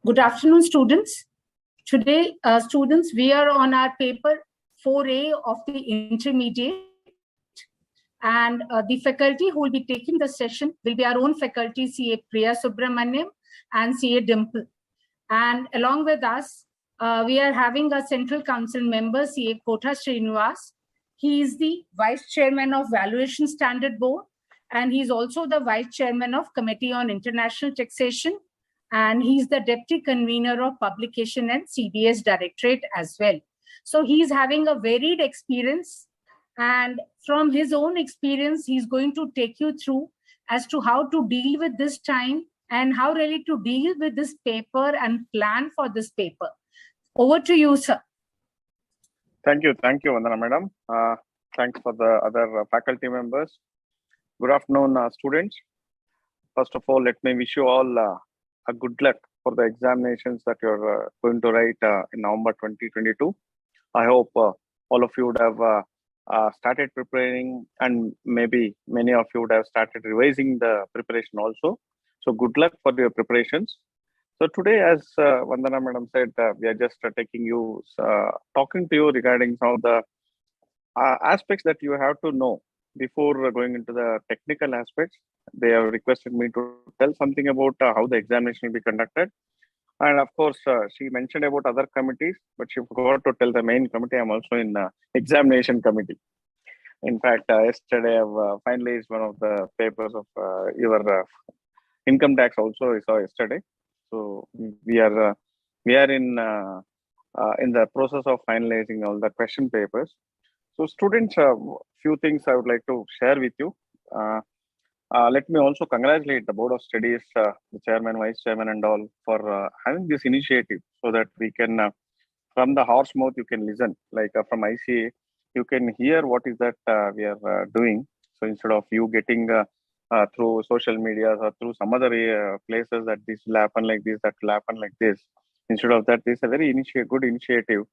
Good afternoon, students. Today, students, we are on our paper 4A of the intermediate, and the faculty who will be taking the session will be our own faculty, CA Priya Subramaniam and CA Dimple. And along with us, we are having a Central Council member, CA Kota Srinivas. He is the Vice Chairman of Valuation Standard Board, and he's also the Vice Chairman of Committee on International Taxation, and he's the Deputy Convener of Publication and CDS Directorate as well. So he's having a varied experience, and from his own experience, he's going to take you through as to how to deal with this time and how really to deal with this paper and plan for this paper. Over to you, sir. Thank you, Vandana madam. Thanks for the other faculty members. Good afternoon, students. First of all, let me wish you all a good luck for the examinations that you're going to write in November 2022. I hope all of you would have started preparing, and maybe many of you would have started revising the preparation also. So good luck for your preparations. So today, as Vandana madam said, we are just talking to you regarding some of the aspects that you have to know before going into the technical aspects. They have requested me to tell something about how the examination will be conducted. And of course, she mentioned about other committees, but she forgot to tell the main committee. I'm also in examination committee. In fact, yesterday I've finalized one of the papers of your income tax also I saw yesterday. So we are in the process of finalizing all the question papers. So students, few things I would like to share with you. Let me also congratulate the Board of Studies, the chairman, vice chairman and all for having this initiative, so that we can, from the horse mouth, you can listen, like from ICA, you can hear what is that we are doing. So instead of you getting through social media or through some other places that this will happen like this, that will happen like this, instead of that, this is a very good initiative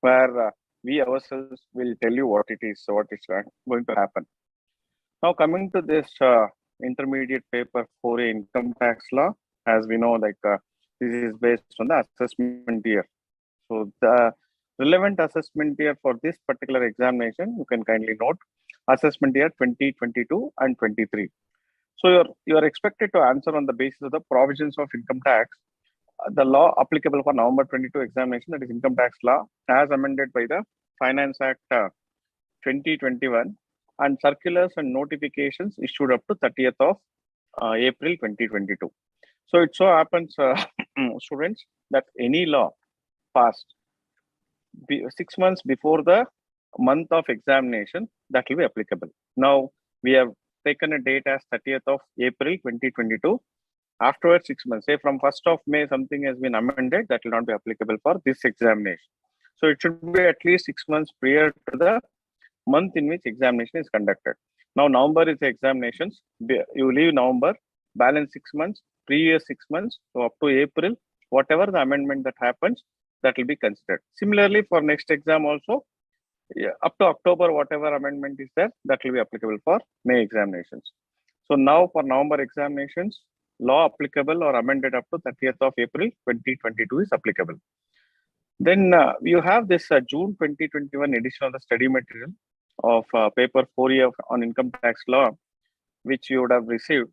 where we ourselves will tell you what it is, what is going to happen. Now coming to this intermediate paper for income tax law, as we know, like this is based on the assessment year. So the relevant assessment year for this particular examination, you can kindly note assessment year 2022 and 23. So you are expected to answer on the basis of the provisions of income tax, the law applicable for November 22 examination, that is income tax law, as amended by the Finance Act 2021, and circulars and notifications issued up to 30th of April 2022. So it so happens, students, that any law passed 6 months before the month of examination, that will be applicable. Now we have taken a date as 30th of April 2022. Afterwards 6 months, say from 1st of May, something has been amended, that will not be applicable for this examination. So it should be at least 6 months prior to the month in which examination is conducted. Now November is the examinations. You leave November, balance 6 months, previous 6 months, so up to April, whatever the amendment that happens, that will be considered. Similarly, for next exam also, up to October, whatever amendment is there, that will be applicable for May examinations. So now for November examinations, law applicable or amended up to 30th of April 2022 is applicable. Then you have this June 2021 edition of the study material of paper 4A on income tax law, which you would have received,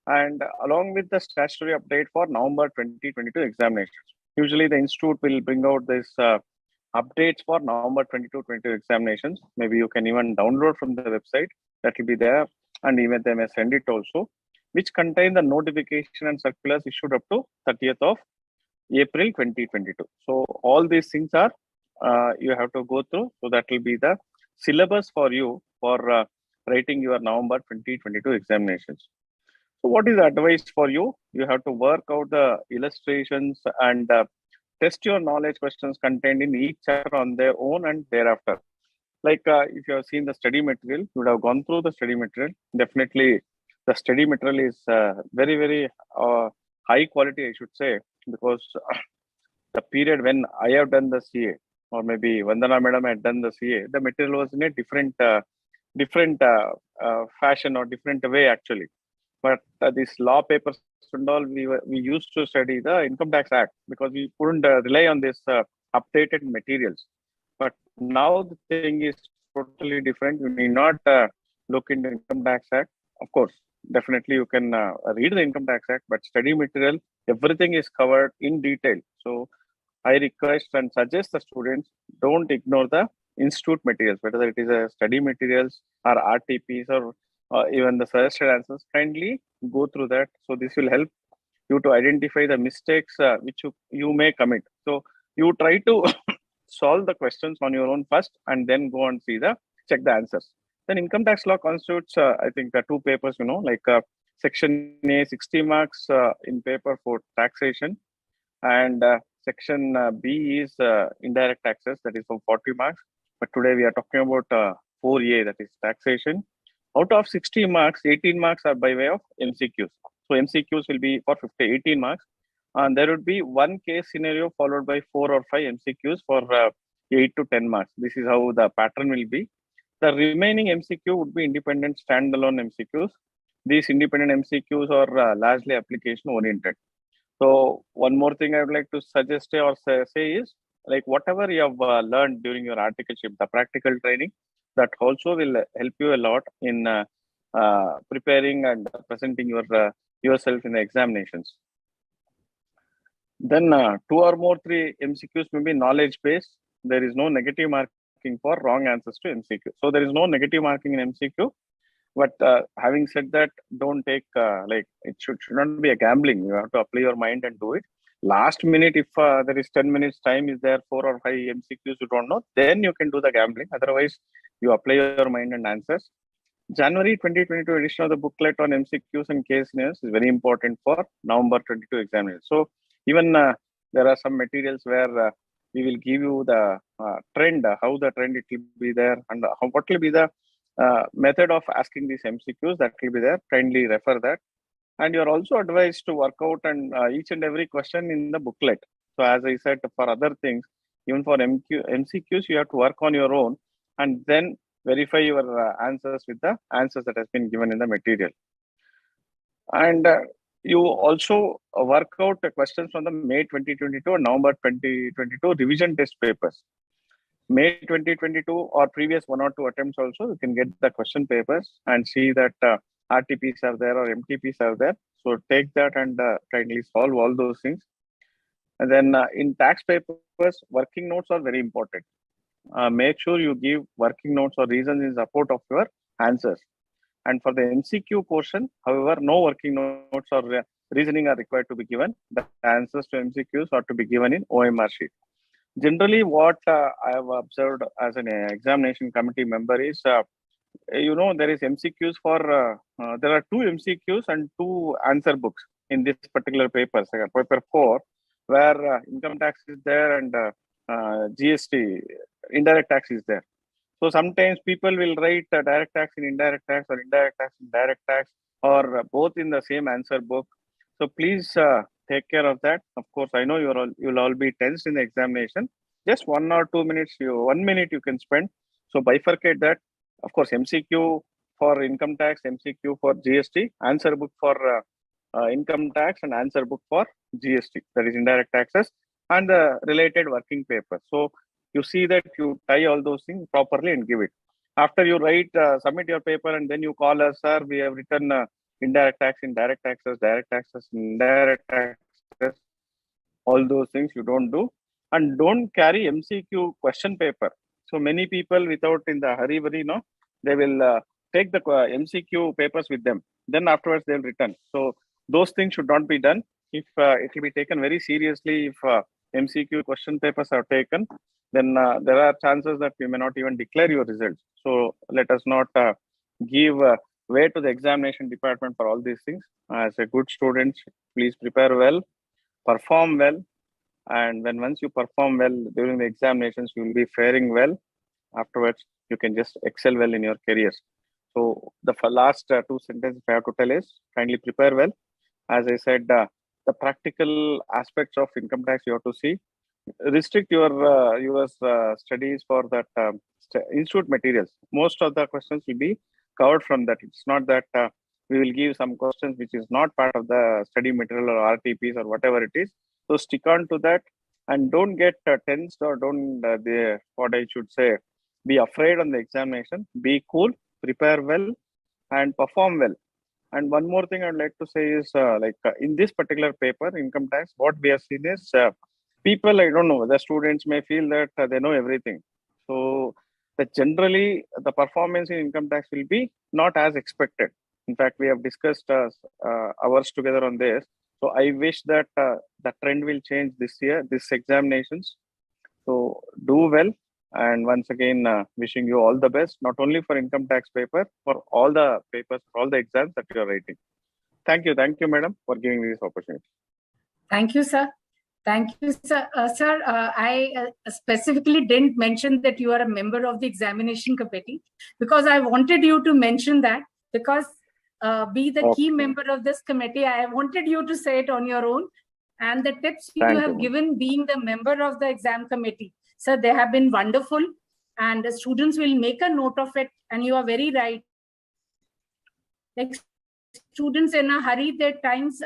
and along with the statutory update for November 2022 examinations. Usually the institute will bring out this updates for November 22 examinations. Maybe you can even download from the website, that will be there, and even they may send it also, which contain the notification and circulars issued up to 30th of April 2022. So all these things are you have to go through. So that will be the syllabus for you for writing your November 2022 examinations. So what is the advice for you? You have to work out the illustrations and test your knowledge questions contained in each chapter on their own and thereafter. Like if you have seen the study material, you would have gone through the study material. Definitely the study material is very, very high quality, I should say, because the period when I have done the CA, or maybe Vandana madam had done the CA, the material was in a different fashion or different way actually. But these law papers and all, we used to study the Income Tax Act because we couldn't rely on this updated materials. But now the thing is totally different. You need not look into Income Tax Act. Of course, definitely you can read the Income Tax Act, but study material, everything is covered in detail. So I request and suggest the students don't ignore the institute materials, whether it is a study materials or RTPs or even the suggested answers. Kindly go through that. So this will help you to identify the mistakes which you may commit. So you try to solve the questions on your own first, and then go and check the answers. Then income tax law constitutes, I think, two papers. Section A 60 marks in paper for taxation, and section B is indirect taxes, that is for 40 marks. But today we are talking about 4A, that is taxation. Out of 60 marks, 18 marks are by way of MCQs. So MCQs will be for 18 marks. And there would be one case scenario followed by 4 or 5 MCQs for 8 to 10 marks. This is how the pattern will be. The remaining MCQ would be independent standalone MCQs. These independent MCQs are largely application oriented. So one more thing I would like to suggest or say is, like, whatever you have learned during your articleship, the practical training, that also will help you a lot in preparing and presenting yourself in the examinations. Then 2 or more 3 MCQs may be knowledge based. There is no negative marking for wrong answers to MCQ. So there is no negative marking in MCQ. But having said that, don't take it should not be a gambling. You have to apply your mind and do it. Last minute, if there is 10 minutes time, is there 4 or 5 MCQs you don't know, then you can do the gambling. Otherwise, you apply your mind and answers. January 2022 edition of the booklet on MCQs and case scenarios is very important for November 22 examination. So even there are some materials where we will give you the trend, how the trend it will be there, and what will be the method of asking these MCQs that will be there. Kindly refer that. And you're also advised to work out and each and every question in the booklet. So as I said, for other things, even for MCQs, you have to work on your own and then verify your answers with the answers that has been given in the material. And you also work out the questions from the May 2022 and November 2022 revision test papers. May 2022 or previous 1 or 2 attempts also, you can get the question papers and see that RTPs are there or MTPs are there. So take that and kindly solve all those things. And then in tax papers, working notes are very important. Make sure you give working notes or reasons in support of your answers. And for the MCQ portion, however, no working notes or reasoning are required to be given. The answers to MCQs are to be given in OMR sheet. Generally, what I have observed as an examination committee member is, there is MCQs for, there are 2 MCQs and 2 answer books in this particular paper, paper 4, where income tax is there and GST, indirect tax is there. So sometimes people will write direct tax in indirect tax or indirect tax in direct tax, or both in the same answer book. So please take care of that. Of course, I know you'll all be tensed in the examination. Just 1 or 2 minutes, 1 minute you can spend. So bifurcate that. Of course, MCQ for income tax, MCQ for GST, answer book for income tax, and answer book for GST, that is indirect taxes, and the related working paper. So you see that you tie all those things properly and give it. After you write, submit your paper, and then you call us, sir, we have written indirect tax, indirect taxes, direct taxes, indirect taxes. All those things you don't do. And don't carry MCQ question paper. So many people, without in the hurry, they will take the MCQ papers with them. Then afterwards they'll return. So those things should not be done. If it will be taken very seriously, if MCQ question papers are taken, then there are chances that we may not even declare your results. So let us not give way to the examination department for all these things. As a good student, please prepare well, perform well. And once you perform well during the examinations, you will be faring well. Afterwards, you can just excel well in your careers. So the last 2 sentences I have to tell is, kindly prepare well. As I said, the practical aspects of income tax you have to see. Restrict your studies for that institute materials. Most of the questions will be covered from that. It's not that we will give some questions which is not part of the study material or RTPs or whatever it is. So stick on to that and don't get tensed or don't, what I should say, be afraid on the examination. Be cool, prepare well, and perform well. And one more thing I'd like to say is in this particular paper, income tax, what we have seen is people, I don't know, the students may feel that they know everything. So that generally the performance in income tax will be not as expected. In fact, we have discussed hours together on this. So I wish that the trend will change this year, this examinations. So do well. And once again, wishing you all the best, not only for income tax paper, for all the papers, for all the exams that you are writing. Thank you, madam, for giving me this opportunity. Thank you, sir. Thank you, sir. Sir, I specifically didn't mention that you are a member of the examination committee because I wanted you to mention that because be the key member of this committee. I wanted you to say it on your own. And the tips you have given being the member of the exam committee, sir, they have been wonderful. And the students will make a note of it. And you are very right. Like students in a hurry, their times,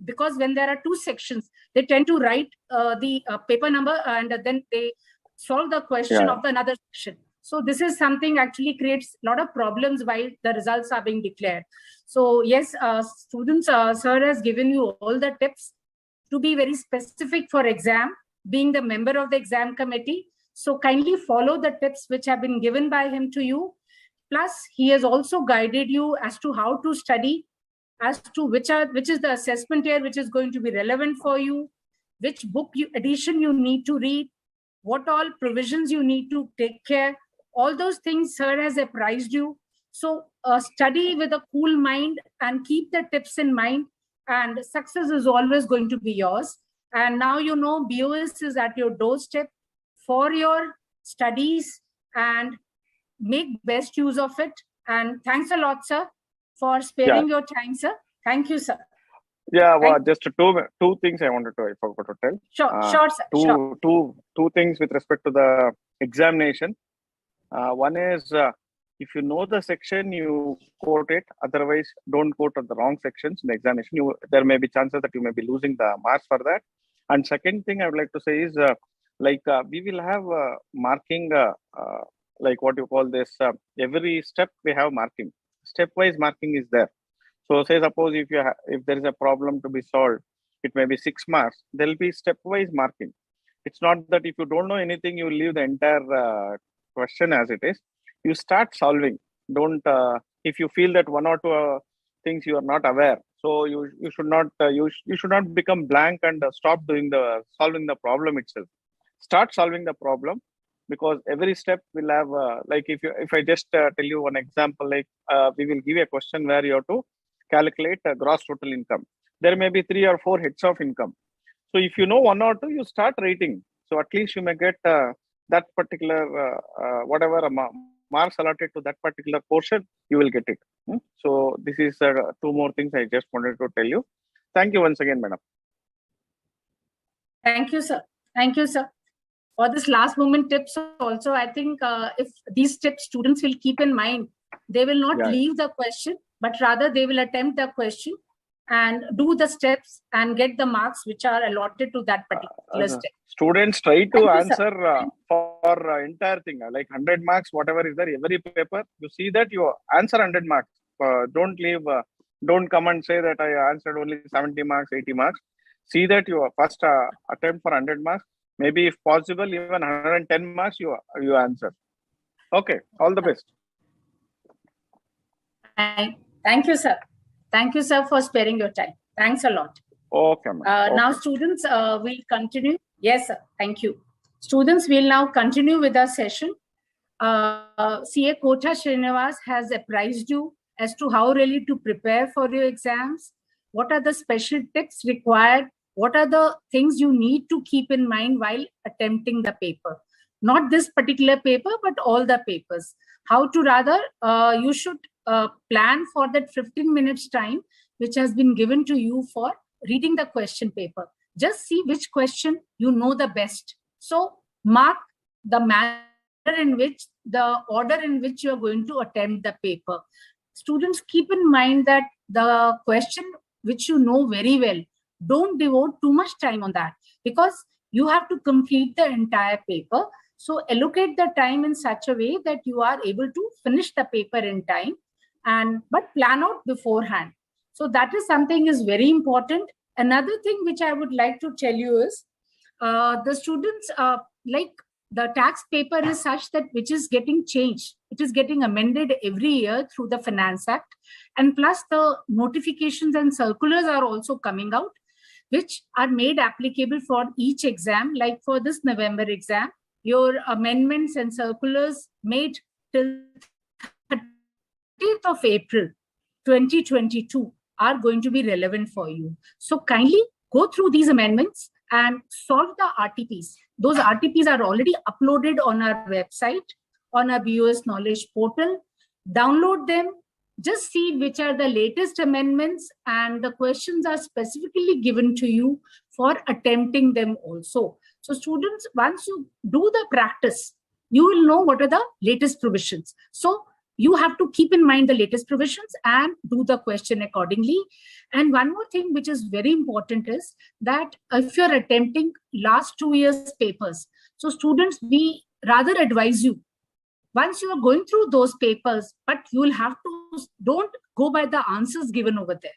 because when there are two sections, they tend to write the paper number and then they solve the question of another section. So this is something actually creates a lot of problems while the results are being declared. So yes, students, sir has given you all the tips to be very specific for exam, being the member of the exam committee. So kindly follow the tips which have been given by him to you. Plus, he has also guided you as to how to study, as to which is the assessment year which is going to be relevant for you, which book edition you need to read, what all provisions you need to take care. All those things sir has apprised you. So study with a cool mind and keep the tips in mind, and success is always going to be yours. And now you know BoS is at your doorstep for your studies, and make best use of it. And thanks a lot, sir, for sparing your time, sir. Thank you, sir. Yeah, well, just two things I forgot to tell. Sure, sir. Two things with respect to the examination. One is if you know the section, you quote it. Otherwise, don't quote the wrong sections in the examination. There may be chances that you may be losing the marks for that. And second thing I would like to say is we will have marking, like what you call this, every step we have marking. Stepwise marking is there. So say suppose if there is a problem to be solved, it may be 6 marks. There will be stepwise marking. It's not that if you don't know anything, you leave the entire question as it is. You start solving. Don't if you feel that one or two things you are not aware, so you should not you should not become blank and stop solving the problem itself. Start solving the problem, because every step will have if I just tell you one example, we will give a question where you have to calculate gross total income. There may be 3 or 4 heads of income. So if you know 1 or 2, you start writing. So at least you may get that particular whatever marks allotted to that particular portion, you will get it. So this is 2 more things I just wanted to tell you. Thank you once again, madam. Thank you, sir. Thank you, sir. For this last moment tips also, I think if these tips students will keep in mind, they will not leave the question, but rather they will attempt the question and do the steps and get the marks which are allotted to that particular step. Students try to answer for entire thing, like 100 marks, whatever is there, every paper, you see that you answer 100 marks. Don't leave, don't come and say that I answered only 70 marks, 80 marks. See that you first attempt for 100 marks. Maybe if possible, even 110 marks you answer. Okay, all the best. Thank you, sir. Thank you, sir, for sparing your time. Thanks a lot. Okay, ma'am. Now, students, we'll continue. Yes, sir. Thank you. Students, we'll now continue with our session. CA Kota Srinivas has apprised you as to how really to prepare for your exams. What are the special tips required? What are the things you need to keep in mind while attempting the paper? Not this particular paper, but all the papers. How to rather, you should plan for that 15 minutes time, which has been given to you for reading the question paper. Just see which question you know the best. So mark the manner in which, the order in which you are going to attempt the paper. students, keep in mind that the question which you know very well, don't devote too much time on that, because you have to complete the entire paper. So allocate the time in such a way that you are able to finish the paper in time, but plan out beforehand. So that is something is very important. Another thing which I would like to tell you is the students, like the tax paper is such that which is getting changed. It is getting amended every year through the Finance Act. And plus the notifications and circulars are also coming out, which are made applicable for each exam. Like for this November exam, your amendments and circulars made till 30th of April 2022 are going to be relevant for you. So kindly go through these amendments and solve the RTPs. Those RTPs are already uploaded on our website, on our BoS Knowledge portal. Download them, just see which are the latest amendments, and the questions are specifically given to you for attempting them also. So students, once you do the practice, you will know what are the latest provisions. So you have to keep in mind the latest provisions and do the question accordingly. And one more thing which is very important is that if you're attempting last 2 years papers, so students, we rather advise you, once you are going through those papers, but you will have to, don't go by the answers given over there.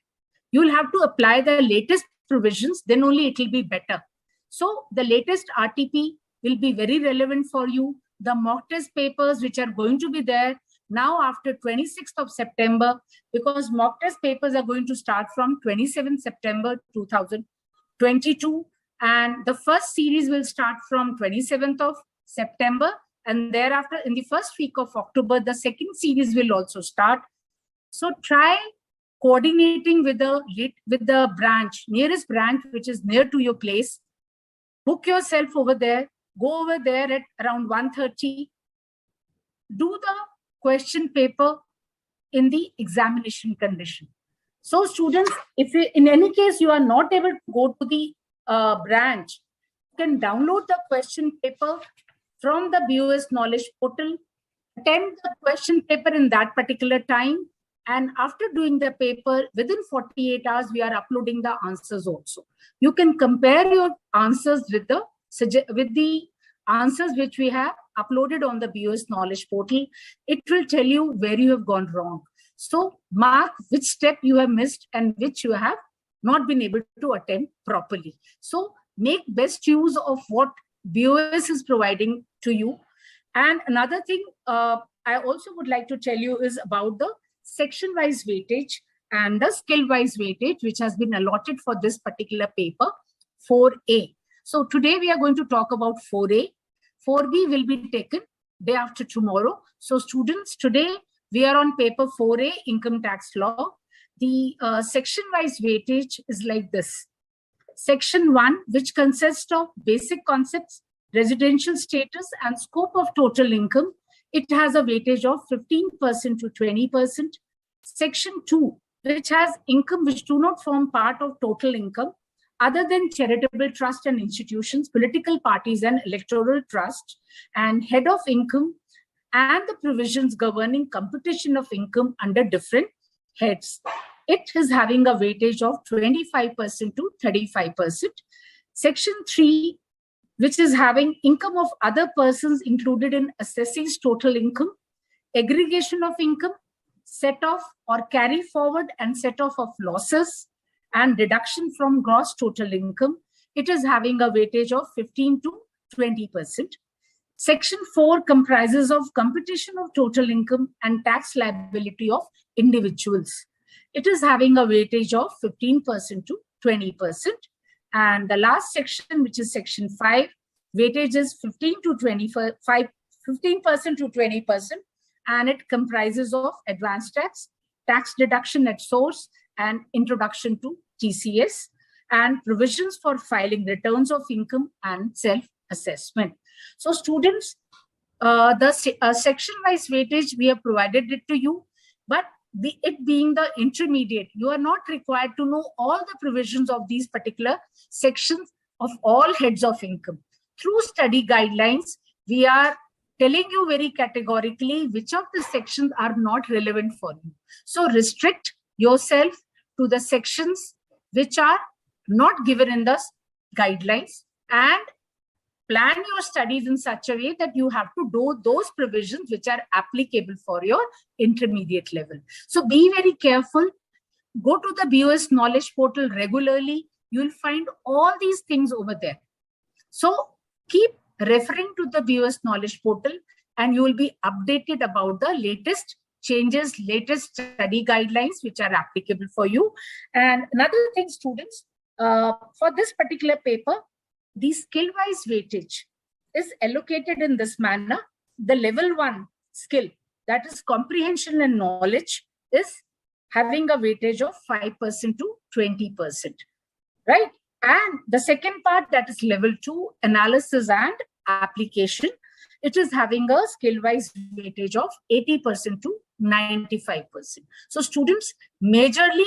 You will have to apply the latest provisions, then only it will be better. So the latest RTP will be very relevant for you. The mock test papers which are going to be there now after 26th of September, because mock test papers are going to start from 27th September 2022. And the first series will start from 27th of September. And thereafter, in the first week of October, the second series will also start. So try coordinating with the branch, nearest branch, which is near to your place. Book yourself over there. Go over there at around 1:30. Do the question paper in the examination condition. So students, if you, in any case you are not able to go to the branch, you can download the question paper from the BoS Knowledge portal, attempt the question paper in that particular time, and after doing the paper, within 48 hours, we are uploading the answers also. You can compare your answers with the answers which we have uploaded on the BoS Knowledge portal. It will tell you where you have gone wrong. So mark which step you have missed and which you have not been able to attempt properly. So make best use of what BoS is providing to you. And another thing I also would like to tell you is about the section-wise weightage and the skill-wise weightage, which has been allotted for this particular paper, 4A. So today we are going to talk about 4A. 4B will be taken day after tomorrow. So students, today we are on paper 4A, income tax law. The section-wise weightage is like this. Section 1, which consists of basic concepts, residential status, and scope of total income, it has a weightage of 15% to 20%. Section 2, which has income which do not form part of total income, other than charitable trust and institutions, political parties and electoral trust, and head of income, and the provisions governing computation of income under different heads. It is having a weightage of 25% to 35%. Section 3, which is having income of other persons included in assessee's total income, aggregation of income, set off or carry forward and set off of losses, and deduction from gross total income. It is having a weightage of 15 to 20%. Section 4 comprises of computation of total income and tax liability of individuals. It is having a weightage of 15% to 20%. And the last section, which is section 5, weightage is 15% to 20%, and it comprises of advance tax, tax deduction at source, and introduction to TCS, and provisions for filing returns of income and self-assessment. So students, the section-wise weightage, we have provided it to you, but it being the intermediate, you are not required to know all the provisions of these particular sections of all heads of income. Through study guidelines, we are telling you very categorically which of the sections are not relevant for you. So restrict yourself to the sections which are not given in the guidelines, and plan your studies in such a way that you have to do those provisions which are applicable for your intermediate level. So be very careful. Go to the BoS knowledge portal regularly. You'll find all these things over there. So keep referring to the BoS knowledge portal, and you will be updated about the latest changes, latest study guidelines which are applicable for you. And another thing, students, for this particular paper, the skill-wise weightage is allocated in this manner. The level 1 skill, that is comprehension and knowledge, is having a weightage of 5% to 20%, right? And the second part, that is level 2, analysis and application, it is having a skill-wise weightage of 80% to 95%. So students, majorly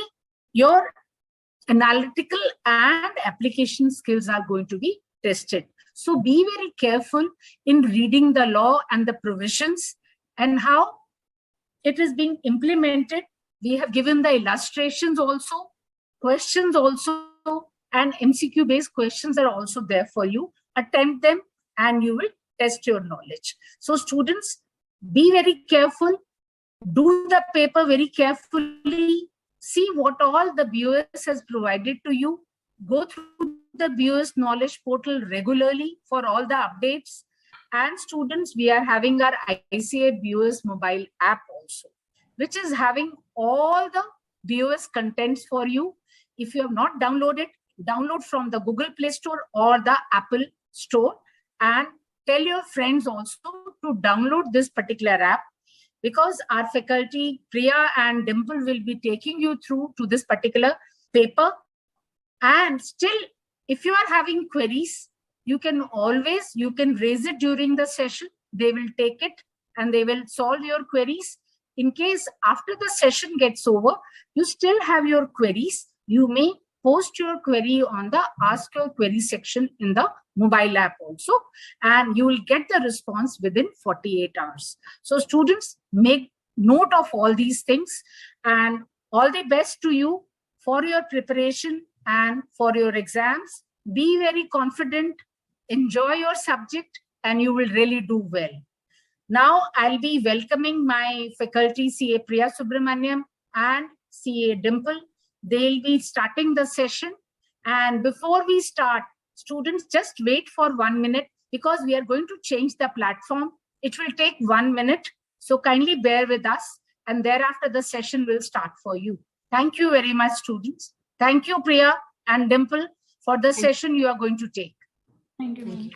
your analytical and application skills are going to be tested. So be very careful in reading the law and the provisions and how it is being implemented. We have given the illustrations also, questions also, and MCQ based questions are also there for you. Attempt them and you will test your knowledge. So students, be very careful, do the paper very carefully, see what all the BoS has provided to you, go through the BoS knowledge portal regularly for all the updates. And students, we are having our ICA BoS mobile app also, which is having all the BoS contents for you. If you have not downloaded, download from the Google Play Store or the Apple Store, and tell your friends also to download this particular app, because our faculty, Priya and Dimple, will be taking you through to this particular paper. And still, if you are having queries, you can raise it during the session. They will take it and they will solve your queries. In case after the session gets over, you still have your queries, you may post your query on the Ask Your Query section in the mobile app also, and you will get the response within 48 hours. So students, make note of all these things, and all the best to you for your preparation and for your exams. Be very confident, enjoy your subject, and you will really do well. Now I'll be welcoming my faculty, CA Priya Subramaniam and CA Dimple. They'll be starting the session. And before we start, students, just wait for 1 minute, because we are going to change the platform. It will take 1 minute. So kindly bear with us, and thereafter the session will start for you. Thank you very much, students. Thank you, Priya and Dimple, for the session you are going to take. Thank you.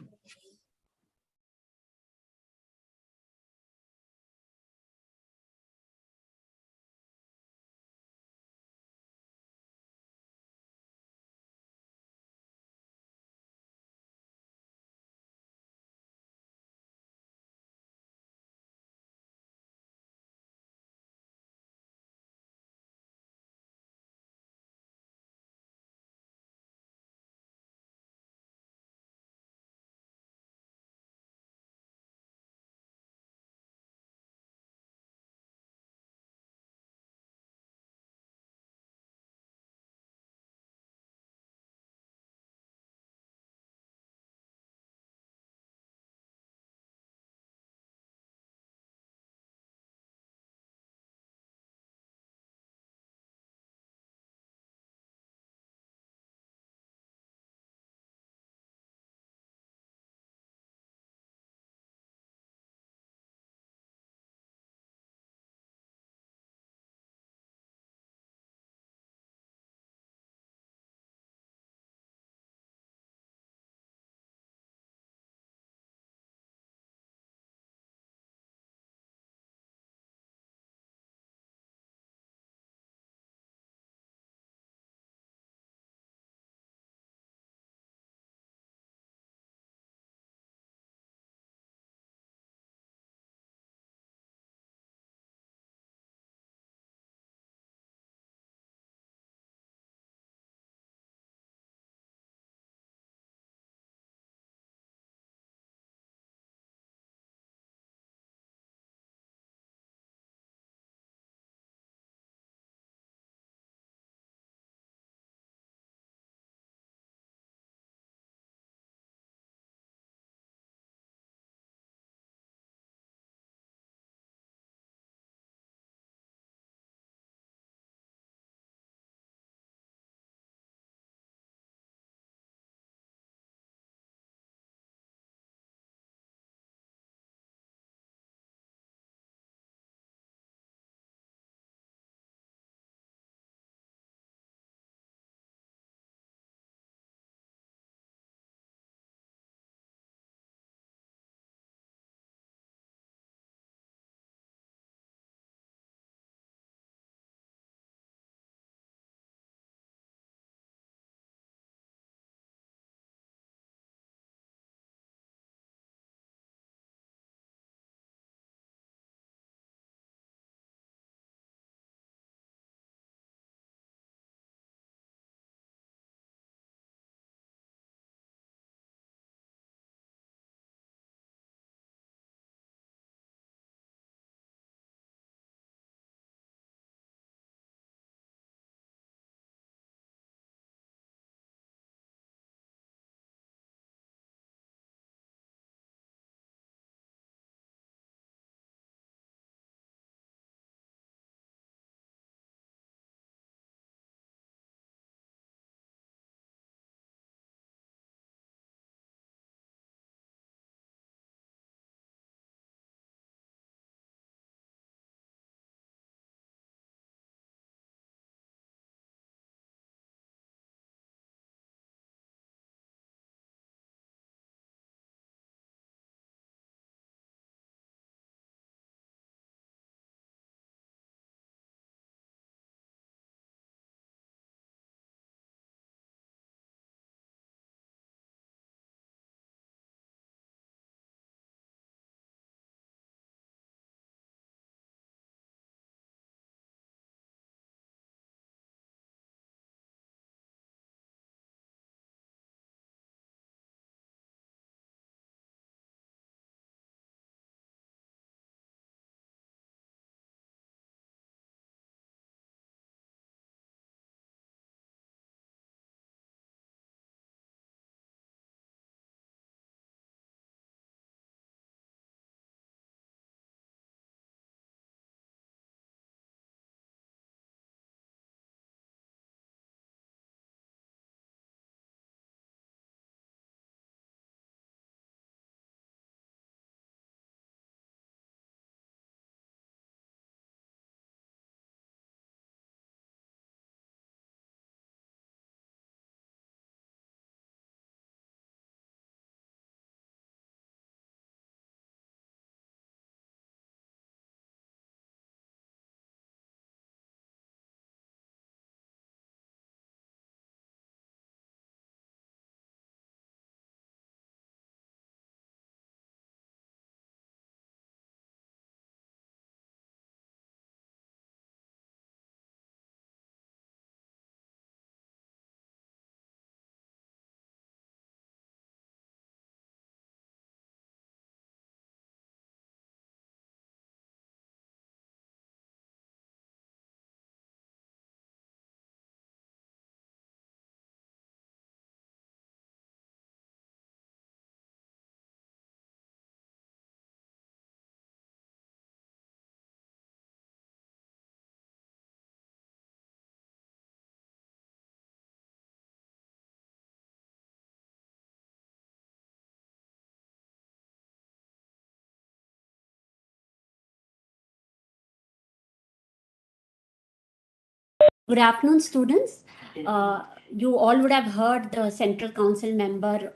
Good afternoon, students. You all would have heard the Central Council member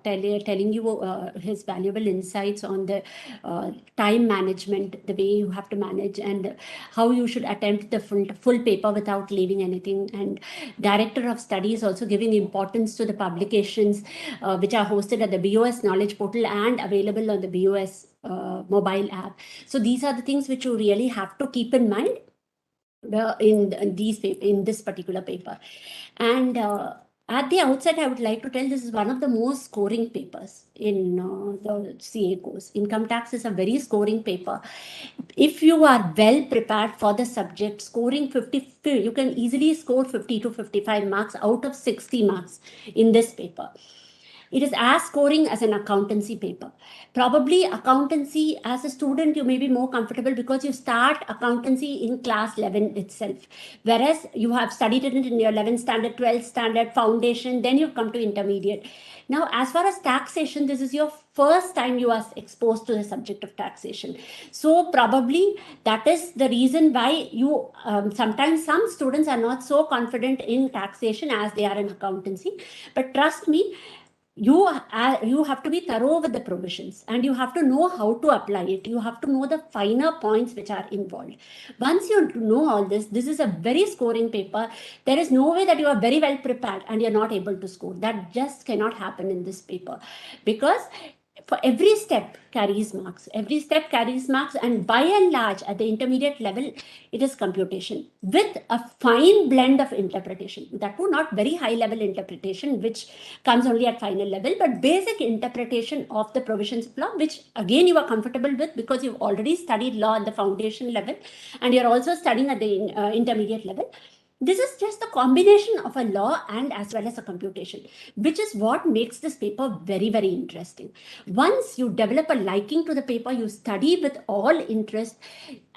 telling you his valuable insights on the time management, the way you have to manage and how you should attempt the full paper without leaving anything. And Director of Studies also giving importance to the publications which are hosted at the BoS Knowledge Portal and available on the BoS mobile app. So these are the things which you really have to keep in mind in this particular paper. And at the outset, I would like to tell this is one of the most scoring papers in the CA course. Income tax is a very scoring paper. If you are well prepared for the subject, scoring 50, you can easily score 50 to 55 marks out of 60 marks in this paper. It is as scoring as an accountancy paper. Probably accountancy as a student, you may be more comfortable because you start accountancy in class 11 itself. Whereas you have studied it in your 11th standard, 12th standard, foundation, then you come to intermediate. Now, as far as taxation, this is your first time you are exposed to the subject of taxation. So probably that is the reason why you sometimes some students are not so confident in taxation as they are in accountancy. But trust me, you have to be thorough with the provisions and you have to know how to apply it. You have to know the finer points which are involved. Once you know all this, this is a very scoring paper. There is no way that you are very well prepared and you're not able to score. That just cannot happen in this paper, because for every step carries marks. Every step carries marks, and by and large at the intermediate level, it is computation with a fine blend of interpretation. That too, not very high level interpretation, which comes only at final level, but basic interpretation of the provisions of law, which again you are comfortable with because you've already studied law at the foundation level and you're also studying at the intermediate level. This is just the combination of a law and as well as a computation, which is what makes this paper very, very interesting. Once you develop a liking to the paper, you study with all interest,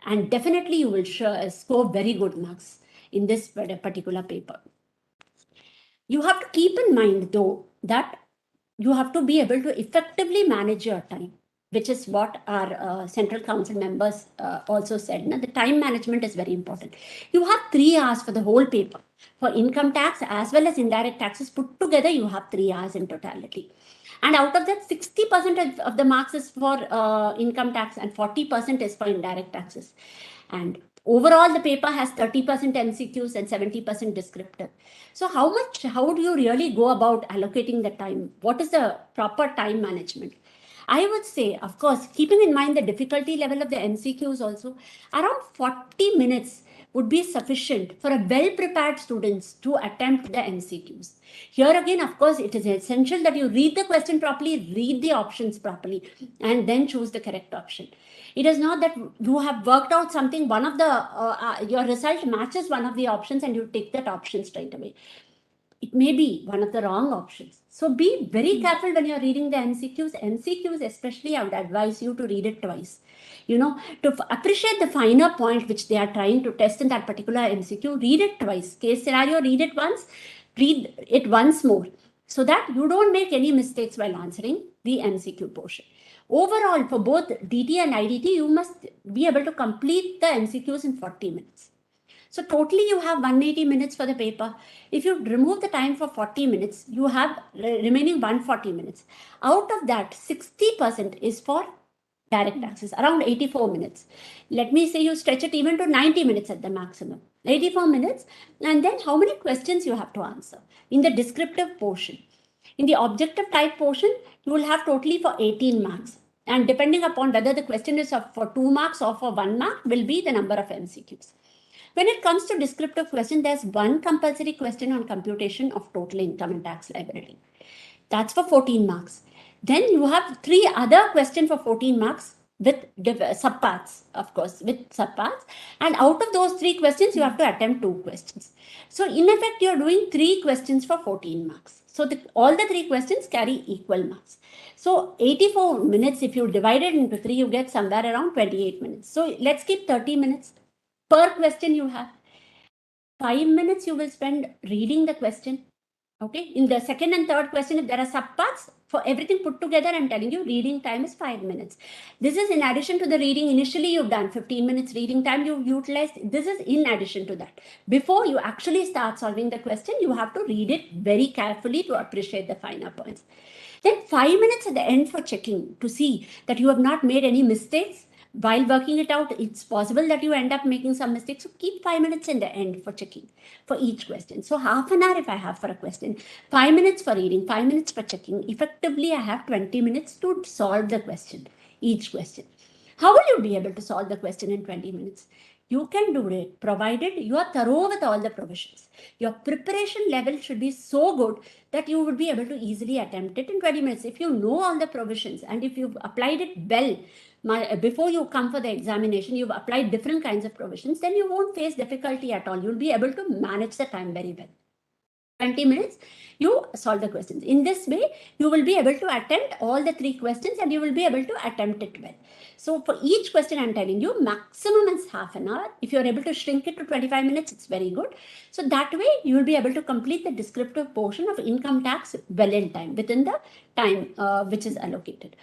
and definitely you will score very good marks in this particular paper. You have to keep in mind, though, that you have to be able to effectively manage your time, which is what our Central Council members also said. Now, the time management is very important. You have 3 hours for the whole paper. For income tax as well as indirect taxes put together, you have 3 hours in totality. And out of that, 60% of the marks is for income tax and 40% is for indirect taxes. And overall, the paper has 30% MCQs and 70% descriptive. So how do you really go about allocating the time? What is the proper time management? I would say, of course, keeping in mind the difficulty level of the MCQs also, around 40 minutes would be sufficient for a well-prepared students to attempt the MCQs. Here again, of course, it is essential that you read the question properly, read the options properly, and then choose the correct option. It is not that you have worked out something, one of the, your result matches one of the options and you take that option straight away. It may be one of the wrong options. So be very careful when you're reading the MCQs. MCQs especially, I would advise you to read it twice. You know, to appreciate the finer point which they are trying to test in that particular MCQ, read it twice. Case scenario, read it once, read it once more, so that you don't make any mistakes while answering the MCQ portion. Overall, for both DT and IDT, you must be able to complete the MCQs in 40 minutes. So totally you have 180 minutes for the paper. If you remove the time for 40 minutes, you have remaining 140 minutes. Out of that, 60% is for direct taxes, around 84 minutes. Let me say you stretch it even to 90 minutes at the maximum. 84 minutes, and then how many questions you have to answer in the descriptive portion. In the objective type portion, you will have totally for 18 marks. And depending upon whether the question is for 2 marks or for 1 mark will be the number of MCQs. When it comes to descriptive question, there's one compulsory question on computation of total income and tax liability. That's for 14 marks. Then you have 3 other questions for 14 marks with subparts, of course, with subparts. And out of those 3 questions, you have to attempt 2 questions. So in effect, you're doing 3 questions for 14 marks. So all the 3 questions carry equal marks. So 84 minutes, if you divide it into 3, you get somewhere around 28 minutes. So let's keep 30 minutes. Per question you have. 5 minutes you will spend reading the question. Okay, in the second and third question, if there are subparts, for everything put together, I'm telling you, reading time is 5 minutes. This is in addition to the reading. Initially, you've done 15 minutes reading time, you've utilized. This is in addition to that. Before you actually start solving the question, you have to read it very carefully to appreciate the finer points. Then 5 minutes at the end for checking to see that you have not made any mistakes. While working it out, it's possible that you end up making some mistakes. So keep 5 minutes in the end for checking for each question. So half an hour if I have for a question, 5 minutes for reading, 5 minutes for checking. Effectively, I have 20 minutes to solve the question, each question. How will you be able to solve the question in 20 minutes? You can do it provided you are thorough with all the provisions. Your preparation level should be so good that you would be able to easily attempt it in 20 minutes. If you know all the provisions and if you've applied it well, before you come for the examination, you've applied different kinds of provisions, then you won't face difficulty at all. You'll be able to manage the time very well. 20 minutes, you solve the questions. In this way, you will be able to attempt all the 3 questions and you will be able to attempt it well. So for each question, I'm telling you, maximum is half an hour. If you're able to shrink it to 25 minutes, it's very good. So that way, you will be able to complete the descriptive portion of income tax well in time, within the time which is allocated.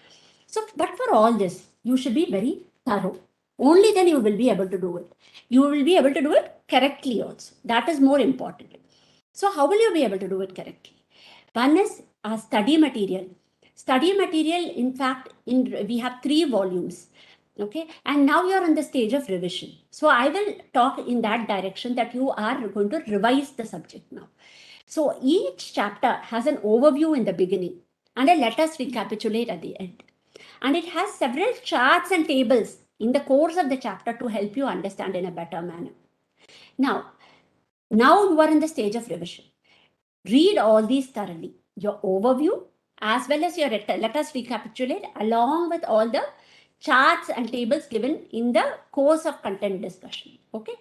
So, but for all this, you should be very thorough. Only then you will be able to do it. You will be able to do it correctly also. That is more important. So how will you be able to do it correctly? One is a study material. Study material, in fact, we have 3 volumes. Okay, and now you're in the stage of revision. So I will talk in that direction that you are going to revise the subject now. So each chapter has an overview in the beginning and a let us recapitulate at the end. And it has several charts and tables in the course of the chapter to help you understand in a better manner. Now you are in the stage of revision. Read all these thoroughly. Your overview as well as your let us recapitulate along with all the charts and tables given in the course of content discussion. Okay.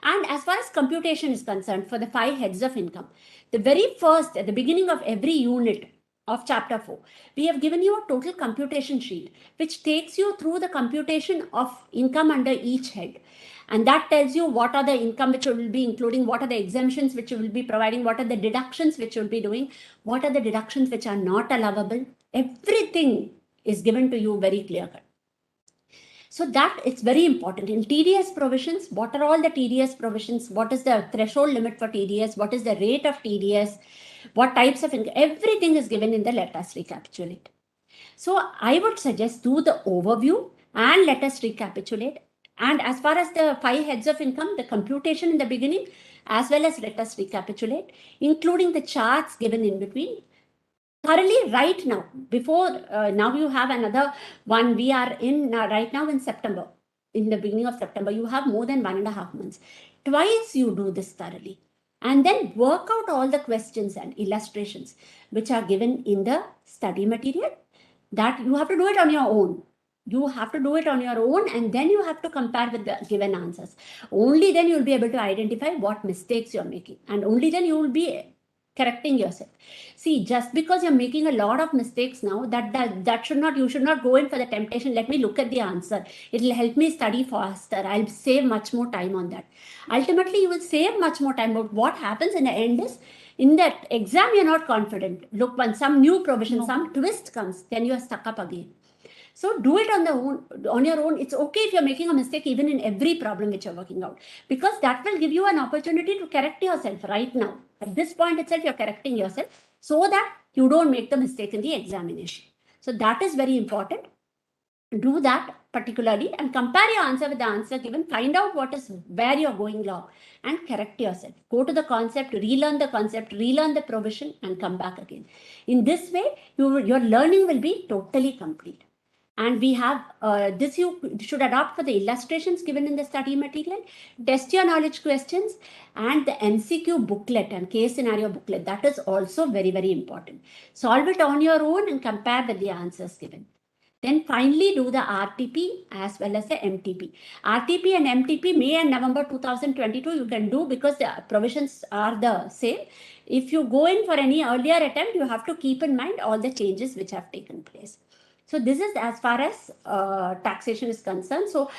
And as far as computation is concerned, for the 5 heads of income, the very first, at the beginning of every unit of chapter 4, we have given you a total computation sheet, which takes you through the computation of income under each head. And that tells you what are the income which you will be including, what are the exemptions which you will be providing, what are the deductions which you will be doing, what are the deductions which are not allowable. Everything is given to you very clear cut. So that it's very important. In TDS provisions, what are all the TDS provisions? What is the threshold limit for TDS? What is the rate of TDS? What types of income? Everything is given in the let us recapitulate. So I would suggest do the overview and let us recapitulate. And as far as the 5 heads of income, the computation in the beginning, as well as let us recapitulate, including the charts given in between, thoroughly right now. Before now you have another one. We are in right now in September. In the beginning of September, you have more than 1.5 months. Twice you do this thoroughly. And then work out all the questions and illustrations which are given in the study material. That you have to do it on your own. You have to do it on your own and then you have to compare with the given answers. Only then you will be able to identify what mistakes you're making. And only then you will be correcting yourself. See, just because you're making a lot of mistakes now, that should not, you should not go in for the temptation. Let me look at the answer. It will help me study faster. I'll save much more time on that. Ultimately, you will save much more time. But what happens in the end is, in that exam, you're not confident. Look, when some new provision, some twist comes, then you are stuck up again. So do it on your own. It's okay if you're making a mistake even in every problem which you're working out, because that will give you an opportunity to correct yourself right now. At this point itself, you're correcting yourself so that you don't make the mistake in the examination. So that is very important. Do that particularly and compare your answer with the answer given. Find out where you're going wrong and correct yourself. Go to the concept, relearn the provision and come back again. In this way, your learning will be totally complete. And we have this you should adopt for the illustrations given in the study material, test your knowledge questions, and the MCQ booklet and case scenario booklet. That is also very, very important. Solve it on your own and compare with the answers given. Then finally do the RTP as well as the MTP. RTP and MTP, May and November 2022, you can do because the provisions are the same. If you go in for any earlier attempt, you have to keep in mind all the changes which have taken place. So this is as far as taxation is concerned. So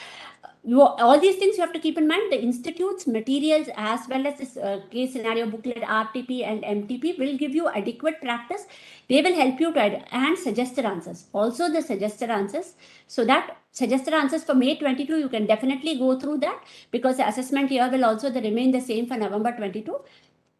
all these things you have to keep in mind. The institute's materials as well as this case scenario booklet, RTP and MTP will give you adequate practice. They will help you to and suggested answers. Also the suggested answers. So that suggested answers for May 22, you can definitely go through that, because the assessment here will also remain the same for November 22.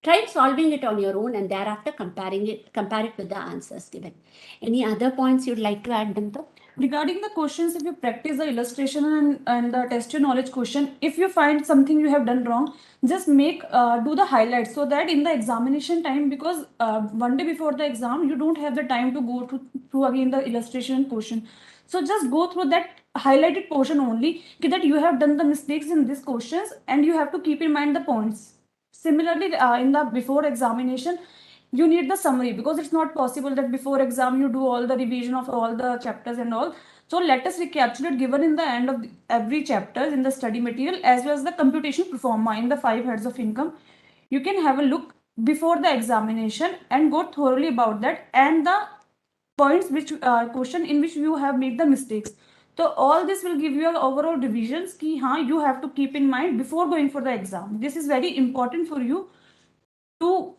Try solving it on your own and thereafter compare it with the answers given. Any other points you'd like to add, Dimple? Regarding the questions, if you practice the illustration and the test your knowledge question, if you find something you have done wrong, just do the highlights, so that in the examination time, because one day before the exam, you don't have the time to go through again the illustration question. So just go through that highlighted portion only, that you have done the mistakes in these questions and you have to keep in mind the points. Similarly, in the before examination, you need the summary, because it's not possible that before exam you do all the revision of all the chapters and all. So let us recapitulate given in the end of every chapter in the study material, as well as the computation performa in the 5 heads of income. You can have a look before the examination and go thoroughly about that and the points which question in which you have made the mistakes. So all this will give you an overall revisions ki you have to keep in mind before going for the exam. This is very important for you to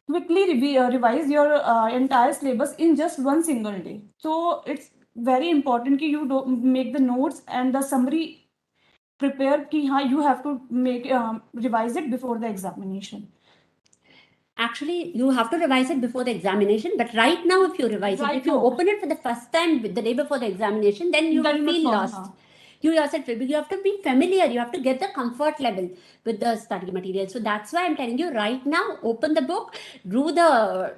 quickly revise your entire syllabus in just one single day. So it's very important that you don't make the notes and the summary prepare ki you have to make revise it before the examination. Actually, you have to revise it before the examination, but right now if you revise it, if you open it for the first time the day before the examination, then you will feel lost. You yourself will be, you have to be familiar, you have to get the comfort level with the study material. So that's why I'm telling you right now, open the book, do the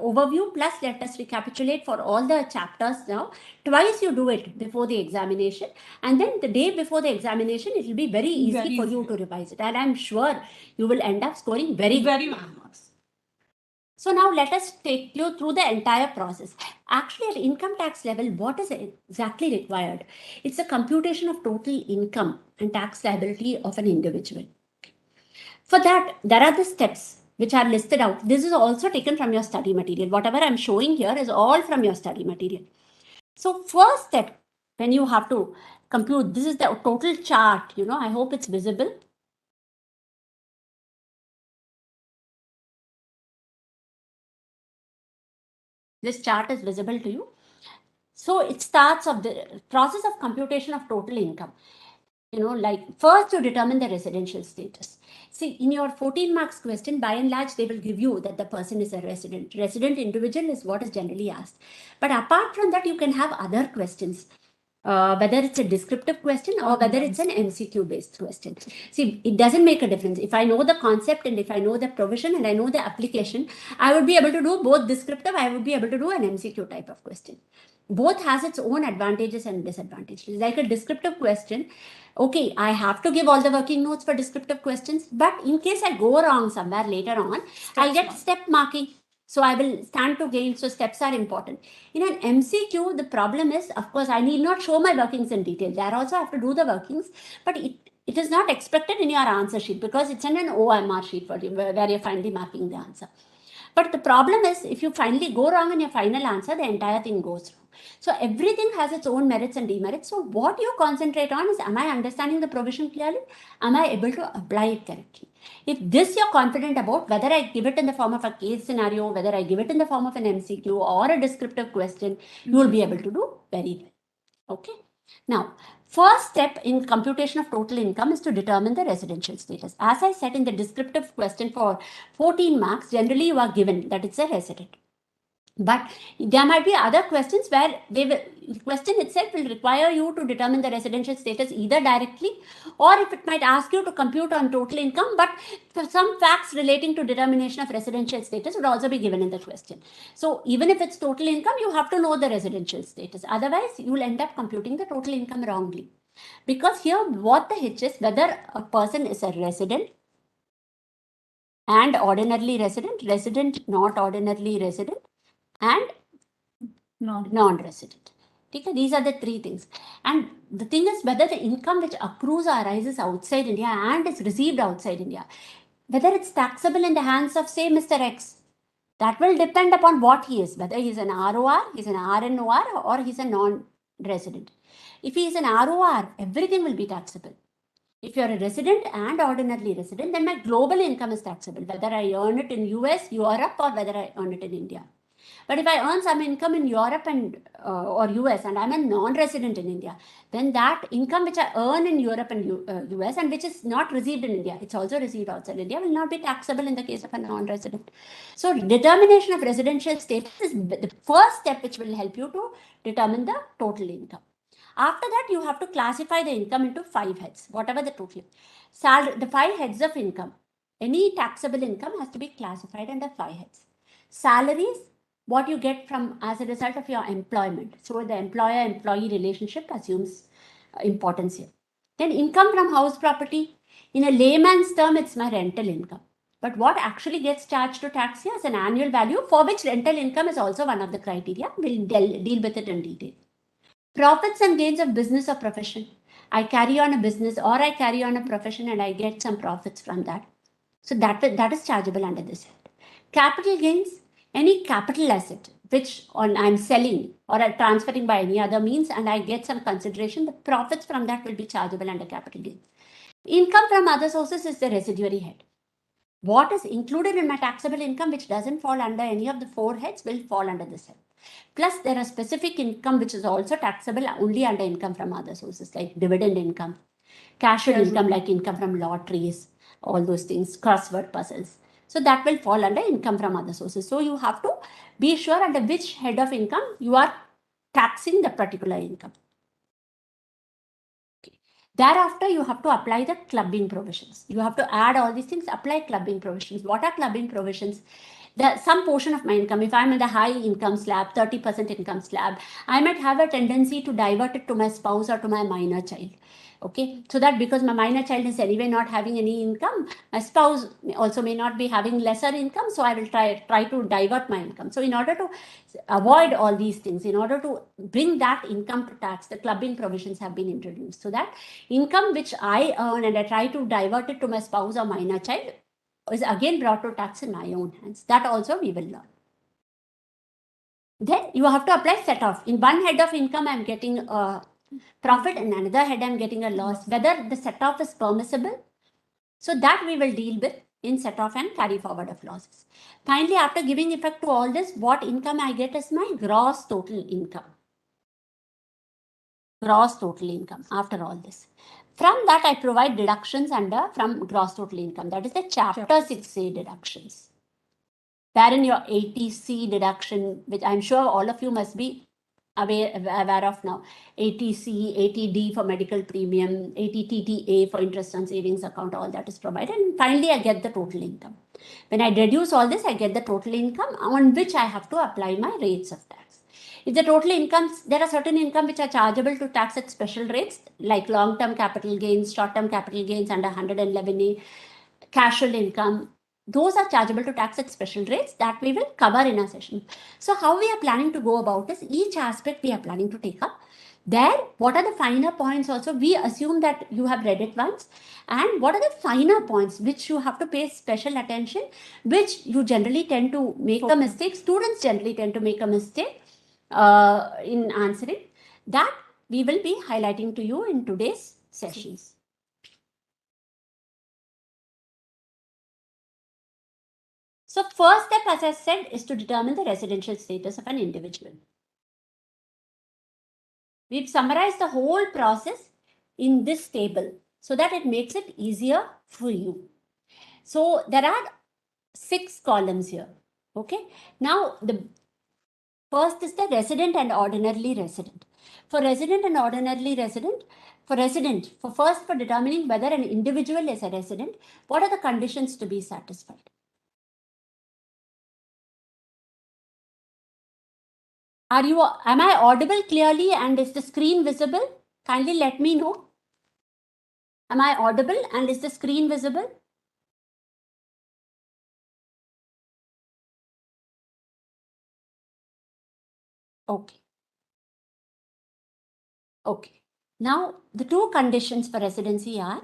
overview, plus let us recapitulate for all the chapters now. Twice you do it before the examination, and then the day before the examination, it will be very easy for you to revise it. And I'm sure you will end up scoring very well marks. So now let us take you through the entire process. Actually, at income tax level, what is exactly required? It's a computation of total income and tax liability of an individual. For that, there are the steps which are listed out. This is also taken from your study material. Whatever I'm showing here is all from your study material. So first step, when you have to compute, this is the total chart, I hope it's visible. This chart is visible to you. So it starts of the process of computation of total income. Like first to determine the residential status. See, in your 14 marks question, by and large, they will give you that the person is a resident. Resident individual is what is generally asked. But apart from that, you can have other questions. Whether it's a descriptive question or whether it's an MCQ based question. See, it doesn't make a difference. If I know the concept and if I know the provision and I know the application, I would be able to do both descriptive, I would be able to do an MCQ type of question. Both has its own advantages and disadvantages. Like a descriptive question, okay, I have to give all the working notes for descriptive questions, but in case I go wrong somewhere later on, I'll get step marking. So I will stand to gain. So steps are important. In an MCQ, the problem is, of course, I need not show my workings in detail. There also I have to do the workings, but it is not expected in your answer sheet because it's in an OMR sheet for you, where you're finally marking the answer. But the problem is, if you finally go wrong in your final answer, the entire thing goes wrong. So everything has its own merits and demerits. So what you concentrate on is, am I understanding the provision clearly? Am I able to apply it correctly? If this you're confident about, whether I give it in the form of a case scenario, whether I give it in the form of an MCQ or a descriptive question, you will be able to do very well. Okay. Now, first step in computation of total income is to determine the residential status. As I said in the descriptive question for 14 marks, generally you are given that it's a resident. But there might be other questions where the question itself will require you to determine the residential status either directly, or if it might ask you to compute on total income, but some facts relating to determination of residential status would also be given in the question. So even if it's total income, you have to know the residential status. Otherwise, you will end up computing the total income wrongly. Because here, what the hitch is, whether a person is a resident and ordinarily resident, not ordinarily resident, and non-resident. Okay, these are the three things. And the thing is, whether the income which accrues or arises outside India and is received outside India, whether it's taxable in the hands of, say, Mr. X, That will depend upon what he is, whether he's an ROR, he's an RNOR, or he's a non-resident. If he is an ROR, everything will be taxable. If you're a resident and ordinarily resident, then my global income is taxable, whether I earn it in US, Europe, or whether I earn it in India. But if I earn some income in Europe and or US and I'm a non-resident in India, then that income which I earn in Europe and US and which is not received in India, it's also received outside India, will not be taxable in the case of a non-resident. So determination of residential status is the first step which will help you to determine the total income. After that, you have to classify the income into 5 heads, whatever the total. The 5 heads of income. Any taxable income has to be classified under 5 heads. Salaries, what you get from as a result of your employment. So the employer-employee relationship assumes importance here. Then income from house property. In a layman's term, it's my rental income. But what actually gets charged to tax here is an annual value for which rental income is also one of the criteria. We'll deal with it in detail. Profits and gains of business or profession. I carry on a business or I carry on a profession and I get some profits from that. So that is chargeable under this head. Capital gains, any capital asset which I'm selling or I'm transferring by any other means and I get some consideration, the profits from that will be chargeable under capital gains. Income from other sources is the residuary head. What is included in my taxable income which doesn't fall under any of the 4 heads will fall under this head. Plus, there are specific income which is also taxable only under income from other sources like dividend income, casual income like income from lotteries, all those things, crossword puzzles. So that will fall under income from other sources. So you have to be sure under which head of income you are taxing the particular income. Thereafter, you have to apply the clubbing provisions. You have to add all these things, apply clubbing provisions. What are clubbing provisions? Some portion of my income, if I'm in the high income slab, 30% income slab, I might have a tendency to divert it to my spouse or to my minor child. Okay, so that because my minor child is anyway not having any income, my spouse also may not be having lesser income, so I will try to divert my income. So in order to avoid all these things, in order to bring that income to tax, the clubbing provisions have been introduced. So that income which I earn and I try to divert it to my spouse or minor child is again brought to tax in my own hands. That also we will learn. Then you have to apply set off. In one head of income, I'm getting a profit, and another head I'm getting a loss. Whether the set off is permissible, so that we will deal with in set off and carry forward of losses. Finally, after giving effect to all this, what income I get is my gross total income. Gross total income after all this. From that, I provide deductions from gross total income. That is the Chapter 6A deductions. Wherein your ATC deduction, which I'm sure all of you must be aware of now. ATC, ATD for medical premium, ATTTA for interest on savings account, all that is provided. And finally, I get the total income. When I deduce all this, I get the total income on which I have to apply my rates of tax. If the total incomes, there are certain income which are chargeable to tax at special rates, like long-term capital gains, short-term capital gains under 111A, casual income. Those are chargeable to tax at special rates that we will cover in a session. So how we are planning to go about is each aspect we are planning to take up. There, what are the finer points also? We assume that you have read it once. And what are the finer points which you have to pay special attention, which you generally tend to make a mistake. Students generally tend to make a mistake in answering. That we will be highlighting to you in today's sessions. So first step, as I said, is to determine the residential status of an individual. We've summarized the whole process in this table so that it makes it easier for you. So there are 6 columns here. Okay. Now the first is the resident and ordinarily resident. For resident and ordinarily resident, for determining whether an individual is a resident, what are the conditions to be satisfied? Am I audible clearly and is the screen visible? Kindly let me know. Am I audible and is the screen visible? Okay. Okay. Now, the 2 conditions for residency are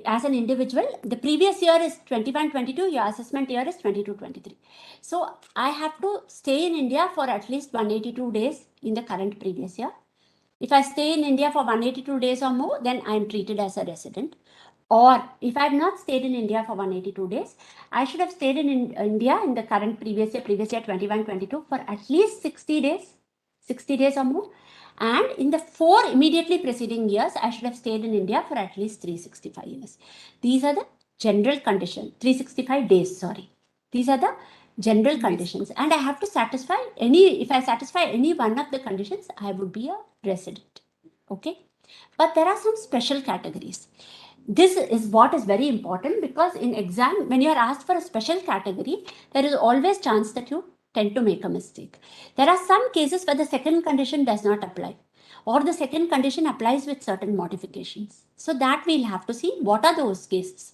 as an individual, the previous year is 21-22, your assessment year is 22-23. So I have to stay in India for at least 182 days in the current previous year. If I stay in India for 182 days or more, then I am treated as a resident. Or if I have not stayed in India for 182 days, I should have stayed in India in the current previous year 21-22 for at least 60 days or more. And in the 4 immediately preceding years, I should have stayed in India for at least 365 years. These are the general conditions, 365 days, sorry. These are the general conditions. And I have to satisfy if I satisfy any one of the conditions, I would be a resident. Okay. But there are some special categories. This is what is very important, because in exam, when you are asked for a special category, there is always chance that you tend to make a mistake. There are some cases where the second condition does not apply, or the second condition applies with certain modifications. So that we'll have to see what are those cases.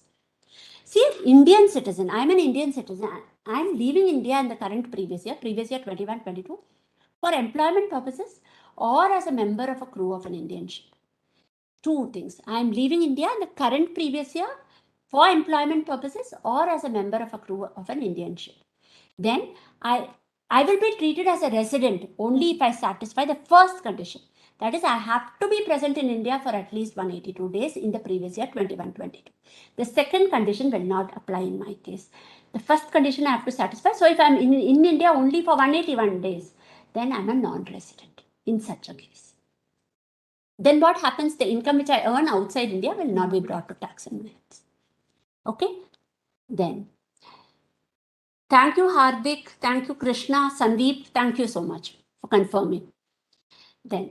See, Indian citizen, I'm an Indian citizen. I'm leaving India in the current previous year 21-22, for employment purposes or as a member of a crew of an Indian ship. 2 things. I am leaving India in the current previous year for employment purposes or as a member of a crew of an Indian ship. Then I will be treated as a resident only if I satisfy the first condition. That is, I have to be present in India for at least 182 days in the previous year 21-22. The second condition will not apply in my case. The first condition I have to satisfy. So if I'm in India only for 181 days, then I'm a non-resident in such a case. Then what happens? The income which I earn outside India will not be brought to tax and rates. Okay. Then, thank you, Hardik. Thank you, Krishna. Sandeep, thank you so much for confirming. Then,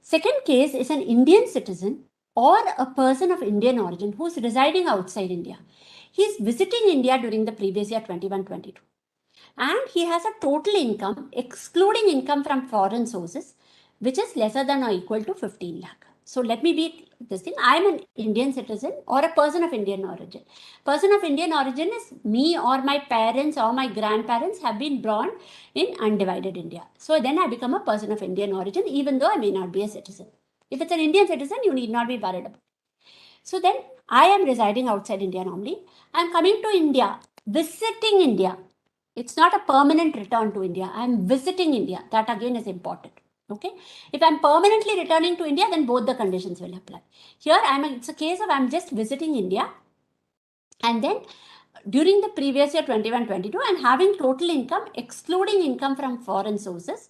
second case is an Indian citizen or a person of Indian origin who is residing outside India. He is visiting India during the previous year 21-22. And he has a total income, excluding income from foreign sources, which is lesser than or equal to 15 lakh. So let me be this thing. I am an Indian citizen or a person of Indian origin. Person of Indian origin is me or my parents or my grandparents have been born in undivided India. So then I become a person of Indian origin, even though I may not be a citizen. If it's an Indian citizen, you need not be worried about it. So then I am residing outside India normally. I am coming to India, visiting India. It's not a permanent return to India. I am visiting India. That again is important. Okay. If I'm permanently returning to India, then both the conditions will apply. Here, it's a case of I'm just visiting India. And then during the previous year 21-22, I'm having total income, excluding income from foreign sources,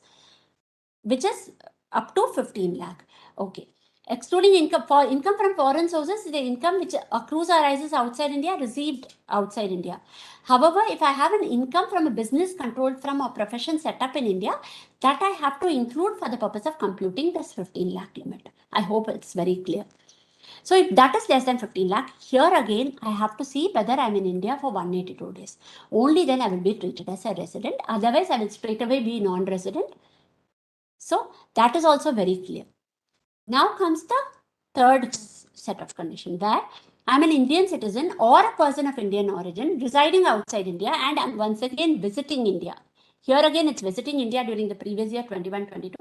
which is up to 15 lakh. Okay. Excluding income from foreign sources, the income which accrues or arises outside India, received outside India. However, if I have an income from a business controlled from a profession set up in India, that I have to include for the purpose of computing this 15 lakh limit. I hope it's very clear. So if that is less than 15 lakh, here again, I have to see whether I'm in India for 182 days. Only then I will be treated as a resident. Otherwise, I will straight away be non-resident. So that is also very clear. Now comes the third set of conditions, where I'm an Indian citizen or a person of Indian origin residing outside India, and I'm once again visiting India. Here again, it's visiting India during the previous year 21-22,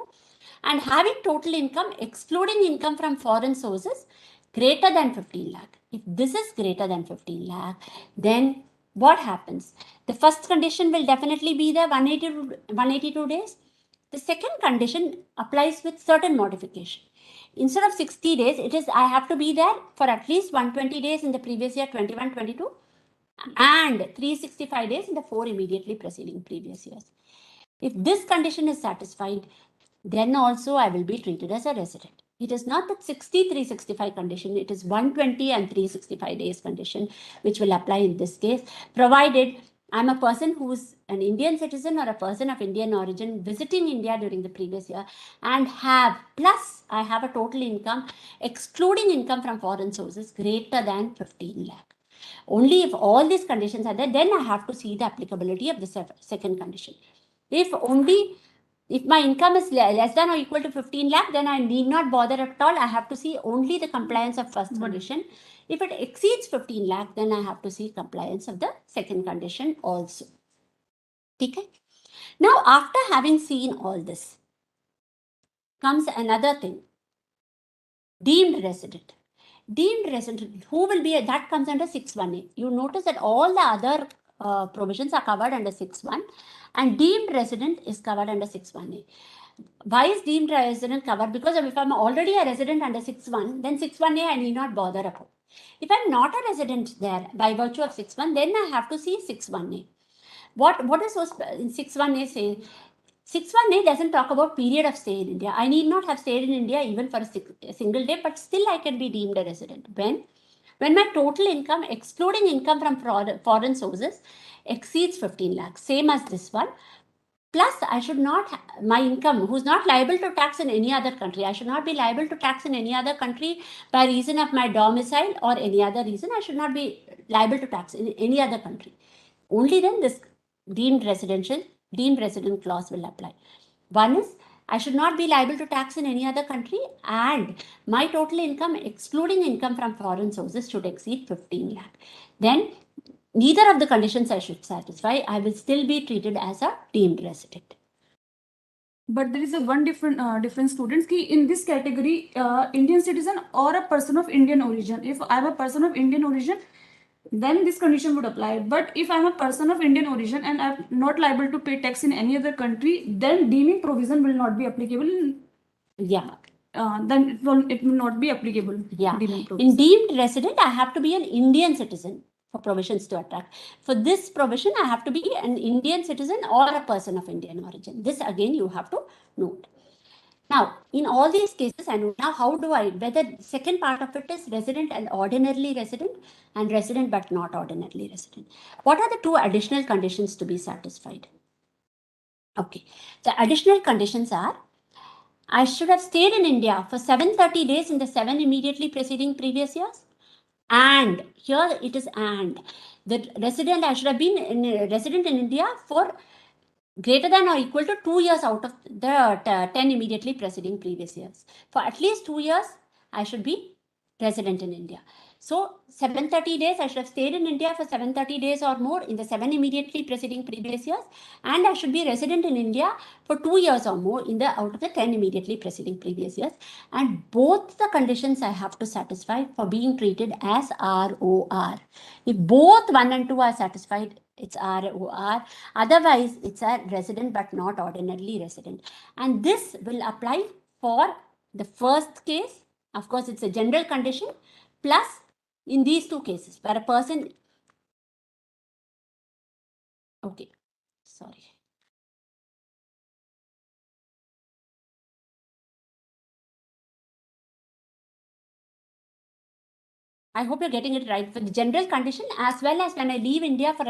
and having total income, excluding income from foreign sources, greater than 15 lakh. If this is greater than 15 lakh, then what happens? The first condition will definitely be the 182 days. The second condition applies with certain modification. Instead of 60 days, I have to be there for at least 120 days in the previous year 21-22 and 365 days in the 4 immediately preceding previous years. If this condition is satisfied, then also I will be treated as a resident. It is not that 365 condition, it is 120 and 365 days condition, which will apply in this case, provided I'm a person who's an Indian citizen or a person of Indian origin visiting India during the previous year and I have a total income, excluding income from foreign sources, greater than 15 lakh. Only if all these conditions are there, then I have to see the applicability of the second condition. If my income is less than or equal to 15 lakh, then I need not bother at all. I have to see only the compliance of first condition. If it exceeds 15 lakh, then I have to see compliance of the second condition also. Okay. Now, after having seen all this, comes another thing. Deemed resident. Deemed resident, who will be, that comes under 6(1)(a). You notice that all the other provisions are covered under 6(1), and deemed resident is covered under 6(1)(a). Why is deemed resident covered? Because if I'm already a resident under 6(1), then 6(1)(a) I need not bother about. If I'm not a resident there by virtue of 6(1), then I have to see 6(1)(a). What is so in 6(1)(a) saying? 6(1)(a) doesn't talk about period of stay in India. I need not have stayed in India even for a single day, but still I can be deemed a resident. When my total income, excluding income from foreign sources, exceeds 15 lakhs, same as this one. Plus, I should not, my income, who's not liable to tax in any other country, I should not be liable to tax in any other country by reason of my domicile or any other reason. I should not be liable to tax in any other country. Only then this deemed resident clause will apply. One is, I should not be liable to tax in any other country, and my total income, excluding income from foreign sources, should exceed 15 lakh. Then neither of the conditions I should satisfy. I will still be treated as a deemed resident. But there is a one different students ki in this category, Indian citizen or a person of Indian origin. If I am a person of Indian origin, then this condition would apply. But if I am a person of Indian origin and I am not liable to pay tax in any other country, then deeming provision will not be applicable. Yeah. Then it will not be applicable. Yeah. In deemed resident, I have to be an Indian citizen for provisions to attract. For this provision, I have to be an Indian citizen or a person of Indian origin. This again you have to note. Now, in all these cases, I know now how do I, whether second part of it is resident and ordinarily resident and resident but not ordinarily resident. What are the two additional conditions to be satisfied? Okay, the additional conditions are, I should have stayed in India for 730 days in the 7 immediately preceding previous years. And here it is and. The resident, I should have been resident in India for greater than or equal to 2 years out of the 10 immediately preceding previous years. For at least 2 years, I should be resident in India. So 730 days, I should have stayed in India for 730 days or more in the 7 immediately preceding previous years. And I should be resident in India for 2 years or more in the out of the 10 immediately preceding previous years. And both the conditions I have to satisfy for being treated as ROR. If both 1 and 2 are satisfied, it's ROR. Otherwise, it's a resident but not ordinarily resident. And this will apply for the first case. Of course, it's a general condition. Plus, in these two cases, where a person... Okay, sorry. I hope you're getting it right. For the general condition, as well as when I leave India for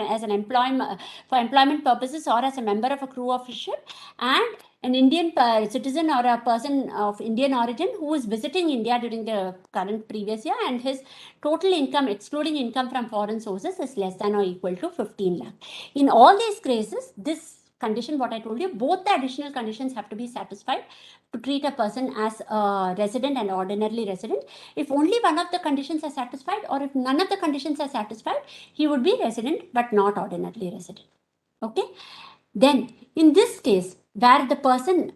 employment purposes or as a member of a crew of a ship, and an Indian citizen or a person of Indian origin who is visiting India during the current previous year, and his total income, excluding income from foreign sources, is less than or equal to 15 lakh. In all these cases, this condition, what I told you, both the additional conditions have to be satisfied to treat a person as a resident and ordinarily resident. If only one of the conditions are satisfied, or if none of the conditions are satisfied, he would be resident but not ordinarily resident. Okay. Then in this case, where the person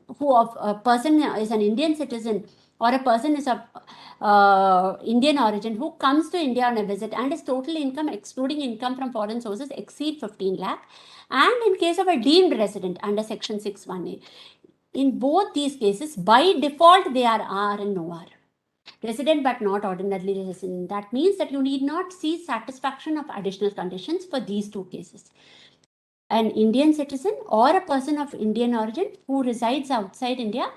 is an Indian citizen or a person is of Indian origin who comes to India on a visit and his total income, excluding income from foreign sources, exceed 15 lakh, and in case of a deemed resident under section 6(1)(a), in both these cases, by default, they are R and no R. Resident but not ordinarily resident. That means that you need not see satisfaction of additional conditions for these two cases. An Indian citizen or a person of Indian origin who resides outside India,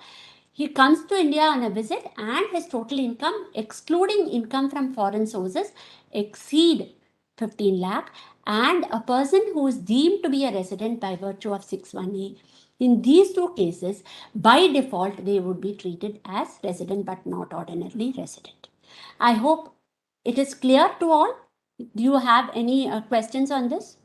he comes to India on a visit and his total income, excluding income from foreign sources, exceed 15 lakh, and a person who is deemed to be a resident by virtue of 6(1)(a). In these two cases, by default, they would be treated as resident but not ordinarily resident. I hope it is clear to all. Do you have any questions on this?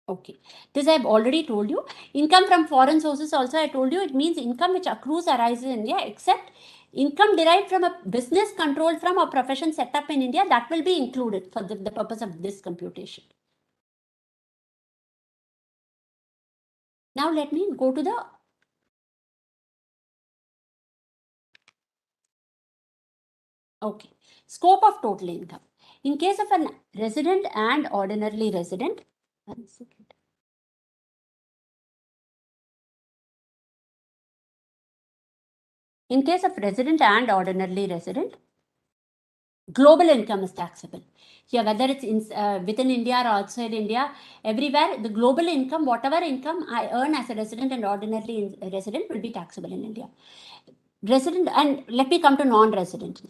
Okay, this I have already told you. Income from foreign sources also I told you, it means income which accrues arises in India, except income derived from a business controlled from a profession set up in India, that will be included for the purpose of this computation. Now let me go to the Okay. Scope of total income. In case of a resident and ordinarily resident, 1 second. In case of resident and ordinarily resident, global income is taxable. Here, whether it's within India or outside India, everywhere, the global income, whatever income I earn as a resident and ordinarily resident will be taxable in India. Resident, and let me come to non-resident.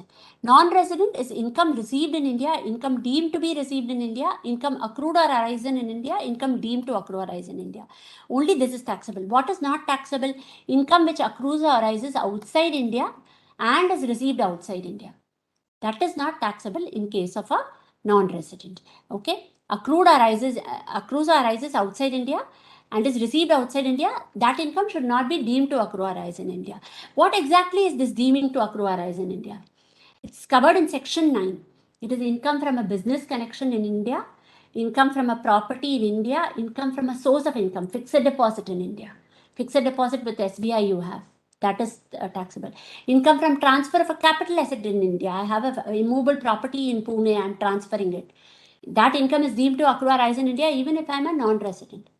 Non-resident is income received in India, income deemed to be received in India, income accrued or arisen in India, income deemed to accrue or arise in India. Only this is taxable. What is not taxable? Income which accrues or arises outside India and is received outside India. That is not taxable in case of a non-resident. Okay, accrues or arises outside India and is received outside India, that income should not be deemed to accrue or arise in India. What exactly is this deeming to accrue or arise in India? It's covered in section 9. It is income from a business connection in India, income from a property in India, income from a source of income, fixed deposit in India. Fixed deposit with SBI you have. That is taxable. Income from transfer of a capital asset in India. I have a immovable property in Pune, I am transferring it. That income is deemed to accrue or arise in India even if I am a non-resident.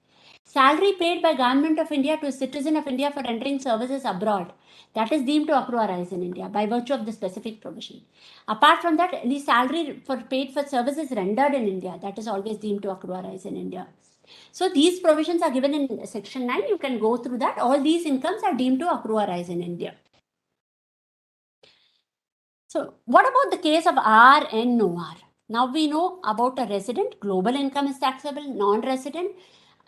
Salary paid by Government of India to a citizen of India for rendering services abroad. That is deemed to accrue or arise in India by virtue of the specific provision. Apart from that, any salary paid for services rendered in India, that is always deemed to accrue or arise in India. So these provisions are given in section 9. You can go through that. All these incomes are deemed to accrue or arise in India. So what about the case of RNOR? Now we know about a resident, global income is taxable, non-resident,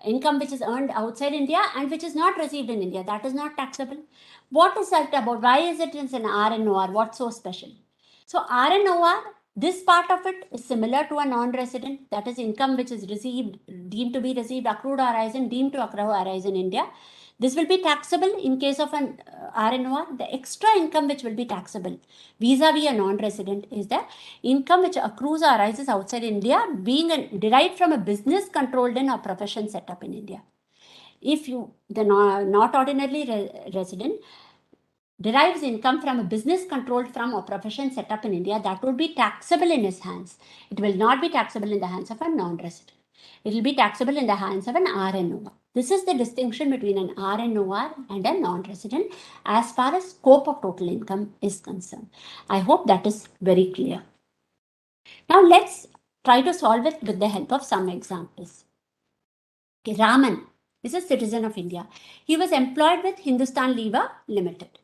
income which is earned outside India and which is not received in India, that is not taxable. What is that about? Why is it in RNOR? What's so special? So RNOR, this part of it is similar to a non-resident, that is income which is received, deemed to be received, accrued or arising, deemed to accrue or arise in India. This will be taxable in case of an RNOR. The extra income which will be taxable vis-a-vis a non-resident is the income which accrues or arises outside India being derived from a business controlled in or profession set up in India. If the not ordinarily resident derives income from a business controlled from or profession set up in India, that would be taxable in his hands. It will not be taxable in the hands of a non-resident. It will be taxable in the hands of an RNOR. This is the distinction between an RNOR and a non-resident as far as scope of total income is concerned. I hope that is very clear. Now let's try to solve it with the help of some examples. Okay, Raman is a citizen of India. He was employed with Hindustan Lever Limited.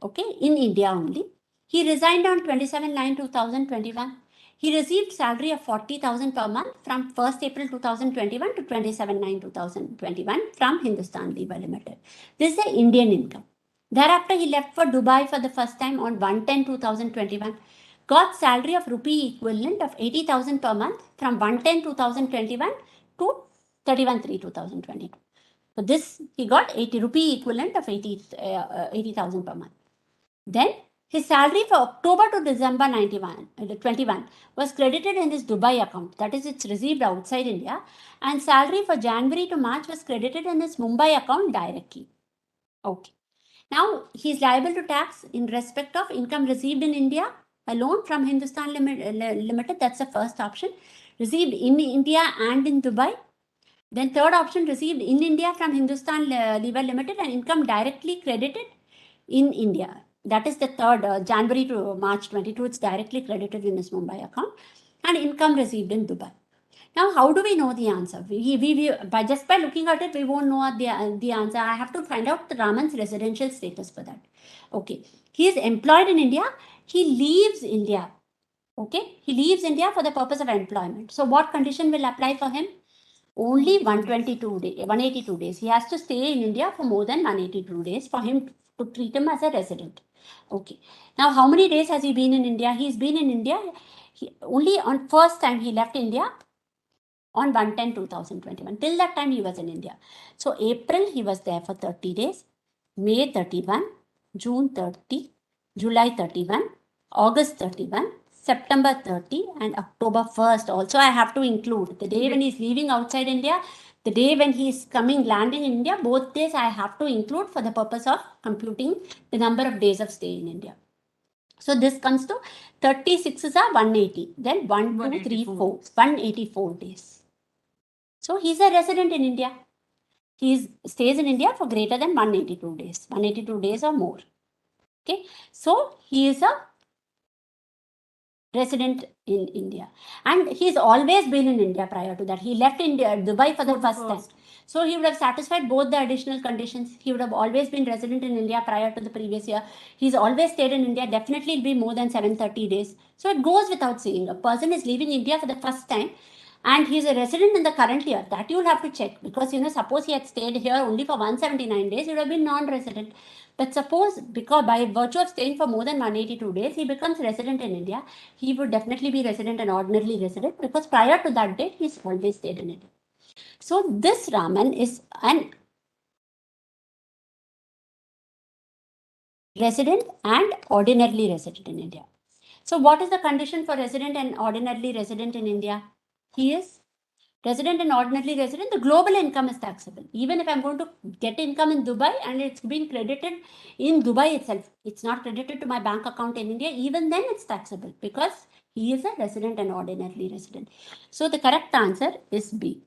Okay, in India only. He resigned on 27/9/2021. He received salary of 40,000 per month from 1st April 2021 to 27/9/2021 from Hindustan Lever Limited. This is the Indian income. Thereafter, he left for Dubai for the first time on 1/10/2021. Got salary of rupee equivalent of 80,000 per month from 1/10/2021 to 31/3/2022. For this, he got 80 rupee equivalent of 80,000 per month. Then his salary for October to December 21 was credited in his Dubai account. That is, it's received outside India. And salary for January to March was credited in his Mumbai account directly. Okay. Now, he is liable to tax in respect of income received in India alone from Hindustan Limited. That's the first option. Received in India and in Dubai. Then third option, received in India from Hindustan Lever Limited and income directly credited in India. That is the third, January to March 22, it's directly credited in his Mumbai account, and income received in Dubai. Now, how do we know the answer? By looking at it, we won't know the answer. I have to find out the Raman's residential status for that. Okay, he is employed in India. He leaves India. Okay, he leaves India for the purpose of employment. So, what condition will apply for him? Only 182 days. He has to stay in India for more than 182 days for him to treat him as a resident. Okay. Now, how many days has he been in India? He's been in India. Only on first time he left India on 1/10/2021. Till that time he was in India. So, April he was there for 30 days. May 31, June 30, July 31, August 31, September 30 and October 1st. Also, I have to include the day when he's leaving outside India, the day when he's landing in India, both days I have to include for the purpose of computing the number of days of stay in India. So this comes to 36 is a 180. Then 1, 2, 3, 4. 184 days. So he's a resident in India. He stays in India for greater than 182 days. 182 days or more. Okay. So he is a resident in India. And he's always been in India prior to that. He left India, Dubai for the first time. So he would have satisfied both the additional conditions. He would have always been resident in India prior to the previous year. He's always stayed in India. Definitely will be more than 730 days. So it goes without saying. A person is leaving India for the first time and he's a resident in the current year. That you will have to check because, suppose he had stayed here only for 179 days, he would have been non-resident. But suppose because by virtue of staying for more than 182 days, he becomes resident in India, he would definitely be resident and ordinarily resident because prior to that date, he's always stayed in India. So this Raman is an resident and ordinarily resident in India. So what is the condition for resident and ordinarily resident in India? He is resident and ordinarily resident. The global income is taxable. Even if I'm going to get income in Dubai and it's been credited in Dubai itself, it's not credited to my bank account in India, even then it's taxable because he is a resident and ordinarily resident. So the correct answer is B.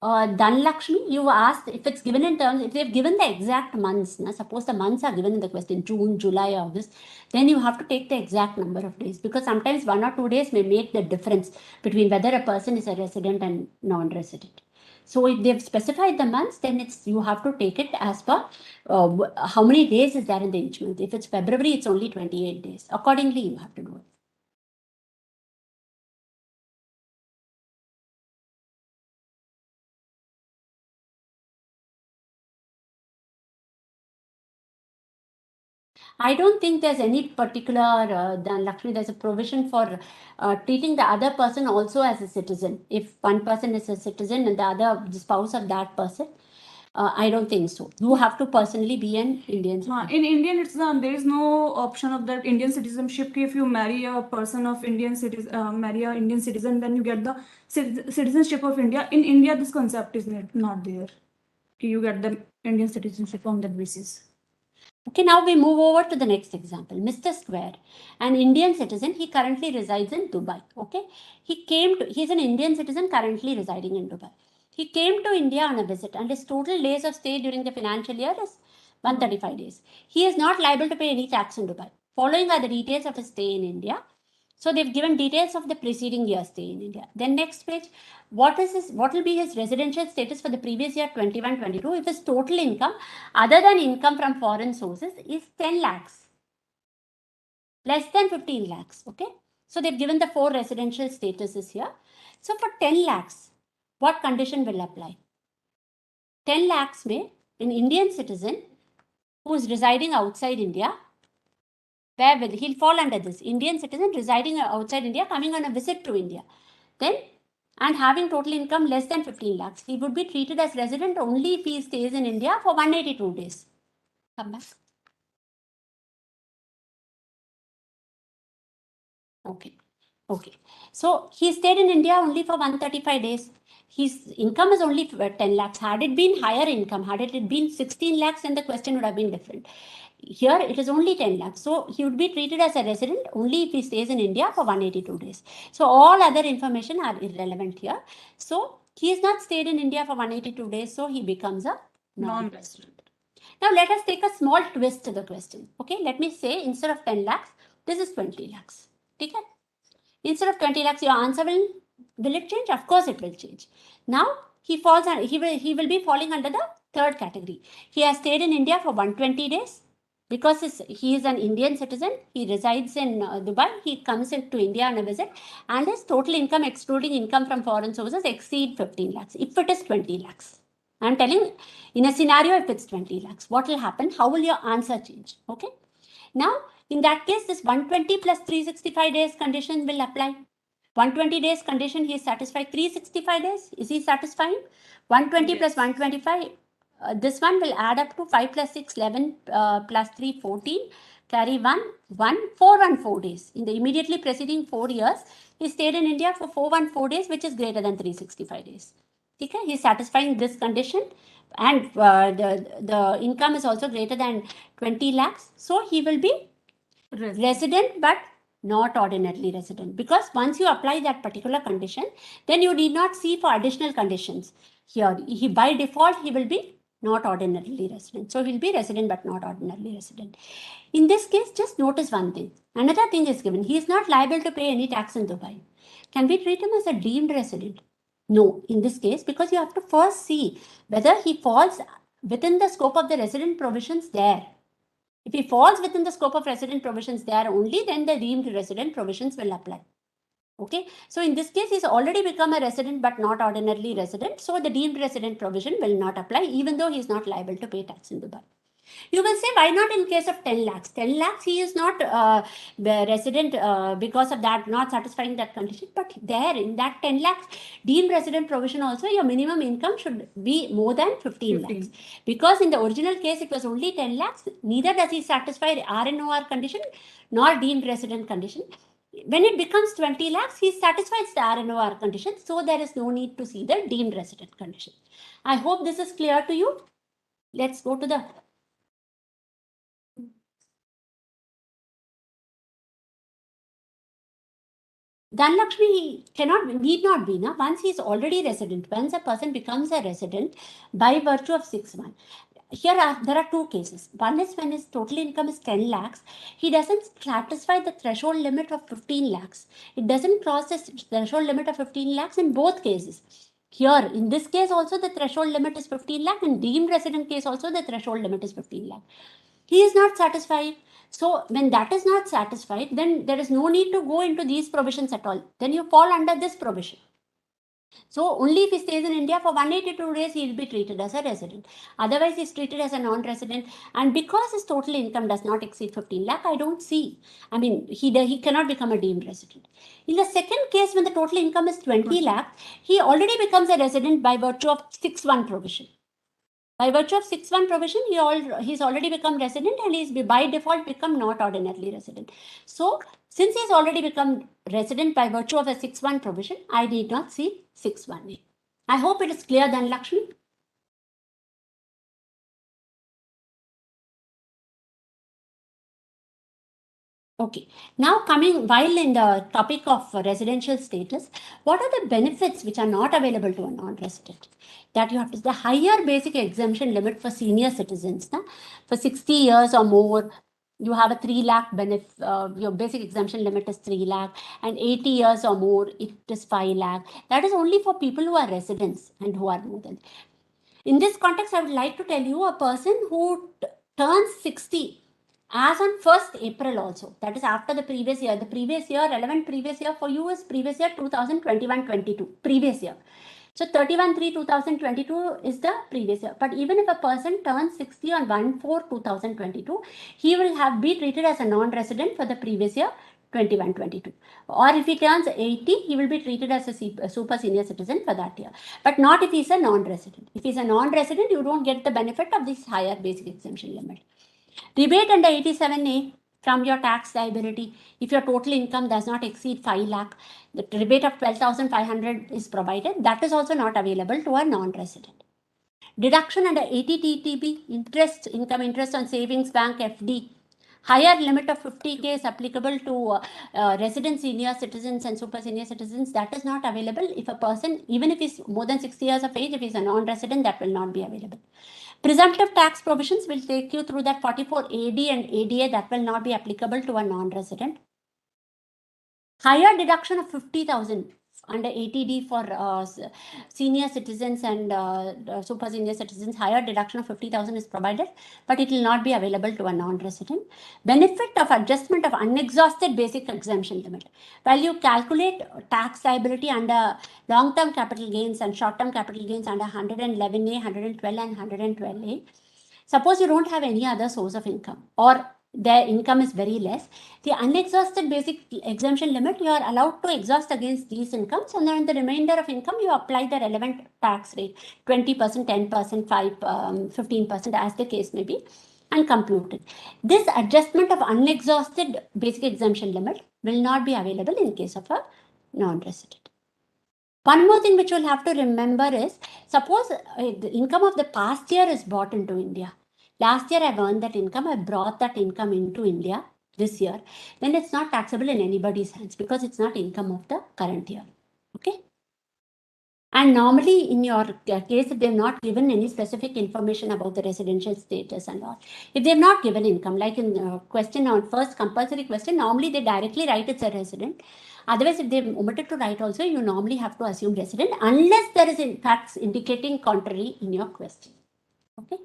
Dhanlakshmi, you asked if it's given in terms, if they've given the exact months, suppose the months are given in the question, June, July, August, then you have to take the exact number of days because sometimes 1 or 2 days may make the difference between whether a person is a resident and non-resident. So if they've specified the months, then you have to take it as per how many days is there in the each month. If it's February, it's only 28 days. Accordingly, you have to do it. I don't think there's any particular, Lakshmi, there's a provision for treating the other person also as a citizen. If one person is a citizen and the other, the spouse of that person, I don't think so. You have to personally be an Indian citizen. In Indian, there is no option of that Indian citizenship. If you marry a person of Indian citizen, marry a Indian citizen, then you get the citizenship of India. In India, this concept is not there. You get the Indian citizenship on that basis. Okay, now we move over to the next example. Mr. Square, an Indian citizen, he currently resides in Dubai. Okay, he's an Indian citizen currently residing in Dubai. He came to India on a visit and his total days of stay during the financial year is 135 days. He is not liable to pay any tax in Dubai. Following are the details of his stay in India. So they've given details of the preceding year stay in India. Then next page, what will be his residential status for the previous year 21-22 if his total income other than income from foreign sources is 10 lakhs, less than 15 lakhs. Okay. So they've given the 4 residential statuses here. So for 10 lakhs, what condition will apply? 10 lakhs may an Indian citizen who is residing outside India, where will he'll fall under this Indian citizen residing outside India, coming on a visit to India, then and having total income less than 15 lakhs, he would be treated as resident only if he stays in India for 182 days. Come back. Okay. Okay. So he stayed in India only for 135 days. His income is only 10 lakhs. Had it been higher income, had it been 16 lakhs, then the question would have been different. Here it is only 10 lakhs. So he would be treated as a resident only if he stays in India for 182 days. So all other information are irrelevant here. So he has not stayed in India for 182 days. So he becomes a non-resident. Now let us take a small twist to the question. Okay, let me say instead of 10 lakhs, this is 20 lakhs. Okay? Instead of 20 lakhs, your answer will it change? Of course it will change. Now he will be falling under the third category. He has stayed in India for 120 days. Because he is an Indian citizen, he resides in Dubai, he comes into India on a visit, and his total income excluding income from foreign sources exceed 15 lakhs. If it is 20 lakhs, I'm telling in a scenario if it's 20 lakhs, what will happen? How will your answer change? Okay. Now, in that case, this 120 plus 365 days condition will apply. 120 days condition, he is satisfied. 365 days, is he satisfying? 120 yes. Plus 125. This one will add up to 5 plus 6, 11, plus 3, 14, carry 414 days. In the immediately preceding 4 years, he stayed in India for 414 days, which is greater than 365 days. Okay, he is satisfying this condition, and the income is also greater than 20 lakhs. So he will be resident, but not ordinarily resident, because once you apply that particular condition, then you need not see for additional conditions. Here, he by default, he will be not ordinarily resident. So he'll be resident, but not ordinarily resident. In this case, just notice one thing. Another thing is given. He is not liable to pay any tax in Dubai. Can we treat him as a deemed resident? No, in this case, because you have to first see whether he falls within the scope of the resident provisions there. If he falls within the scope of resident provisions there only, then the deemed resident provisions will apply. Okay, so in this case, he's already become a resident but not ordinarily resident. So the deemed resident provision will not apply, even though he's not liable to pay tax in Dubai. You will say, why not in case of 10 lakhs? 10 lakhs, he is not resident because of that, not satisfying that condition. But there, in that 10 lakhs, deemed resident provision also, your minimum income should be more than 15 lakhs. Because in the original case, it was only 10 lakhs. Neither does he satisfy the RNOR condition nor deemed resident condition. When it becomes 20 lakhs, he satisfies the RNOR condition. So there is no need to see the deemed resident condition. I hope this is clear to you. Let's go to the Dhanlakshmi need not be. Na? Once he is already resident, once a person becomes a resident by virtue of 6(1). Here there are two cases. One is when his total income is 10 lakhs, he doesn't satisfy the threshold limit of 15 lakhs. It doesn't cross the threshold limit of 15 lakhs in both cases. Here, in this case also the threshold limit is 15 lakh, and deemed resident case also the threshold limit is 15 lakh. He is not satisfied. So when that is not satisfied, then there is no need to go into these provisions at all. Then you fall under this provision. So only if he stays in India for 182 days, he will be treated as a resident. Otherwise, he is treated as a non-resident. And because his total income does not exceed 15 lakh, I don't see. I mean, he cannot become a deemed resident. In the second case, when the total income is 20 lakh, he already becomes a resident by virtue of 6(1) provision. By virtue of 6(1) provision, he's already become resident, and he's by default become not ordinarily resident. So since he's already become resident by virtue of a 6(1) provision, I need not see 6(1)(a). I hope it is clear, Dhanlakshmi. Okay, now while in the topic of residential status, what are the benefits which are not available to a non-resident? That you have to, the higher basic exemption limit for senior citizens, for 60 years or more, you have a 3 lakh benefit, your basic exemption limit is 3 lakh, and 80 years or more, it is 5 lakh. That is only for people who are residents and who are more than. In this context, I would like to tell you, a person who turns 60 as on 1st April also, that is after the previous year. The previous year, relevant previous year for you is previous year 2021-22, previous year. So 31/3/2022 is the previous year. But even if a person turns 60 on 1/4/2022, he will be treated as a non-resident for the previous year 21-22. Or if he turns 80, he will be treated as a super senior citizen for that year. But not if he's a non-resident. If he's a non-resident, you don't get the benefit of this higher basic exemption limit. Rebate under 87A from your tax liability. If your total income does not exceed 5 lakh, the rebate of 12,500 is provided. That is also not available to a non-resident. Deduction under 80TTB, income interest on savings bank FD. Higher limit of 50K is applicable to resident senior citizens and super senior citizens. That is not available if a person, even if he's more than 60 years of age, if he's a non-resident, that will not be available. Presumptive tax provisions will take you through that 44 AD and ADA, that will not be applicable to a non-resident. Higher deduction of 50,000 under 80D for senior citizens and super senior citizens, higher deduction of 50,000 is provided, but it will not be available to a non-resident. Benefit of adjustment of unexhausted basic exemption limit. While you calculate tax liability under long-term capital gains and short-term capital gains under 111A, 112 and 112A, suppose you don't have any other source of income, or their income is very less, the unexhausted basic exemption limit, you are allowed to exhaust against these incomes, and then the remainder of income, you apply the relevant tax rate, 20%, 10%, 5%, 15%, as the case may be. and computed. This adjustment of unexhausted basic exemption limit will not be available in case of a non-resident. One more thing which we'll have to remember is, suppose the income of the past year is brought into India. Last year I've earned that income, I brought that income into India this year, then it's not taxable in anybody's hands because it's not income of the current year. Okay. And normally in your case, if they've not given any specific information about the residential status and all, if they've not given income, like in the question on first compulsory question, normally they directly write it's a resident. Otherwise, if they've omitted to write also, you normally have to assume resident unless there is in fact indicating contrary in your question. Okay.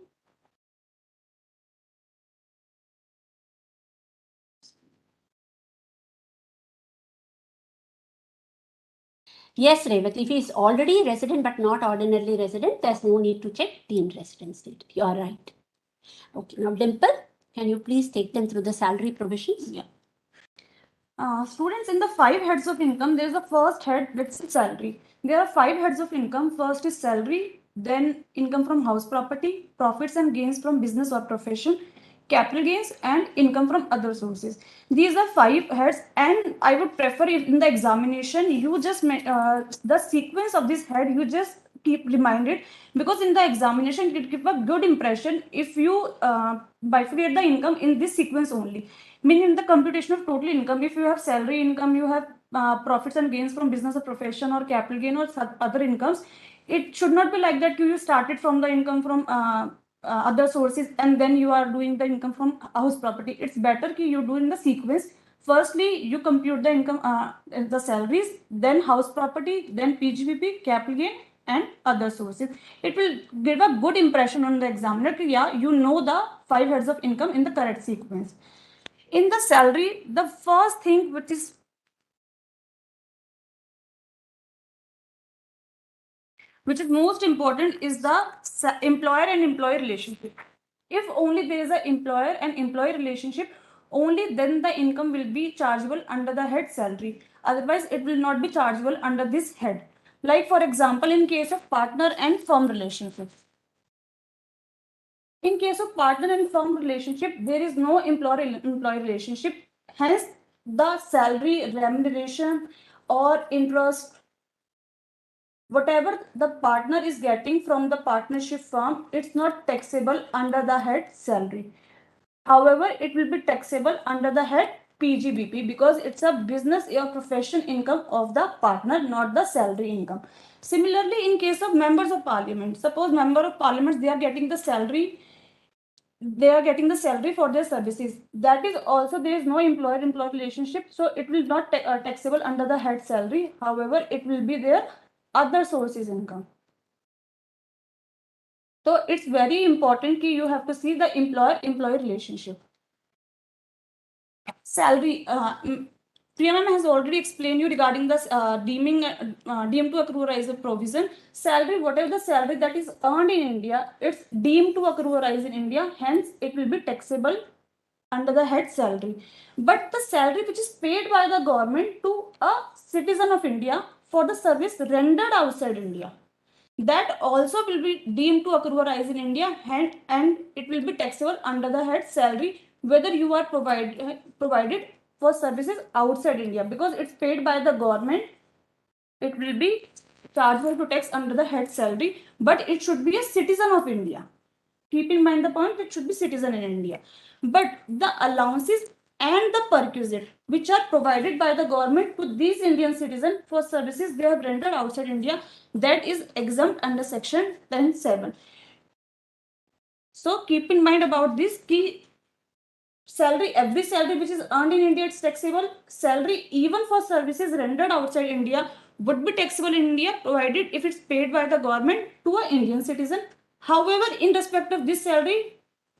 Yes, Revati, if he is already resident but not ordinarily resident, there's no need to check deemed resident state. You are right. Okay, now Dimple, can you please take them through the salary provisions? Yeah. Students, in the 5 heads of income, there is a first head, which is salary. There are 5 heads of income. First is salary, then income from house property, profits and gains from business or profession, capital gains, and income from other sources. These are 5 heads, and I would prefer if in the examination you just the sequence of this head you just keep reminded, because in the examination it gives a good impression if you bifurcate the income in this sequence only. Meaning in the computation of total income, if you have salary income, you have profits and gains from business or profession or capital gain or other incomes, it should not be like that you started from the income from other sources and then you are doing the income from house property. It's better that you do in the sequence. Firstly, you compute the income, the salaries, then house property, then PGBP, capital gain, and other sources. It will give a good impression on the examiner that, yeah, you know the 5 heads of income in the correct sequence. In the salary, the first thing which is most important is the employer and employee relationship. If only there is an employer and employee relationship, only then the income will be chargeable under the head salary. Otherwise, it will not be chargeable under this head. Like for example, in case of partner and firm relationship. In case of partner and firm relationship, there is no employer-employee relationship. Hence, the salary, remuneration, or interest, whatever the partner is getting from the partnership firm, it's not taxable under the head salary. However, it will be taxable under the head PGBP because it's a business or profession income of the partner, not the salary income. Similarly, in case of members of parliament, suppose member of parliament, they are getting the salary for their services. That is also, there is no employer-employee relationship, so it will not taxable under the head salary. However, it will be their other sources income. So it's very important that you have to see the employer-employee relationship. Salary, Priya ma'am has already explained you regarding the deemed to accrue rise of provision. Salary, whatever the salary that is earned in India, it's deemed to accrue rise in India. Hence, it will be taxable under the head salary. But the salary which is paid by the government to a citizen of India for the service rendered outside India, that also will be deemed to accrue rise in India, and it will be taxable under the head salary whether you are provided for services outside India, because it's paid by the government. It will be chargeable to tax under the head salary, but it should be a citizen of India. Keep in mind the point, it should be citizen in India. But the allowances and the perquisite which are provided by the government to these Indian citizens for services they have rendered outside India, that is exempt under section 10(7). So keep in mind about this key salary, every salary which is earned in India, it's taxable. Salary even for services rendered outside India would be taxable in India, provided if it's paid by the government to an Indian citizen. However, in respect of this salary,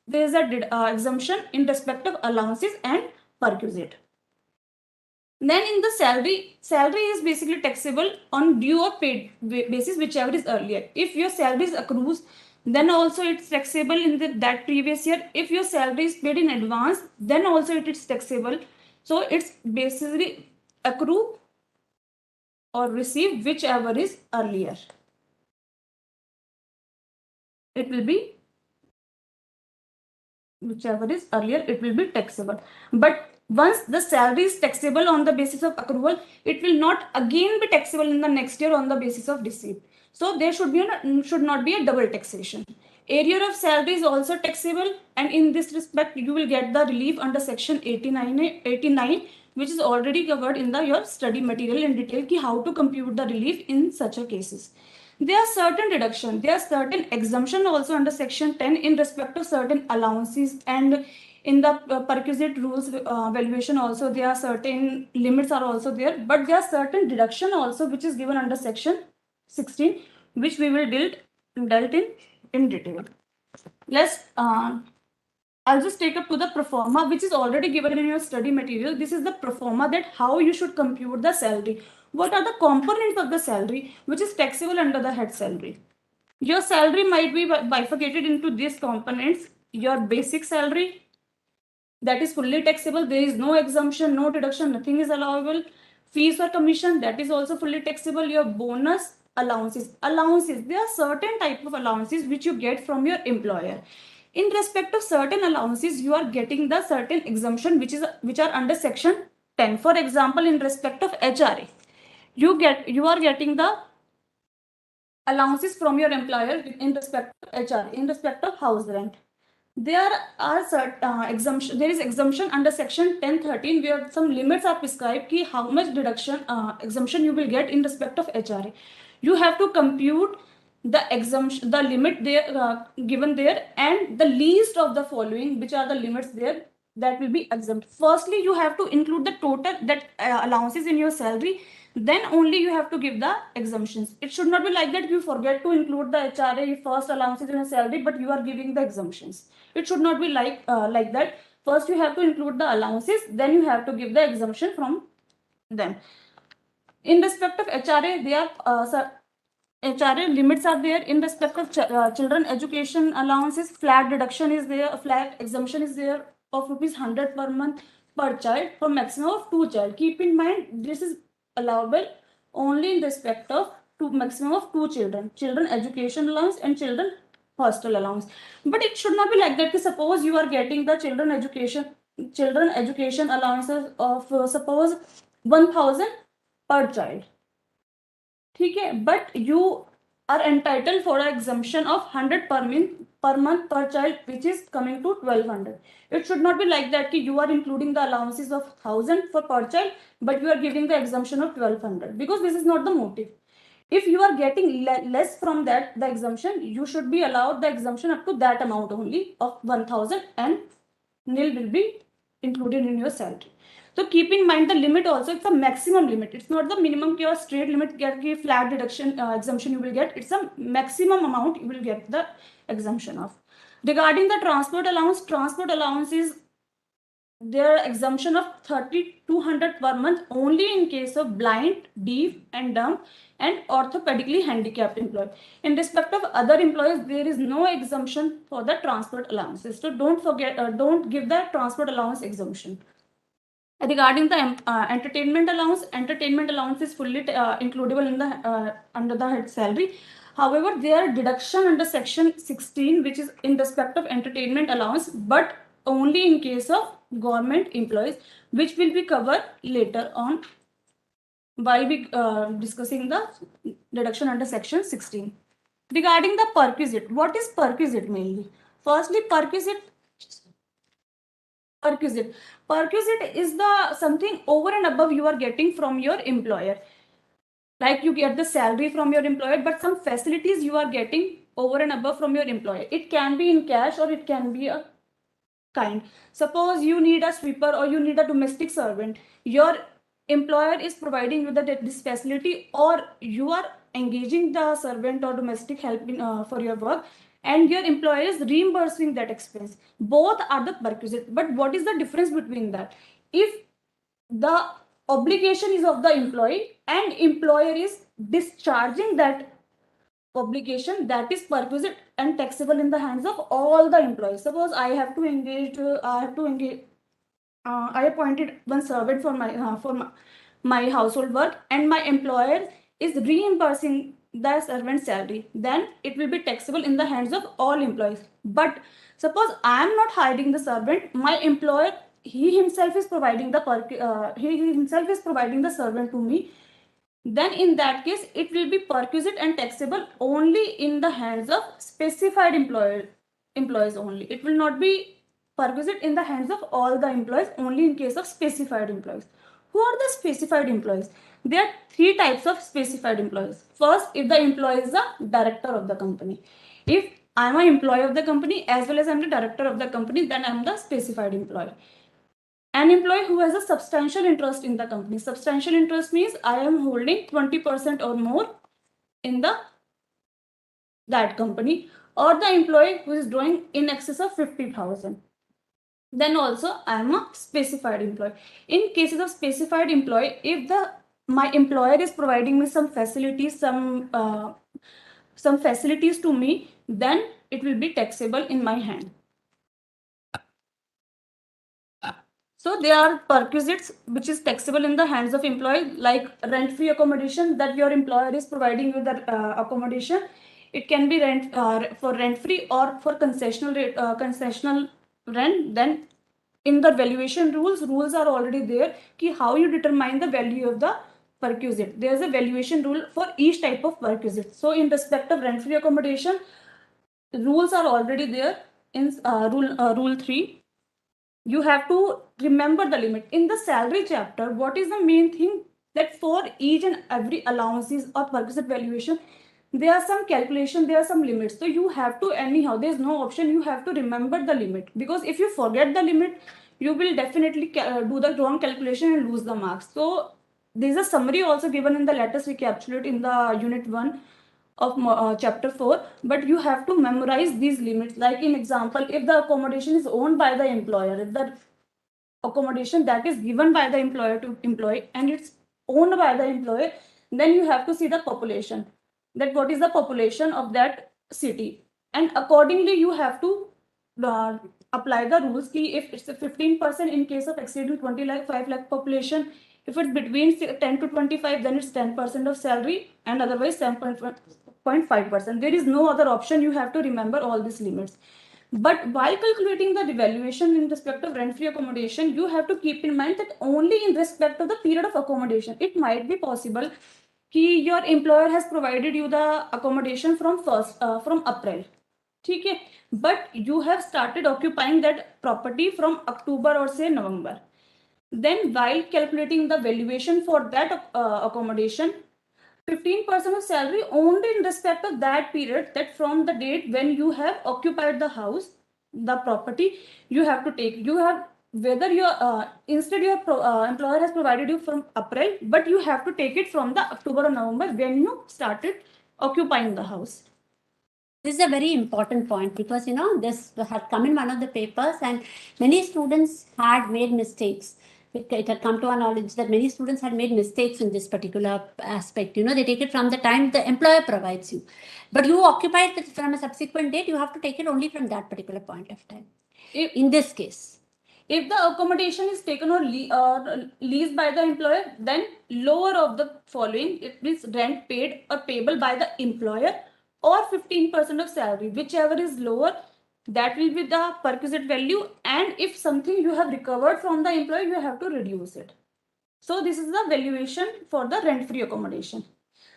there is a exemption in respect of allowances and perquisite. Then in the salary is basically taxable on due or paid basis, whichever is earlier. If your salary is accrues, then also it's taxable in that previous year. If your salary is paid in advance, then also it is taxable. So it's basically accrue or receive, whichever is earlier. It will be whichever is earlier, it will be taxable. But once the salary is taxable on the basis of accrual, it will not again be taxable in the next year on the basis of receipt. So there should not be a double taxation. Arrear of salary is also taxable, and in this respect, you will get the relief under section 89, which is already covered in your study material in detail, ki how to compute the relief in such a cases. There are certain deduction, there are certain exemption also under section 10 in respect of certain allowances, and in the perquisite rules valuation also there are certain limits are also there, but there are certain deduction also which is given under section 16, which we will dealt in detail. Let's I'll just take up to the pro forma, which is already given in your study material. This is the pro forma that how you should compute the salary. What are the components of the salary which is taxable under the head salary? Your salary might be bifurcated into these components. Your basic salary, that is fully taxable. There is no exemption, no deduction, nothing is allowable. Fees or commission, that is also fully taxable. Your bonus, allowances. There are certain type of allowances which you get from your employer. In respect of certain allowances, you are getting the certain exemption which are under section 10. For example, in respect of HRA, you are getting the allowances from your employer in respect of HRA, in respect of house rent. There are certain exemption. There is exemption under section 10(13) where some limits are prescribed ki how much deduction exemption you will get in respect of HRA. You have to compute the exemption, the limit there given there, and the least of the following, which are the limits there that will be exempt. Firstly, you have to include the total that allowances in your salary. Then only you have to give the exemptions. It should not be like that you forget to include the HRA first allowances in your salary, but you are giving the exemptions. It should not be like that. First you have to include the allowances, then you have to give the exemption from them. In respect of HRA, they are HRA limits are there. In respect of children education allowances, flat deduction is there, flat exemption is there of ₹100 per month per child for maximum of 2 child. Keep in mind, this is allowable only in respect of maximum of 2 children. Children education allowance and children hostel allowance. But it should not be like that. Suppose you are getting the children education allowances of suppose 1,000 per child. Okay, but you are entitled for an exemption of 100 per month per child, which is coming to 1,200. It should not be like that ki you are including the allowances of 1,000 for per child, but you are giving the exemption of 1,200, because this is not the motive. If you are getting less from that, the exemption, you should be allowed the exemption up to that amount only of 1,000, and nil will be included in your salary. So keep in mind the limit also, it's a maximum limit. It's not the minimum or straight limit get flat deduction exemption you will get. It's a maximum amount you will get the exemption of. Regarding the transport allowance is their exemption of 3,200 per month only in case of blind, deaf and dumb and orthopedically handicapped employee. In respect of other employees, there is no exemption for the transport allowances. So don't give the transport allowance exemption. Regarding the entertainment allowance is fully includable in the under the head salary. However, there are deduction under section 16, which is in respect of entertainment allowance, but only in case of government employees, which will be covered later on while we discussing the deduction under section 16. Regarding the perquisite, what is perquisite mainly? Firstly, perquisite is the something over and above you are getting from your employer. Like you get the salary from your employer, but some facilities you are getting over and above from your employer. It can be in cash or it can be a kind. Suppose you need a sweeper or you need a domestic servant. Your employer is providing you this facility, or you are engaging the servant or domestic help for your work, and your employer is reimbursing that expense. Both are the perquisite. But what is the difference between that? If the obligation is of the employee and employer is discharging that obligation, that is perquisite and taxable in the hands of all the employees. Suppose I have to engage, I appointed one servant for my household work, and my employer is reimbursing the servant's salary, then it will be taxable in the hands of all employees. But suppose I am not hiring the servant, my employer, he himself is providing the servant to me, then in that case it will be perquisite and taxable only in the hands of specified employees only. It will not be perquisite in the hands of all the employees, only in case of specified employees. Who are the specified employees? There are three types of specified employees. First, if the employee is the director of the company. If I am an employee of the company as well as I am the director of the company, then I am the specified employee. An employee who has a substantial interest in the company. Substantial interest means I am holding 20% or more in that company, or the employee who is drawing in excess of 50,000. Then also I am a specified employee. In cases of specified employee, if my employer is providing me some facilities, some facilities to me, then it will be taxable in my hand. So there are perquisites which is taxable in the hands of employee, like rent-free accommodation, that your employer is providing you the accommodation. It can be for rent-free or for concessional rent. Then in the valuation rules are already there ki how you determine the value of the perquisite. There is a valuation rule for each type of perquisite. So in respect of rent-free accommodation, rules are already there in rule 3. You have to remember the limit. In the salary chapter, what is the main thing? That for each and every allowances or perquisite valuation, there are some calculation, there are some limits. So you have to, anyhow, there's no option, you have to remember the limit. Because if you forget the limit, you will definitely do the wrong calculation and lose the marks. So there's a summary also given in the latest recapitulate in the unit 1 of chapter 4, but you have to memorize these limits. Like in example, if the accommodation is owned by the employer, if the accommodation that is given by the employer to employee and it's owned by the employer, then you have to see the population, that what is the population of that city, and accordingly you have to apply the rules. If it's a 15% in case of exceeding 5 lakh population, if it's between 10 to 25, then it's 10% of salary, and otherwise 7.5%. There is no other option. You have to remember all these limits. But while calculating the devaluation in respect of rent-free accommodation, you have to keep in mind that only in respect of the period of accommodation. It might be possible कि your employer has provided you the accommodation from April. Okay, but you have started occupying that property from October or say November. Then while calculating the valuation for that accommodation, 15% of salary only in respect of that period, that from the date when you have occupied the house, the property, you have to take. You have, whether your instead your employer has provided you from April, but you have to take it from the October or November when you started occupying the house. This is a very important point because, this had come in one of the papers and many students had made mistakes. It had come to our knowledge that many students had made mistakes in this particular aspect. They take it from the time the employer provides you. But you occupy it from a subsequent date, you have to take it only from that particular point of time. In this case, if the accommodation is taken or leased by the employer, then lower of the following, it is rent paid or payable by the employer or 15% of salary, whichever is lower, that will be the perquisite value. And if something you have recovered from the employer, you have to reduce it. So this is the valuation for the rent-free accommodation.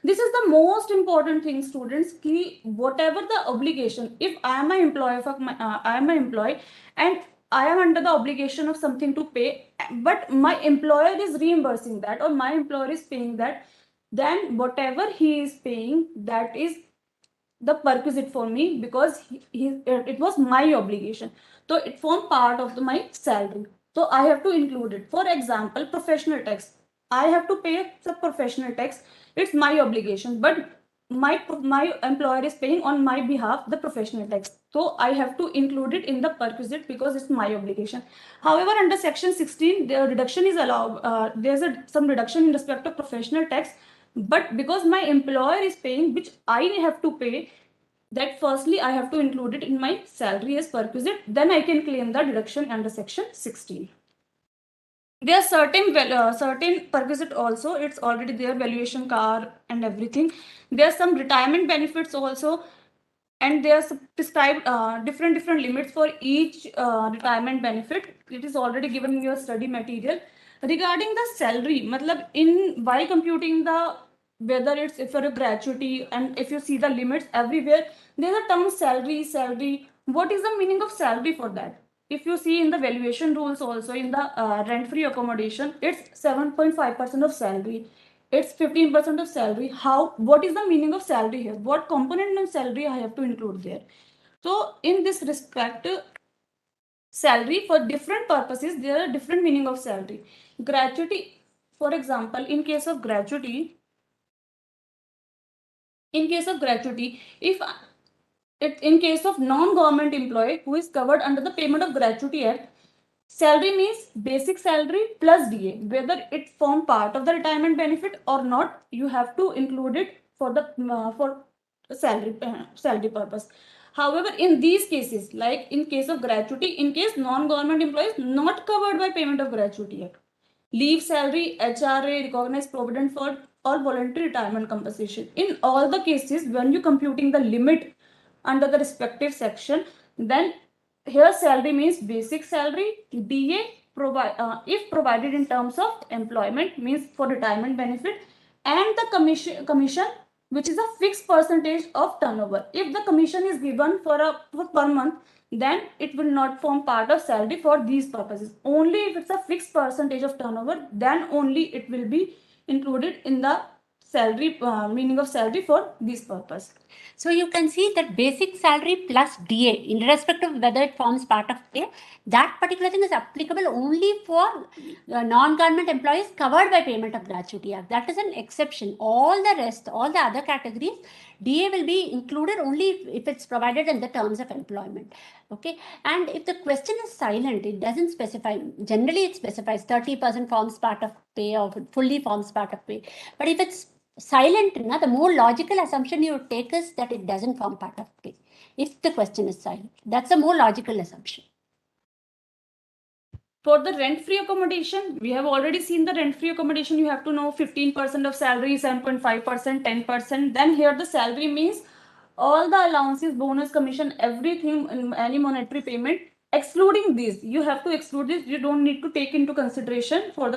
This is the most important thing, students, ki whatever the obligation, if I am an employee and I am under the obligation of something to pay, but my employer is reimbursing that or my employer is paying that, then whatever he is paying, that is the perquisite for me because it was my obligation. So it formed part of my salary. So I have to include it. For example, professional tax. I have to pay the professional tax. It's my obligation, but my employer is paying on my behalf the professional tax. So I have to include it in the perquisite because it's my obligation. However, under section 16, the reduction is allowed. There's some reduction in respect of professional tax. But because my employer is paying, which I have to pay, that firstly I have to include it in my salary as perquisite, then I can claim the deduction under section 16. There are certain perquisite also, it's already there, valuation car and everything. There are some retirement benefits also, and there are prescribed different limits for each retirement benefit. It is already given in your study material. Regarding the salary, matlab in while computing the, whether it's if you're a gratuity, and if you see the limits everywhere, there's a term salary. What is the meaning of salary for that? If you see in the valuation rules also, in the rent-free accommodation, it's 7.5% of salary. It's 15% of salary. What is the meaning of salary here? What component of salary I have to include there? So in this respect, salary for different purposes, there are different meaning of salary. Gratuity, for example, in case of gratuity, if in case of non-government employee who is covered under the Payment of Gratuity Act, salary means basic salary plus DA. Whether it form part of the retirement benefit or not, you have to include it for the for salary purpose. However, in these cases, like in case of gratuity, in case non-government employees not covered by Payment of Gratuity Act, leave salary, HRA, recognized provident fund, or voluntary retirement compensation. In all the cases, when you computing the limit under the respective section, then here salary means basic salary, DA if provided in terms of employment, means for retirement benefit, and the commission which is a fixed percentage of turnover. If the commission is given for per month, then it will not form part of salary for these purposes. Only if it's a fixed percentage of turnover, then only it will be included in the salary meaning of salary for this purpose. So you can see that basic salary plus DA, irrespective of whether it forms part of pay, that particular thing is applicable only for non-government employees covered by Payment of Gratuity Act. That is an exception. All the rest, all the other categories, DA will be included only if it's provided in the terms of employment. Okay, and if the question is silent, it doesn't specify. Generally, it specifies 30% forms part of pay or fully forms part of pay. But if it's silent, the more logical assumption you take is that it doesn't form part of pay. If the question is silent, that's a more logical assumption. For the rent-free accommodation, we have already seen the rent-free accommodation. You have to know 15% of salary, 7.5%, 10%. Then here the salary means all the allowances, bonus, commission, everything, in any monetary payment, excluding these. You have to exclude this. You don't need to take into consideration for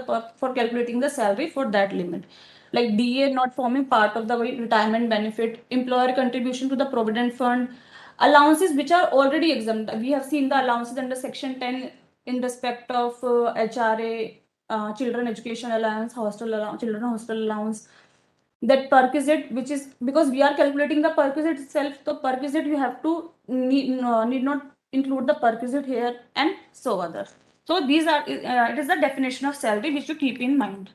calculating the salary for that limit. Like DA not forming part of the retirement benefit, employer contribution to the provident fund, allowances which are already exempt. We have seen the allowances under section 10 in respect of HRA, children education allowance, children hostel allowance. That perquisite, which is because we are calculating the perquisite itself, so perquisite you have to need not include the perquisite here, and so other. So these are it is the definition of salary which you keep in mind.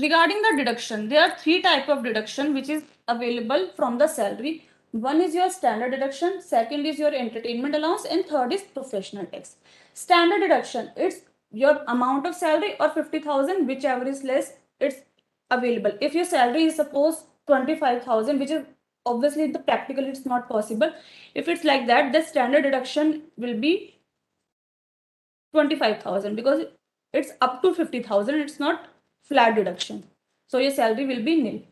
Regarding the deduction, there are three types of deduction which is available from the salary. One is your standard deduction, second is your entertainment allowance, and third is professional tax. Standard deduction, it's your amount of salary or 50,000, whichever is less, it's available. If your salary is suppose 25,000, which is obviously the practical, it's not possible. If it's like that, the standard deduction will be 25,000 because it's up to 50,000. It's not flat deduction. So your salary will be nil.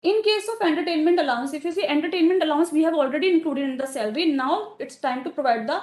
In case of entertainment allowance, if you see entertainment allowance, we have already included in the salary. Now it's time to provide the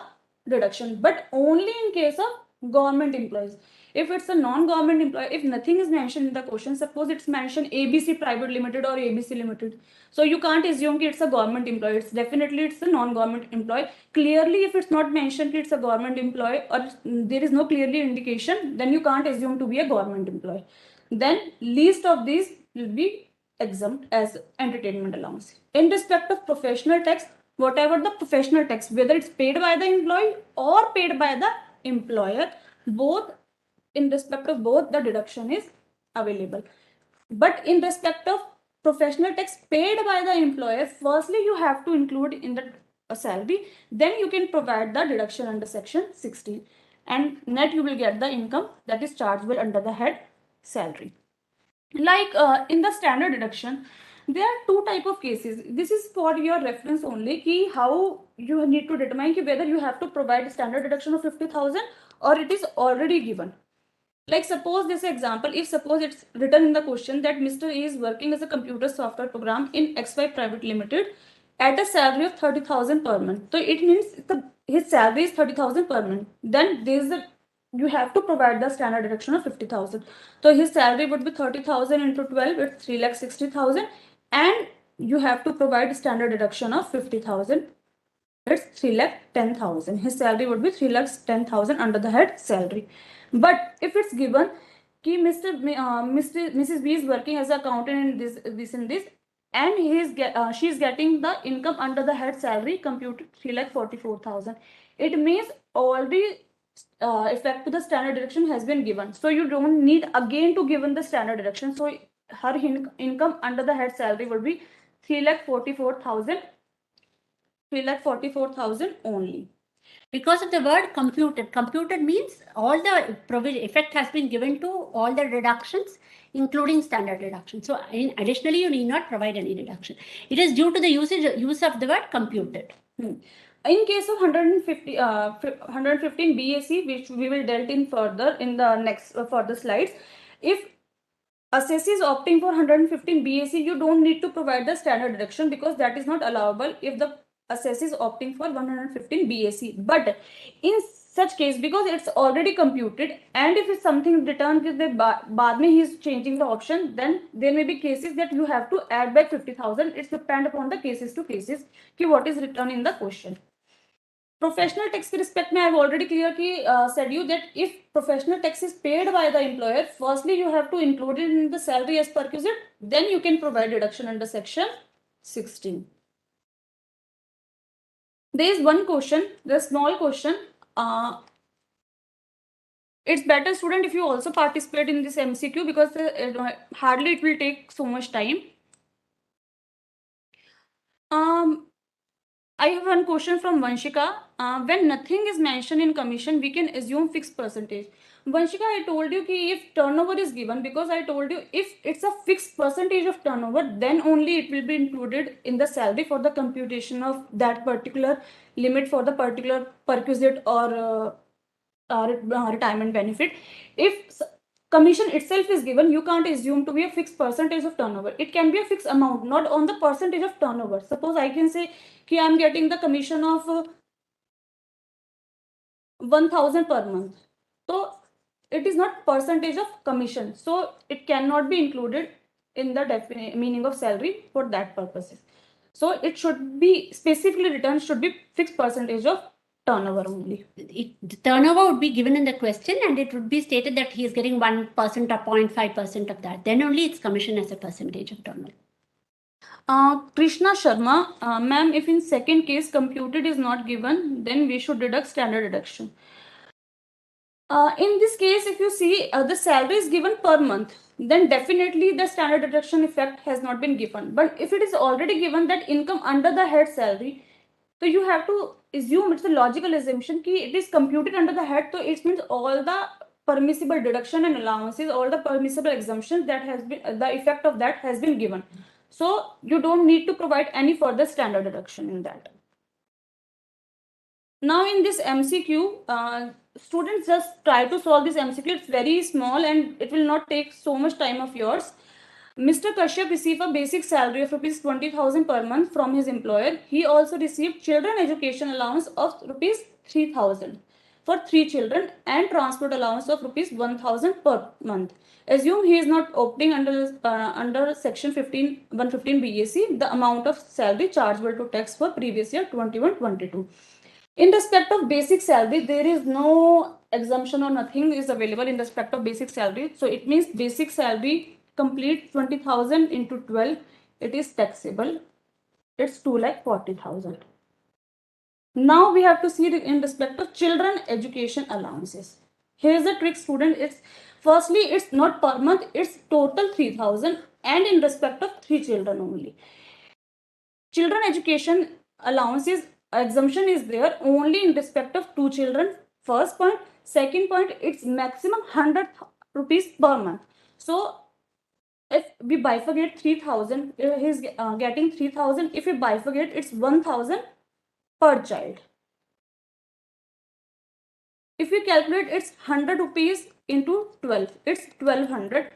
deduction, but only in case of government employees. If it's a non-government employee, if nothing is mentioned in the question, suppose it's mentioned ABC Private Limited or ABC Limited, so you can't assume it's a government employee. It's definitely it's a non-government employee. Clearly, if it's not mentioned it's a government employee or there is no clearly indication, then you can't assume to be a government employee. Then least of these will be exempt as entertainment allowance. In respect of professional tax, whatever the professional tax, whether it's paid by the employee or paid by the employer, both in respect of both the deduction is available. But in respect of professional tax paid by the employer, firstly you have to include in the salary, then you can provide the deduction under section 16, and net you will get the income that is chargeable under the head salary. Like in the standard deduction, There are two type of cases. This is for your reference only, ki how you need to determine ki whether you have to provide standard deduction of 50,000 or it is already given. Like suppose this example, if suppose it's written in the question that Mr. A is working as a computer software program in XY Private Limited at a salary of 30,000 per month. So it means his salary is 30,000 per month. Then you have to provide the standard deduction of 50,000. So his salary would be 30,000 into 12, it's 3,60,000, and you have to provide standard deduction of 50,000. It's 3,10,000. His salary would be 3,10,000 under the head salary. But if it's given कि Mrs. B is working as an accountant in this and this, and she is getting the income under the head salary computed 3,44,000. It means already effect to the standard deduction has been given. So you don't need again to given the standard deduction. So her income under the head salary will be 3,44,000. 3,44,000 only. Because of the word computed. Computed means all the provision effect has been given to all the deductions, including standard deduction. So additionally, you need not provide any deduction. It is due to the use of the word computed. In case of 115 BAC, which we will delve in further in the next further slides, if assessee is opting for 115 BAC, you don't need to provide the standard deduction because that is not allowable if the assessee is opting for 115 BAC. But in such case, because it's already computed, and if it's something returned with the baad mein he is changing the option, then there may be cases that you have to add back 50,000. It's depend upon the cases to cases ki what is written in the question. Professional tax के respect में I have already said you that if professional tax is paid by the employer, firstly you have to include it in the salary as perquisite, then you can provide deduction under section 16. There is one question, the small question. It's better, student, if you also participate in this MCQ because hardly it will take so much time. I have one question from Vanshika. When nothing is mentioned in commission, we can assume fixed percentage. Vanshika, I told you कि if turnover is given, because I told you if it's a fixed percentage of turnover, then only it will be included in the salary for the computation of that particular limit for the particular perquisite or retirement benefit. If commission itself is given, you can't assume to be a fixed percentage of turnover. It can be a fixed amount, not on the percentage of turnover. Suppose I can say कि I'm getting the commission of 1,000 per month. So it is not percentage of commission. So it cannot be included in the meaning of salary for that purposes. So it should be specifically written, should be fixed percentage of turnover only. The turnover would be given in the question and it would be stated that he is getting 1% or 0.5% of that. Then only it's commission as a percentage of turnover. Krishna Sharma, ma'am, if in second case computed is not given, then we should deduct standard deduction. In this case, if you see the salary is given per month, then definitely the standard deduction effect has not been given. But if it is already given that income under the head salary, so you have to assume, it's a logical assumption कि it is computed under the head, so it means all the permissible deduction and allowances, all the permissible exemptions that has been, the effect of that has been given. So you don't need to provide any further standard deduction in that. Now in this MCQ, students just try to solve this MCQ. It's very small and it will not take so much time of yours. Mr. Kashyap received a basic salary of rupees 20,000 per month from his employer. He also received children education allowance of rupees 3,000 for 3 children and transport allowance of rupees 1,000 per month. Assume he is not opting under section 115 BAC, the amount of salary chargeable to tax for previous year 21-22. In respect of basic salary, there is no exemption or nothing is available in respect of basic salary. So it means basic salary complete 20,000 into 12, it is taxable. It's 2,40,000. Now we have to see in respect of children education allowances. Here's the trick, student. It's firstly, it's not per month, it's total 3,000 and in respect of 3 children only. Children education allowances exemption is there only in respect of 2 children. First point. Second point, it's maximum 100 rupees per month. So if we bifurcate 3,000, he's getting 3,000. If we bifurcate, it's 1,000 per child. If we calculate, it's 100 rupees into 12. It's 1,200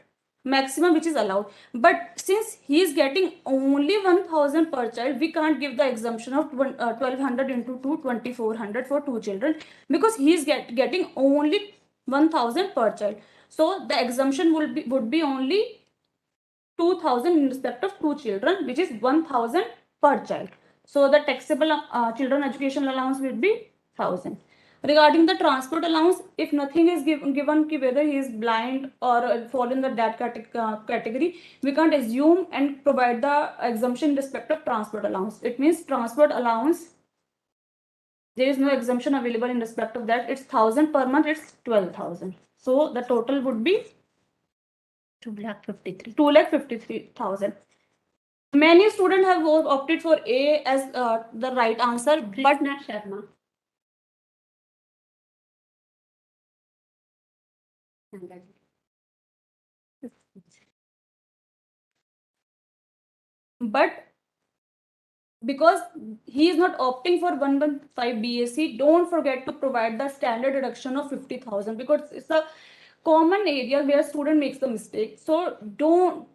maximum which is allowed. But since he is getting only 1,000 per child, we can't give the exemption of 1,200 into 2, 2,400 for 2 children, because he is getting only 1,000 per child. So the exemption would be only 2,000 in respect of 2 children, which is 1,000 per child. So the taxable children education allowance will be 1,000. Regarding the transport allowance, if nothing is given whether he is blind or fall in the that category, we can't assume and provide the exemption in respect of transport allowance. It means transport allowance, there is no exemption available in respect of that. It's 1,000 per month, it's 12,000. So the total would be 2,53,000. Many students have opted for A as the right answer, but Krishna Sharma. But because he is not opting for 115 BSc, don't forget to provide the standard deduction of 50,000, because it's a common area where student makes the mistake. So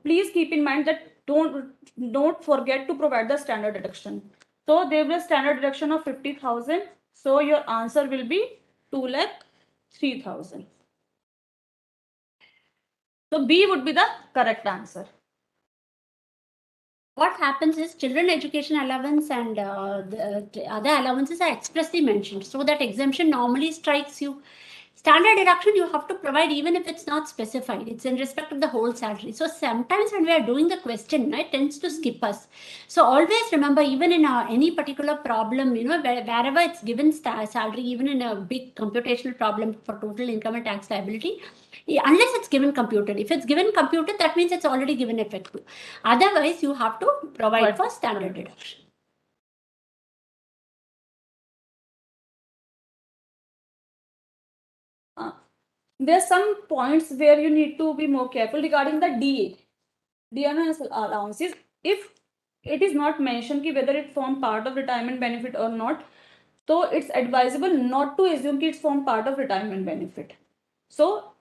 please keep in mind that don't forget to provide the standard deduction. So there will be a standard deduction of 50,000. So your answer will be 2,03,000. So B would be the correct answer. What happens is children education allowance and the other allowances are expressly mentioned, so that exemption normally strikes you. Standard deduction you have to provide even if it's not specified. It's in respect of the whole salary. So sometimes when we are doing the question, it tends to skip us. So always remember, even in any particular problem, wherever it's given salary, even in a big computational problem for total income and tax liability, unless it's given computed. If it's given computed, that means it's already given effective. Otherwise, you have to provide for standard deduction. There's some points where you need to be more careful regarding the DA allowances. If it is not mentioned whether it forms part of retirement benefit or not, so it's advisable not to assume it's form part of retirement benefit. So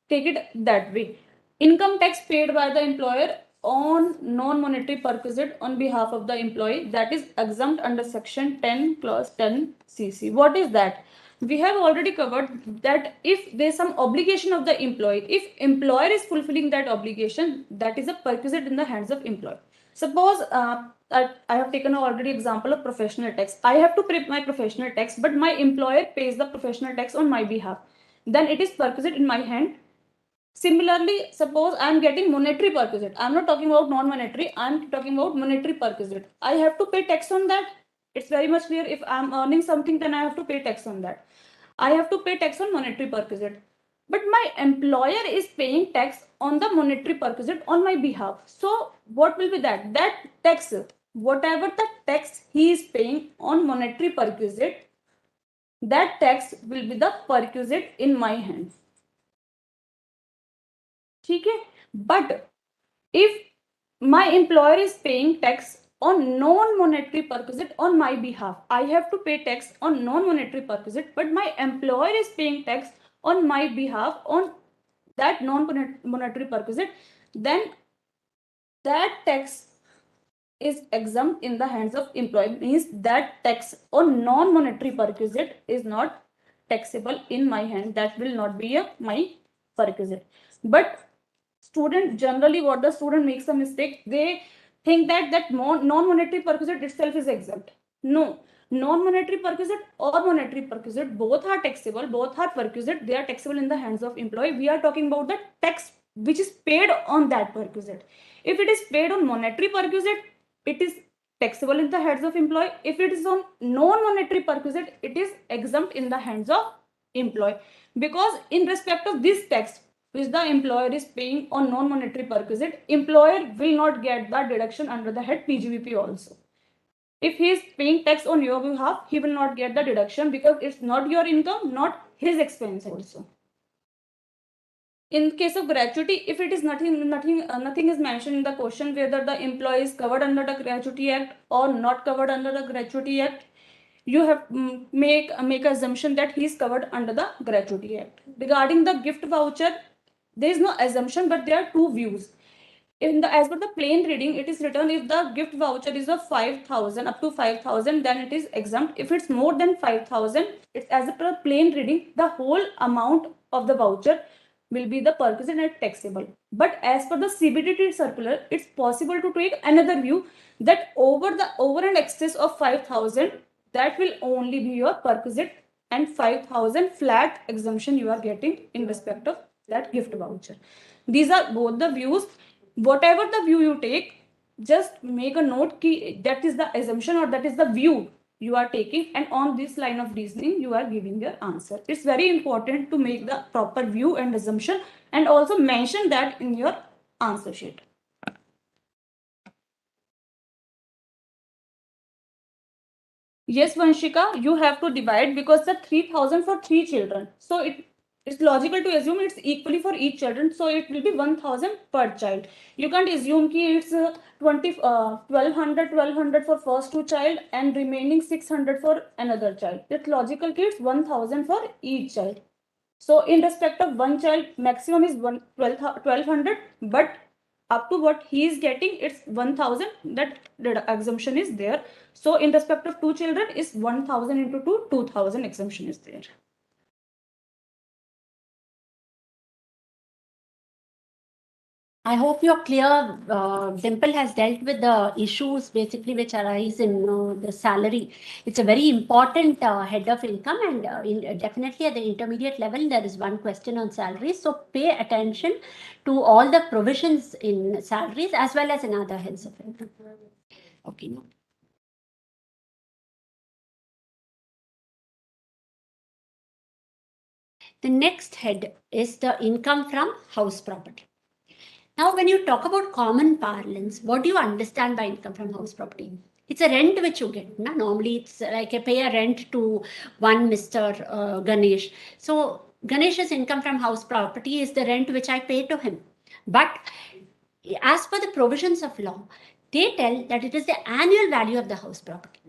take it that way. Income tax paid by the employer on non-monetary perquisite on behalf of the employee, that is exempt under section 10 clause 10 CC. What is that? We have already covered that if there's some obligation of the employee, if employer is fulfilling that obligation, that is a perquisite in the hands of employer. Suppose I have taken already example of professional tax. I have to pay my professional tax, but my employer pays the professional tax on my behalf. Then it is perquisite in my hand. Similarly, suppose I am getting monetary perquisite. I am not talking about non-monetary. I am talking about monetary perquisite. I have to pay tax on that. It's very much clear. If I am earning something, then I have to pay tax on that. I have to pay tax on monetary perquisite. But my employer is paying tax on the monetary perquisite on my behalf. So what will be that? That tax, whatever the tax he is paying on monetary perquisite, that tax will be the perquisite in my hand. Okay? But if my employer is paying tax on non-monetary perquisite on my behalf, I have to pay tax on non-monetary perquisite, but my employer is paying tax on my behalf on that non-monetary perquisite, then that tax is exempt in the hands of employee. Means that tax on non-monetary perquisite is not taxable in my hand. That will not be my perquisite. But student generally, what the student makes a mistake, they think that non-monetary perquisite itself is exempt. No, non-monetary perquisite or monetary perquisite, both are taxable, both are perquisite, they are taxable in the hands of employee. We are talking about the tax which is paid on that perquisite. If it is paid on monetary perquisite, it is taxable in the hands of employee. If it is on non-monetary perquisite, it is exempt in the hands of employee, because in respect of this tax which the employer is paying on non-monetary perquisite, employer will not get the deduction under the head PGBP also. If he is paying tax on your behalf, he will not get the deduction because it's not your income, not his expense also. In case of gratuity, if it is nothing is mentioned in the question whether the employee is covered under the Gratuity Act or not covered under the Gratuity Act, you have make assumption that he is covered under the Gratuity Act. Regarding the gift voucher, there is no assumption, but there are two views. As per the plain reading, it is written if the gift voucher is of 5,000 up to 5,000, then it is exempt. If it's more than 5,000, it's as per plain reading, the whole amount of the voucher will be the perquisite and taxable. But as per the CBDT circular, it's possible to take another view that over and excess of 5,000, that will only be your perquisite, and 5,000 flat exemption you are getting in respect of that gift voucher. These are both the views. Whatever the view you take, just make a note ki that is the assumption or that is the view you are taking, and on this line of reasoning you are giving your answer. It's very important to make the proper view and assumption, and also mention that in your answer sheet. Yes, Vanshika, you have to divide because the 3,000 for 3 children. So it's logical to assume it's equally for each children. So it will be 1,000 per child. You can't assume ki it's 1,200 for first 2 child and remaining 600 for another child. It's logical ki it's 1,000 for each child. So in respect of one child, maximum is 1,200, but up to what he is getting, it's 1,000. That exemption is there. So in respect of 2 children, is 1,000 into 2, 2,000 exemption is there. I hope you're clear. Dimple has dealt with the issues basically which arise in the salary. It's a very important head of income, and definitely at the intermediate level, there is one question on salaries. So pay attention to all the provisions in salaries as well as in other heads of income. Okay. The next head is the income from house property. Now, when you talk about common parlance, what do you understand by income from house property? It's a rent which you get. No? Normally, it's like I pay a rent to one Mr. Ganesh. So, Ganesh's income from house property is the rent which I pay to him. But as per the provisions of law, they tell that it is the annual value of the house property.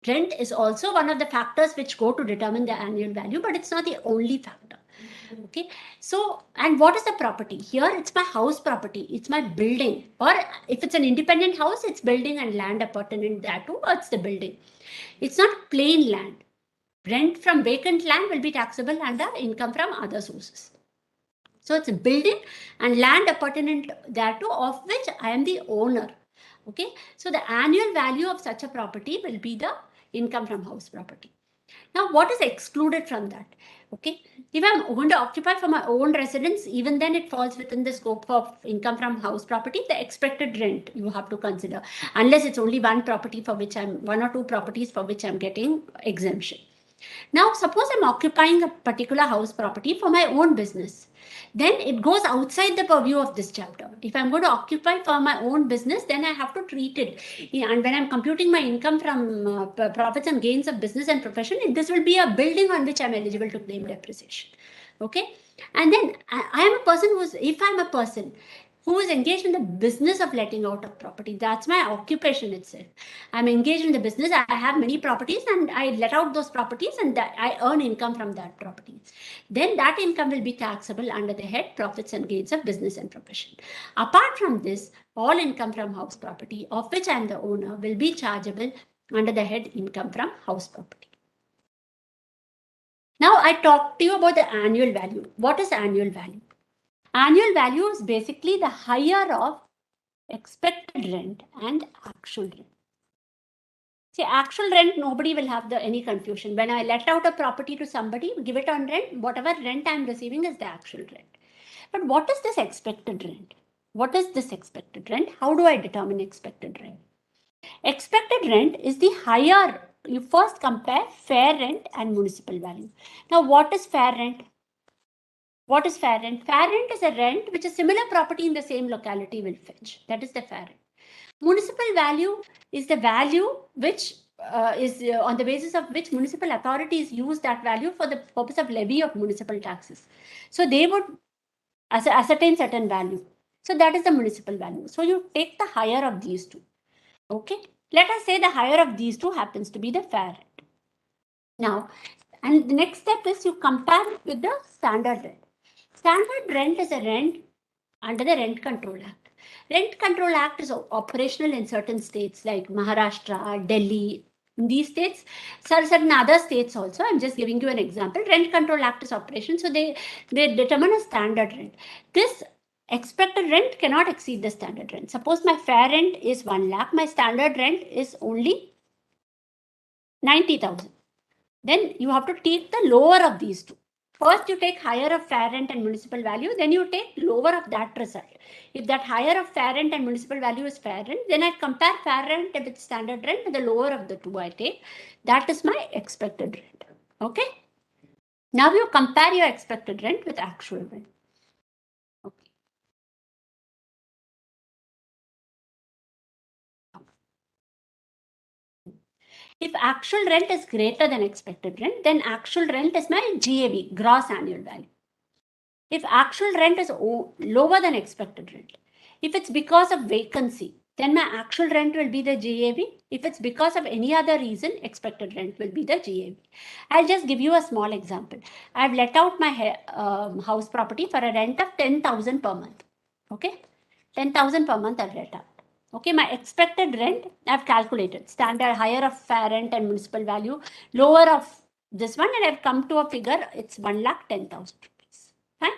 Rent is also one of the factors which go to determine the annual value, but it's not the only factor. Okay, so, and what is the property? Here it's my house property, it's my building, or if it's an independent house, it's building and land pertinent thereto, or it's the building. It's not plain land. Rent from vacant land will be taxable under income from other sources. So it's a building and land pertinent thereto, of which I am the owner. Okay, so the annual value of such a property will be the income from house property. Now, what is excluded from that? Okay, if I'm going to occupy for my own residence, even then it falls within the scope of income from house property. The expected rent you have to consider, unless it's only one property for which one or two properties for which I'm getting exemption. Now, suppose I'm occupying a particular house property for my own business. Then it goes outside the purview of this chapter. If I'm going to occupy for my own business, then I have to treat it. And when I'm computing my income from profits and gains of business and profession, this will be a building on which I'm eligible to claim depreciation. Okay. And then I am a person if I'm a person who is engaged in the business of letting out of property, that's my occupation itself. I'm engaged in the business. I have many properties and I let out those properties and I earn income from that property. Then that income will be taxable under the head profits and gains of business and profession. Apart from this, all income from house property, of which I am the owner, will be chargeable under the head income from house property. Now I talked to you about the annual value. What is annual value? Annual value is basically the higher of expected rent and actual rent. See, actual rent, nobody will have any confusion. When I let out a property to somebody, give it on rent, whatever rent I'm receiving is the actual rent. But what is this expected rent? What is this expected rent? How do I determine expected rent? Expected rent is the higher. You first compare fair rent and municipal value. Now, what is fair rent? What is fair rent? Fair rent is a rent which a similar property in the same locality will fetch. That is the fair rent. Municipal value is the value which is on the basis of which municipal authorities use that value for the purpose of levy of municipal taxes. So they would ascertain certain value. So that is the municipal value. So you take the higher of these two. Okay. Let us say the higher of these two happens to be the fair rent. Now, and the next step is you compare it with the standard rent. Standard rent is a rent under the Rent Control Act. Rent Control Act is operational in certain states like Maharashtra, Delhi. In these states, certain other states also. I'm just giving you an example. Rent Control Act is operational, so they determine a standard rent. This expected rent cannot exceed the standard rent. Suppose my fair rent is 1 lakh, my standard rent is only 90,000. Then you have to take the lower of these two. First, you take higher of fair rent and municipal value, then you take lower of that result. If that higher of fair rent and municipal value is fair rent, then I compare fair rent with standard rent and the lower of the two I take. That is my expected rent. Okay. Now you compare your expected rent with actual rent. Okay. If actual rent is greater than expected rent, then actual rent is my GAV, gross annual value. If actual rent is lower than expected rent, if it's because of vacancy, then my actual rent will be the GAV. If it's because of any other reason, expected rent will be the GAV. I'll just give you a small example. I've let out my house property for a rent of 10,000 per month. Okay, 10,000 per month I've let out. Okay, my expected rent I've calculated. Standard higher of fair rent and municipal value, lower of this one, and I've come to a figure. It's 1,10,000 rupees. Fine.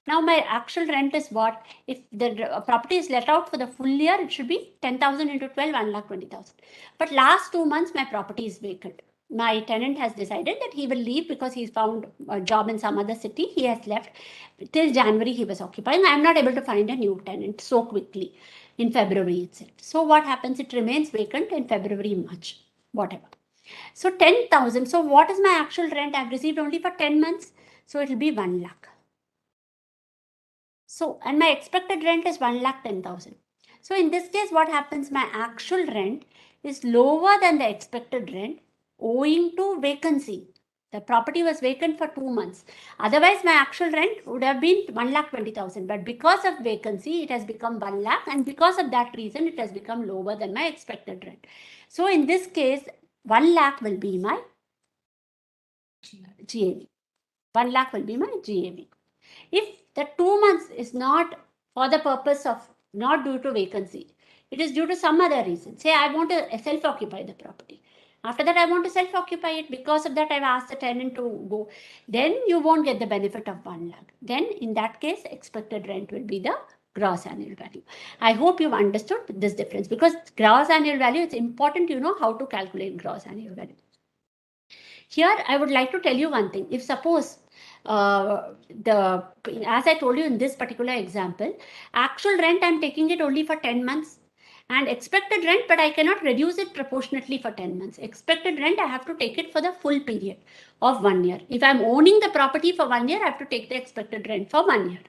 Now my actual rent is what? If the property is let out for the full year, it should be 10,000 into 12, 1,20,000. But last 2 months, my property is vacant. My tenant has decided that he will leave because he's found a job in some other city. He has left. Till January, he was occupying. I'm not able to find a new tenant so quickly in February itself. So what happens? It remains vacant in February, March, whatever. So 10,000. So what is my actual rent? I've received only for 10 months. So it will be 1 lakh. So, and my expected rent is 1,10,000. So in this case, what happens? My actual rent is lower than the expected rent owing to vacancy. The property was vacant for 2 months. Otherwise, my actual rent would have been 1,20,000. But because of vacancy, it has become 1 lakh. And because of that reason, it has become lower than my expected rent. So in this case, 1 lakh will be my GAV. 1 lakh will be my GAV. If the 2 months is not for the purpose of, not due to vacancy, it is due to some other reason. Say I want to self-occupy the property. After that, I want to self-occupy it. Because of that, I've asked the tenant to go. Then you won't get the benefit of 1 lakh. Then in that case, expected rent will be the gross annual value. I hope you've understood this difference, because gross annual value, it's important you know how to calculate gross annual value. Here, I would like to tell you one thing. If suppose as I told you in this particular example, actual rent I'm taking it only for 10 months and expected rent, but I cannot reduce it proportionately for 10 months. Expected rent, I have to take it for the full period of 1 year. If I'm owning the property for 1 year, I have to take the expected rent for 1 year.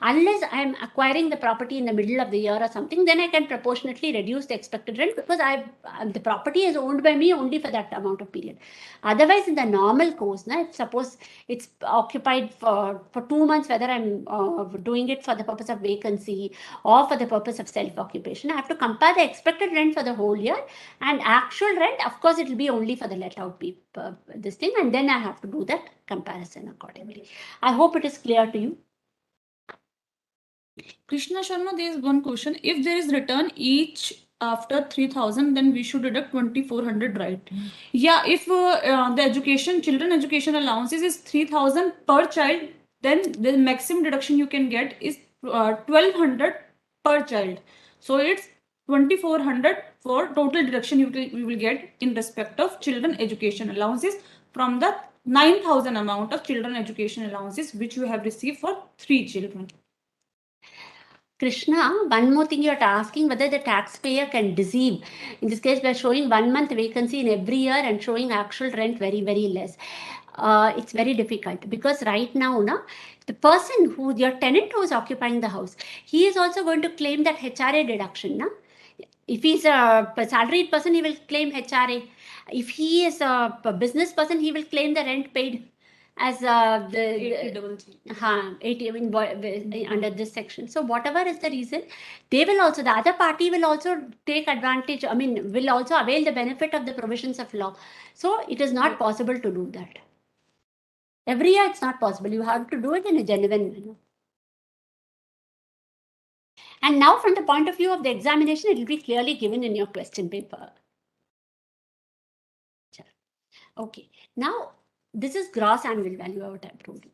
Unless I'm acquiring the property in the middle of the year or something, then I can proportionately reduce the expected rent, because the property is owned by me only for that amount of period. Otherwise, in the normal course, if suppose it's occupied for 2 months, whether I'm doing it for the purpose of vacancy or for the purpose of self-occupation, I have to compare the expected rent for the whole year and actual rent. Of course, it will be only for the let out this thing, and then I have to do that comparison accordingly. I hope it is clear to you. Krishna Sharma, there is one question. If there is return each after 3,000, then we should deduct 2,400, right? Yeah, if the children education allowances is 3,000 per child, then the maximum deduction you can get is 1,200 per child. So it's 2,400 for total deduction you will get in respect of children education allowances from the 9,000 amount of children education allowances which you have received for 3 children. Krishna, one more thing you are asking, whether the taxpayer can deceive. In this case, we are showing 1 month vacancy in every year and showing actual rent very, very less. It's very difficult, because right now, the person your tenant who is occupying the house, he is also going to claim that HRA deduction. If he's a salaried person, he will claim HRA. If he is a business person, he will claim the rent paid. as under this section. So whatever is the reason, they will also, the other party will also take advantage, will also avail the benefit of the provisions of law. So it is not possible to do that. Every year it's not possible. You have to do it in a genuine manner. And now from the point of view of the examination, it will be clearly given in your question paper. Okay, now this is gross annual value, what I've told you.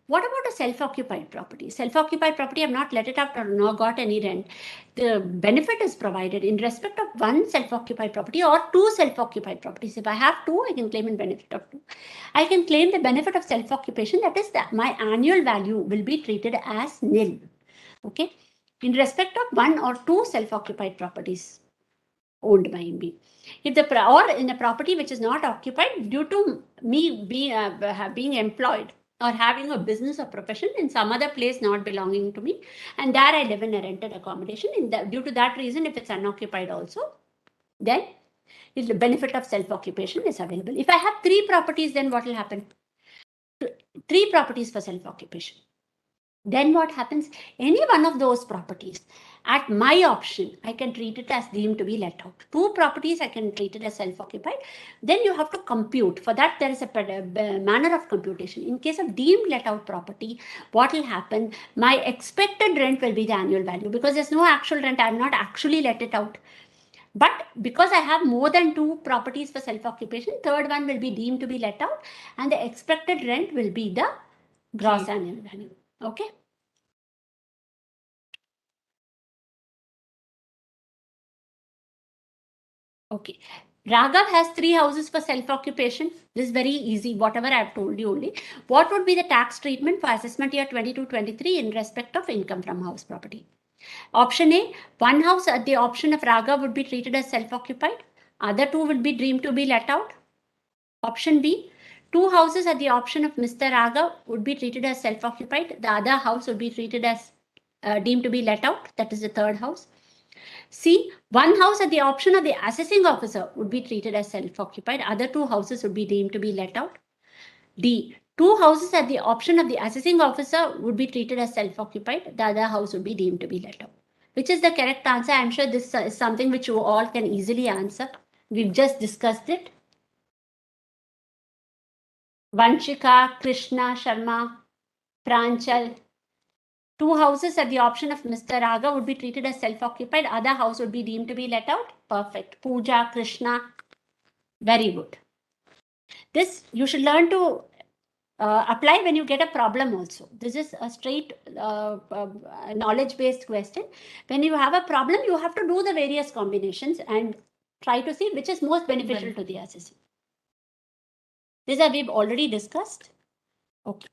What about a self-occupied property? Self-occupied property, I've not let it out or not got any rent. The benefit is provided in respect of one self-occupied property or two self-occupied properties. If I have two, I can claim in benefit of two. I can claim the benefit of self-occupation, that is that my annual value will be treated as nil. Okay, in respect of one or two self-occupied properties owned by me. If the or in a property which is not occupied due to me being employed or having a business or profession in some other place not belonging to me, and there I live in a rented accommodation. Due to that reason, if it's unoccupied also, then the benefit of self-occupation is available. If I have three properties, then what will happen? Three properties for self-occupation. Then what happens? Any one of those properties, at my option, I can treat it as deemed to be let out. Two properties, I can treat it as self-occupied. Then you have to compute. For that, there is a manner of computation. In case of deemed let out property, what will happen? My expected rent will be the annual value because there's no actual rent. I have not actually let it out. But because I have more than two properties for self-occupation, third one will be deemed to be let out, and the expected rent will be the gross annual value. Okay. Okay. Raghav has 3 houses for self-occupation. This is very easy, whatever I have told you only. What would be the tax treatment for assessment year 22-23 in respect of income from house property? Option A, one house at the option of Raghav would be treated as self-occupied. Other two would be deemed to be let out. Option B, two houses at the option of Mr. Raghav would be treated as self-occupied. The other house would be treated as deemed to be let out. That is the third house. C, one house at the option of the assessing officer would be treated as self-occupied. Other two houses would be deemed to be let out. D, two houses at the option of the assessing officer would be treated as self-occupied. The other house would be deemed to be let out. Which is the correct answer? I'm sure this is something which you all can easily answer. We've just discussed it. Vanshika, Krishna, Sharma, Pranchal. Two houses at the option of Mr. Raga would be treated as self-occupied. Other house would be deemed to be let out. Perfect. Pooja, Krishna. Very good. This you should learn to apply when you get a problem also. This is a straight knowledge-based question. When you have a problem, you have to do the various combinations and try to see which is most beneficial to the assessee. This we've already discussed. Okay.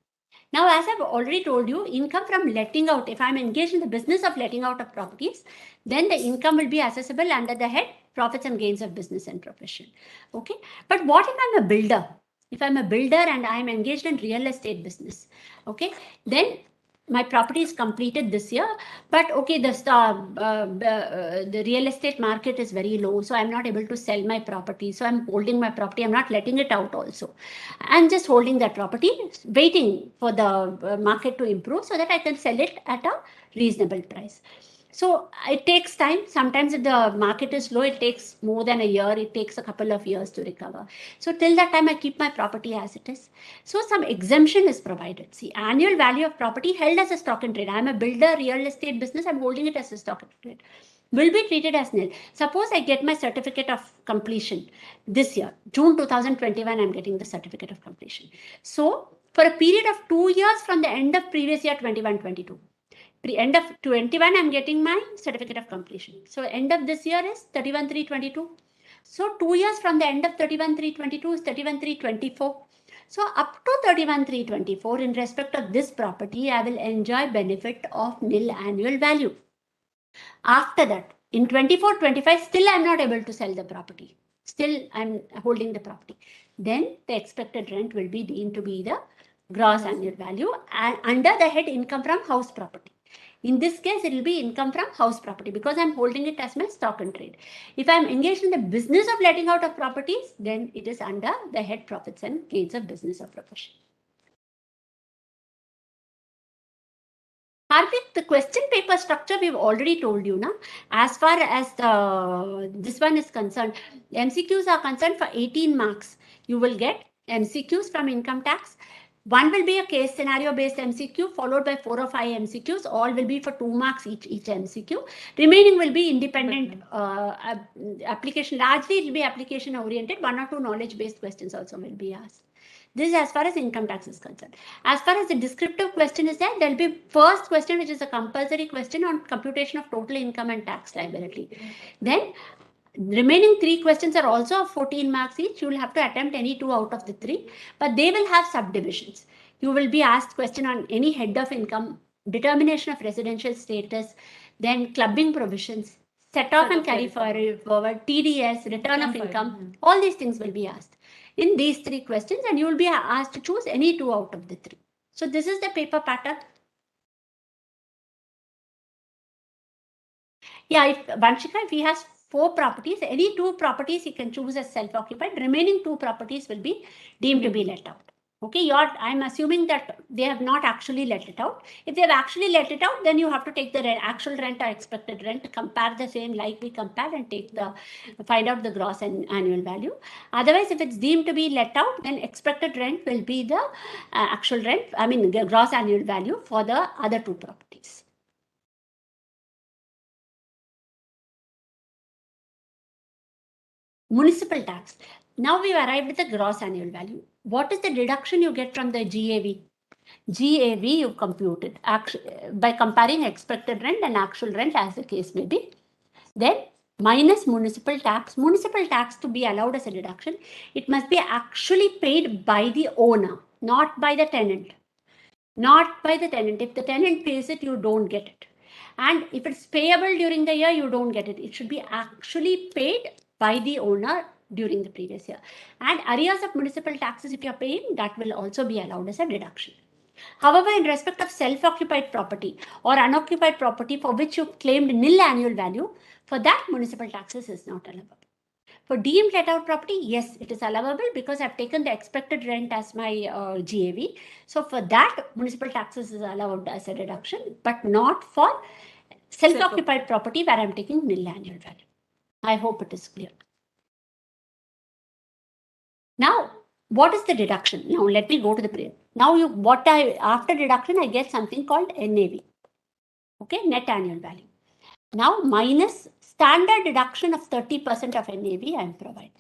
Now, as I've already told you, income from letting out, if I'm engaged in the business of letting out of properties, then the income will be accessible under the head profits and gains of business and profession. Okay. But what if I'm a builder? If I'm a builder and I'm engaged in real estate business, okay, then my property is completed this year, but okay, the real estate market is very low, so I'm not able to sell my property. So I'm holding my property. I'm not letting it out also. I'm just holding that property, waiting for the market to improve so that I can sell it at a reasonable price. So it takes time. Sometimes if the market is low, it takes more than a year. It takes a couple of years to recover. So till that time, I keep my property as it is. So some exemption is provided. See, annual value of property held as a stock in trade. I'm a builder, real estate business. I'm holding it as a stock in trade. Will be treated as nil. Suppose I get my certificate of completion this year, June 2021, I'm getting the certificate of completion. So for a period of 2 years from the end of previous year 21-22. End of 21, I'm getting my certificate of completion. So end of this year is 31/3/22. So 2 years from the end of 31/3/22 is 31/3/24. So up to 31/3/24, in respect of this property, I will enjoy benefit of nil annual value. After that, in 24/25, still I'm not able to sell the property. Still I'm holding the property. Then the expected rent will be deemed to be the gross annual value and under the head income from house property. In this case, it will be income from house property because I'm holding it as my stock and trade. If I'm engaged in the business of letting out of properties, then it is under the head profits and gains of business or profession. Hardik, the question paper structure we've already told you, na? As far as this one is concerned, MCQs are concerned for 18 marks. You will get MCQs from income tax. One will be a case scenario based MCQ followed by 4 or 5 MCQs. All will be for 2 marks each MCQ. Remaining will be independent application. Largely it will be application oriented. 1 or 2 knowledge based questions also will be asked. This is as far as income tax is concerned. As far as the descriptive question is there, there will be first question, which is a compulsory question on computation of total income and tax liability. Then remaining 3 questions are also of 14 marks each. You will have to attempt any 2 out of the 3, but they will have subdivisions. You will be asked question on any head of income, determination of residential status, then clubbing provisions, set off and carry forward, TDS, return of income, all these things will be asked in these 3 questions, and you will be asked to choose any 2 out of the 3. So this is the paper pattern. Yeah, if Vanshika, if he has 4 properties, any 2 properties he can choose as self-occupied. Remaining 2 properties will be deemed to be let out. Okay, I'm assuming that they have not actually let it out. If they have actually let it out, then you have to take the actual rent or expected rent, compare the same like we compared, and find out the gross and annual value. Otherwise, if it's deemed to be let out, then expected rent will be the actual rent, the gross annual value for the other 2 properties. Municipal tax. Now we've arrived at the gross annual value. What is the deduction you get from the GAV? GAV you've computed by comparing expected rent and actual rent, as the case may be. Then minus municipal tax. Municipal tax, to be allowed as a deduction, it must be actually paid by the owner, not by the tenant. Not by the tenant. If the tenant pays it, you don't get it. And if it's payable during the year, you don't get it. It should be actually paid by the owner during the previous year. And arrears of municipal taxes, if you're paying, that will also be allowed as a deduction. However, in respect of self-occupied property or unoccupied property for which you claimed nil annual value, for that municipal taxes is not allowable. For deemed let out property, yes, it is allowable because I've taken the expected rent as my GAV. So for that, municipal taxes is allowed as a deduction, but not for self-occupied property where I'm taking nil annual value. I hope it is clear. Now, what is the deduction? Now, let me go to the prayer. Now, after deduction, I get something called NAV. Okay, net annual value. Now, minus standard deduction of 30% of NAV I am provided.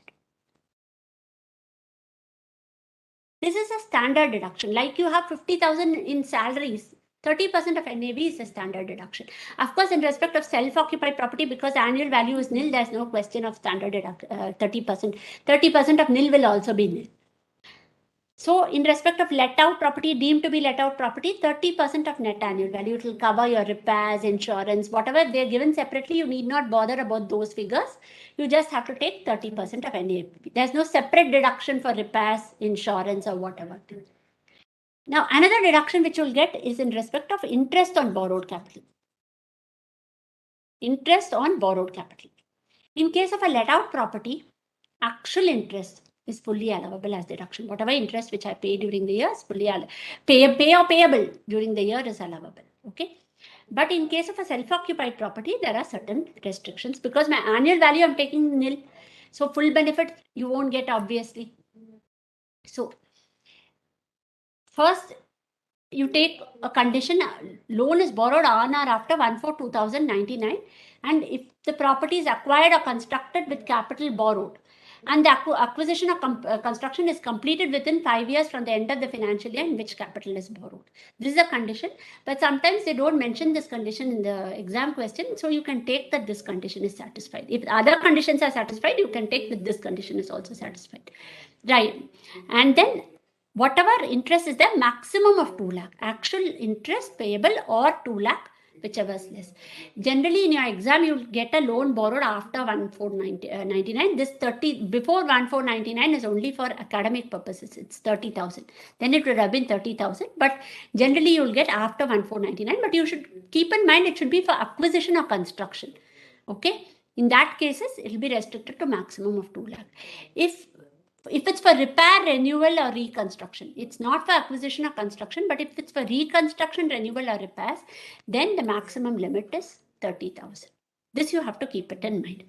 This is a standard deduction. Like you have 50,000 in salaries, 30% of NAV is a standard deduction. Of course, in respect of self-occupied property, because annual value is nil, there's no question of standard deduction, 30%. 30% of nil will also be nil. So in respect of let out property, deemed to be let out property, 30% of net annual value. It will cover your repairs, insurance, whatever they're given separately. You need not bother about those figures. You just have to take 30% of NAV. There's no separate deduction for repairs, insurance, or whatever. Now, another deduction which you'll get is in respect of interest on borrowed capital. Interest on borrowed capital. In case of a let out property, actual interest is fully allowable as deduction. Whatever interest which I pay during the year is fully pay or payable during the year is allowable. Okay. But in case of a self-occupied property, there are certain restrictions because my annual value I'm taking nil. So full benefit you won't get, obviously. So first, you take a condition, loan is borrowed on or after 1/4/2099, and if the property is acquired or constructed with capital borrowed, and the acquisition or construction is completed within 5 years from the end of the financial year in which capital is borrowed. This is a condition, but sometimes they don't mention this condition in the exam question, so you can take that this condition is satisfied. If other conditions are satisfied, you can take that this condition is also satisfied. Right. And then whatever interest is there, maximum of 2 lakh. Actual interest payable or 2 lakh, whichever is less. Generally, in your exam, you get a loan borrowed after 1/4/99. This 30 before 1/4/99 is only for academic purposes. It's 30,000. Then it would have been 30,000. But generally, you'll get after 1/4/99. But you should keep in mind it should be for acquisition or construction. Okay. In that cases, it will be restricted to maximum of 2 lakh. If if it's for repair, renewal or reconstruction, it's not for acquisition or construction, but if it's for reconstruction, renewal or repairs, then the maximum limit is 30,000. This you have to keep it in mind.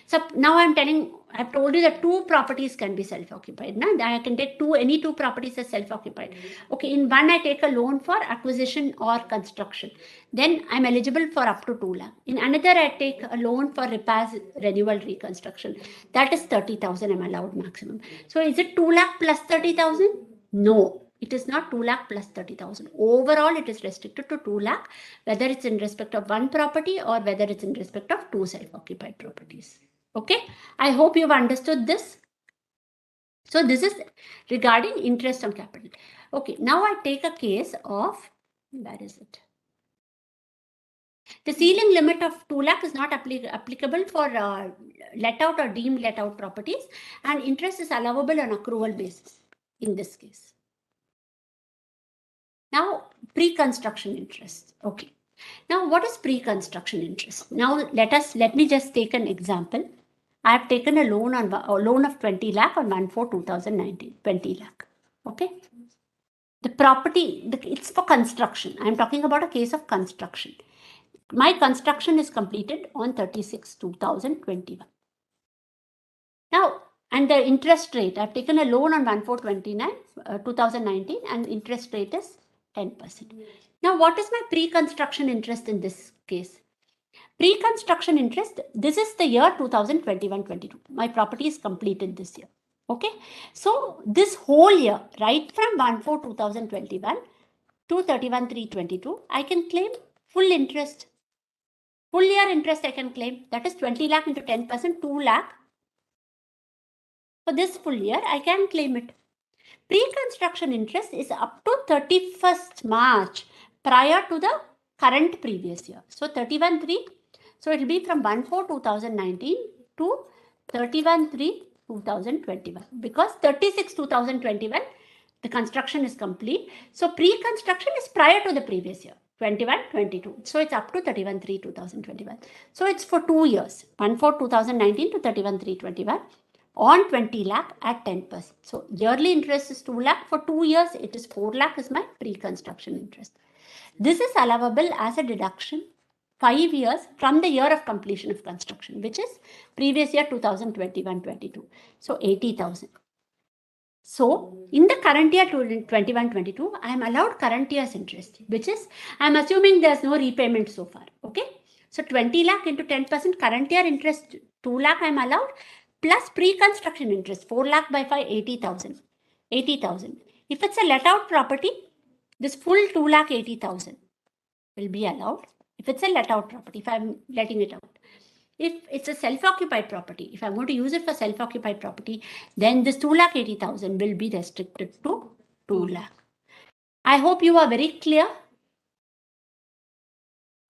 So now I've told you that 2 properties can be self-occupied. Now I can take any two properties as self-occupied. Okay, in one I take a loan for acquisition or construction. Then I'm eligible for up to 2 lakh. In another I take a loan for repairs, renewal, reconstruction. That is 30,000 I'm allowed maximum. So is it 2 lakh plus 30,000? No. It is not 2 lakh plus 30,000. Overall, it is restricted to 2 lakh, whether it's in respect of one property or whether it's in respect of 2 self-occupied properties. Okay, I hope you've understood this. So this is regarding interest on capital. Okay, now I take a case of, where is it? The ceiling limit of 2 lakh is not applicable for let out or deemed let out properties, and interest is allowable on accrual basis in this case. Now, pre-construction interest. Okay. Now, what is pre-construction interest? Now, let me just take an example. I have taken a loan of 20 lakh on 1/4/2019. 20 lakh. Okay. The property, it's for construction. I'm talking about a case of construction. My construction is completed on 30/6/2021. Now, and the interest rate, I've taken a loan on 1/4/2019 and interest rate is 10%. Now, what is my pre-construction interest in this case? Pre-construction interest, this is the year 2021-22. My property is completed this year. Okay. So, this whole year, right from 1/4/2021 to 31/3/22, I can claim full interest. Full year interest I can claim. That is 20 lakh into 10%, 2 lakh. For this full year, I can claim it. Pre-construction interest is up to 31st March prior to the current previous year. So 31/3. So it will be from 1/4/2019 to 31/3/2021. Because 36/2021, the construction is complete. So pre-construction is prior to the previous year, 21-22. So it's up to 31/3/2021. So it's for 2 years, 1/4/2019 to 31/3/21. On 20 lakh at 10%. So yearly interest is 2 lakh. For 2 years, it is 4 lakh is my pre-construction interest. This is allowable as a deduction 5 years from the year of completion of construction, which is previous year 2021-22. So 80,000. So in the current year 21-22, I am allowed current year's interest, which is, I am assuming there's no repayment so far. Okay. So 20 lakh into 10% current year interest 2 lakh I am allowed. Plus pre-construction interest, 4 lakh by 5, 80,000. 80,000. If it's a let out property, this full 2 lakh 80,000 will be allowed. If it's a let out property, if I'm letting it out. If it's a self-occupied property, if I'm going to use it for self-occupied property, then this 2 lakh 80,000 will be restricted to 2 lakh. I hope you are very clear.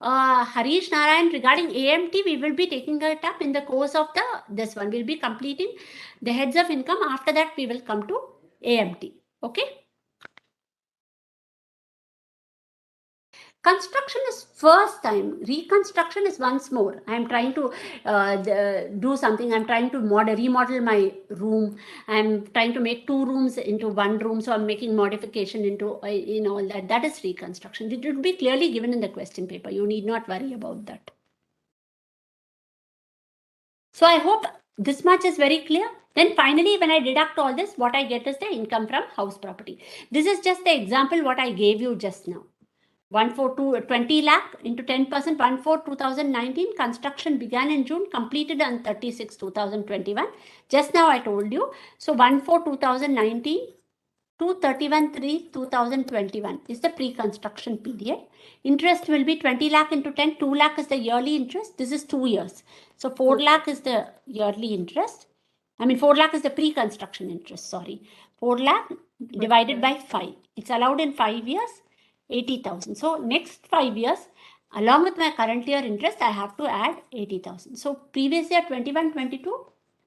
Harish Narayan, regarding AMT, we will be taking it up in the course of this one. We'll be completing the heads of income. After that, we will come to AMT. Okay. Construction is first time. Reconstruction is once more. I am trying to do something. I'm trying to remodel my room. I'm trying to make 2 rooms into 1 room. So I'm making modification into all that. That is reconstruction. It will be clearly given in the question paper. You need not worry about that. So I hope this much is very clear. Then finally, when I deduct all this, what I get is the income from house property. This is just the example what I gave you just now. 20 lakh into 10%, 1/4/2019. Construction began in June, completed on 36/2021. Just now I told you. So 1/4/2019 to 31/3/2021 is the pre-construction period. Interest will be 20 lakh into 10. 2 lakh is the yearly interest. This is 2 years. So 4 lakh is the yearly interest. 4 lakh is the pre-construction interest. Sorry. 4 lakh divided by 5. It's allowed in 5 years. 80,000. So next 5 years, along with my current year interest, I have to add 80,000. So previous year 21-22,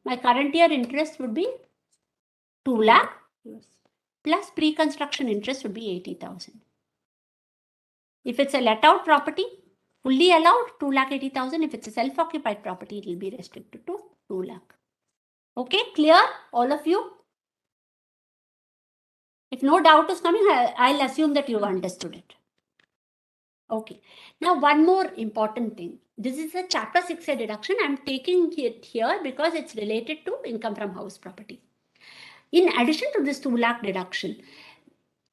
my current year interest would be 2 lakh plus pre-construction interest would be 80,000. If it's a let out property, fully allowed 2 lakh 80,000. If it's a self-occupied property, it will be restricted to 2 lakh. Okay, clear all of you? If no doubt is coming, I'll assume that you've understood it. Okay. Now, one more important thing. This is a chapter 6A deduction. I'm taking it here because it's related to income from house property. In addition to this 2 lakh deduction,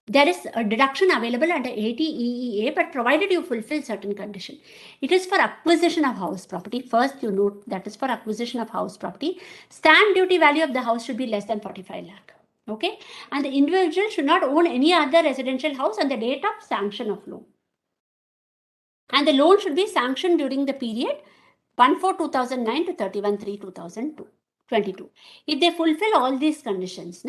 there is a deduction available under 80 EEA, but provided you fulfill certain condition. It is for acquisition of house property. First, you note that is for acquisition of house property. Stamp duty value of the house should be less than 45 lakh. Okay. And the individual should not own any other residential house on the date of sanction of loan. And the loan should be sanctioned during the period 1/4/2009 to 31/3/2022. If they fulfill all these conditions,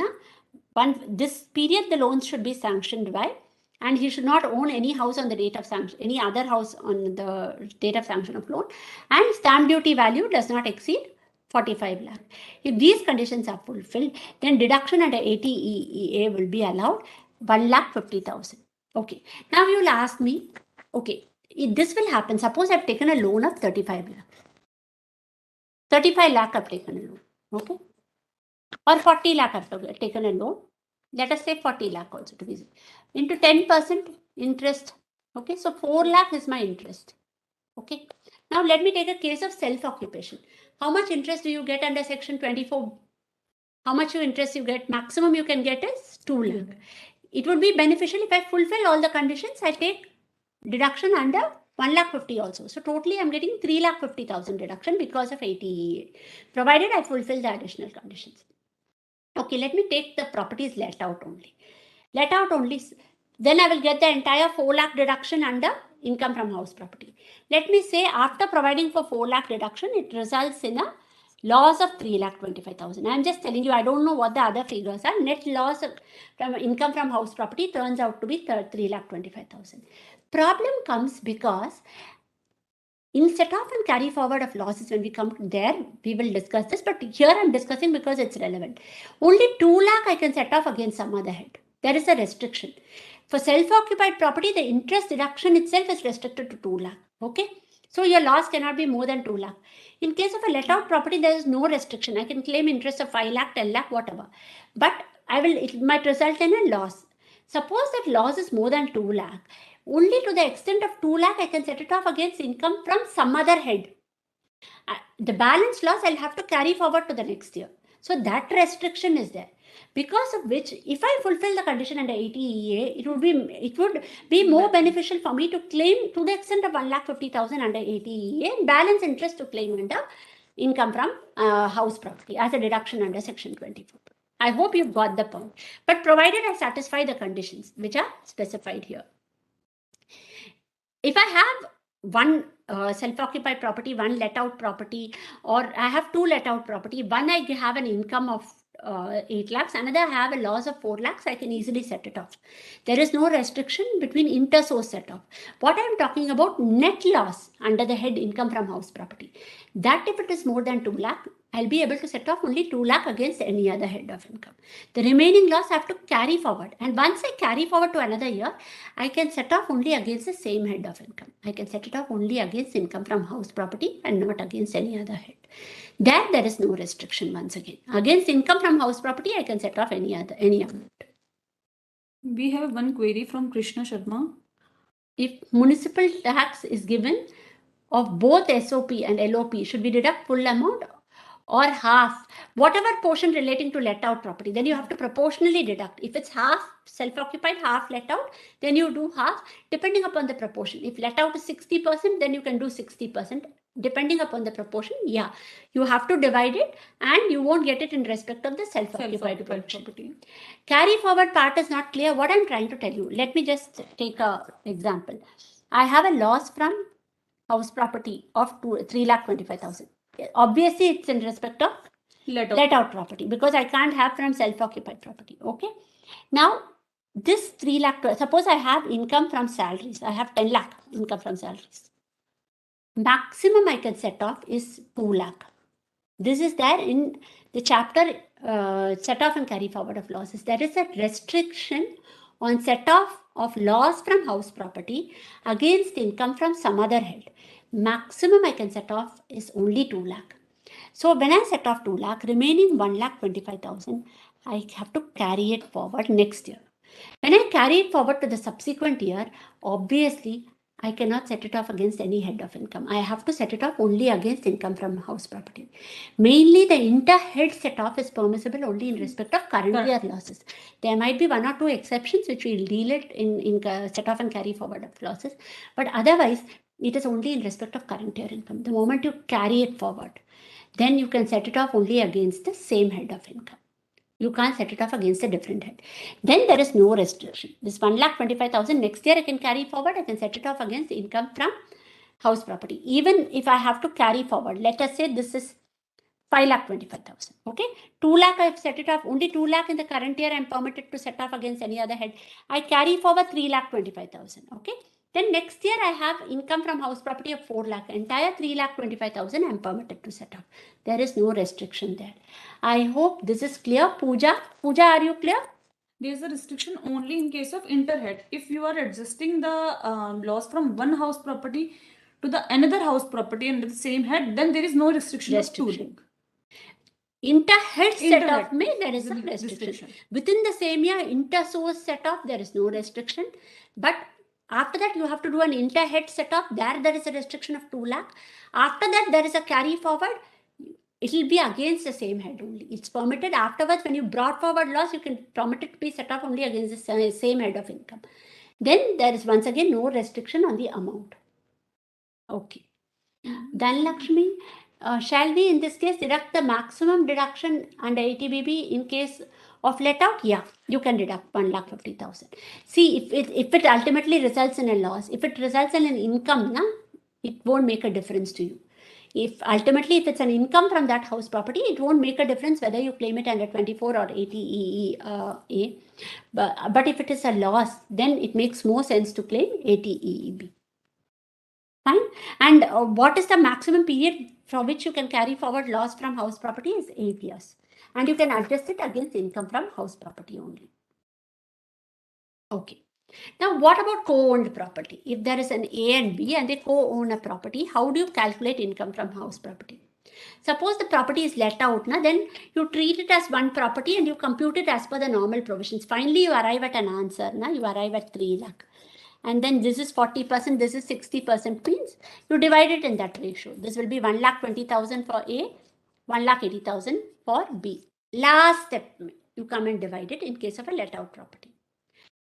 this period the loans should be sanctioned by, and he should not own any house on the date of sanction, any other house on the date of sanction of loan, and stamp duty value does not exceed 45 lakh. If these conditions are fulfilled, then deduction under 80 EEA will be allowed 1,50,000. Okay. Now you will ask me, okay, this will happen. Suppose I've taken a loan of 35 lakh. 35 lakh I've taken a loan. Okay. Or 40 lakh I've taken a loan. Let us say 40 lakh also to be into 10% interest. Okay. So 4 lakh is my interest. Okay. Now let me take a case of self-occupation. How much interest do you get under section 24? How much interest you get? Maximum you can get is 2 lakh. It would be beneficial if I fulfill all the conditions. I take deduction under 1,50,000 also. So totally I'm getting 3,50,000 deduction because of 80 EEA, provided I fulfill the additional conditions. Okay, let me take the properties let out only. Let out only, then I will get the entire 4 lakh deduction under income from house property. Let me say after providing for 4 lakh deduction, it results in a loss of 3,25,000. I'm just telling you, I don't know what the other figures are. Net loss from income from house property turns out to be 3,25,000. Problem comes because in set off and carry forward of losses, when we come there, we will discuss this, but here I'm discussing because it's relevant. Only 2 lakh I can set off against some other head. There is a restriction. For self-occupied property, the interest deduction itself is restricted to 2 lakh. Okay. So your loss cannot be more than 2 lakh. In case of a let out property, there is no restriction. I can claim interest of 5 lakh, 10 lakh, whatever. But it might result in a loss. Suppose that loss is more than 2 lakh. Only to the extent of 2 lakh, I can set it off against income from some other head. The balance loss, I'll have to carry forward to the next year. So that restriction is there. Because of which, if I fulfill the condition under 80 EA, it would be more beneficial for me to claim to the extent of 1,50,000 under 80 EA and balance interest to claim under income from house property as a deduction under section 24. I hope you've got the point. But provided I satisfy the conditions which are specified here. If I have one self-occupied property, one let-out property, or I have 2 let-out property, one I have an income of 8 lakhs, another I have a loss of 4 lakhs, I can easily set it off. There is no restriction between inter-source set-off. What I am talking about, net loss under the head income from house property. That if it is more than 2 lakh, I'll be able to set off only 2 lakh against any other head of income. The remaining loss I have to carry forward. And once I carry forward to another year, I can set off only against the same head of income. I can set it off only against income from house property and not against any other head. There is no restriction once again. Against income from house property, I can set off any amount. We have one query from Krishna Sharma. If municipal tax is given of both SOP and LOP, should we deduct full amount or half, whatever portion relating to let out property, then you have to proportionally deduct. If it's half self-occupied, half let out, then you do half depending upon the proportion. If let out is 60%, then you can do 60%. Depending upon the proportion, yeah, you have to divide it and you won't get it in respect of the self-occupied property. Carry forward part is not clear. What I'm trying to tell you, let me just take an example. I have a loss from house property of 3,25,000. Obviously, it's in respect of let out property because I can't have from self-occupied property. Okay. Now, this 3 lakh, suppose I have income from salaries. I have 10 lakh income from salaries. Maximum I can set off is 2 lakh. This is there in the chapter set off and carry forward of losses. There is a restriction on set off of loss from house property against income from some other head. Maximum I can set off is only 2 lakh. So when I set off 2 lakh, remaining 1,25,000, I have to carry it forward next year. When I carry it forward to the subsequent year, obviously, I cannot set it off against any head of income. I have to set it off only against income from house property. Mainly, the inter-head set-off is permissible only in respect of current year losses. There might be 1 or 2 exceptions which we'll deal it in set-off and carry forward of losses. But otherwise, it is only in respect of current year income. The moment you carry it forward, then you can set it off only against the same head of income. You can't set it off against a different head. Then there is no restriction. This 1,25,000 next year I can carry forward. I can set it off against income from house property. Even if I have to carry forward, let us say this is 5,25,000. Okay, 2 lakh I've set it off. Only 2 lakh in the current year I'm permitted to set off against any other head. I carry forward 3,25,000. Okay. Then next year I have income from house property of 4 lakh. Entire 3,25,000 I am permitted to set off. There is no restriction there. I hope this is clear. Pooja, are you clear? There is a restriction only in case of interhead. If you are adjusting the loss from one house property to the another house property under the same head, then there is no restriction. Of 2 lakh. Inter-head set-off may there is a restriction. Within the same year, inter-source set-off, there is no restriction. But after that, you have to do an inter-head set-off. There is a restriction of 2 lakh. After that, there is a carry forward. It will be against the same head only. It's permitted afterwards. When you brought forward loss, you can permit it to be set off only against the same head of income. Then there is once again no restriction on the amount. Okay. Then Lakshmi, shall we in this case deduct the maximum deduction under 80BB in case of let out? Yeah, you can deduct 1,50,000. See, if it ultimately results in a loss, if it results in an income, it won't make a difference to you. If it's an income from that house property, it won't make a difference whether you claim it under 24 or 80 EEA. But if it is a loss, then it makes more sense to claim 80 EEB. Fine. And what is the maximum period for which you can carry forward loss from house property is 8 years. And you can adjust it against income from house property only. Okay. Now, what about co-owned property? If there is an A and B and they co-own a property, how do you calculate income from house property? Suppose the property is let out, then you treat it as one property and you compute it as per the normal provisions. Finally, you arrive at an answer. You arrive at 3 lakh. And then this is 40%, this is 60%, means you divide it in that ratio. This will be 1,20,000 for A, 1,80,000 for B. Last step, you come and divide it in case of a let out property.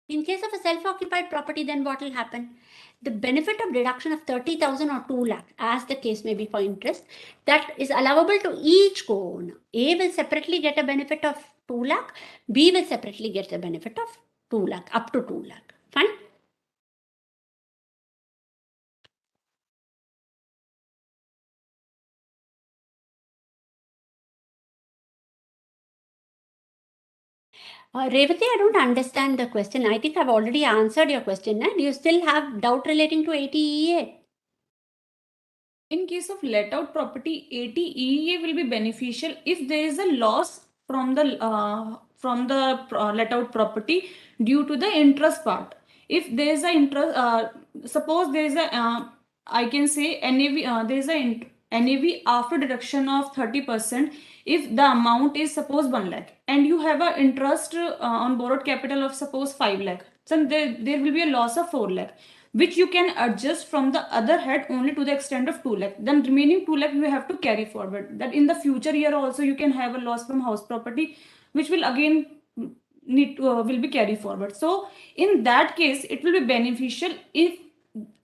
In case of a self-occupied property, then what will happen? The benefit of deduction of 30,000 or 2 lakh, as the case may be for interest, that is allowable to each co-owner. A will separately get a benefit of 2 lakh. B will separately get a benefit of 2 lakh, up to 2 lakh. Fine. Revati, I don't understand the question. I think I've already answered your question. Do you still have doubt relating to 80 EEA? In case of let out property, 80 EEA will be beneficial if there is a loss from the let out property due to the interest part. If there is a interest, suppose there is a, I can say NAV, there is a NAV after deduction of 30%. If the amount is suppose 1 lakh and you have an interest on borrowed capital of suppose 5 lakh, so there will be a loss of 4 lakh, which you can adjust from the other head only to the extent of 2 lakh. Then remaining 2 lakh you have to carry forward. That in the future year also you can have a loss from house property, which will again will be carried forward. So in that case, it will be beneficial if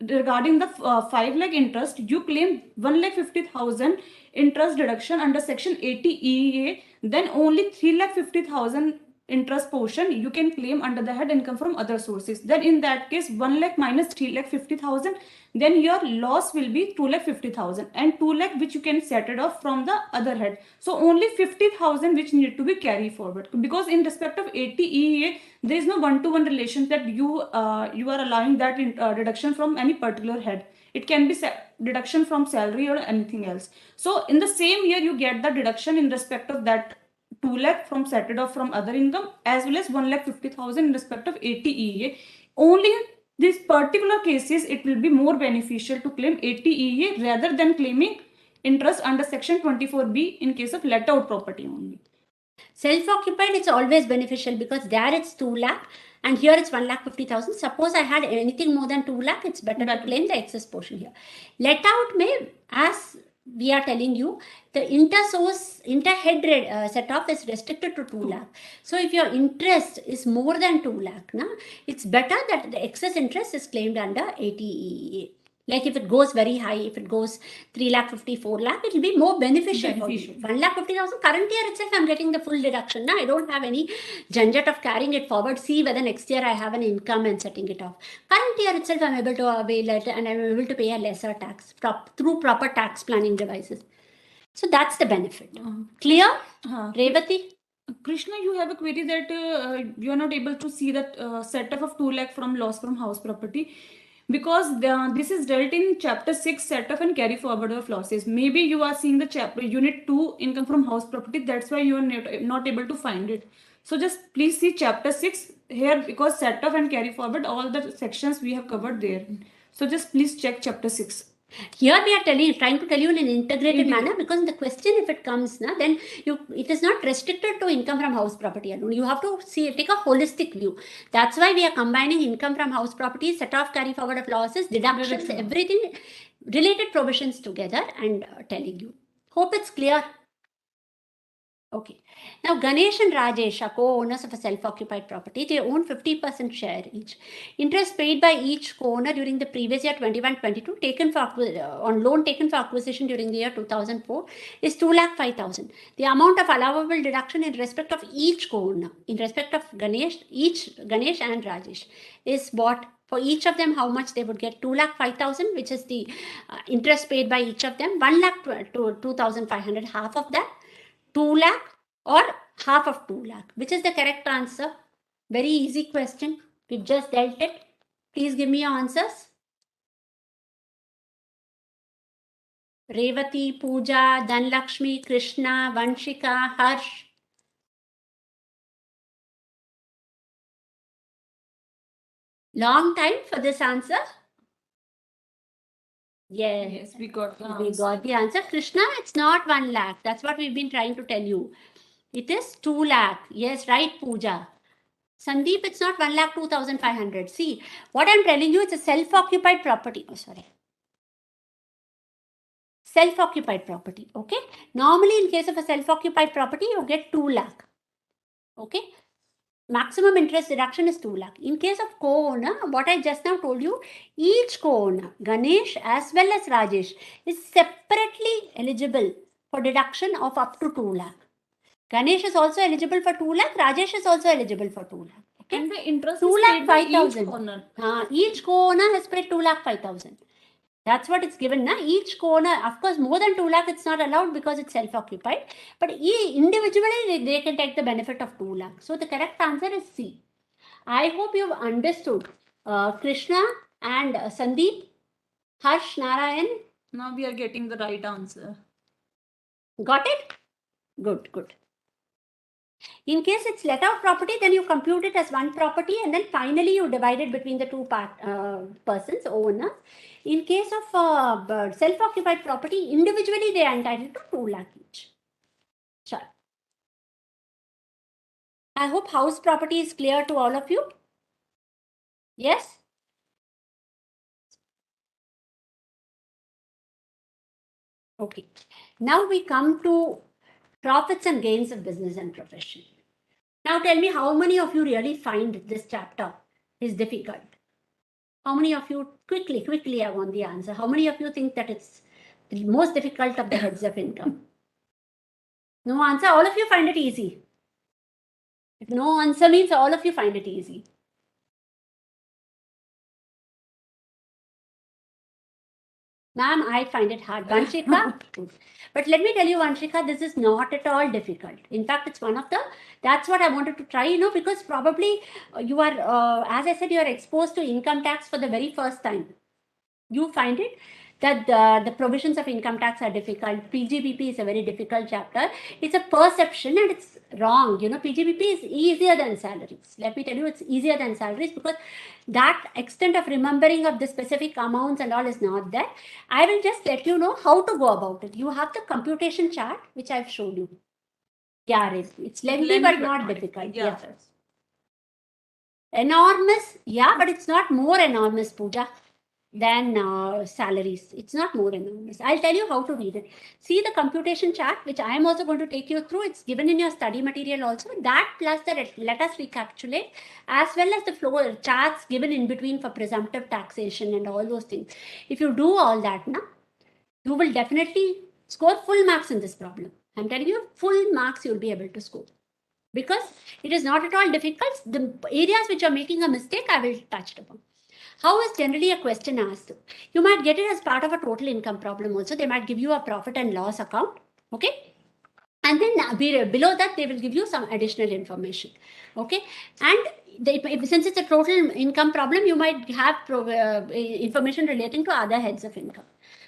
regarding the 5 lakh interest, you claim 1,50,000 interest deduction under section 80 EEA, then only 3,50,000 interest portion you can claim under the head income from other sources. Then in that case, 1 lakh minus 3,50,000, then your loss will be 2,50,000 and 2 lakh which you can set it off from the other head. So only 50,000 which need to be carried forward, because in respect of 80 EEA, there is no one-to-one relation that you are allowing that deduction from any particular head. It can be deduction from salary or anything else. So in the same year, you get the deduction in respect of that 2 lakh from set it off from other income, as well as 1,50,000 in respect of 80 EEA. Only in these particular cases, it will be more beneficial to claim 80 EEA rather than claiming interest under section 24B in case of let out property only. Self-occupied, it's always beneficial because there it's 2 lakh and here it's 1,50,000. Suppose I had anything more than 2 lakh, it's better to claim the excess portion here. Let out may, as we are telling you, the inter-head set off is restricted to 2 lakh. So if your interest is more than 2 lakh, it's better that the excess interest is claimed under ATEA. Like if it goes very high, if it goes 3 lakh 54 lakh, it will be more beneficial for you. 1,50,000 current year itself, I'm getting the full deduction. Now I don't have any janjat of carrying it forward. See whether next year I have an income and setting it off. Current year itself, I'm able to avail it and I'm able to pay a lesser tax through proper tax planning devices. So that's the benefit. Clear? Revati? Krishna, you have a query that you are not able to see that setup of 2 lakh from loss from house property because this is dealt in chapter 6 setup and carry forward of losses. Maybe you are seeing the chapter unit 2 income from house property. That's why you are not able to find it. So just please see chapter 6 here because setup and carry forward, all the sections we have covered there. So just please check chapter 6. Here we are trying to tell you in an integrated manner because the question, if it comes, then it is not restricted to income from house property alone. You have to take a holistic view. That's why we are combining income from house property, set off carry forward of losses, deductions, everything, related provisions together and telling you. Hope it's clear. Okay. Now, Ganesh and Rajesh are co-owners of a self-occupied property. They own 50% share each. Interest paid by each co-owner during the previous year 21-22 taken for on loan taken for acquisition during the year 2004 is 2,05,000. The amount of allowable deduction in respect of each co-owner, in respect of Ganesh and Rajesh, is what for each of them how much they would get. 2,05,000, which is the interest paid by each of them. 1,00,000 to 2,500, half of that. 2 lakh or half of 2 lakh. Which is the correct answer? Very easy question. We've just dealt it. Please give me your answers. Revati, Pooja, Dhanlakshmi, Krishna, Vanshika, Harsh. Long time for this answer? Yes, we got the answer. We got the answer. Krishna, it's not 1 lakh. That's what we've been trying to tell you. It is 2 lakh. Yes, right, Pooja. Sandeep, it's not 1,02,500. See, what I'm telling you, it's a self-occupied property. Oh, sorry. Self-occupied property. Okay. Normally, in case of a self-occupied property, you get 2 lakh. Okay. Maximum interest deduction is 2 lakh. In case of co-owner, what I just now told you, each co-owner, Ganesh as well as Rajesh, is separately eligible for deduction of up to 2 lakh. Ganesh is also eligible for 2 lakh. Rajesh is also eligible for 2 lakh. Okay. And the interest 2 is lakh paid by 5,000. each owner. Each co-owner has paid 2,05,000. That's what it's given. Na? Each co-owner, of course, more than 2 lakh, it's not allowed because it's self-occupied. But individually, they can take the benefit of 2 lakh. So the correct answer is C. I hope you've understood. Krishna and Sandeep, Harsh, Narayan. Now we are getting the right answer. Got it? Good, good. In case it's let out property, then you compute it as one property and then finally you divide it between the two persons, owners. In case of self-occupied property, individually they are entitled to 2 lakh each. Sure. I hope house property is clear to all of you. Yes? Okay. Now we come to profits and gains of business and profession. Now tell me, how many of you really find this chapter is difficult? How many of you, quickly, I want the answer. How many of you think that it's the most difficult of the heads of income? No answer? All of you find it easy? If no answer means all of you find it easy. Ma'am, I find it hard. Vanshika? But let me tell you, Vanshika, this is not at all difficult. In fact, it's one of the, that's what I wanted to try, because probably you are, as I said, you are exposed to income tax for the very first time. You find it that the provisions of income tax are difficult. PGBP is a very difficult chapter. It's a perception and it's wrong. PGBP is easier than salaries. Let me tell you, it's easier than salaries because that extent of remembering of the specific amounts and all is not there. I will just let you know how to go about it. You have the computation chart, which I've showed you. Yeah, it's lengthy but not difficult. Yeah. Yes. Enormous, yeah, but it's not more enormous, Pooja, than salaries. It's not more enormous. I'll tell you how to read it. See the computation chart, which I am also going to take you through. It's given in your study material also. That plus the let us recapitulate, as well as the flow charts given in between for presumptive taxation and all those things. If you do all that, now you will definitely score full marks in this problem. I'm telling you, full marks you'll be able to score. Because it is not at all difficult. The areas which are making a mistake, I will touch upon. How is generally a question asked? You might get it as part of a total income problem also. They might give you a profit and loss account. Okay. And then below that, they will give you some additional information. Okay. And since it's a total income problem, you might have information relating to other heads of income.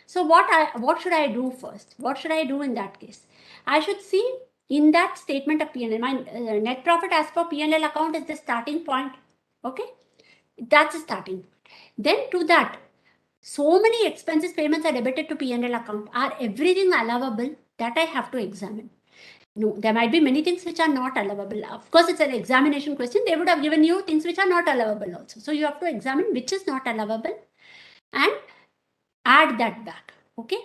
So what should I do first? What should I do in that case? I should see in that statement of P&L, my net profit as per P&L account is the starting point. Okay. That's a starting point. Then to that, so many expenses payments are debited to P&L account. Are everything allowable? That I have to examine. No, there might be many things which are not allowable. Of course, it's an examination question. They would have given you things which are not allowable also. So you have to examine which is not allowable and add that back. Okay.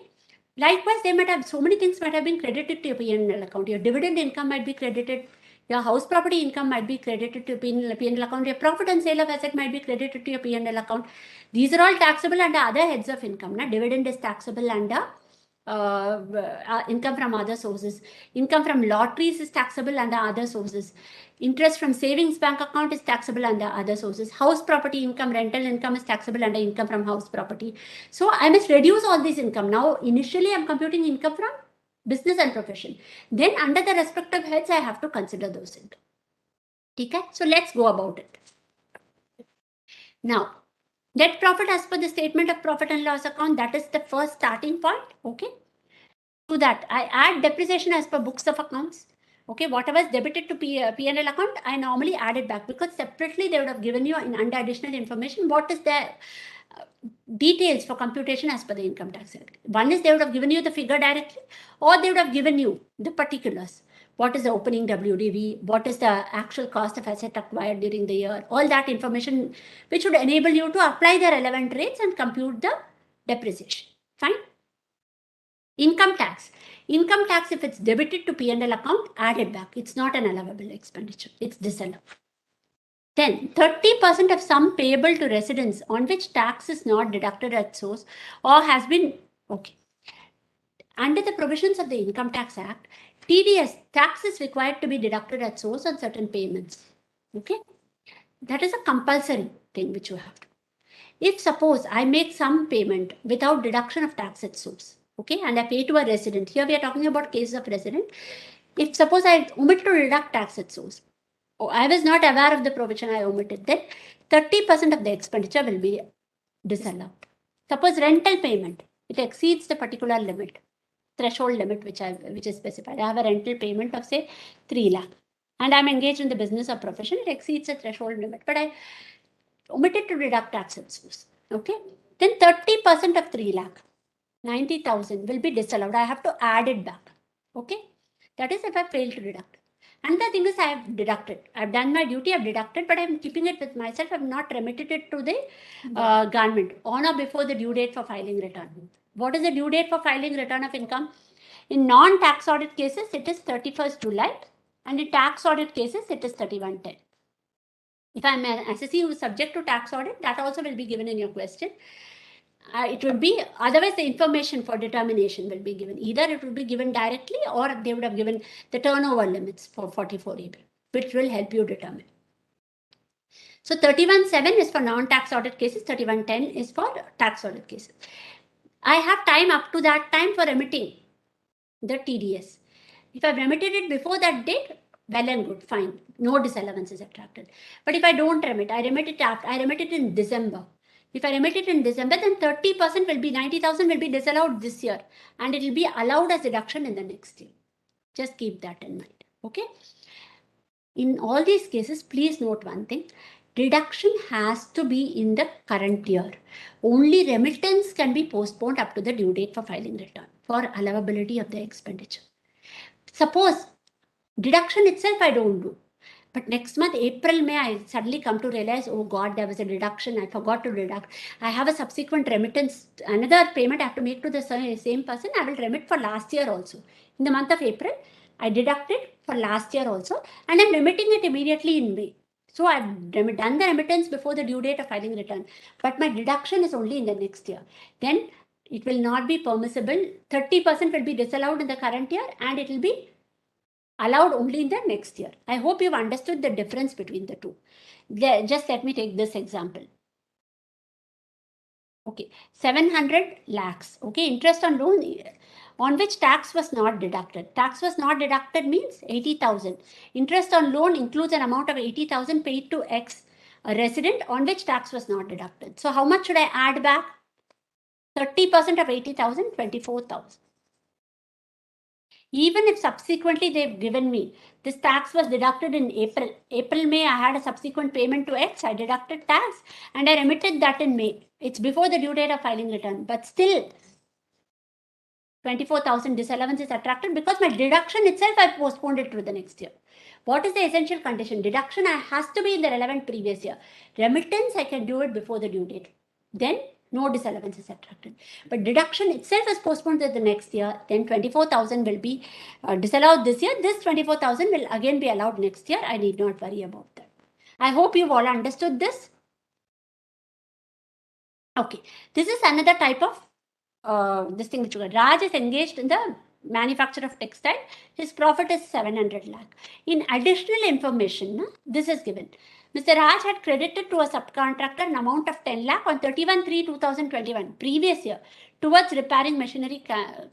Likewise, they might have so many things might have been credited to your P&L account. Your dividend income might be credited. Your house property income might be credited to your P&L account. Your profit and sale of asset might be credited to your P&L account. These are all taxable under other heads of income. Na? Dividend is taxable under income from other sources. Income from lotteries is taxable under other sources. Interest from savings bank account is taxable under other sources. House property income, rental income is taxable under income from house property. So I must reduce all this income. Now, initially I'm computing income from business and profession. Then under the respective heads, I have to consider those income. Okay? So let's go about it. Now, net profit as per the statement of profit and loss account, that is the first starting point. Okay. To that, I add depreciation as per books of accounts. Okay, whatever is debited to P&L account, I normally add it back because separately they would have given you in under additional information what is the details for computation as per the income tax act. One is they would have given you the figure directly, or they would have given you the particulars. What is the opening WDV? What is the actual cost of asset acquired during the year? All that information which would enable you to apply the relevant rates and compute the depreciation. Fine. Income tax. Income tax, if it's debited to P&L account, add it back. It's not an allowable expenditure. It's disallowed. Then 30% of sum payable to residents on which tax is not deducted at source or has been, okay. Under the provisions of the Income Tax Act, TDS, tax is required to be deducted at source on certain payments. Okay. That is a compulsory thing which you have to. If suppose I make some payment without deduction of tax at source, okay, and I pay to a resident, here we are talking about cases of resident. If suppose I omit to deduct tax at source, or I was not aware of the provision I omitted, then 30% of the expenditure will be disallowed. Suppose rental payment, it exceeds the particular limit, threshold limit which is specified. I have a rental payment of say 3 lakh and I'm engaged in the business or profession, it exceeds the threshold limit, but I omitted to deduct tax at source. Okay, then 30% of 3 lakh, 90,000 will be disallowed. I have to add it back. Okay, that is if I fail to deduct. And the thing is, I have deducted. I've done my duty, I've deducted, but I'm keeping it with myself. I've not remitted it to the government on or before the due date for filing return. What is the due date for filing return of income? In non-tax audit cases, it is 31st July, and in tax audit cases, it is 31/10. If I'm an assessee who is subject to tax audit, that also will be given in your question. It will be, otherwise the information for determination will be given. Either it will be given directly or they would have given the turnover limits for 44AB, which will help you determine. So 31/7 is for non-tax audit cases, 31/10 is for tax audit cases. I have time up to that time for remitting the TDS. If I've remitted it before that date, well and good, fine. No disallowance is attracted. But if I don't remit, I remit it after, I remit it in December. If I remit it in December, then 30% will be 90,000 will be disallowed this year and it will be allowed as deduction in the next year. Just keep that in mind. Okay. In all these cases, please note one thing. Deduction has to be in the current year. Only remittance can be postponed up to the due date for filing return for allowability of the expenditure. Suppose Deduction itself I don't do. But next month, April, May, I suddenly come to realize, oh God, there was a deduction. I forgot to deduct. I have a subsequent remittance, another payment I have to make to the same person. I will remit for last year also. In the month of April, I deducted for last year also, and I'm remitting it immediately in May. So I've done the remittance before the due date of filing return, but my deduction is only in the next year. Then it will not be permissible. 30% will be disallowed in the current year, and it will be allowed only in the next year. I hope you've understood the difference between the two. Just let me take this example. Okay, 700 lakhs. Okay, interest on loan on which tax was not deducted. Tax was not deducted means 80,000. Interest on loan includes an amount of 80,000 paid to X, a resident, on which tax was not deducted. So how much should I add back? 30% of 80,000, 24,000. Even if subsequently they've given me, this tax was deducted in April, May, I had a subsequent payment to X, I deducted tax and I remitted that in May. It's before the due date of filing return, but still 24,000 disallowance is attracted because my deduction itself, I postponed it to the next year. What is the essential condition? Deduction has to be in the relevant previous year. Remittance, I can do it before the due date. Then no disallowance is attracted. But deduction itself is postponed to the next year. Then 24,000 will be disallowed this year. This 24,000 will again be allowed next year. I need not worry about that. I hope you've all understood this. Okay, this is another type of this thing which you got. Raj is engaged in the manufacture of textile. His profit is 700 lakh. In additional information, this is given. Mr. Raj had credited to a subcontractor an amount of 10 lakh on 31/3/2021, previous year, towards repairing machinery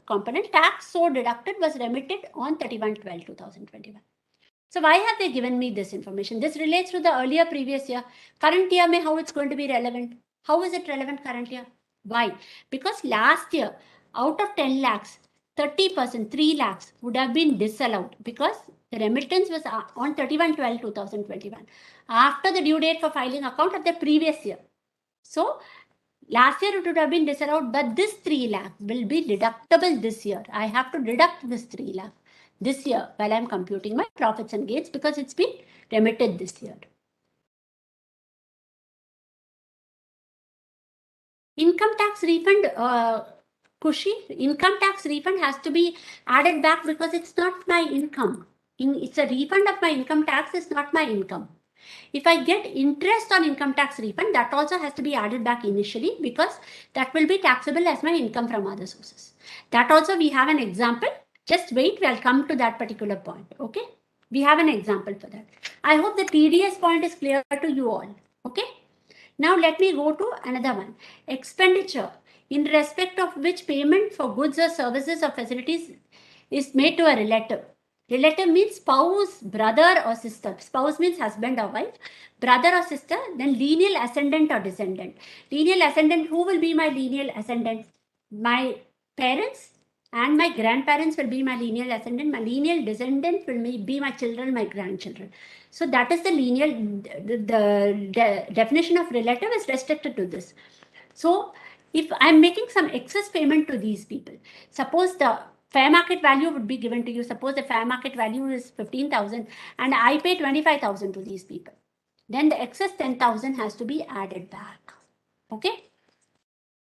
component. Tax so deducted was remitted on 31/12/2021. So why have they given me this information? This relates to the earlier previous year. Current year, how it's going to be relevant? How is it relevant current year? Why? Because last year, out of 10 lakhs, 30%, 3 lakhs would have been disallowed because the remittance was on 31/12/2021 after the due date for filing account of the previous year. So last year it would have been disallowed, but this 3 lakh will be deductible this year. I have to deduct this 3 lakh this year while I'm computing my profits and gains because it's been remitted this year. Income tax refund, Kushi, income tax refund has to be added back because it's not my income. It's a refund of my income tax, is not my income. If I get interest on income tax refund, that also has to be added back initially because that will be taxable as my income from other sources. That also we have an example. Just wait, we'll come to that particular point. Okay, we have an example for that. I hope the TDS point is clear to you all. Okay. Now let me go to another one. Expenditure in respect of which payment for goods or services or facilities is made to a relative. Relative means spouse, brother or sister. Spouse means husband or wife. Brother or sister, then lineal ascendant or descendant. Lineal ascendant, who will be my lineal ascendant? My parents and my grandparents will be my lineal ascendant. My lineal descendant will be my children, my grandchildren. So that is the lineal, the definition of relative is restricted to this. So if I'm making some excess payment to these people, suppose the fair market value would be given to you. Suppose the fair market value is 15,000 and I pay 25,000 to these people. Then the excess 10,000 has to be added back. Okay.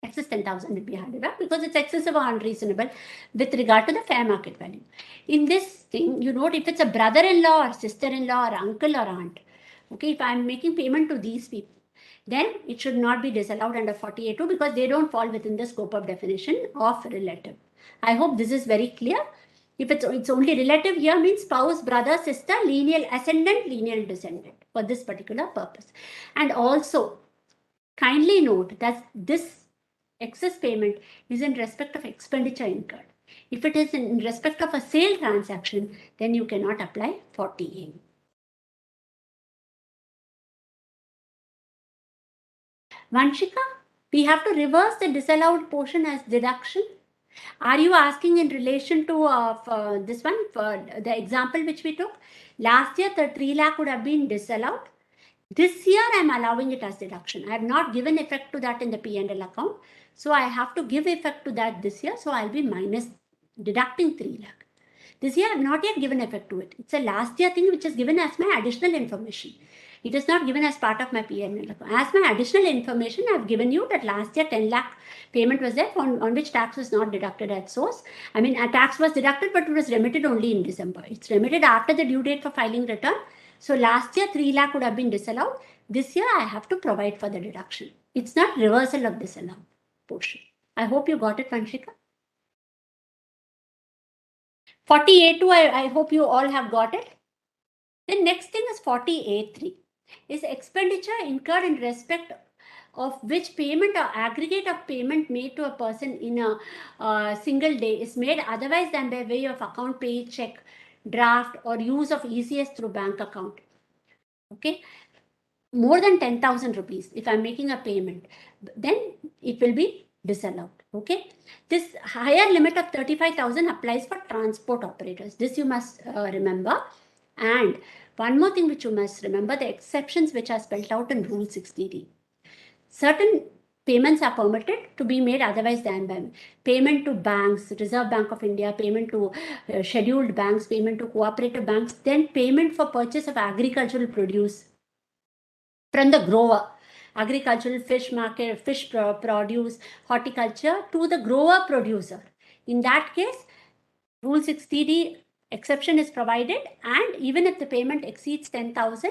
Excess 10,000 will be added back because it's excessive or unreasonable with regard to the fair market value. In this thing, you note if it's a brother-in-law or sister-in-law or uncle or aunt. Okay, if I'm making payment to these people, then it should not be disallowed under 48(2) because they don't fall within the scope of definition of relative. I hope this is very clear. If it's only relative here means spouse, brother, sister, lineal ascendant, lineal descendant for this particular purpose. And also, kindly note that this excess payment is in respect of expenditure incurred. If it is in respect of a sale transaction, then you cannot apply 40A. Vanshika, we have to reverse the disallowed portion as deduction. Are you asking in relation to this one, for the example which we took? Last year, the 3 lakh would have been disallowed. This year, I'm allowing it as deduction. I have not given effect to that in the P&L account. So I have to give effect to that this year. So I'll be deducting 3 lakh. This year I have not yet given effect to it. It's a last year thing which is given as my additional information. It is not given as part of my P&L. As my additional information, I have given you that last year 10 lakh payment was there on which tax was not deducted at source. I mean, a tax was deducted, but it was remitted only in December. It's remitted after the due date for filing return. So last year 3 lakh would have been disallowed. This year I have to provide for the deduction. It's not reversal of disallowed portion. I hope you got it, Vanshika. 40A2, I hope you all have got it. The next thing is 40A3. Is expenditure incurred in respect of which payment or aggregate of payment made to a person in a single day is made otherwise than by way of account pay, check, draft, or use of ECS through bank account. Okay, more than 10,000 rupees, if I'm making a payment, then it will be disallowed. Okay, this higher limit of 35,000 applies for transport operators. This you must remember. And one more thing which you must remember, the exceptions which are spelled out in Rule 60D. Certain payments are permitted to be made otherwise than by payment to banks, Reserve Bank of India, payment to scheduled banks, payment to cooperative banks, then payment for purchase of agricultural produce from the grower, agricultural fish market, fish produce, horticulture to the grower producer. In that case, Rule 60D exception is provided, and even if the payment exceeds 10,000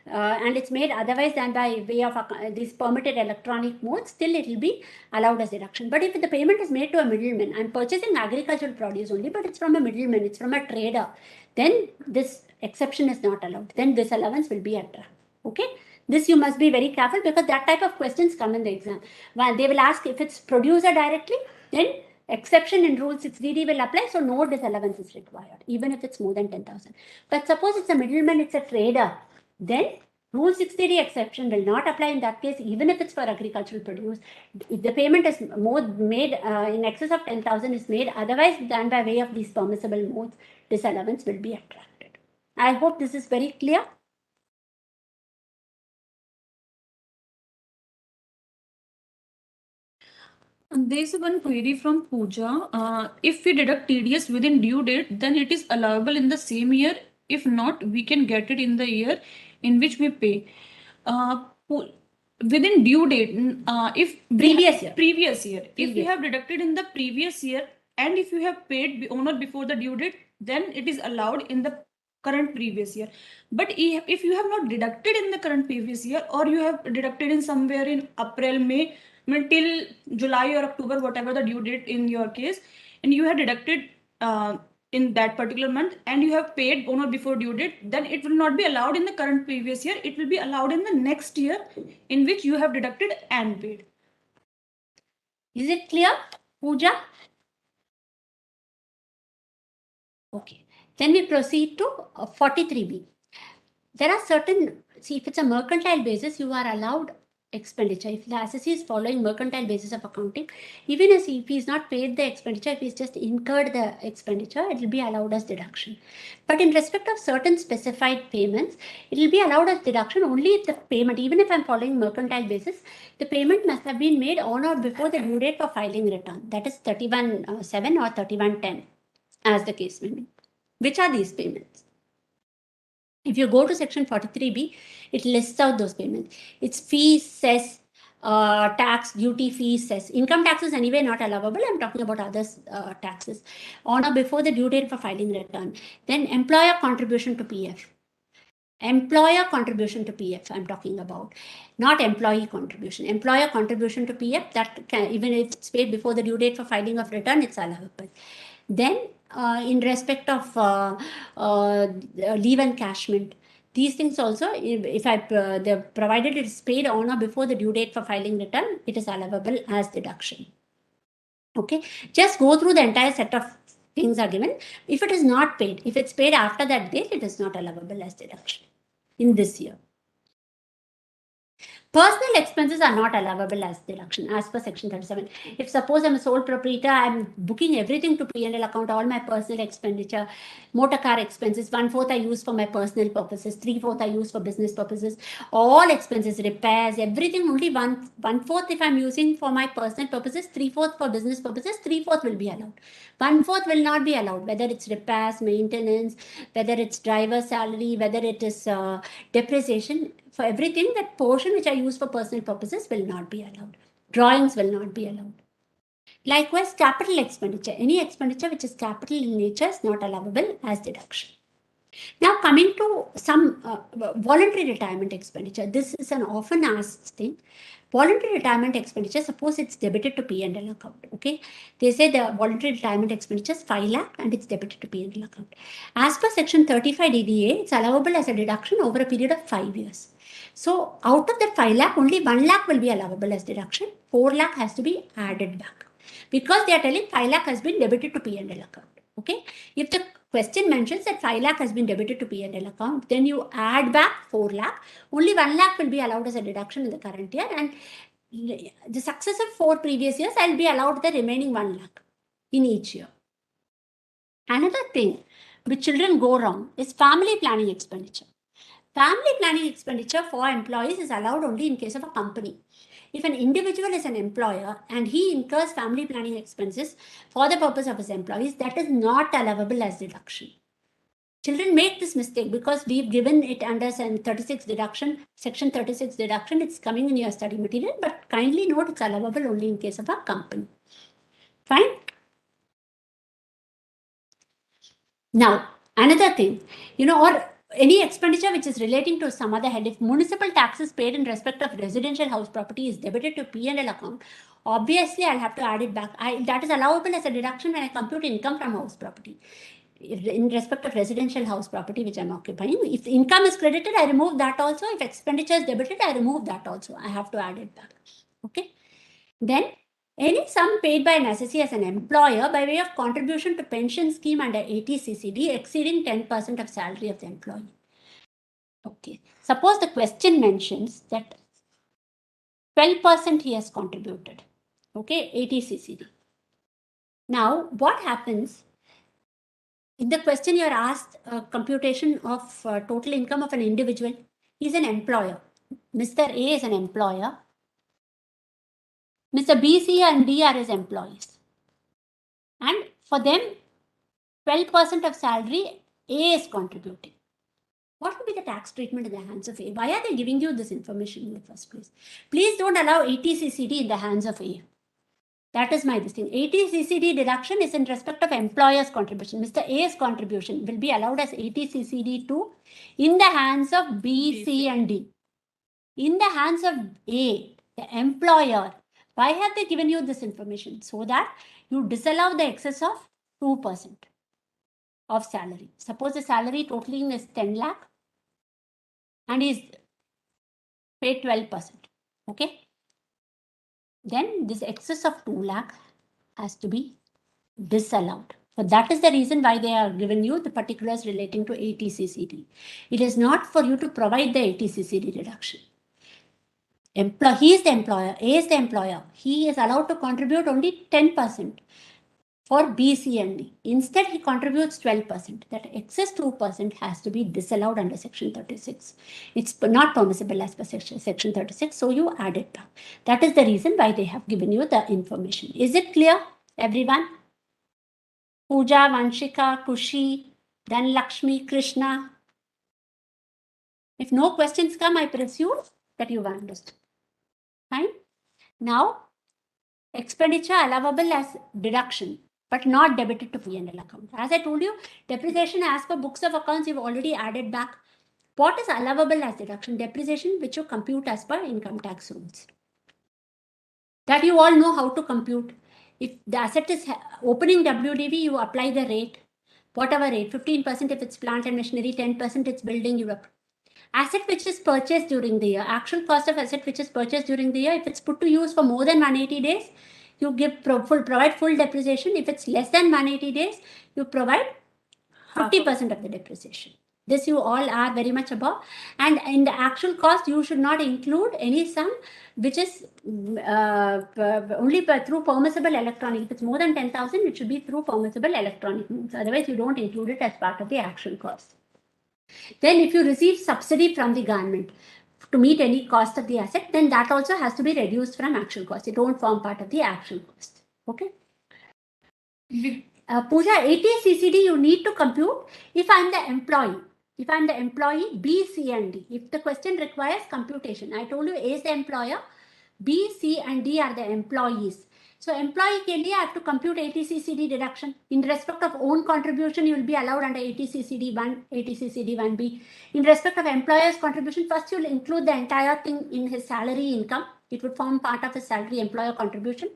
and it's made otherwise than by way of these permitted electronic modes, still it will be allowed as deduction. But if the payment is made to a middleman, I'm purchasing agricultural produce only, but it's from a middleman, it's from a trader, then this exception is not allowed. Then this allowance will be attracted. Okay, this you must be very careful, because that type of questions come in the exam. Well, they will ask if it's producer directly, then exception in Rule 6DD will apply, so no disallowance is required, even if it's more than 10,000. But suppose it's a middleman, it's a trader, then Rule 6DD exception will not apply in that case, even if it's for agricultural produce. If the payment is made in excess of 10,000 is made otherwise than by way of these permissible modes, disallowance will be attracted. I hope this is very clear. There's one query from Pooja. If we deduct TDS within due date, then it is allowable in the same year. If not, we can get it in the year in which we pay. Within due date, if previous year, if we have deducted in the previous year, and if you have paid on or before the due date, then it is allowed in the current previous year. But if you have not deducted in the current previous year, or you have deducted in somewhere in April, May, till July or October, whatever the due date in your case, and you have deducted in that particular month, and you have paid on or before due date, then it will not be allowed in the current previous year. It will be allowed in the next year in which you have deducted and paid. Is it clear, Pooja? Okay. Then we proceed to 43B. There are certain, see, if it's a mercantile basis, you are allowed expenditure. If the assessee is following mercantile basis of accounting, even if he is not paid the expenditure, if he's just incurred the expenditure, it will be allowed as deduction. But in respect of certain specified payments, it will be allowed as deduction only if the payment, even if I'm following mercantile basis, the payment must have been made on or before the due date for filing return. That is 31/7 or 31/10, as the case may be. Which are these payments? If you go to section 43B, it lists out those payments. It's fees, cess, tax, duty, fees, cess. Income tax is anyway not allowable. I'm talking about other taxes. On or before the due date for filing return. Then employer contribution to PF. Employer contribution to PF I'm talking about, not employee contribution. Employer contribution to PF, that can, even if it's paid before the due date for filing of return, it's allowable. Then in respect of leave encashment, these things also, if the provided it is paid on or before the due date for filing return, it is allowable as deduction. Okay, just go through the entire set of things are given. If it is not paid, if it's paid after that date, it is not allowable as deduction in this year. Personal expenses are not allowable as deduction as per section 37. If suppose I'm a sole proprietor, I'm booking everything to P&L account, all my personal expenditure, motor car expenses, 1/4 I use for my personal purposes, 3/4 I use for business purposes, all expenses, repairs, everything only 1/4 if I'm using for my personal purposes, 3/4 for business purposes, 3/4 will be allowed. 1/4 will not be allowed, whether it's repairs, maintenance, whether it's driver salary, whether it is depreciation. For everything, that portion which I use for personal purposes will not be allowed. Drawings will not be allowed. Likewise, capital expenditure. Any expenditure which is capital in nature is not allowable as deduction. Now coming to some voluntary retirement expenditure. This is an often asked thing. Voluntary retirement expenditure, suppose it's debited to P&L account. Okay, they say the voluntary retirement expenditure is 5 lakh and it's debited to P&L account. As per section 35 DDA, it's allowable as a deduction over a period of 5 years. So out of that 5 lakh, only 1 lakh will be allowable as deduction. 4 lakh has to be added back because they are telling 5 lakh has been debited to P&L account. Okay, if the question mentions that 5 lakh has been debited to P&L account, then you add back 4 lakh. Only 1 lakh will be allowed as a deduction in the current year, and the successive 4 previous years I'll be allowed the remaining 1 lakh in each year. Another thing which children go wrong is family planning expenditure. Family planning expenditure for employees is allowed only in case of a company. If an individual is an employer and he incurs family planning expenses for the purpose of his employees, that is not allowable as deduction. Children make this mistake because we've given it under section 36 deduction. It's coming in your study material, but kindly note it's allowable only in case of a company. Fine. Now, another thing, or any expenditure which is relating to some other head, if municipal taxes paid in respect of residential house property is debited to P&L account, obviously I'll have to add it back. That is allowable as a deduction when I compute income from house property. In respect of residential house property which I'm occupying, if the income is credited, I remove that also. If expenditure is debited, I remove that also. I have to add it back. Okay. Then any sum paid by an assessee as an employer by way of contribution to pension scheme under 80CCD exceeding 10% of salary of the employee. Okay. Suppose the question mentions that 12% he has contributed. Okay, 80CCD. Now, what happens? In the question, you are asked computation of total income of an individual. He is an employer. Mr. A is an employer. Mr. B, C, and D are his employees. And for them, 12% of salary A is contributing. What will be the tax treatment in the hands of A? Why are they giving you this information in the first place? Please don't allow 80CCD in the hands of A. That is my thing. 80CCD deduction is in respect of employer's contribution. Mr. A's contribution will be allowed as 80CCD to in the hands of B, C, and D. In the hands of A, the employer. Why have they given you this information? So that you disallow the excess of 2% of salary. Suppose the salary totaling is 10 lakh and is paid 12%. Okay. Then this excess of 2 lakh has to be disallowed. So that is the reason why they are given you the particulars relating to 80CCD. It is not for you to provide the 80CCD deduction. He is the employer, A is the employer. He is allowed to contribute only 10% for B, C, and D. Instead, he contributes 12%. That excess 2% has to be disallowed under section 36. It's not permissible as per section 36, so you add it back. That is the reason why they have given you the information. Is it clear, everyone? Pooja, Vanshika, Kushi, then Lakshmi, Krishna. If no questions come, I presume that you've understood. Fine. Now, expenditure allowable as deduction, but not debited to P&L account. As I told you, depreciation as per books of accounts, you've already added back. What is allowable as deduction? Depreciation, which you compute as per income tax rules. That you all know how to compute. If the asset is opening WDV, you apply the rate, whatever rate, 15% if it's plant and machinery, 10% it's building, you apply. Asset which is purchased during the year, actual cost of asset which is purchased during the year, if it's put to use for more than 180 days, you provide full depreciation. If it's less than 180 days, you provide 50% of the depreciation. This you all are very much above. And in the actual cost, you should not include any sum which is only through permissible electronic. If it's more than 10,000, it should be through permissible electronic means. Otherwise, you don't include it as part of the actual cost. Then if you receive subsidy from the government to meet any cost of the asset, then that also has to be reduced from actual cost. It won't form part of the actual cost. Okay. Pooja, ATCCD you need to compute if I'm the employee. If I'm the employee, B, C, and D. If the question requires computation, I told you A is the employer, B, C, and D are the employees. So employee ke liye I have to compute ATCCD deduction. In respect of own contribution, you will be allowed under ATCCD 1, ATCCD 1B. In respect of employer's contribution, first you will include the entire thing in his salary income. It would form part of his salary employer contribution.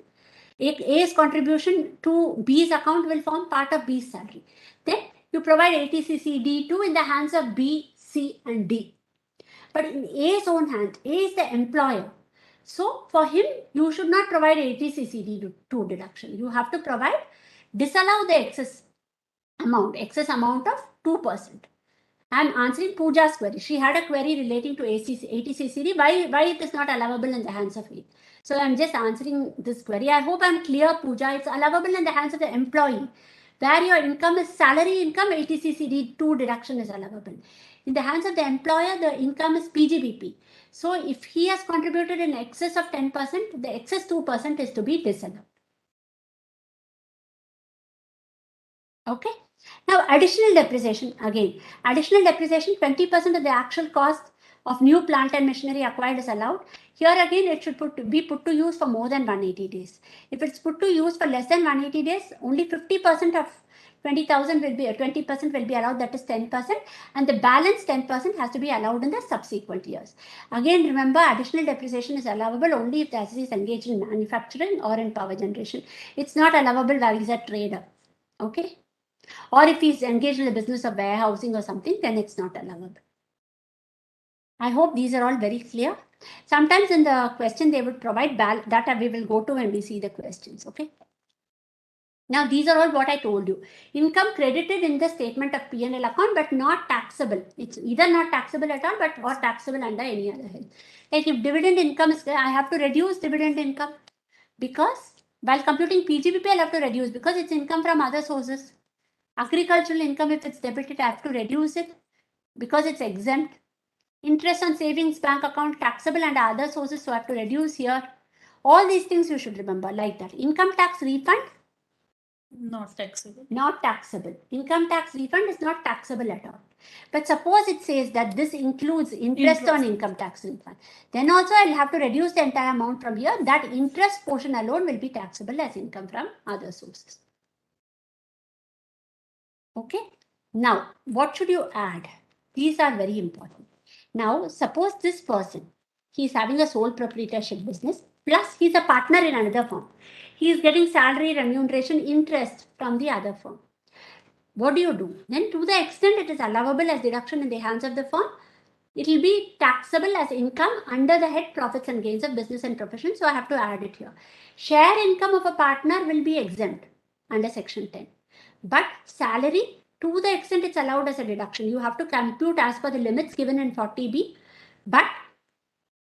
A's contribution to B's account will form part of B's salary. Then you provide ATCCD2 in the hands of B, C, and D. But in A's own hand, A is the employer. So for him, you should not provide ATCCD2 deduction. You have to disallow the excess amount of 2%. I'm answering Pooja's query. She had a query relating to ATCCD. Why it is not allowable in the hands of A? So I'm just answering this query. I hope I'm clear, Pooja. It's allowable in the hands of the employee. Where your income is salary income, ATCCD2 deduction is allowable. In the hands of the employer, the income is PGBP. So if he has contributed in excess of 10%, the excess 2% is to be disallowed. Okay. Now, additional depreciation again. Additional depreciation, 20% of the actual cost of new plant and machinery acquired is allowed. Here again, it should be put to use for more than 180 days. If it's put to use for less than 180 days, only 50% of 20,000 will be 20% will be allowed. That is 10%, and the balance 10% has to be allowed in the subsequent years. Again, remember, additional depreciation is allowable only if the asset is engaged in manufacturing or in power generation. It's not allowable while he's a trader. Okay. Or if he's engaged in the business of warehousing or something, then it's not allowable. I hope these are all very clear. Sometimes in the question, they would provide data we will go to when we see the questions. Okay. Now, these are all what I told you. Income credited in the statement of P&L account, but not taxable. It's either not taxable at all, or taxable under any other head. Like if dividend income is there, I have to reduce dividend income because while computing PGBP, I'll have to reduce because it's income from other sources. Agricultural income, if it's debited, I have to reduce it because it's exempt. Interest on savings bank account, taxable and other sources, so I have to reduce here. All these things you should remember like that. Income tax refund? Not taxable. Not taxable. Income tax refund is not taxable at all. But suppose it says that this includes interest on income tax refund. Then also I'll have to reduce the entire amount from here. That interest portion alone will be taxable as income from other sources. Okay. Now, what should you add? These are very important. Now, suppose this person, he's having a sole proprietorship business, plus he's a partner in another firm. He is getting salary, remuneration, interest from the other firm. What do? Then to the extent it is allowable as deduction in the hands of the firm, it will be taxable as income under the head profits and gains of business and profession. So I have to add it here. Share income of a partner will be exempt under section 10. But salary, to the extent it's allowed as a deduction, you have to compute as per the limits given in 40B. But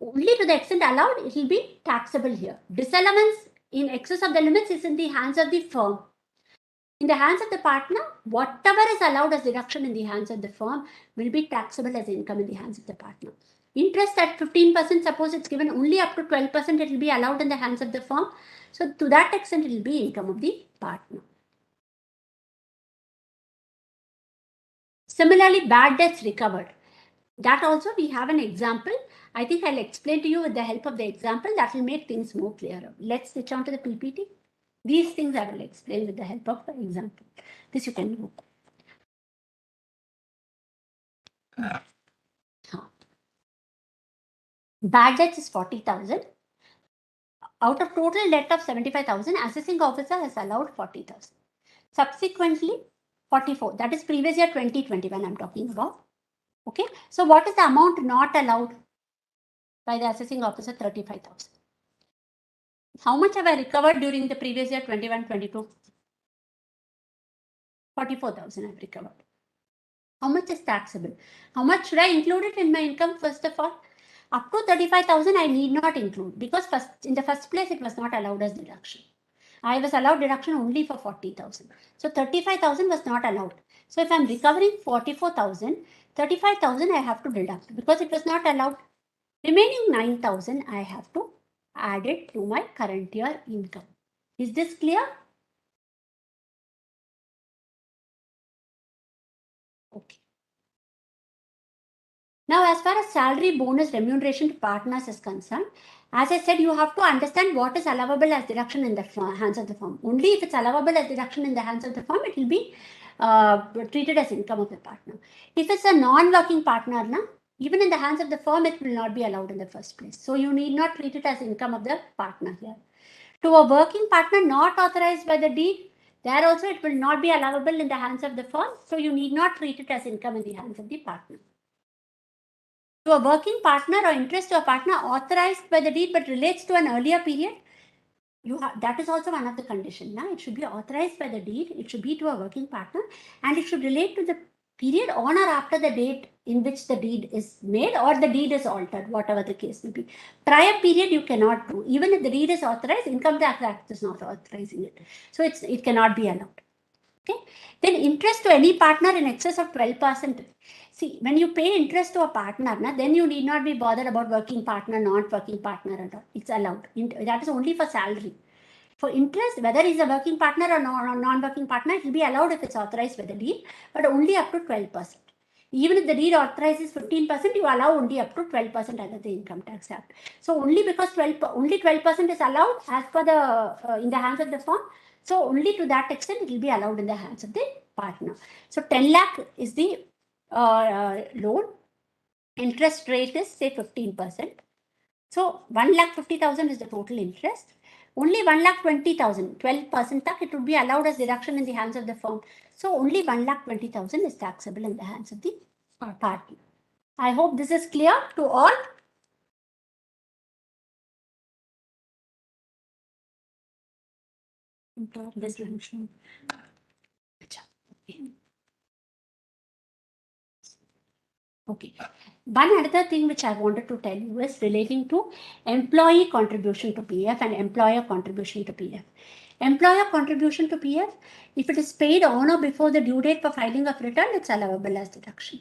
only to the extent allowed, it will be taxable here. Disallowance in excess of the limits is in the hands of the firm. In the hands of the partner, whatever is allowed as deduction in the hands of the firm will be taxable as income in the hands of the partner. Interest at 15%, suppose it's given only up to 12%, it will be allowed in the hands of the firm. So to that extent, it will be income of the partner. Similarly, bad debts recovered. That also we have an example. I think I'll explain to you with the help of the example that will make things more clearer. Let's switch on to the PPT. These things I will explain with the help of the example. This you can do. Bad debts is 40,000. Out of total debt of 75,000, assessing officer has allowed 40,000. Subsequently, 44. That is previous year 2021 I'm talking about. Okay. So what is the amount not allowed by the assessing officer? 35,000. How much have I recovered during the previous year 21-22? 44,000 I've recovered. How much is taxable? How much should I include it in my income first of all? Up to 35,000 I need not include because in the first place it was not allowed as deduction. I was allowed deduction only for 40,000. So 35,000 was not allowed. So if I'm recovering 44,000, 35,000 I have to deduct because it was not allowed. Remaining 9,000 I have to add it to my current year income. Is this clear? Okay. Now, as far as salary, bonus, remuneration to partners is concerned, as I said, you have to understand what is allowable as deduction in the hands of the firm. Only if it's allowable as deduction in the hands of the firm, it will be treated as income of the partner. If it's a non-working partner, even in the hands of the firm, it will not be allowed in the first place. So you need not treat it as income of the partner here. To a working partner not authorized by the deed, there also it will not be allowable in the hands of the firm. So you need not treat it as income in the hands of the partner. To a working partner or interest to a partner authorized by the deed but relates to an earlier period, that is also one of the conditions. It should be authorized by the deed, it should be to a working partner, and it should relate to the period on or after the date in which the deed is made or the deed is altered, whatever the case may be. Prior period you cannot do. Even if the deed is authorized, Income Tax Act is not authorizing it. So it cannot be allowed. Okay. Then interest to any partner in excess of 12%. See, when you pay interest to a partner, then you need not be bothered about working partner, not working partner at all. It's allowed. That is only for salary. For interest, whether he's a working partner or non-working partner, it will be allowed if it's authorized by the deed, but only up to 12%. Even if the deed authorizes 15%, you allow only up to 12% under the Income Tax Act. So only because only 12% is allowed as per the in the hands of the firm. So only to that extent it will be allowed in the hands of the partner. So 10 lakh is the loan. Interest rate is say 15%. So 1,50,000 is the total interest. Only 1,20,000, 12% it would be allowed as deduction in the hands of the firm. So only 1,20,000 is taxable in the hands of the partner. I hope this is clear to all. This one. Okay. One other thing which I wanted to tell you is relating to employee contribution to PF and employer contribution to PF. Employer contribution to PF, if it is paid on or before the due date for filing of return, it's allowable as deduction.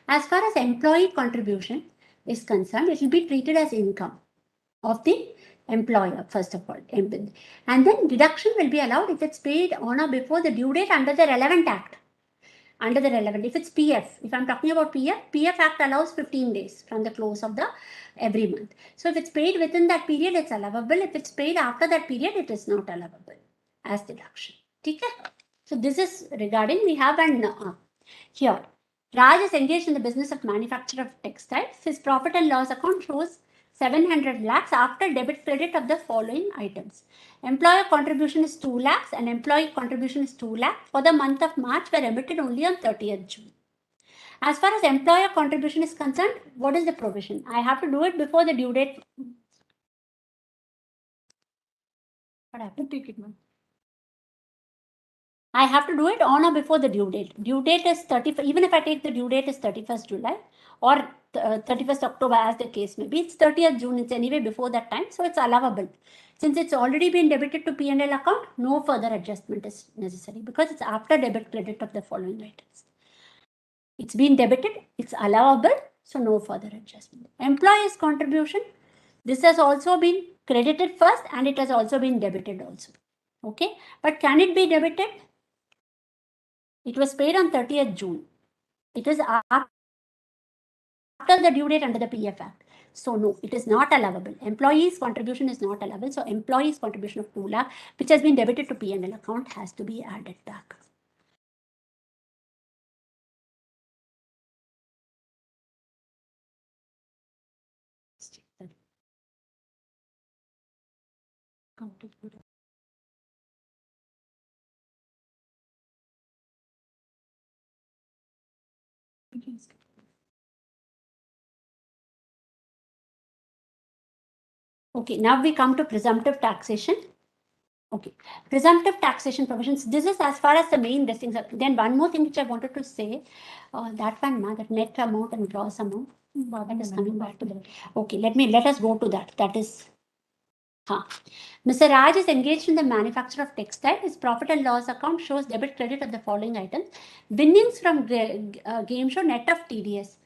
As far as employee contribution is concerned, it will be treated as income of the employer, first of all. And then deduction will be allowed if it's paid on or before the due date under the relevant act. Under the relevant, if it's PF, if I'm talking about PF Act allows 15 days from the close of the every month. So if it's paid within that period, it's allowable. If it's paid after that period, it is not allowable as deduction. Okay? So this is regarding, we have an here. Raj is engaged in the business of manufacture of textiles. His profit and loss account shows 700 lakhs after debit credit of the following items. Employer contribution is 2 lakhs and employee contribution is 2 lakhs for the month of March were emitted only on 30th June. As far as employer contribution is concerned, what is the provision? I have to do it before the due date. What happened? Take it, ma'am. I have to do it on or before the due date. Due date is 31st, even if I take the due date is 31st July or 31st October as the case may be, it's 30th June, it's anyway before that time, so it's allowable. Since it's already been debited to P&L account, no further adjustment is necessary because it's after debit credit of the following items. It's been debited, it's allowable, so no further adjustment. Employee's contribution, this has also been credited first and it has also been debited also. Okay, but can it be debited? It was paid on 30th June. It is after the due date under the PF Act. So no, it is not allowable. Employee's contribution is not allowable. So employee's contribution of 2 lakh, which has been debited to P&L account, has to be added back. Okay, now we come to presumptive taxation. Okay, presumptive taxation provisions. This is as far as the main listings are. Then one more thing which I wanted to say, that net amount and gross amount. That is coming back to that. Okay, let us go to that. That is, Mr. Raj is engaged in the manufacture of textile. His profit and loss account shows debit credit of the following items. Winnings from game show net of TDS,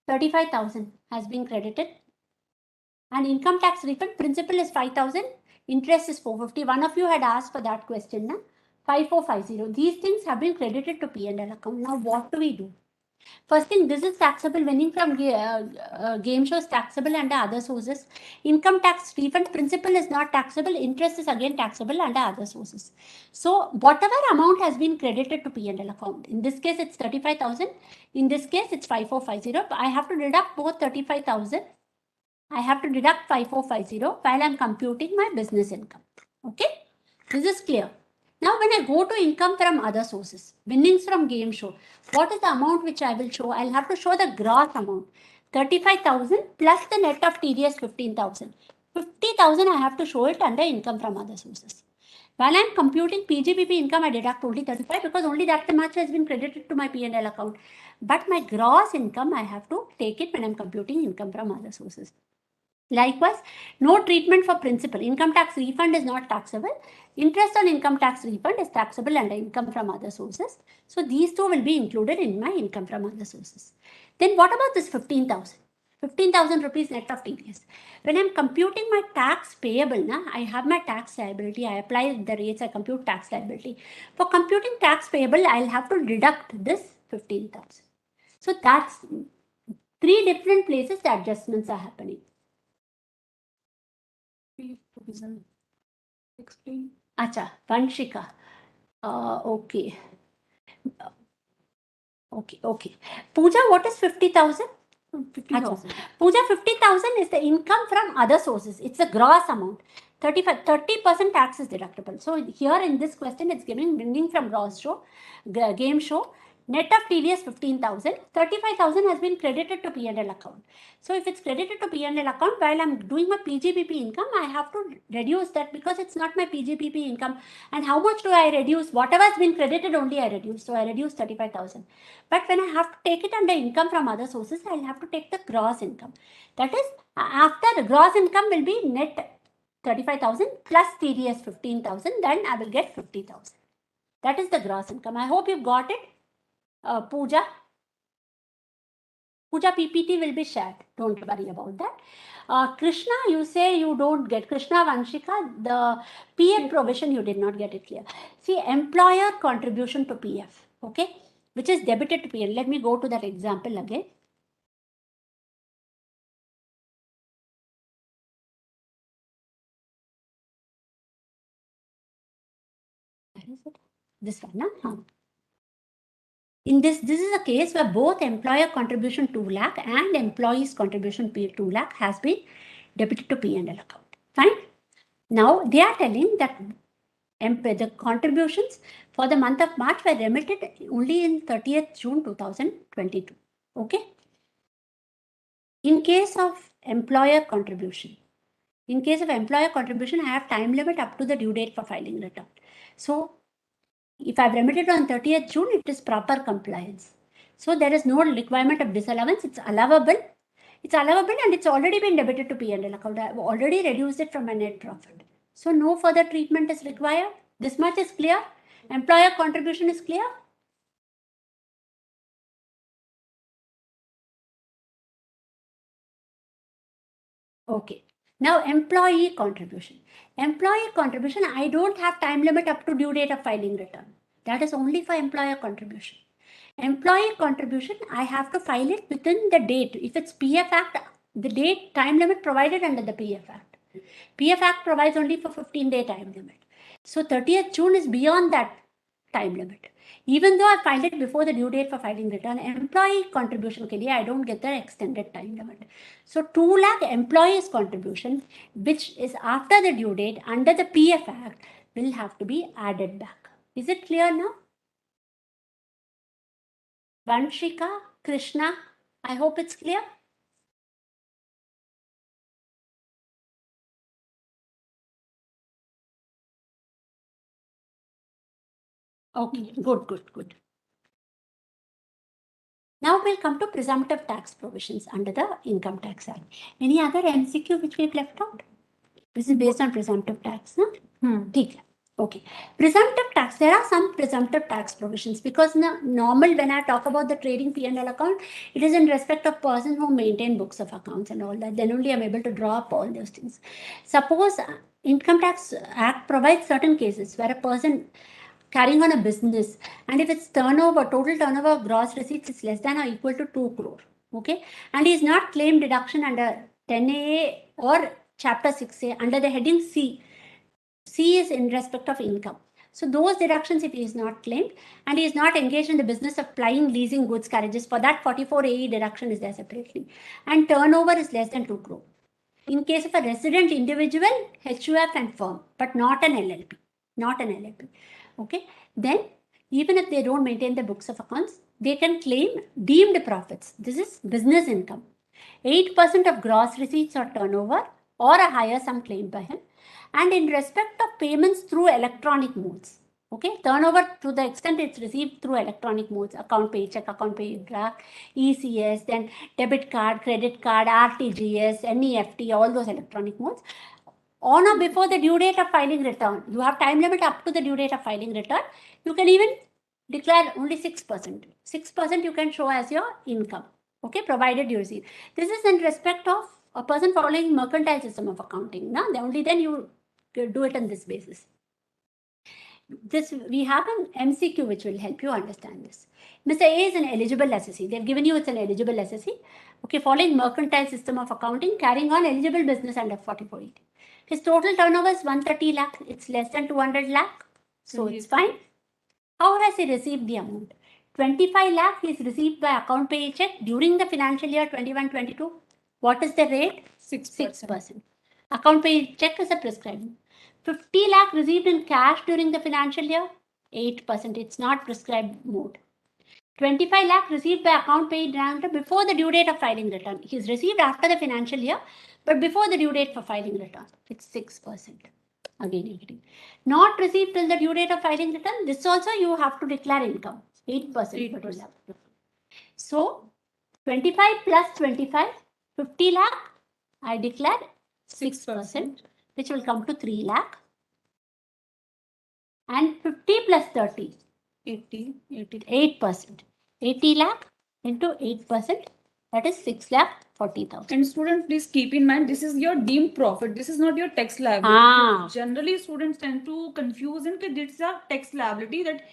35,000 has been credited. And income tax refund principal is 5,000. Interest is 450. One of you had asked for that question, na? 5450. These things have been credited to P&L account. Now, what do we do? First thing, this is taxable. Winning from game shows taxable under other sources. Income tax refund principal is not taxable. Interest is again taxable under other sources. So, whatever amount has been credited to P&L account. In this case, it's 35,000. In this case, it's 5450. I have to deduct both 35,000. I have to deduct 5450 while I'm computing my business income. Okay, this is clear. Now, when I go to income from other sources, winnings from game show, what is the amount which I will show? I'll have to show the gross amount, 35,000 plus the net of TDS 15,000. 50,000 I have to show it under income from other sources. While I'm computing PGBP income, I deduct only 35 because only that much has been credited to my P&L account. But my gross income, I have to take it when I'm computing income from other sources. Likewise, no treatment for principal. Income tax refund is not taxable. Interest on income tax refund is taxable under income from other sources. So these two will be included in my income from other sources. Then what about this 15,000? 15,000 rupees net of TDS. When I'm computing my tax payable, I have my tax liability. I apply the rates, I compute tax liability. For computing tax payable, I'll have to deduct this 15,000. So that's 3 different places the adjustments are happening. Explain. Acha, Vanshika. Okay. Okay. Pooja, what is 50,000? 50,000. Pooja, 50,000 is the income from other sources. It's a gross amount. 30% tax is deductible. So here in this question, it's giving winning from gross show, game show. Net of TDS 15,000, 35,000 has been credited to P&L account. So if it's credited to P&L account, while I'm doing my PGBP income, I have to reduce that because it's not my PGBP income. And how much do I reduce? Whatever has been credited only I reduce. So I reduce 35,000. But when I have to take it under income from other sources, I'll have to take the gross income. That is, after the gross income will be net 35,000 plus TDS 15,000, then I will get 50,000. That is the gross income. I hope you've got it. Pooja PPT will be shared. Don't worry about that. Krishna, you say you don't get. Krishna, Vanshika, the PF provision, you did not get it clear. See, employer contribution to PF, okay, which is debited to PF. Let me go to that example again. Where is it? This one, no? In this is a case where both employer contribution 2 lakh and employees contribution 2 lakh has been debited to P&L account. Fine. Now they are telling that the contributions for the month of March were remitted only in 30th June 2022. Okay. In case of employer contribution, I have time limit up to the due date for filing return. So if I've remitted on 30th June, it is proper compliance. So there is no requirement of disallowance. It's allowable. And it's already been debited to P&L account. I've already reduced it from my net profit. So no further treatment is required. This much is clear. Employer contribution is clear. Okay. Now employee contribution. I don't have time limit up to due date of filing return. That is only for employer contribution. Employee contribution, I have to file it within the date. If it's PF Act, the date time limit provided under the PF Act. PF Act provides only for 15-day time limit. So 30th June is beyond that time limit. Even though I filed it before the due date for filing return, employee contribution ke liye I don't get the extended time limit. So 2 lakh employees contribution, which is after the due date under the PF Act, will have to be added back. Is it clear now? Vanshika, Krishna, I hope it's clear. Okay, good. Now we'll come to presumptive tax provisions under the Income Tax Act. Any other MCQ which we've left out? This is based on presumptive tax, no? Okay. Presumptive tax, there are some presumptive tax provisions because normal when I talk about the trading P&L account, it is in respect of persons who maintain books of accounts and all that. Then only I'm able to draw up all those things. Suppose Income Tax Act provides certain cases where a person carrying on a business, and if its turnover, total turnover of gross receipts is less than or equal to 2 crore, okay, and he is not claimed deduction under 10A or Chapter 6A under the heading C. C is in respect of income. So those deductions, if he is not claimed and he is not engaged in the business of plying, leasing goods carriages, for that 44AE deduction is there separately, and turnover is less than 2 crore. In case of a resident individual, HUF and firm, but not an LLP. Okay, then even if they don't maintain the books of accounts, they can claim deemed profits. This is business income. 8% of gross receipts or turnover or a higher sum claimed by him, and in respect of payments through electronic modes. Okay, turnover to the extent it's received through electronic modes, account pay check, account pay draft, ECS, then debit card, credit card, RTGS, NEFT, all those electronic modes. On or before the due date of filing return, you have time limit up to the due date of filing return. You can even declare only 6%. 6% you can show as your income. Okay, provided you receive. This is in respect of a person following mercantile system of accounting. Now, only then you do it on this basis. This we have an MCQ which will help you understand this. Mr. A is an eligible assessee. They've given you it's an eligible assessee. Okay, following mercantile system of accounting, carrying on eligible business under 4480. His total turnover is 130 lakh. It's less than 200 lakh. So it's fine. How has he received the amount? 25 lakh is received by account pay check during the financial year 21-22. What is the rate? 6%. Account pay check is a prescribed. 50 lakh received in cash during the financial year, 8%. It's not prescribed mode. 25 lakh received by account paid grantor before the due date of filing return. He is received after the financial year, but before the due date for filing return. It's 6%. Again, negative. Not received till the due date of filing return. This also you have to declare income. 8%. So, 25 plus 25, 50 lakh, I declare 6%, which will come to 3 lakh. And 50 plus 30, 8%. 80 lakh into 8%, that is 6 lakh 40,000. And student, please keep in mind, this is your deemed profit. This is not your tax liability. Generally, students tend to confuse and this is a tax liability that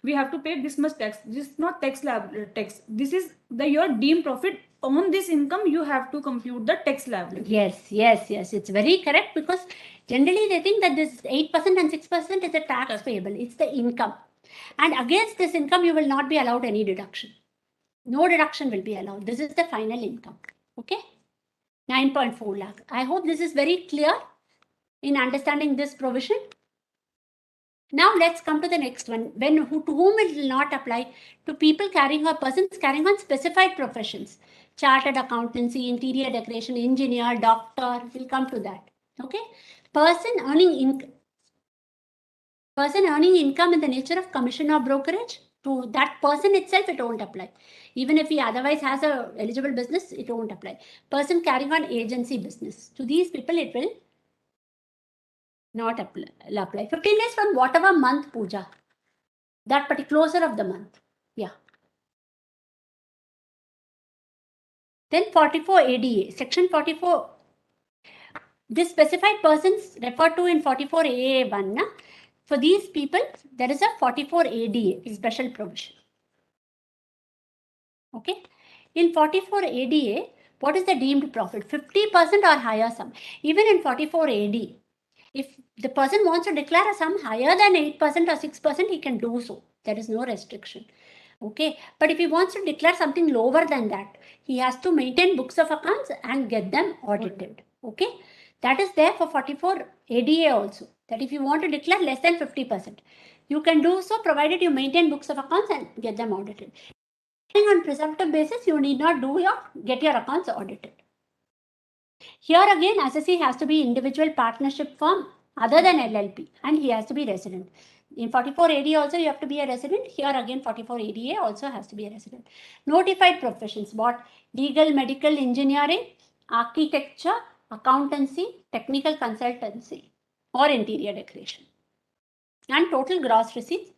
we have to pay this much tax. This is not tax liability. Tax. This is your deemed profit. On this income, you have to compute the tax liability. Yes. It's very correct because generally they think that this 8% and 6% is a tax payable. It's the income. And against this income, you will not be allowed any deduction. No deduction will be allowed. This is the final income. Okay? 9.4 lakh. I hope this is very clear in understanding this provision. Now let's come to the next one. To whom it will not apply? To people carrying or persons carrying on specified professions. Chartered accountancy, interior decoration, engineer, doctor. We'll come to that. Okay? Person earning income in the nature of commission or brokerage. To that person itself, it won't apply. Even if he otherwise has a eligible business, it won't apply. Person carrying on agency business. To these people, it will not apply. 15 days from whatever month puja. That particular closer of the month. Yeah. Then 44 ADA. Section 44. This specified persons referred to in 44 AA1. For these people, there is a 44 ADA special provision. Okay. In 44 ADA, what is the deemed profit? 50% or higher sum. Even in 44 AD, if the person wants to declare a sum higher than 8% or 6%, he can do so. There is no restriction. Okay. But if he wants to declare something lower than that, he has to maintain books of accounts and get them audited. Okay. That is there for 44 ADA also. That if you want to declare less than 50%, you can do so provided you maintain books of accounts and get them audited. On presumptive basis, you need not get your accounts audited. Here again, assessee has to be individual partnership firm other than LLP and he has to be resident. In 44 AD also you have to be a resident. Here again 44 ADA also has to be a resident. Notified professions, what? Legal, medical, engineering, architecture, accountancy, technical consultancy, or interior decoration. And total gross receipts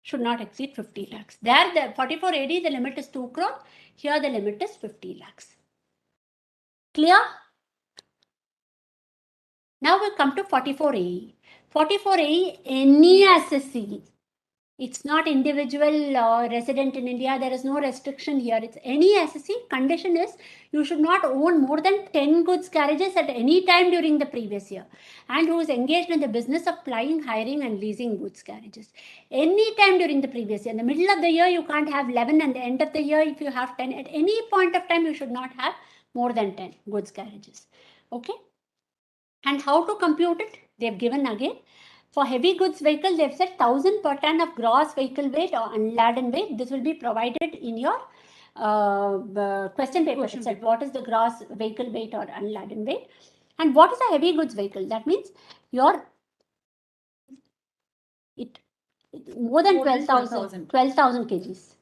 should not exceed 50 lakhs. There, the 44 AD, the limit is 2 crore. Here, the limit is 50 lakhs. Clear? Now we come to 44 AE. 44 AE, any assessee. It's not individual resident in India. There is no restriction here. It's any assessee. Condition is you should not own more than 10 goods carriages at any time during the previous year, and who is engaged in the business of plying, hiring and leasing goods carriages. Any time during the previous year. In the middle of the year, you can't have 11, and the end of the year, if you have 10, at any point of time, you should not have more than 10 goods carriages. Okay. And how to compute it? They've given again. For heavy goods vehicle, they've said 1,000 per ton of gross vehicle weight or unladen weight. This will be provided in your question paper. It said what is the gross vehicle weight or unladen weight, and what is a heavy goods vehicle? That means your more than 12,000 kgs.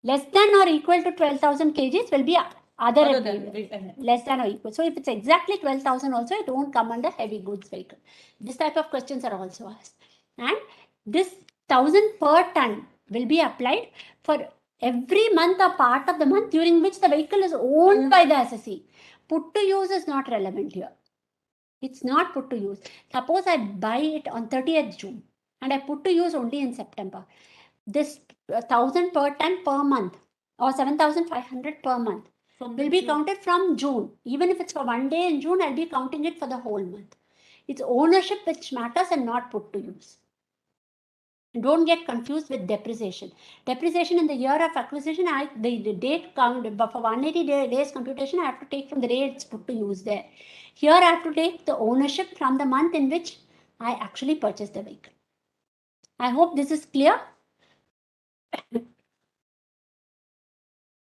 Less than or equal to 12,000 kgs will be other than less than or equal. So if it's exactly 12,000 also, it won't come under heavy goods vehicle. This type of questions are also asked. And this 1,000 per ton will be applied for every month or part of the month during which the vehicle is owned by the assessee. Put to use is not relevant here. It's not put to use. Suppose I buy it on 30th June and I put to use only in September. This 1,000 per ton per month or 7,500 per month will be counted from June. Even if it's for one day in June, I'll be counting it for the whole month. It's ownership which matters and not put to use. Don't get confused with depreciation. Depreciation in the year of acquisition, the date count for 180 days computation, I have to take from the day it's put to use there. Here I have to take the ownership from the month in which I actually purchased the vehicle. I hope this is clear.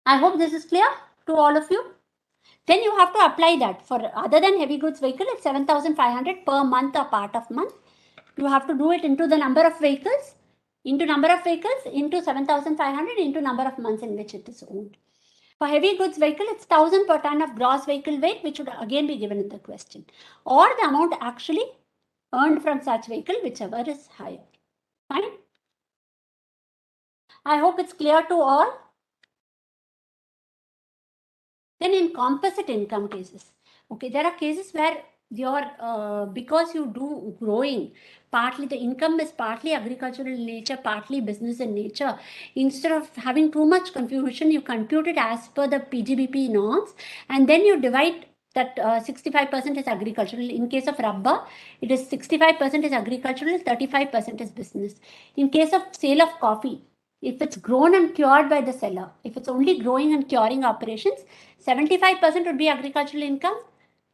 I hope this is clear to all of you. Then you have to apply that for other than heavy goods vehicle, it's 7,500 per month or part of month. You have to do it into the number of vehicles, into 7,500 into number of months in which it is owned. For heavy goods vehicle, it's 1,000 per ton of gross vehicle weight, which would again be given in the question, or the amount actually earned from such vehicle, whichever is higher. Fine. I hope it's clear to all. Then in composite income cases, okay, there are cases where your because you do growing, partly the income is partly agricultural in nature, partly business in nature. Instead of having too much confusion, you compute it as per the PGBP norms, and then you divide that 65% is agricultural. In case of rubber, it is 65% is agricultural, 35% is business. In case of sale of coffee, if it's grown and cured by the seller, if it's only growing and curing operations, 75% would be agricultural income,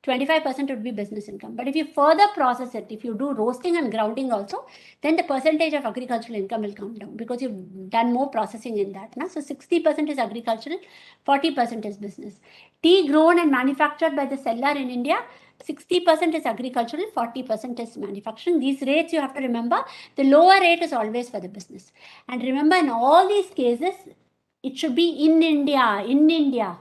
25% would be business income. But if you further process it, if you do roasting and grounding also, then the percentage of agricultural income will come down because you've done more processing in that. So 60% is agricultural, 40% is business. Tea grown and manufactured by the seller in India, 60% is agricultural, 40% is manufacturing. These rates you have to remember. The lower rate is always for the business. And remember, in all these cases, it should be in India.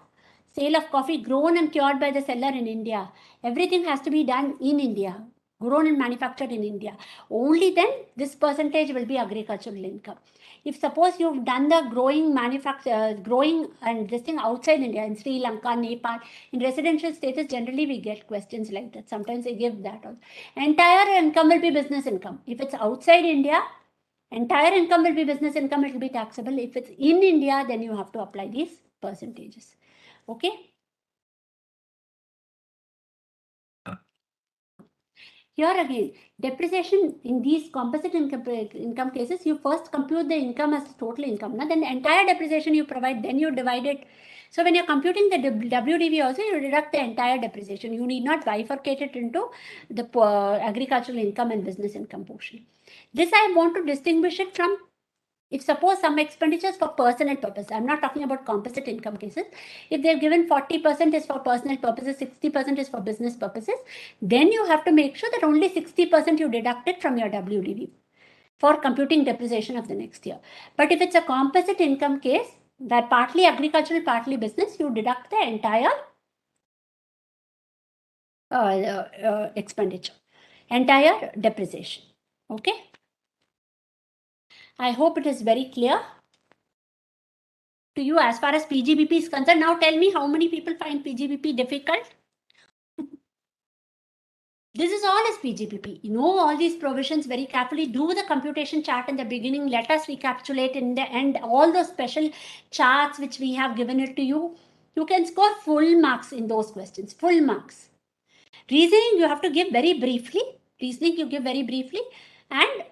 Sale of coffee grown and cured by the seller in India. Everything has to be done in India. Grown and manufactured in India. Only then this percentage will be agricultural income. If suppose you've done the growing and this thing outside India, in Sri Lanka, Nepal, in residential status, generally we get questions like that. Sometimes they give that also. Entire income will be business income. If it's outside India, entire income will be business income, it will be taxable. If it's in India, then you have to apply these percentages. Okay. Here again, depreciation in these composite income cases, you first compute the income as total income. Then the entire depreciation you provide, then you divide it. So when you're computing the WDV also, you deduct the entire depreciation. You need not bifurcate it into the agricultural income and business income portion. This I want to distinguish it from If suppose some expenditures for personal purpose, I'm not talking about composite income cases. If they're given 40% is for personal purposes, 60% is for business purposes, then you have to make sure that only 60% you deduct it from your WDV for computing depreciation of the next year. But if it's a composite income case, that partly agricultural, partly business, you deduct the entire expenditure, entire depreciation. Okay. I hope it is very clear to you as far as PGBP is concerned. Now tell me how many people find PGBP difficult? This is all as PGBP. You know all these provisions very carefully. Do the computation chart in the beginning. Let us recapitulate in the end all those special charts which we have given it to you. You can score full marks in those questions, full marks. Reasoning you have to give very briefly. Reasoning you give very briefly and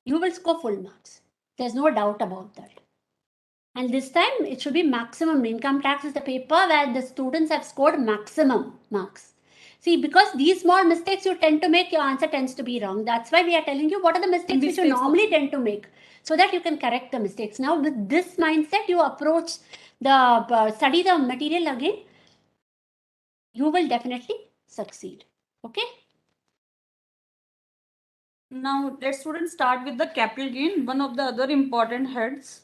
you will score full marks. There's no doubt about that. And this time it should be maximum. Income tax is the paper where the students have scored maximum marks. See, because these small mistakes you tend to make, your answer tends to be wrong. That's why we are telling you what are the mistakes which you normally tend to make, so that you can correct the mistakes. Now with this mindset, you approach the study the material again, you will definitely succeed. Okay. Now let's students start with the capital gain, one of the other important heads.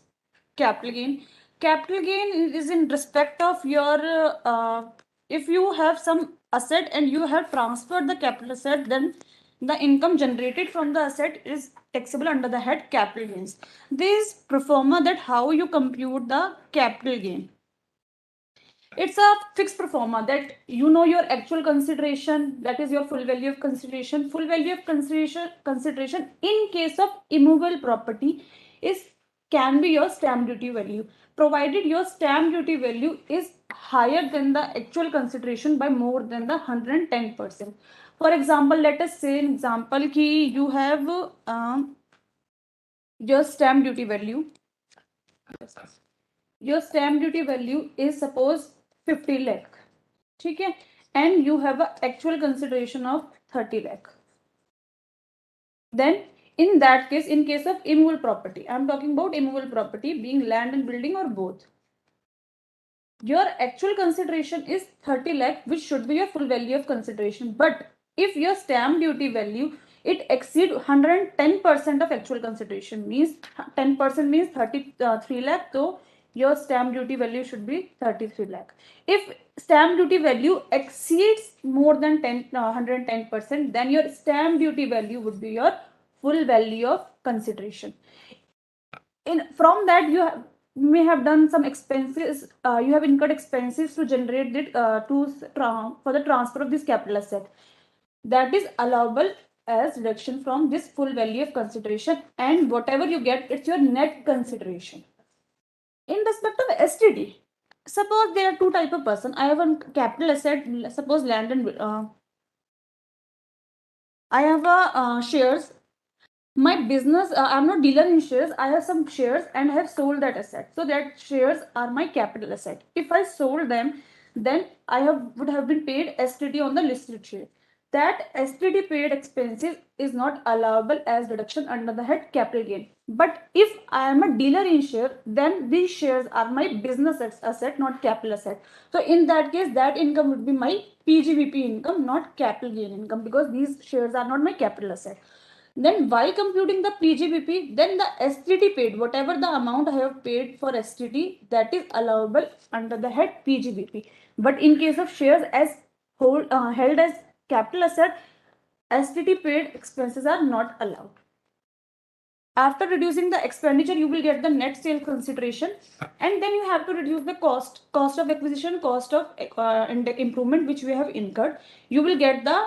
Capital gain. Capital gain is in respect of your if you have some asset and you have transferred the capital asset, then the income generated from the asset is taxable under the head capital gains. This pro forma that how you compute the capital gain. It's a fixed pro forma that you know your actual consideration, that is your full value of consideration. Full value of consideration in case of immovable property is can be your stamp duty value, provided your stamp duty value is higher than the actual consideration by more than the 110%. For example, let us say an example ki you have your stamp duty value. Your stamp duty value is suppose 50 lakh. Okay? And you have an actual consideration of 30 lakh. Then in that case, in case of immovable property, I'm talking about immovable property being land and building or both. Your actual consideration is 30 lakh, which should be your full value of consideration. But if your stamp duty value, it exceeds 110% of actual consideration, means 10% means 33 lakh. So your stamp duty value should be 33 lakh. If stamp duty value exceeds more than 110%, then your stamp duty value would be your full value of consideration. From that you may have done some expenses. You have incurred expenses to generate it for the transfer of this capital asset. That is allowable as deduction from this full value of consideration, and whatever you get, it's your net consideration. In respect of STD, suppose there are two type of person. I have a capital asset, suppose land and I have a shares. My business, I'm not dealer in shares. I have some shares and I have sold that asset. So that shares are my capital asset. If I sold them, then I would have been paid STD on the listed share. That STD paid expenses is not allowable as deduction under the head capital gain. But if I am a dealer in share, then these shares are my business asset, not capital asset. So in that case, that income would be my PGBP income, not capital gain income, because these shares are not my capital asset. Then while computing the PGBP, then the STT paid, whatever the amount I have paid for STT, that is allowable under the head PGBP. But in case of shares as held as capital asset, STT paid expenses are not allowed. After reducing the expenditure, you will get the net sale consideration, and then you have to reduce the cost of acquisition, cost of improvement which we have incurred. You will get the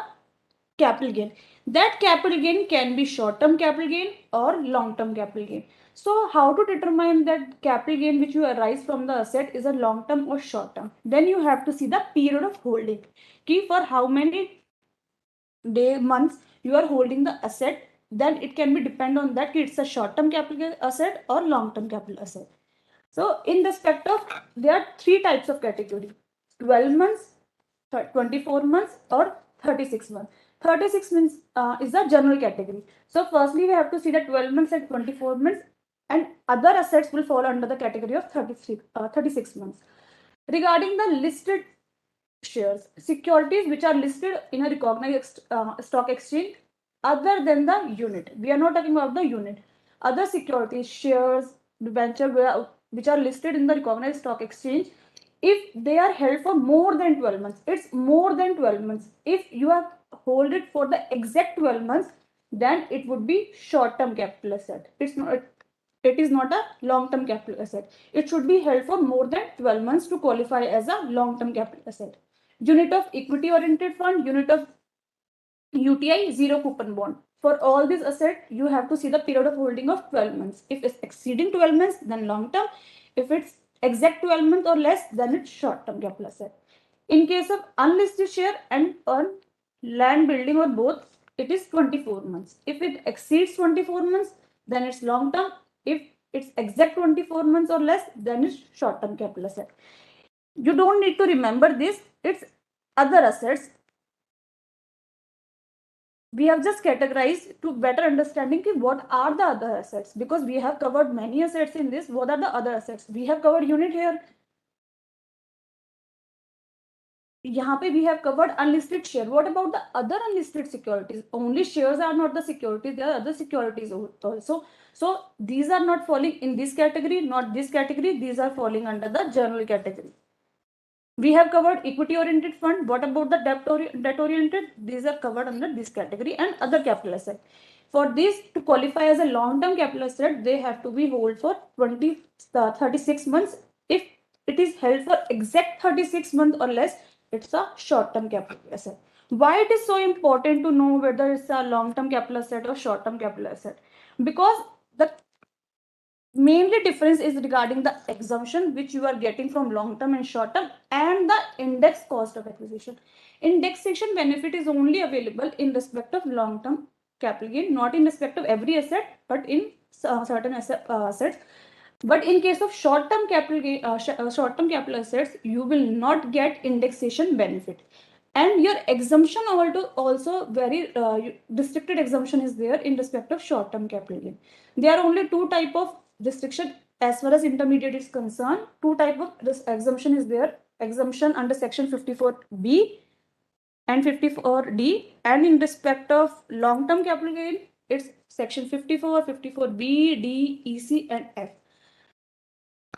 capital gain. That capital gain can be short-term capital gain or long-term capital gain. So how to determine that capital gain which you arise from the asset is a long-term or short-term? Then you have to see the period of holding. Key for how many months you are holding the asset, then it can be depend on that it's a short-term capital asset or long-term capital asset. So in respect of, there are three types of category: 12 months, 24 months or 36 months. 36 months is the general category. So firstly we have to see the 12 months and 24 months. and other assets will fall under the category of 36 months. Regarding the listed shares, securities which are listed in a recognized stock exchange other than the unit. We are not talking about the unit. Other securities, shares, debenture which are listed in the recognized stock exchange, if they are held for more than 12 months, it's more than 12 months. If you have hold it for the exact 12 months, then it would be short-term capital asset. It is not a long-term capital asset. It should be held for more than 12 months to qualify as a long-term capital asset. Unit of equity oriented fund, unit of UTI, zero coupon bond. For all these assets, you have to see the period of holding of 12 months. If it's exceeding 12 months, then long term. If it's exact 12 months or less, then it's short term capital asset. In case of unlisted share and on land building or both, it is 24 months. If it exceeds 24 months, then it's long term. If it's exact 24 months or less, then it's short term capital asset. You don't need to remember this. It's other assets. We have just categorized to better understanding what are the other assets, because we have covered many assets in this. What are the other assets? We have covered unit here. यहाँ पे we have covered unlisted share. What about the other unlisted securities? Only shares are not the securities. There are other securities also. So these are not falling in this category, not this category. These are falling under the general category. We have covered equity oriented fund. What about the debt oriented? These are covered under this category and other capital asset. For this to qualify as a long term capital asset, they have to be held for 36 months. If it is held for exact 36 months or less, it's a short term capital asset. Why it is so important to know whether it's a long term capital asset or short term capital asset? Because the mainly difference is regarding the exemption which you are getting from long term and short term, and the index cost of acquisition. Indexation benefit is only available in respect of long term capital gain, not in respect of every asset, but in certain assets. But in case of short term capital gain, short term capital assets, you will not get indexation benefit. And your exemption also very restricted exemption is there in respect of short term capital gain. There are only two type of restriction as far as intermediate is concerned. Two type of this exemption is there: exemption under section 54B and 54D, and in respect of long term capital gain, it's section 54, 54B, D, EC, and F.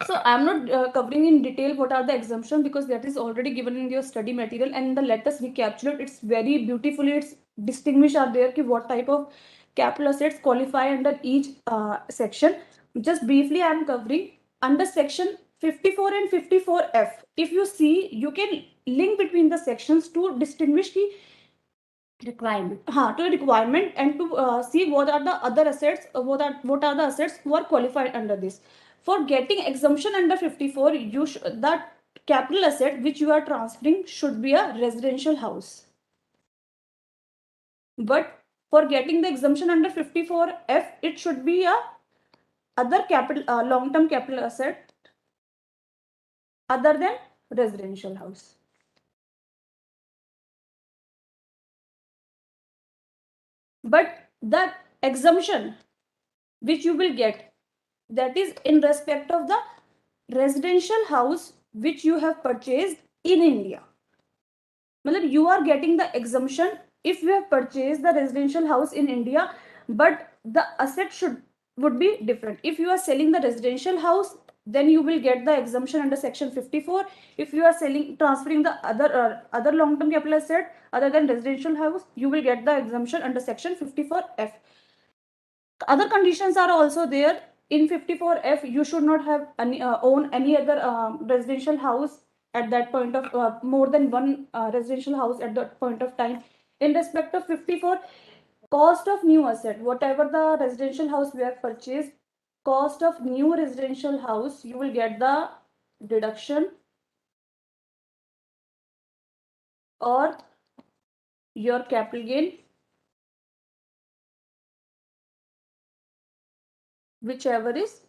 So I'm not covering in detail what are the exemptions, because that is already given in your study material, and let us recapitulate. It's very beautifully, it's distinguished are there ki what type of capital assets qualify under each section. Just briefly I'm covering under section 54 and 54F. If you see, you can link between the sections to distinguish the requirement. To a requirement, and to see what are the other assets, what are the assets who are qualified under this. For getting exemption under 54, that capital asset which you are transferring should be a residential house. But for getting the exemption under 54F, it should be a other capital long-term capital asset other than residential house. But the exemption which you will get, that is in respect of the residential house which you have purchased in India. You are getting the exemption if you have purchased the residential house in India, but the asset would be different. If you are selling the residential house, then you will get the exemption under section 54. If you are transferring the other long-term capital asset other than residential house, you will get the exemption under section 54F. Other conditions are also there. In 54F, you should not have own any other residential house at that point of more than one residential house at that point of time. In respect of 54, cost of new asset, whatever the residential house we have purchased, cost of new residential house, you will get the deduction or your capital gain, whichever is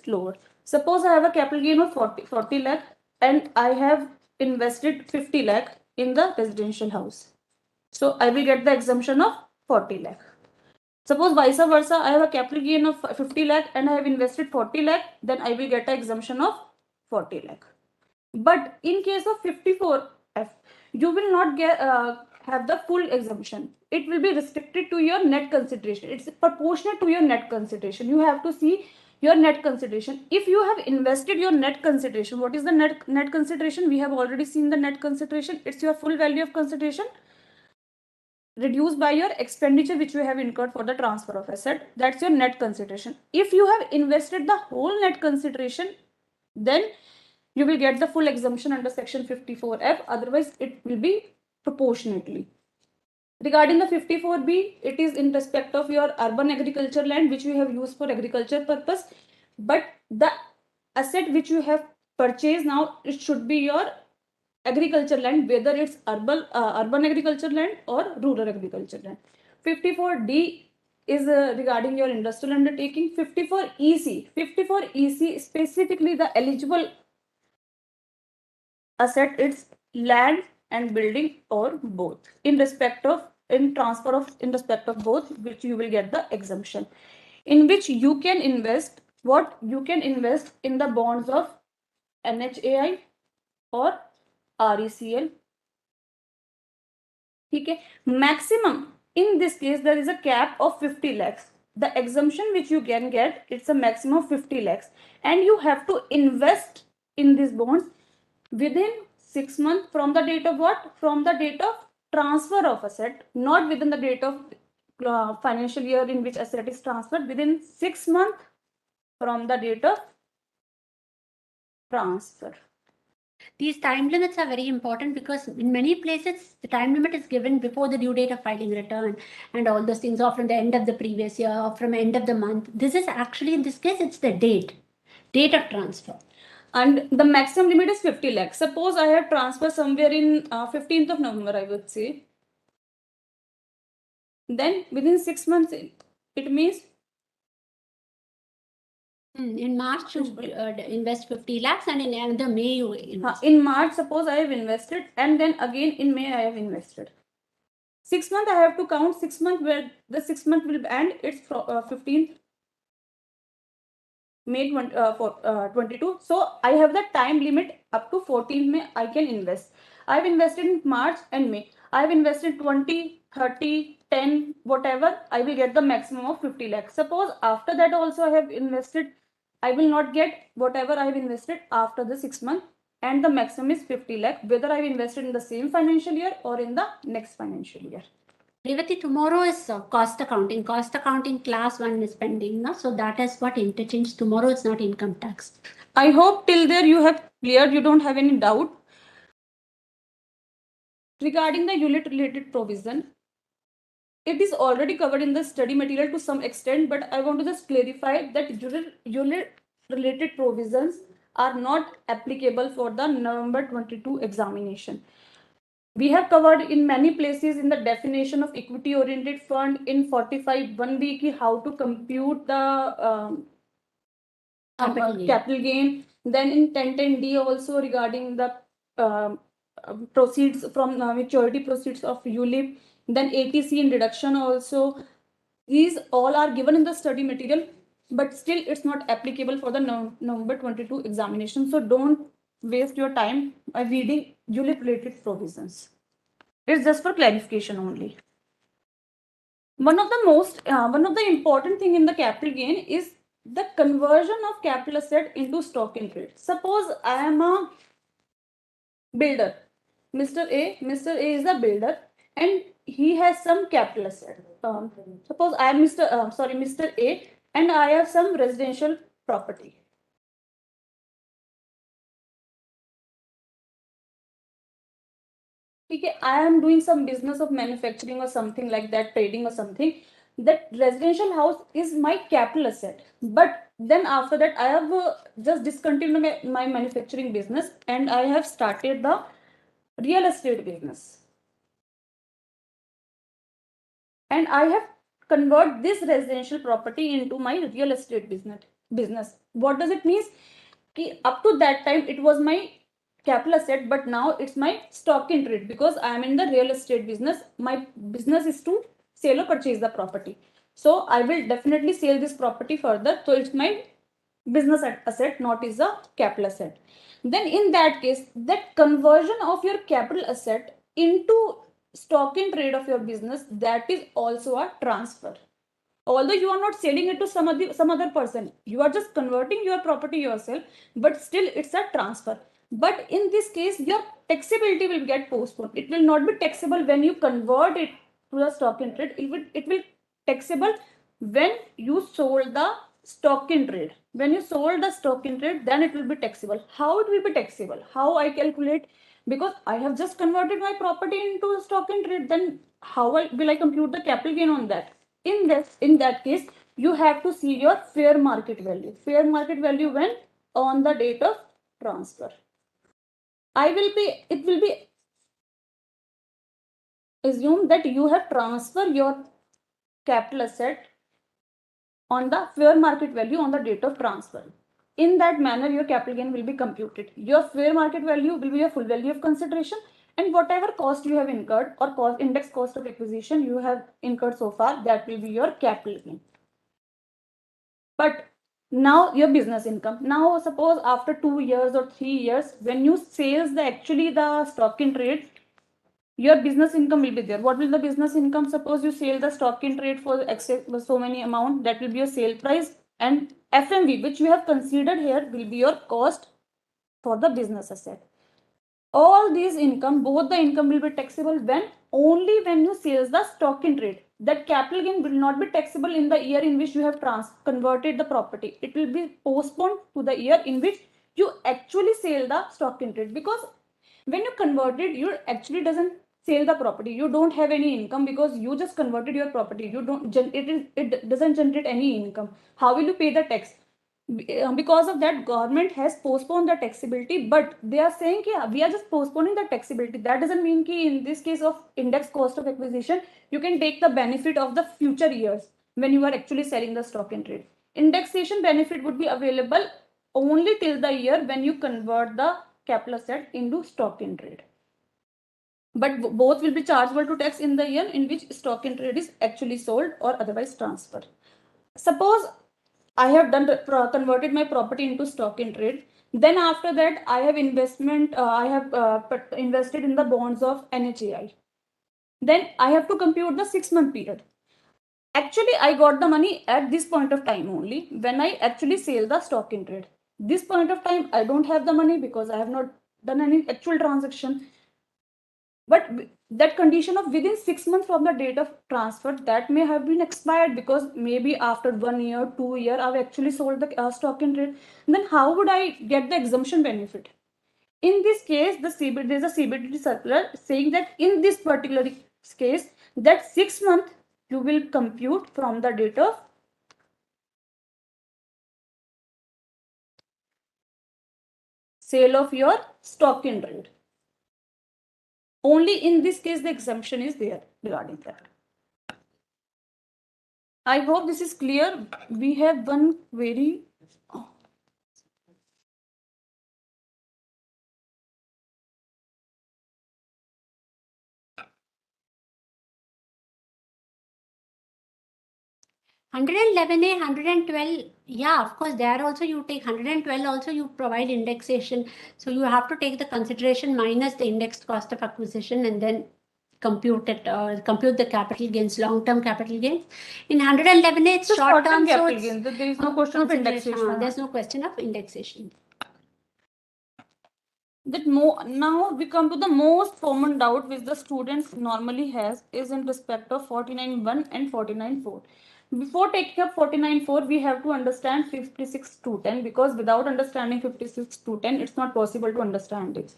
lower. Suppose I have a capital gain of 40 lakh and I have invested 50 lakh in the residential house. So I will get the exemption of 40 lakh. Suppose vice versa, I have a capital gain of 50 lakh and I have invested 40 lakh, then I will get an exemption of 40 lakh. But in case of 54F, you will not get have the full exemption. It will be restricted to your net consideration. It's proportionate to your net consideration. You have to see your net consideration. If you have invested your net consideration, what is the net consideration? We have already seen the net consideration. It's your full value of consideration reduced by your expenditure which you have incurred for the transfer of asset. That's your net consideration. If you have invested the whole net consideration, then you will get the full exemption under section 54F. Otherwise, it will be proportionately. Regarding the 54B, it is in respect of your urban agriculture land which you have used for agriculture purpose. But the asset which you have purchased now, it should be your agriculture land, whether it's urban agriculture land or rural agriculture land. 54D is regarding your industrial undertaking. 54EC specifically the eligible asset, it's land and building or both. In respect of both, which you will get the exemption, in which you can invest in the bonds of NHAI or RECL. Okay. Maximum, in this case, there is a cap of 50 lakhs. The exemption which you can get, it's a maximum of 50 lakhs. And you have to invest in these bonds within 6 months from the date of what? From the date of transfer of asset, not within the date of financial year in which asset is transferred, within 6 months from the date of transfer. These time limits are very important because in many places, the time limit is given before the due date of filing return and all those things, or from the end of the previous year or from end of the month. This is actually, in this case, it's the date of transfer. And the maximum limit is 50 lakhs. Suppose I have transferred somewhere in 15th of November, I would say. Then within 6 months, it means in March, you invest 50 lakhs and in another May, you invest. In March, suppose I have invested and then again in May, I have invested. 6 months, I have to count 6 months where the 6 month will end. It's 15th May 22. So I have the time limit up to 14th May I can invest. I've invested in March and May. I've invested 20, 30, 10, whatever. I will get the maximum of 50 lakhs. Suppose after that also I have invested, I will not get whatever I have invested after the 6 months, and the maximum is 50 lakh, whether I have invested in the same financial year or in the next financial year. Revati, tomorrow is cost accounting. Cost accounting class 1 is pending. No? So that is what interchange. Tomorrow is not income tax. I hope till there you have cleared, you don't have any doubt. Regarding the unit related provision, it is already covered in the study material to some extent, but I want to just clarify that unit related provisions are not applicable for the November 22 examination. We have covered in many places in the definition of equity oriented fund, in 45(1)(b) how to compute the capital gain. Then in 1010D also regarding the proceeds from maturity proceeds of ULIP. Then ATC and deduction also. These all are given in the study material, but still it's not applicable for the November 22 examination. So don't waste your time by reading ULIP related provisions. It's just for clarification only. One of the important thing in the capital gain is the conversion of capital asset into stock in trade. Suppose I am a builder. Mr. A is a builder and he has some capital asset. Suppose I am Mr. A and I have some residential property. Okay, I am doing some business of manufacturing or something like that, trading or something. That residential house is my capital asset. But then after that, I have just discontinued my manufacturing business and I have started the real estate business. And I have converted this residential property into my real estate business. What does it mean? Up to that time, it was my capital asset, but now it's my stock in trade because I am in the real estate business. My business is to sell or purchase the property. So I will definitely sell this property further. So it's my business asset, not is a capital asset. Then in that case, that conversion of your capital asset into stock in trade of your business, that is also a transfer. Although you are not selling it to some other person, you are just converting your property yourself, but still it's a transfer. But in this case, your taxability will get postponed. It will not be taxable when you convert it to the stock in trade. It will taxable when you sold the stock in trade. When you sold the stock in trade, then it will be taxable. How it will be taxable? How I calculate? Because I have just converted my property into stock in trade, then how will I compute the capital gain on that? In that case, you have to see your fair market value. Fair market value when? On the date of transfer. It will be assumed that you have transferred your capital asset on the fair market value on the date of transfer. In that manner, your capital gain will be computed. Your fair market value will be your full value of consideration, and whatever cost you have incurred or index cost of acquisition you have incurred so far, that will be your capital gain. But now your business income. Now suppose after 2 years or 3 years, when you sales the stock in trade, your business income will be there. What will the business income? Suppose you sell the stock in trade for so many amount, that will be your sale price, and FMV, which we have considered here, will be your cost for the business asset. All these income, both the income will be taxable when? Only when you sell the stock in trade. That capital gain will not be taxable in the year in which you have converted the property. It will be postponed to the year in which you actually sell the stock in trade, because when you converted, you actually doesn't sell the property. You don't have any income because you just converted your property. You don't it doesn't generate any income. How will you pay the tax? Because of that, government has postponed the taxability, but they are saying we are just postponing the taxability. That doesn't mean in this case of index cost of acquisition, you can take the benefit of the future years when you are actually selling the stock in trade. Indexation benefit would be available only till the year when you convert the capital asset into stock in trade. But both will be chargeable to tax in the year in which stock in trade is actually sold or otherwise transferred. Suppose I have converted my property into stock in trade. Then after that, I have invested in the bonds of NHAI. Then I have to compute the 6-month period. Actually, I got the money at this point of time only when I actually sell the stock in trade. This point of time, I don't have the money because I have not done any actual transaction. But that condition of within 6 months from the date of transfer, that may have been expired because maybe after 1 year, 2 years, I've actually sold the stock in trade. Then how would I get the exemption benefit? In this case, there's a CBDT circular saying that in this particular case, that 6 months you will compute from the date of sale of your stock in trade. Only in this case, the exemption is there regarding that. I hope this is clear. We have one query. $111A, 112, yeah, of course, there also you take 112, also you provide indexation. So you have to take the consideration minus the indexed cost of acquisition and then compute the capital gains, long-term capital gains. In 111A, it's short-term, so there is no question of indexation. There's no question of indexation. Now we come to the most common doubt which the students normally has is in respect of 49.1 and 49.4. Before taking up 49.4, we have to understand 56.210, because without understanding 56.210, it's not possible to understand it.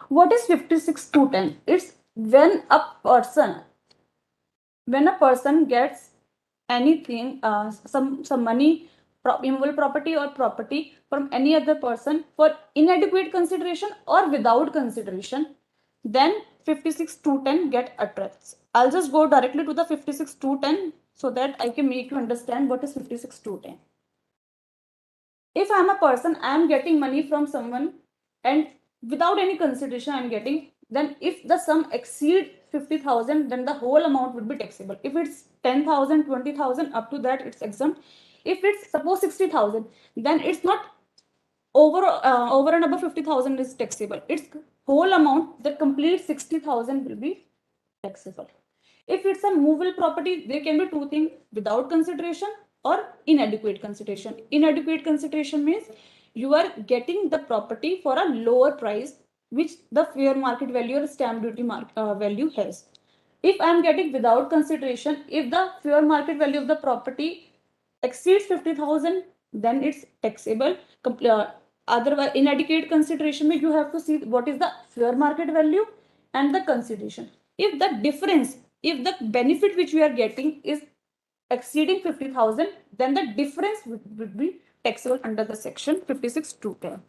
What is 56.210? It's when a person gets anything, some money, immovable property or property from any other person for inadequate consideration or without consideration, then 56.210 get attracts. I'll just go directly to the 56.210 so that I can make you understand what is 56.210. If I'm a person, I'm getting money from someone and without any consideration, I'm getting then if the sum exceeds 50,000, then the whole amount would be taxable. If it's 10,000, 20,000, up to that it's exempt. If it's suppose 60,000, then it's not over and above 50,000 is taxable. It's whole amount, the complete 60,000 will be taxable. If it's a movable property, there can be two things: without consideration or inadequate consideration. Inadequate consideration means you are getting the property for a lower price which the fair market value or stamp duty value has. If I am getting without consideration, if the fair market value of the property exceeds 50,000, then it's taxable. Otherwise, inadequate consideration means you have to see what is the fair market value and the consideration. If the difference, if the benefit which we are getting is exceeding 50,000, then the difference would be taxable under the section 56(2)(10).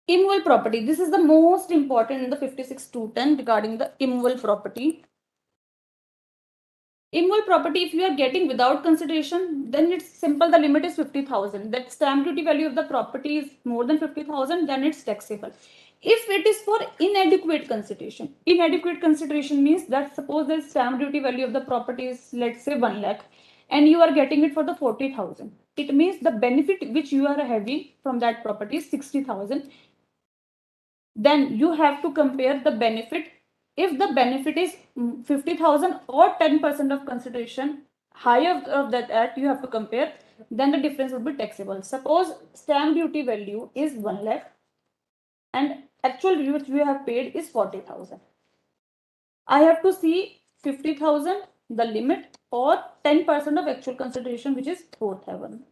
Immovable property. This is the most important in the 56(2)(10) regarding the immovable property. Immovable property, if you are getting without consideration, then it's simple. The limit is 50,000. That stamp duty value of the property is more than 50,000, then it's taxable. If it is for inadequate consideration means that suppose the stamp duty value of the property is, let's say, 1 lakh, and you are getting it for the 40,000. It means the benefit which you are having from that property is 60,000. Then you have to compare the benefit. If the benefit is 50,000 or 10% of consideration higher of that you have to compare, then the difference would be taxable. Suppose stamp duty value is 1 lakh and actual which we have paid is 40,000. I have to see 50,000, the limit, or 10% of actual consideration, which is 4,000.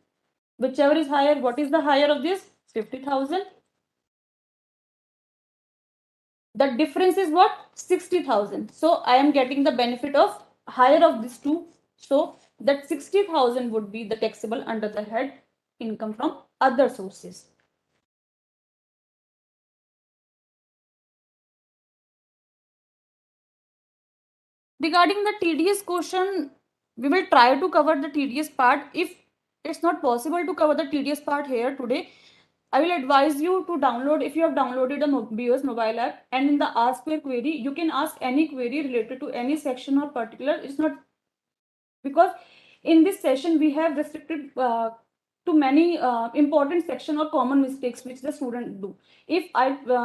Whichever is higher. What is the higher of this? 50,000. The difference is what? 60,000. So I am getting the benefit of higher of these two. So that 60,000 would be the taxable under the head income from other sources. Regarding the TDS question, we will try to cover the TDS part. If it's not possible to cover the TDS part here today, I will advise you to download, if you have downloaded a BoS mobile app, and in the ask where query, you can ask any query related to any section or particular. It's not, because in this session we have restricted to many important section or common mistakes which the student do. If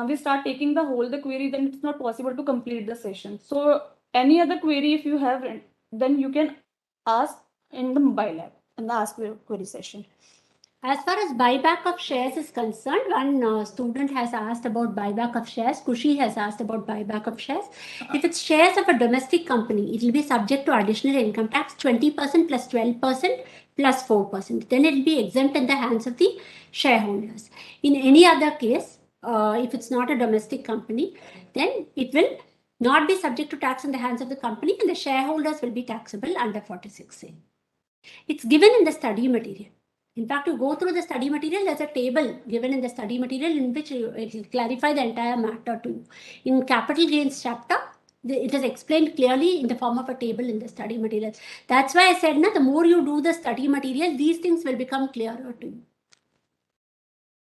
we start taking the query, then it's not possible to complete the session. So any other query if you have, then you can ask in the mobile app in the ask query session. As far as buyback of shares is concerned, one student has asked about buyback of shares. Kushi has asked about buyback of shares. If it's shares of a domestic company, it will be subject to additional income tax 20% plus 12% plus 4%. Then it will be exempt in the hands of the shareholders. In any other case, if it's not a domestic company, then it will not be subject to tax in the hands of the company, and the shareholders will be taxable under 46A. It's given in the study material. In fact, you go through the study material, there's a table given in the study material in which it will clarify the entire matter to you. In capital gains chapter, it is explained clearly in the form of a table in the study material. That's why I said, the more you do the study material, these things will become clearer to you.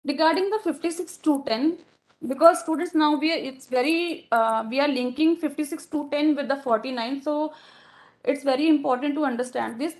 Regarding the 56(2)(10, because students now we are linking 56(2)(10 with the 49, so it's very important to understand this.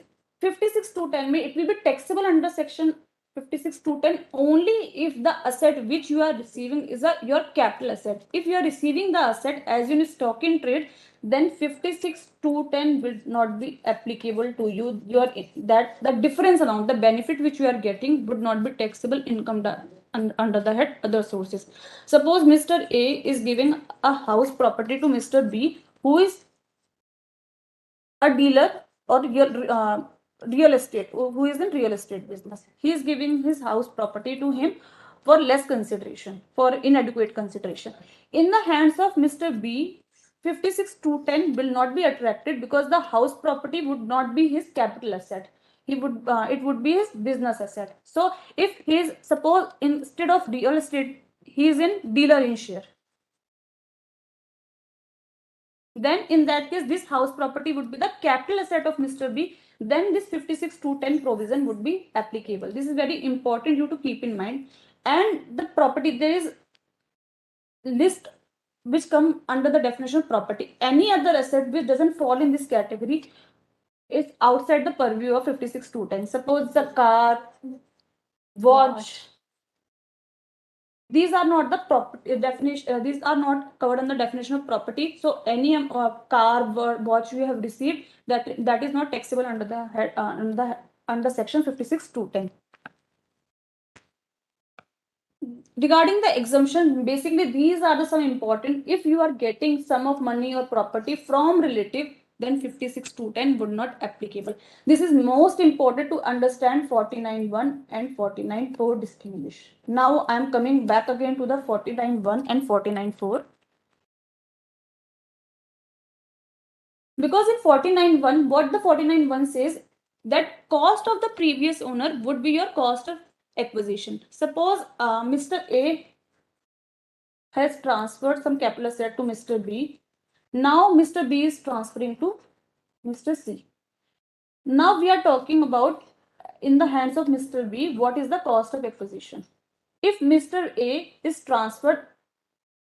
56(2)(10 it will be taxable under section 56(2)(10 only if the asset which you are receiving is your capital asset. If you are receiving the asset as in stock in trade, then 56(2)(10 will not be applicable to you. The difference amount, the benefit which you are getting would not be taxable income under the head other sources. Suppose Mr. A is giving a house property to Mr. B, who is a dealer or real estate, who is in real estate business. He is giving his house property to him for less consideration, for inadequate consideration. In the hands of Mr. B, 56(2)(10 will not be attracted because the house property would not be his capital asset. It would be his business asset. So if he is, suppose instead of real estate, he is in dealer in share, then in that case this house property would be the capital asset of Mr. B. then this 56(2)(10) provision would be applicable. This is very important you to keep in mind. And the property, there is list which come under the definition of property. Any other asset which doesn't fall in this category is outside the purview of 56(2)(10). Suppose the car, watch. These are not the property definition. These are not covered in the definition of property. So any car, watch you have received, that is not taxable under the head under section 56(2)(10). Regarding the exemption, basically these are the some important. If you are getting sum of money or property from relative, then 56(2)(10) would not applicable. This is most important to understand 49(1) and 49(4) distinguish. Now I am coming back again to the 49(1) and 49(4). Because in 49(1), what the 49(1) says, that cost of the previous owner would be your cost of acquisition. Suppose Mr. A has transferred some capital asset to Mr. B. Now Mr. B is transferring to Mr. C. Now we are talking about in the hands of Mr. B, what is the cost of acquisition? If Mr. A is transferred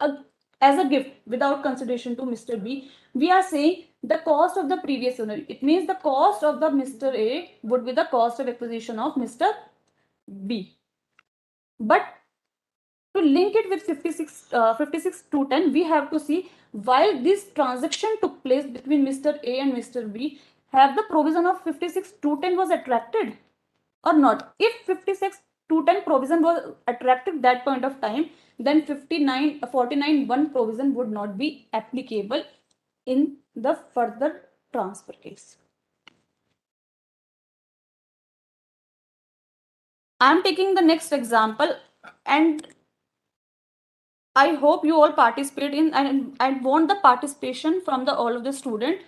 as a gift without consideration to Mr. B, we are saying the cost of the previous owner. It means the cost of the Mr. A would be the cost of acquisition of Mr. B. But to link it with 56(2)(10), we have to see while this transaction took place between Mr. A and Mr. B, have the provision of 56(2)(10) was attracted or not? If 56(2)(10) provision was attracted that point of time, then 49(1) provision would not be applicable in the further transfer case. I am taking the next example, and I hope you all participate in, and I want the participation from all of the student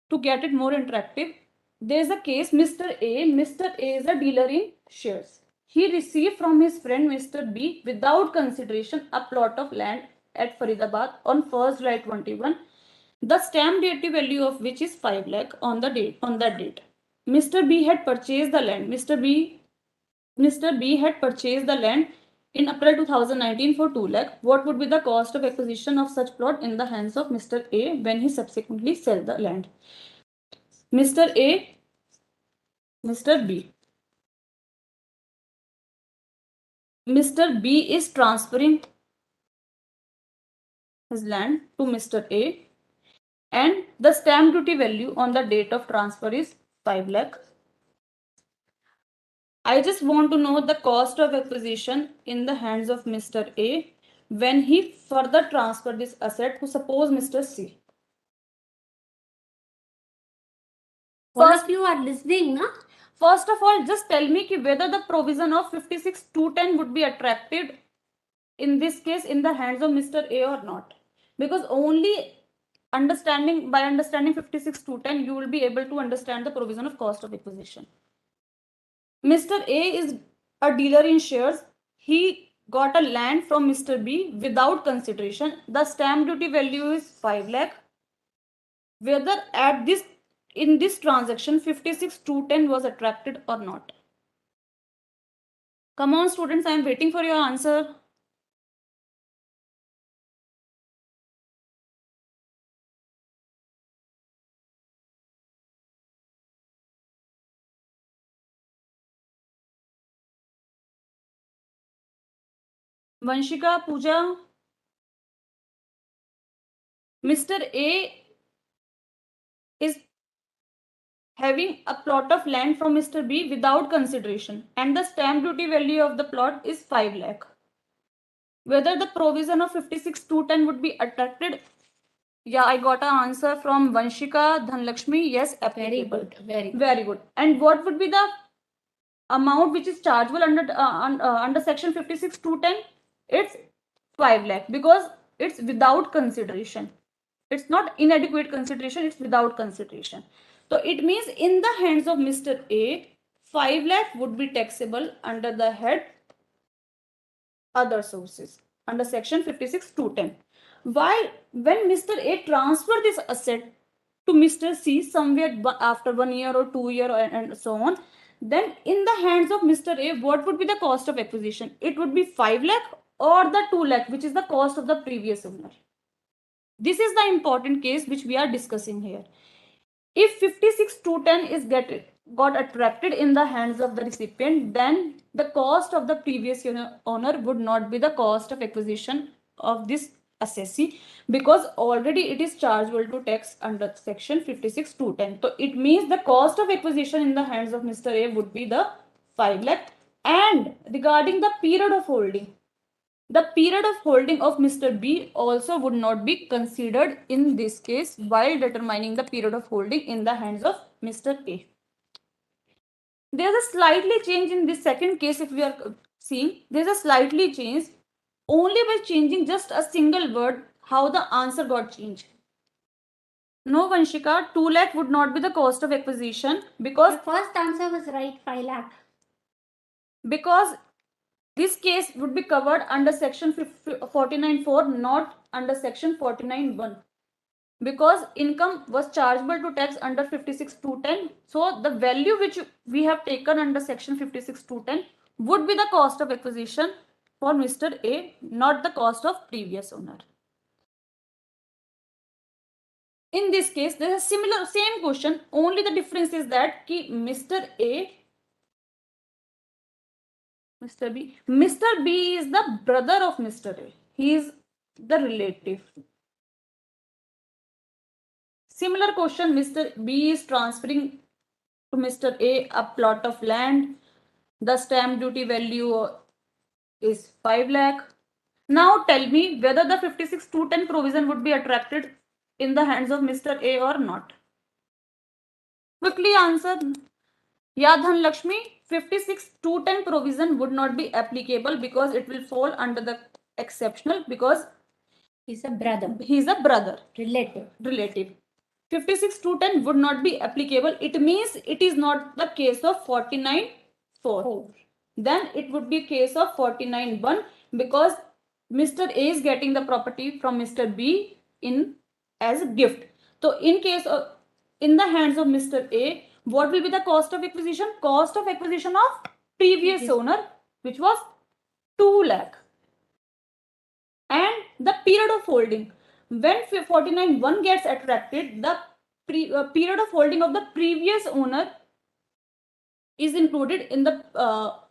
to get it more interactive. There is a case, Mr. A. Mr. A is a dealer in shares. He received from his friend Mr. B without consideration a plot of land at Faridabad on 1st July 21, the stamp duty value of which is 5 lakh on that date. Mr. B had purchased the land. Mr. B had purchased the land in April 2019 for 2 lakh. What would be the cost of acquisition of such plot in the hands of Mr. A when he subsequently sells the land? Mr. A, Mr. B. Mr. B is transferring his land to Mr. A, and the stamp duty value on the date of transfer is 5 lakh. I just want to know the cost of acquisition in the hands of Mr. A when he further transferred this asset to, suppose, Mr. C. All of you are listening, na? First of all, just tell me whether the provision of 56(2)(10) would be attracted in this case in the hands of Mr. A or not. Because only by understanding 56(2)(10), you will be able to understand the provision of cost of acquisition. Mr. A is a dealer in shares. He got a land from Mr. B without consideration. The stamp duty value is 5 lakh. Whether in this transaction 56(2)(10) was attracted or not. Come on, students, I am waiting for your answer. Vanshika, Pooja. Mr. A is having a plot of land from Mr. B without consideration, and the stamp duty value of the plot is 5 lakh. Whether the provision of 56(2)(10) would be attracted? Yeah, I got an answer from Vanshika, Dhanlakshmi. Yes, applicable. Very good. And what would be the amount which is chargeable under section 56(2)(10)? It's 5 lakh, because it's without consideration. It's not inadequate consideration, it's without consideration. So it means in the hands of Mr. A, 5 lakh would be taxable under the head other sources under section 56(2)(10). While when Mr. A transferred this asset to Mr. C somewhere after 1 year or 2 year and so on, then in the hands of Mr. A, what would be the cost of acquisition? It would be 5 lakh or the 2 lakh, which is the cost of the previous owner. This is the important case which we are discussing here. If 56,210 is got attracted in the hands of the recipient, then the cost of the previous owner would not be the cost of acquisition of this assessee, because already it is chargeable to tax under section 56,210. So it means the cost of acquisition in the hands of Mr. A would be the 5 lakh. And regarding the period of holding, the period of holding of Mr. B also would not be considered in this case while determining the period of holding in the hands of Mr. A. There's a slightly change in this second case. If we are seeing, there's a slightly change only by changing just a single word, how the answer got changed. No, Vanshika, 2 lakh would not be the cost of acquisition because The first answer was right, 5 lakh. Because this case would be covered under section 49.4, not under section 49.1. Because income was chargeable to tax under 56.210. So the value which we have taken under section 56.210 would be the cost of acquisition for Mr. A, not the cost of previous owner. In this case, there is a similar same question, only the difference is that Mr. A, Mr. B is the brother of Mr. A. He is the relative. Similar question, Mr. B is transferring to Mr. A a plot of land. The stamp duty value is 5 lakh. Now tell me whether the 56.210 provision would be attracted in the hands of Mr. A or not. Quickly answer. Yeah, Dhanlakshmi, 56.210 provision would not be applicable because it will fall under the exceptional because He's a brother. He's a brother. Relative. 56.210 would not be applicable. It means it is not the case of 49.4. Then it would be case of 49.1 because Mr. A is getting the property from Mr. B in as a gift. So in case of in the hands of Mr. A, what will be the cost of acquisition? Cost of acquisition of previous owner, which was 2 lakh. And the period of holding. When 49.1 gets attracted, the period of holding of the previous owner is included in the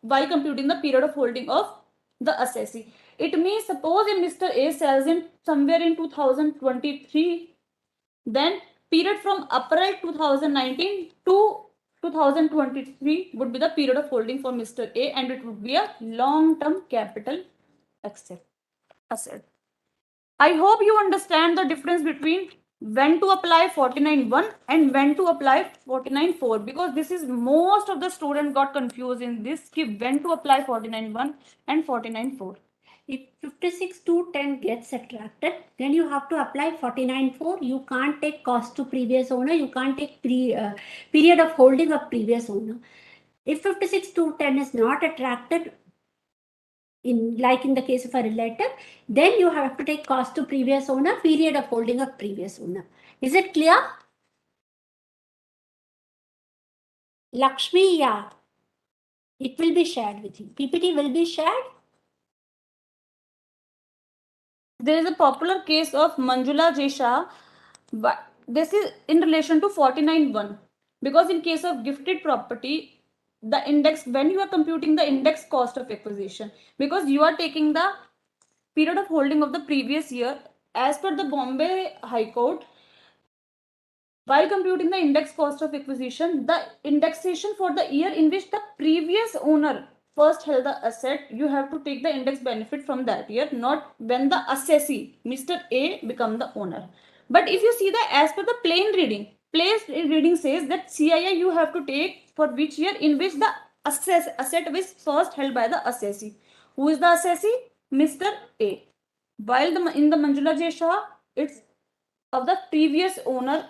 while computing the period of holding of the assessee. It means suppose if Mr. A sells in somewhere in 2023, then period from April 2019 to 2023 would be the period of holding for Mr. A, and it would be a long-term capital asset. I hope you understand the difference between when to apply 49.1 and when to apply 49.4, because this is most of the students got confused in this, when to apply 49.1 and 49.4. If 56.210 gets attracted, then you have to apply 49.4. You can't take cost to previous owner. You can't take period of holding of previous owner. If 56.210 is not attracted, in the case of a relative, then you have to take cost to previous owner, period of holding of previous owner. Is it clear? Lakshmi, yeah. It will be shared with you. PPT will be shared. There is a popular case of Manjula Jesha, but this is in relation to 49.1, because in case of gifted property, the index, when you are computing the index cost of acquisition, because you are taking the period of holding of the previous year, as per the Bombay High Court, while computing the index cost of acquisition, the indexation for the year in which the previous owner first held the asset, you have to take the index benefit from that year, not when the assessee, Mr. A, become the owner. But if you see that as per the plain reading says that CII you have to take for which year in which the asset was first held by the assessee. Who is the assessee? Mr. A. While in the Manjula Jesha, it's of the previous owner,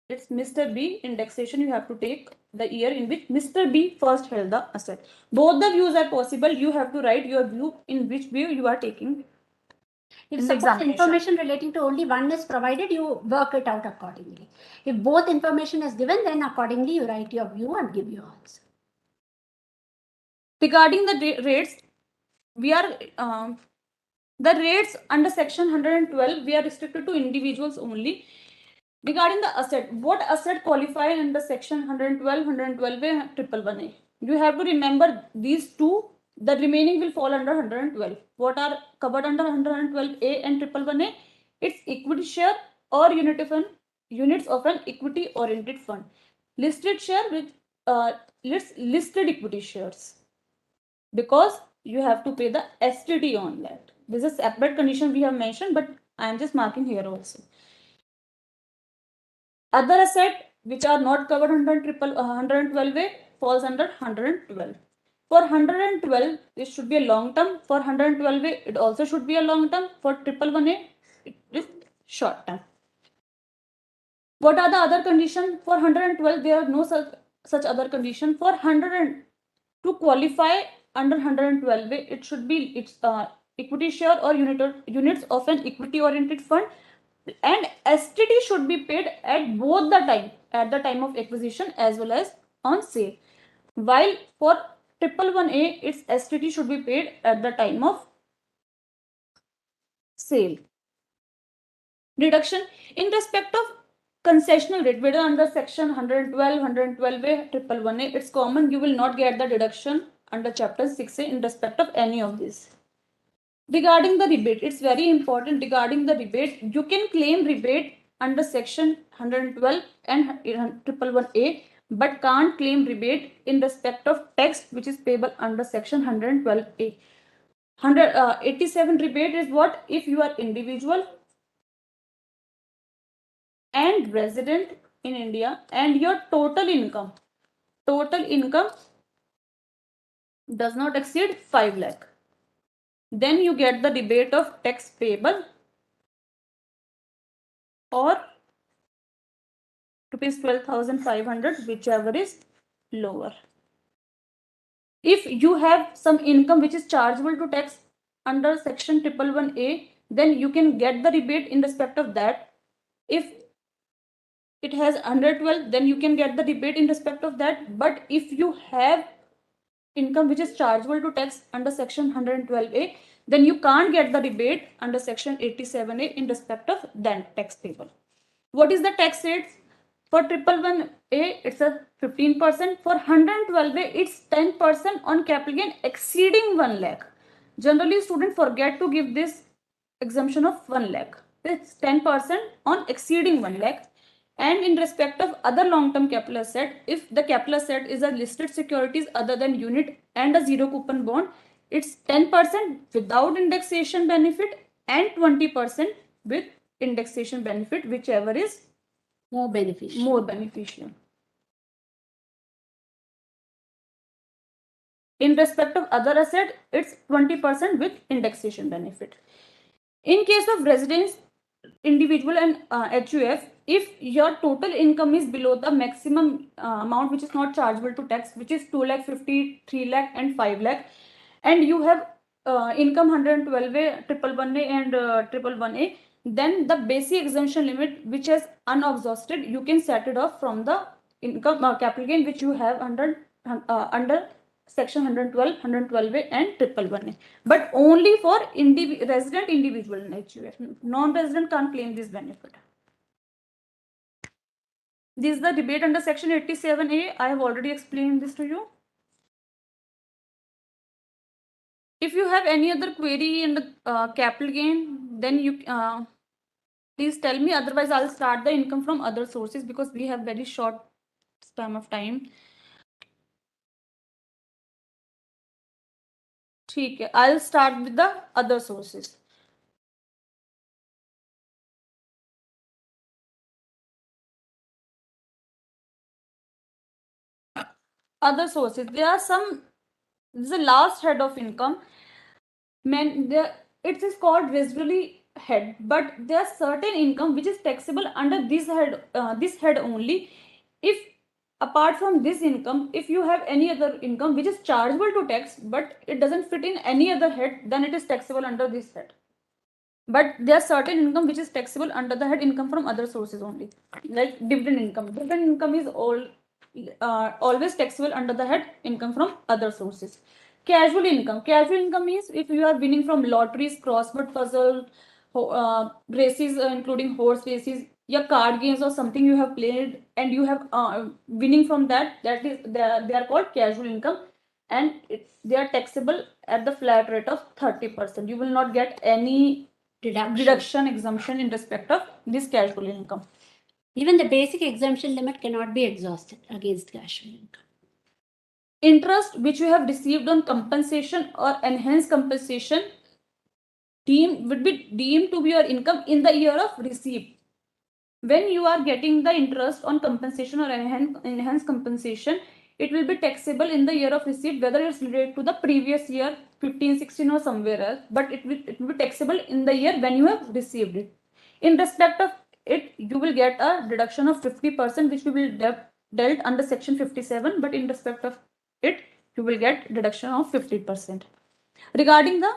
it's Mr. B. Indexation you have to take the year in which Mr. B first held the asset. Both the views are possible. You have to write your view in which view you are taking. If in the suppose examination. information relating to only one is provided, you work it out accordingly. If both information is given, then accordingly you write your view and give your answer. Regarding the rates, we are the rates under section 112, we are restricted to individuals only. Regarding the asset, what asset qualify under section 112, 112A, 111A? You have to remember these two. The remaining will fall under 112. What are covered under 112A and 111A? It's equity share or units of an equity oriented fund. Listed share with listed equity shares, because you have to pay the STT on that. This is a separate condition we have mentioned, but I am just marking here also. Other asset which are not covered under 112A falls under 112. For 112, it should be a long term. For 112A, it also should be a long term. For 111A, it is short term. What are the other conditions? For 112, there are no such other condition. For 100 to qualify under 112A, it should be equity share or units of an equity oriented fund, and STT should be paid at both the time, at the time of acquisition as well as on sale. While for 111A, its STT should be paid at the time of sale. Deduction in respect of concessional rate, whether under section 112, 112A, 111A, it's common. You will not get the deduction under chapter 6A in respect of any of these. Regarding the rebate, it's very important. Regarding the rebate, you can claim rebate under section 112 and 111A, but can't claim rebate in respect of text which is payable under section 112A. 187 rebate is what? If you are individual and resident in India and your total income does not exceed 5 lakh, then you get the rebate of tax payable or rupees 12,500, whichever is lower. If you have some income which is chargeable to tax under section 111A, then you can get the rebate in respect of that. If it has 112, then you can get the rebate in respect of that. But if you have income which is chargeable to tax under section 112A, then you can't get the rebate under section 87A in respect of that tax payable. What is the tax rate? For 111A, it's a 15%. For 112A, it's 10% on capital gain exceeding 1 lakh. Generally, students forget to give this exemption of 1 lakh. It's 10% on exceeding 1 lakh. And in respect of other long-term capital asset, if the capital asset is a listed securities other than unit and a zero coupon bond, it's 10% without indexation benefit and 20% with indexation benefit, whichever is More beneficial. In respect of other asset, it's 20% with indexation benefit. In case of residence, individual and HUF, if your total income is below the maximum amount which is not chargeable to tax, which is 2 lakh, 50, 3 lakh and 5 lakh, and you have income 112A, 111A and 111A, then the basic exemption limit which is unexhausted, you can set it off from the income capital gain which you have under section 112, 112A and 111A, but only for resident individual in HUF. Non-resident can't claim this benefit. This is the debate under section 87A. I have already explained this to you. If you have any other query in the capital gain, then you please tell me. Otherwise, I'll start the income from other sources because we have very short span of time. Okay, I'll start with the other sources. Other sources. There are some. This is the last head of income. It is called residually head, but there are certain income which is taxable under this head only. If apart from this income, if you have any other income which is chargeable to tax but it doesn't fit in any other head, then it is taxable under this head. But there are certain income which is taxable under the head income from other sources only, like dividend income. Dividend income is always taxable under the head income from other sources. Casual income. Casual income is if you are winning from lotteries, crossword puzzle, races, including horse races, your card games or something you have played and you have winning from that. That is they are called casual income, and they are taxable at the flat rate of 30%. You will not get any deduction exemption in respect of this casual income. Even the basic exemption limit cannot be exhausted against casual income. Interest which you have received on compensation or enhanced compensation would be deemed to be your income in the year of receipt. When you are getting the interest on compensation or enhanced compensation, it will be taxable in the year of receipt, whether it's related to the previous year, 15, 16 or somewhere else, but it will be taxable in the year when you have received it. In respect of it, you will get a deduction of 50%, which will be dealt under section 57, but in respect of it, you will get deduction of 50%. Regarding the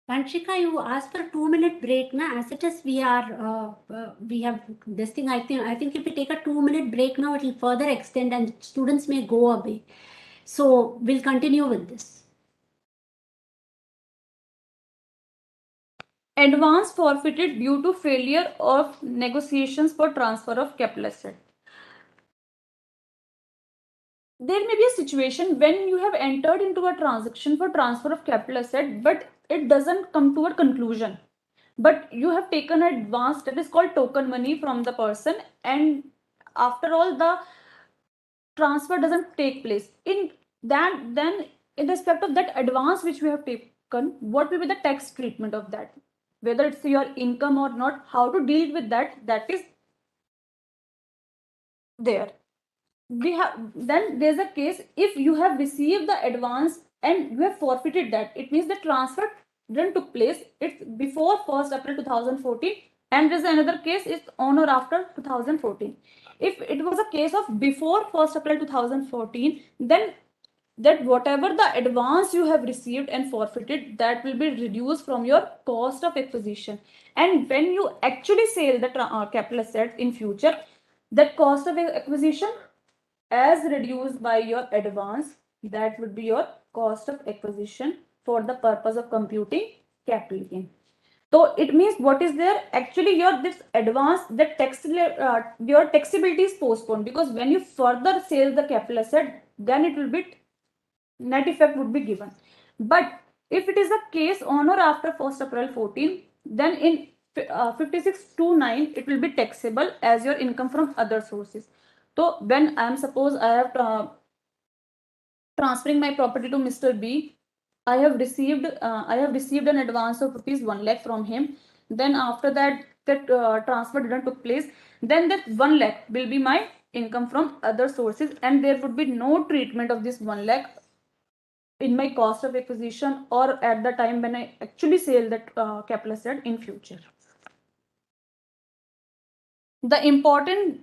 Vanshika, you asked for a 2-minute break, na? As it is, we have this thing. I think if we take a 2-minute break now, it will further extend and students may go away. So we'll continue with this. advance forfeited due to failure of negotiations for transfer of capital asset. There may be a situation when you have entered into a transaction for transfer of capital asset, but it doesn't come to a conclusion. But you have taken an advance that is called token money from the person, and after all, the transfer doesn't take place. In that, then in respect of that advance which we have taken, what will be the tax treatment of that? Whether it's your income or not, how to deal with that, that is there. We have then there's a case if you have received the advance and you have forfeited that, it means the transfer didn't took place, it's before 1st April 2014, and there's another case is on or after 2014. If it was a case of before 1st April 2014, then that whatever the advance you have received and forfeited, that will be reduced from your cost of acquisition, and when you actually sell the capital asset in future, that cost of acquisition as reduced by your advance, that would be your cost of acquisition for the purpose of computing capital gain. So it means what is there actually your this advance, that your taxability is postponed, because when you further sell the capital asset, then it will be net effect would be given. But if it is a case on or after 1st April 14, then in 5629 it will be taxable as your income from other sources. So when I am suppose I have transferring my property to Mr. B, I have received an advance of rupees 1 lakh from him. Then after that transfer didn't took place, then that 1 lakh will be my income from other sources, and there would be no treatment of this 1 lakh in my cost of acquisition or at the time when I actually sell that capital asset in future. The important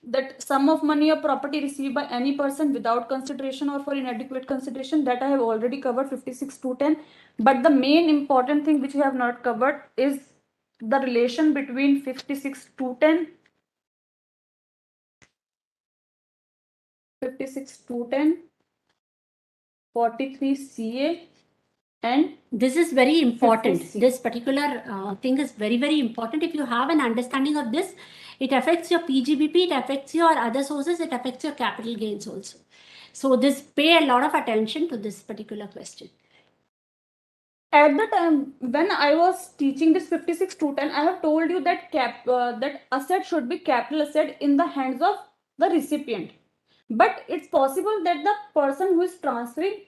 that sum of money or property received by any person without consideration or for inadequate consideration, that I have already covered 56.210. But the main important thing which I have not covered is the relation between 56.210, 43 CA, and this is very important. 50C. This particular thing is very, very important. If you have an understanding of this, it affects your PGBP, it affects your other sources, it affects your capital gains also. So this, pay a lot of attention to this particular question. At the time when I was teaching this 56.210, I have told you that that asset should be capital asset in the hands of the recipient. But it's possible that the person who is transferring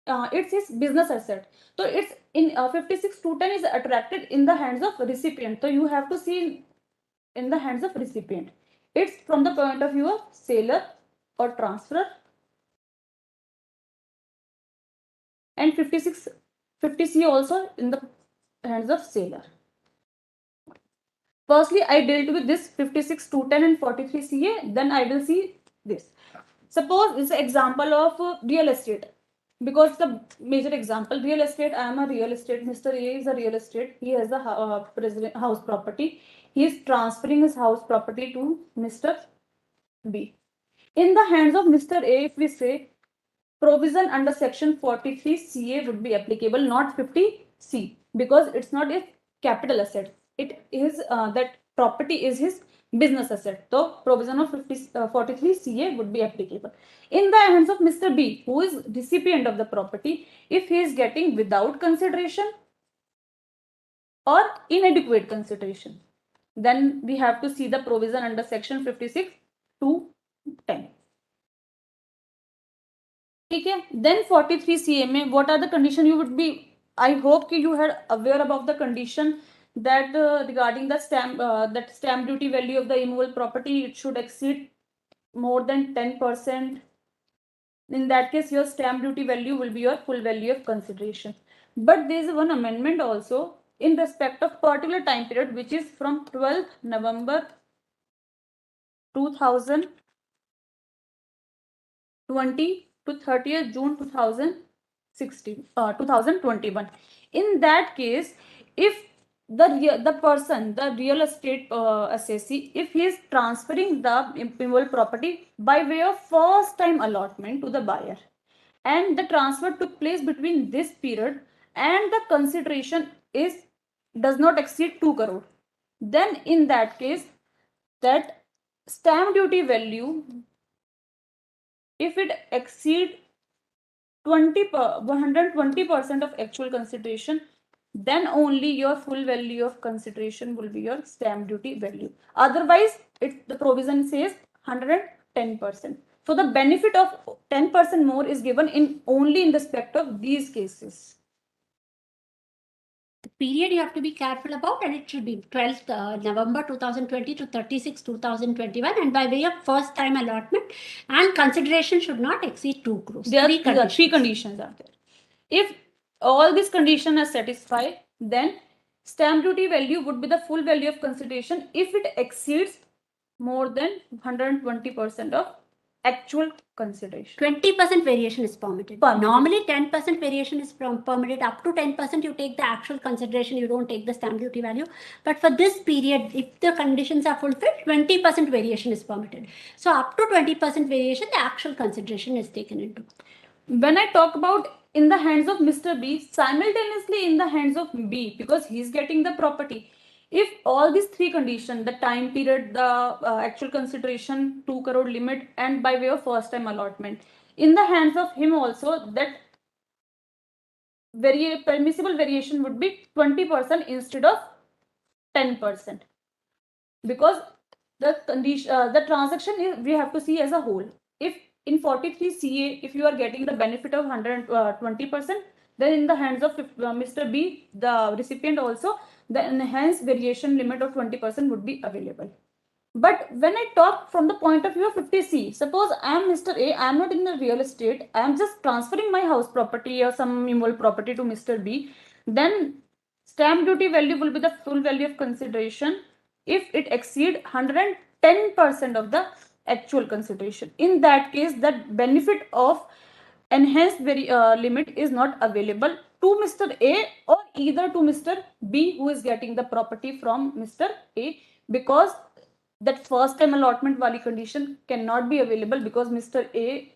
it's his business asset. So it's in 56.210 is attracted in the hands of recipient. So you have to see in the hands of recipient. It's from the point of view of seller or transferor. And 50C also in the hands of seller. Firstly, I dealt with this 56, 210 and 43 CA. Then I will see this. Suppose this is an example of real estate. Because the major example, real estate, I am a real estate. Mr. A is a real estate. He has a house property. He is transferring his house property to Mr. B. In the hands of Mr. A, if we say provision under section 43 CA would be applicable, not 50 C, because it's not a capital asset. It is that property is his business asset. So provision of 43 CA would be applicable. In the hands of Mr. B, who is recipient of the property, if he is getting without consideration or inadequate consideration, then we have to see the provision under section 56 to 10. Okay, then 43 CA, what are the conditions you would be, I hope you are aware about the condition that regarding the stamp duty value of the immovable property, it should exceed more than 10%. In that case, your stamp duty value will be your full value of consideration. But there is one amendment also in respect of particular time period, which is from 12th November 2020 to 30th June 2021. In that case, if the real estate assessee, if he is transferring the immovable property by way of first time allotment to the buyer, and the transfer took place between this period and the consideration does not exceed 2 crore, then in that case, that stamp duty value, if it exceed 120% of actual consideration, then only your full value of consideration will be your stamp duty value. Otherwise, the provision says 110%. So the benefit of 10% more is given only in respect of these cases. The period you have to be careful about, and it should be 12th November 2020 to 36 2021, and by way of first time allotment, and consideration should not exceed 2 crores. There are three conditions are there. If all these conditions are satisfied, then stamp duty value would be the full value of consideration if it exceeds more than 120% of actual consideration. 20% variation is permitted. Normally 10% variation is permitted. Up to 10% you take the actual consideration, you don't take the stamp duty value. But for this period, if the conditions are fulfilled, 20% variation is permitted. So up to 20% variation, the actual consideration is taken into. When I talk about in the hands of Mr. B, simultaneously in the hands of B, because he is getting the property. If all these three conditions, the time period, the actual consideration, 2 crore limit, and by way of first time allotment, in the hands of him also, that permissible variation would be 20% instead of 10%. Because the transaction is, we have to see as a whole. If in 43 CA, if you are getting the benefit of 120%, then in the hands of Mr. B, the recipient also, the enhanced variation limit of 20% would be available. But when I talk from the point of view of 50C, suppose I am Mr. A, I am not in the real estate, I am just transferring my house property or some immovable property to Mr. B, then stamp duty value will be the full value of consideration if it exceed 110% of the actual consideration. In that case, the benefit of enhanced limit is not available to Mr. A or either to Mr. B, who is getting the property from Mr. A, because that first time allotment wali condition cannot be available because Mr. A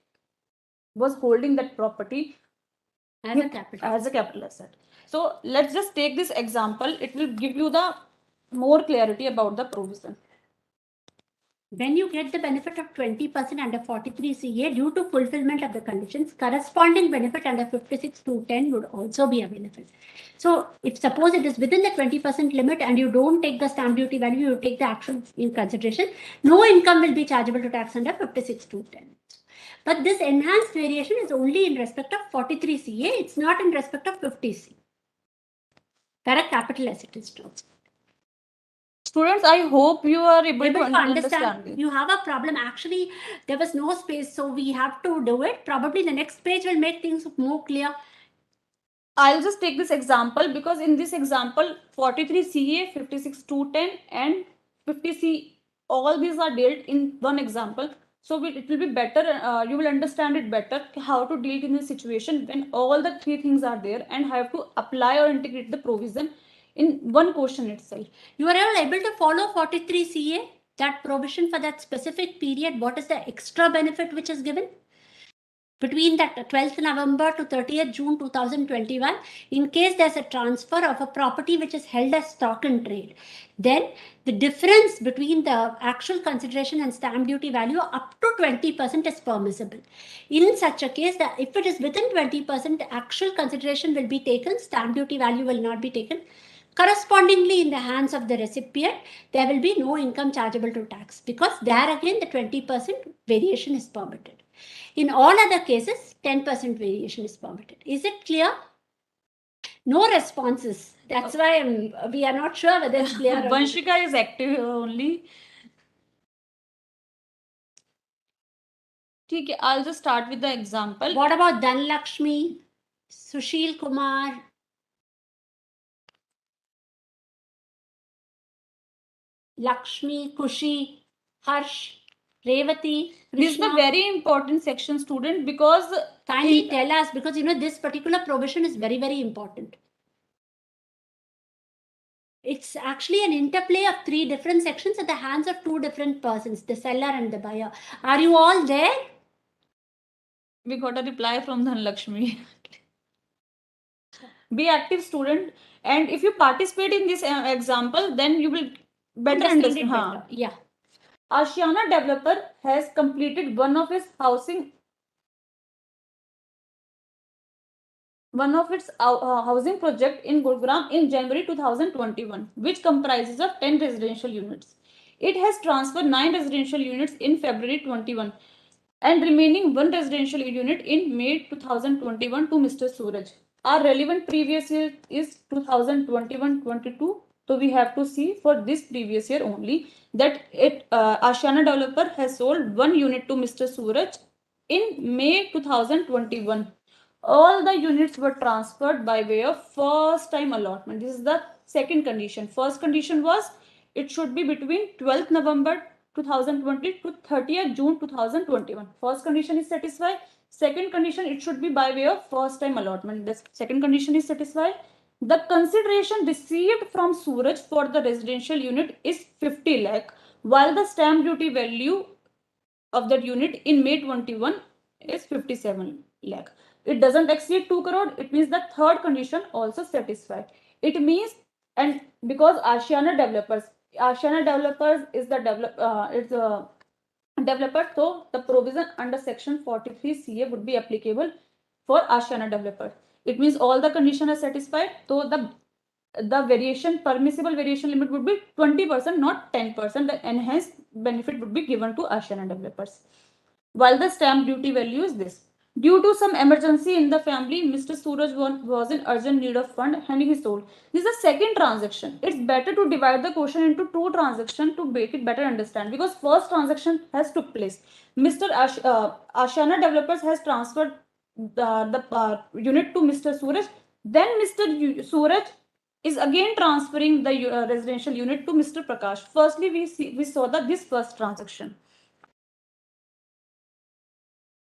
was holding that property as a capital asset. So let's just take this example. It will give you the more clarity about the provision. When you get the benefit of 20% under 43 CA due to fulfillment of the conditions, corresponding benefit under 56 to 10 would also be available. So if suppose it is within the 20% limit and you don't take the stamp duty value, you take the actual in consideration, no income will be chargeable to tax under 56 to 10. But this enhanced variation is only in respect of 43 CA. It's not in respect of 50 C. Where a capital asset is transferred. Students, I hope you are able to understand. You have a problem. Actually, there was no space, so we have to do it. Probably the next page will make things more clear. I'll just take this example because in this example 43 CA, 56 210 and 50 C, all these are dealt in one example. So it will be better, you will understand it better how to deal in this situation when all the three things are there and have to apply or integrate the provision in one question itself. You are all able to follow 43 CA, that provision for that specific period. What is the extra benefit which is given? Between that 12th November to 30th June 2021, in case there's a transfer of a property which is held as stock in trade, then the difference between the actual consideration and stamp duty value up to 20% is permissible. In such a case, that if it is within 20%, actual consideration will be taken, stamp duty value will not be taken. Correspondingly, in the hands of the recipient, there will be no income chargeable to tax, because there again the 20% variation is permitted. In all other cases, 10% variation is permitted. Is it clear? No responses. That's why we are not sure whether it's clear. Vanshika is active only. Okay, I'll just start with the example. What about Dhanlakshmi, Sushil Kumar, Lakshmi, Kushi, Harsh, Revati, Krishna? This is a very important section, student, because kindly tell us, because this particular provision is very, very important. It's actually an interplay of three different sections at the hands of two different persons, the seller and the buyer. Are you all there? We got a reply from Dhanlakshmi. Be active, student, and if you participate in this example, then you will better understand. Better. Yeah. Ashiana developer has completed one of its housing project in Gurugram in January 2021, which comprises of 10 residential units. It has transferred 9 residential units in February 21 and remaining 1 residential unit in May 2021 to Mr. Suraj. Our relevant previous year is 2021-22. So we have to see for this previous year only that Ashiana developer has sold 1 unit to Mr. Suraj in May 2021. All the units were transferred by way of first time allotment. This is the second condition. First condition was it should be between 12th November 2020 to 30th June 2021. First condition is satisfied. Second condition, it should be by way of first time allotment. The second condition is satisfied. The consideration received from Suraj for the residential unit is 50 lakh, while the stamp duty value of that unit in May 21 is 57 lakh. It doesn't exceed 2 crore. It means the third condition also satisfied. It means, and because Ashiana developers is the developer, so the provision under section 43 CA would be applicable for Ashiana developer. It means all the conditions are satisfied. So the permissible variation limit would be 20%, not 10%. The enhanced benefit would be given to Ashiana developers. While the stamp duty value is this. Due to some emergency in the family, Mr. Suraj was in urgent need of fund and he sold. This is the second transaction. It's better to divide the question into 2 transactions to make it better understand, because first transaction has took place. Mr. Ashiana developers has transferred the unit to Mr. Suraj. Then Mr. Suraj is again transferring the residential unit to Mr. Prakash. Firstly, we saw this first transaction.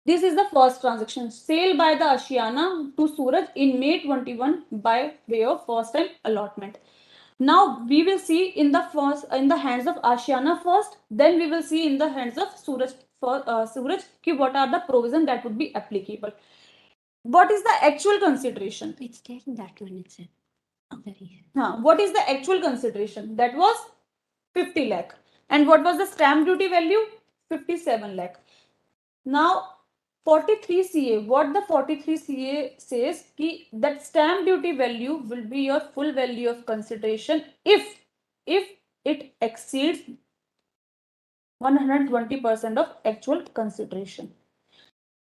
This is the first transaction, sale by the Ashiana to Suraj in May 21 by way of first time allotment. Now we will see in the hands of Ashiana first, then we will see in the hands of Suraj what are the provisions that would be applicable. What is the actual consideration? It's taking that one itself. What is the actual consideration? That was 50 lakh. And what was the stamp duty value? 57 lakh. Now 43 CA, what the 43 CA says that stamp duty value will be your full value of consideration if it exceeds 120% of actual consideration.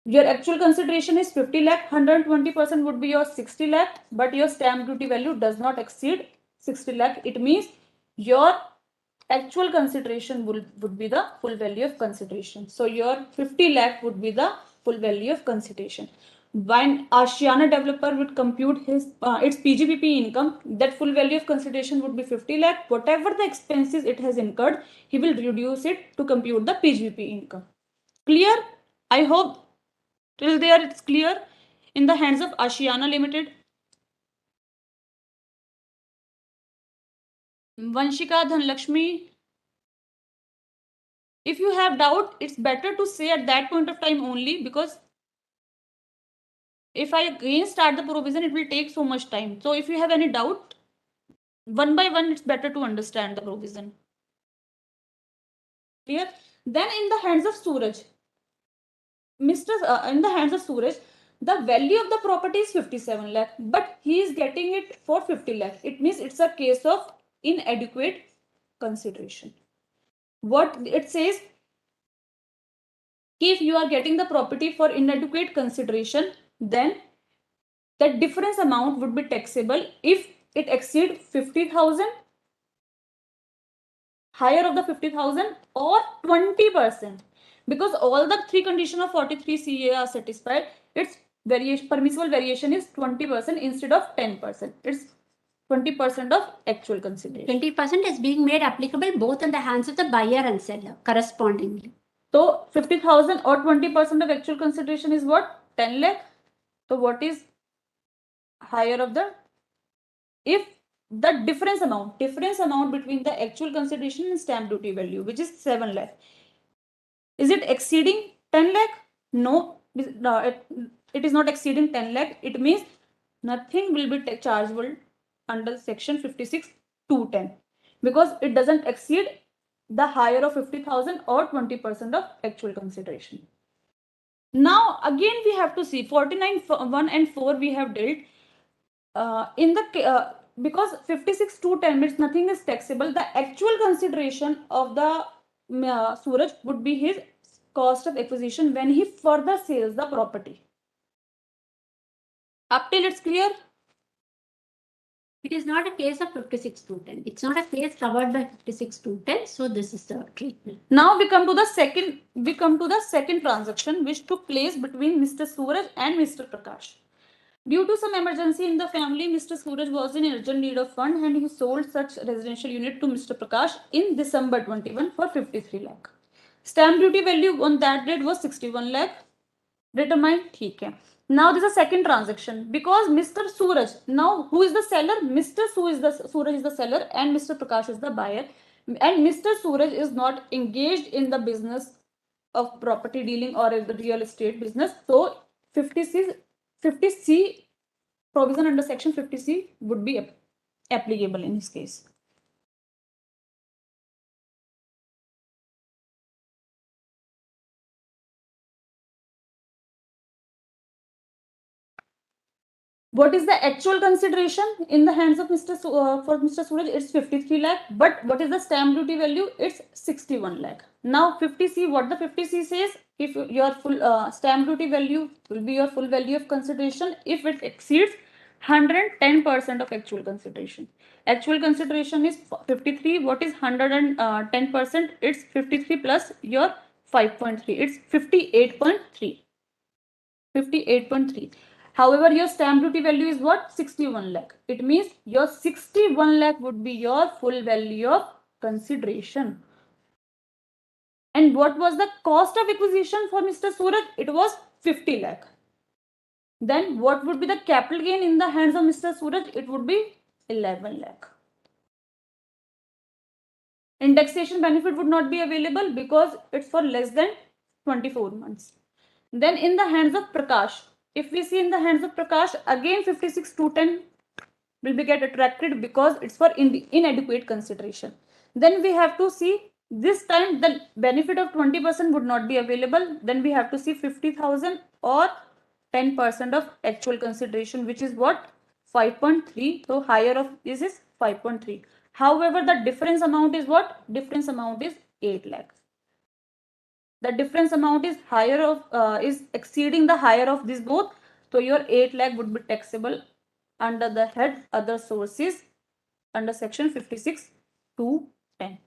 Your actual consideration is 50 lakh, 120% would be your 60 lakh, but your stamp duty value does not exceed 60 lakh. It means your actual consideration would be the full value of consideration. So your 50 lakh would be the full value of consideration. when Ashiana developer would compute his its PGBP income, that full value of consideration would be 50 lakh. Whatever the expenses it has incurred, he will reduce it to compute the PGBP income. Clear? I hope till there it's clear. In the hands of Ashiana Limited. Vanshika, Dhanlakshmi. If you have doubt, it's better to say at that point of time only, because if I again start the provision, it will take so much time. So if you have any doubt, one by one, it's better to understand the provision. Clear? Then in the hands of Suraj, in the hands of Suraj, the value of the property is 57 lakh, but he is getting it for 50 lakh. It means it's a case of inadequate consideration. What it says, if you are getting the property for inadequate consideration, then the difference amount would be taxable if it exceeds 50,000, higher of the 50,000, or 20%. Because all the three conditions of 43 CA are satisfied, its permissible variation is 20% instead of 10%. It's 20% of actual consideration. 20% is being made applicable both in the hands of the buyer and seller correspondingly. So 50,000 or 20% of actual consideration is what? 10 lakh. So what is higher of the, if the difference amount between the actual consideration and stamp duty value, which is 7 lakh, is it exceeding 10 lakh? No, it is not exceeding 10 lakh. It means nothing will be chargeable under section 56(2)(10) because it doesn't exceed the higher of 50,000 or 20% of actual consideration. Now again we have to see 49(1) and 4 we have dealt. Because 56(2)(10) means nothing is taxable, the actual consideration of the Suraj would be his cost of acquisition when he further sells the property. Up till it's clear? It is not a case of 56(2)(10). It's not a case covered by 56(2)(10). So this is the treatment. Now we come to the second transaction which took place between Mr. Suraj and Mr. Prakash. Due to some emergency in the family, Mr. Suraj was in urgent need of fund and he sold such residential unit to Mr. Prakash in December 21 for 53 lakh. Stamp duty value on that date was 61 lakh. Determined. Okay. Now this is a second transaction because Mr. Suraj, now who is the seller? Mr. Suraj is the seller and Mr. Prakash is the buyer. And Mr. Suraj is not engaged in the business of property dealing or the real estate business. So 50C provision under section 50C would be applicable in his case. What is the actual consideration in the hands of Mr. For Mr. Suraj? It's 53 lakh. But what is the stamp duty value? It's 61 lakh. Now 50C, what the 50C says? If your full stamp duty value will be your full value of consideration if it exceeds 110% of actual consideration. Actual consideration is 53. What is 110%? It's 53 plus your 5.3. It's 58.3. 58.3. However, your stamp duty value is what? 61 lakh. It means your 61 lakh would be your full value of consideration. And what was the cost of acquisition for Mr. Suraj? It was 50 lakh. Then what would be the capital gain in the hands of Mr. Suraj? It would be 11 lakh. Indexation benefit would not be available because it's for less than 24 months. Then in the hands of Prakash, if we see in the hands of Prakash, again 56(2)(10) will be get attracted because it's for inadequate consideration. Then we have to see this time the benefit of 20% would not be available. Then we have to see 50,000 or 10% of actual consideration, which is what? 5.3. So higher of this is 5.3. However, the difference amount is what? Difference amount is 8 lakhs. The difference amount is higher of is exceeding the higher of these both. So your 8 lakh would be taxable under the head other sources under section 56(2)(10).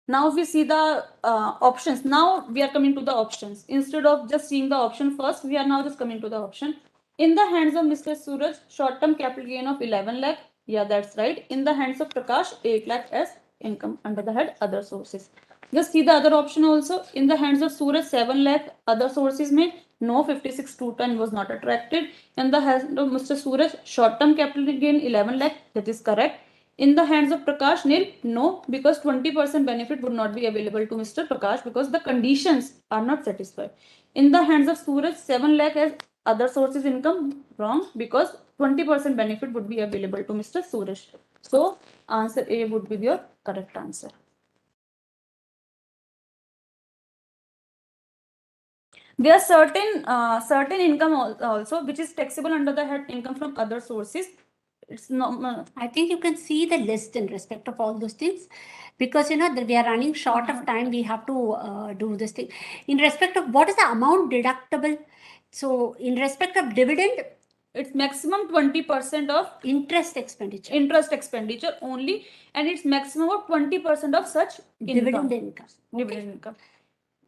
Now we see the options. Now we are coming to the options. Instead of just seeing the option first, we are now just coming to the option. In the hands of Mr. Suraj, short-term capital gain of 11 lakh. Yeah, that's right. In the hands of Prakash, 8 lakh as income under the head other sources. Just see the other option also. In the hands of Suraj, 7 lakh other sources made. No, 56 210 was not attracted. In the hands of Mr. Suraj, short-term capital gain 11 lakh. That is correct. In the hands of Prakash, nil, no, because 20% benefit would not be available to Mr. Prakash because the conditions are not satisfied. In the hands of Suraj, 7 lakh as other sources income, wrong, because 20% benefit would be available to Mr. Suraj. So answer A would be your correct answer. There are certain income also which is taxable under the head income from other sources. It's not. I think you can see the list in respect of all those things, because we are running short of time. We have to do this thing in respect of what is the amount deductible. So in respect of dividend, it's maximum 20% of interest expenditure. Interest expenditure only, and it's maximum of 20% of such dividend income. Dividend income.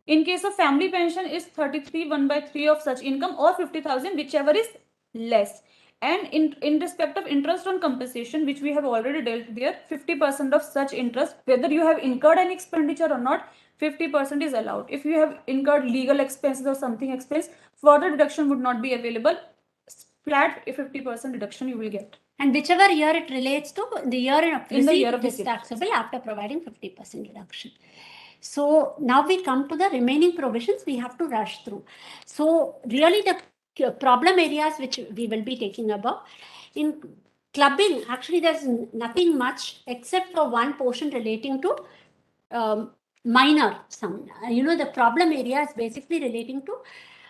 In case of family pension, is 33 1/3 of such income or 50,000, whichever is less. And in respect of interest on compensation, which we have already dealt there, 50% of such interest, whether you have incurred any expenditure or not, 50% is allowed. If you have incurred legal expenses or something expense, further deduction would not be available. Flat 50% deduction you will get. And whichever year it relates to, the year of receipt, it is taxable after providing 50% deduction. So now we come to the remaining provisions we have to rush through. So really the problem areas which we will be taking about in clubbing, actually there's nothing much except for one portion relating to minor sum. The problem area is basically relating to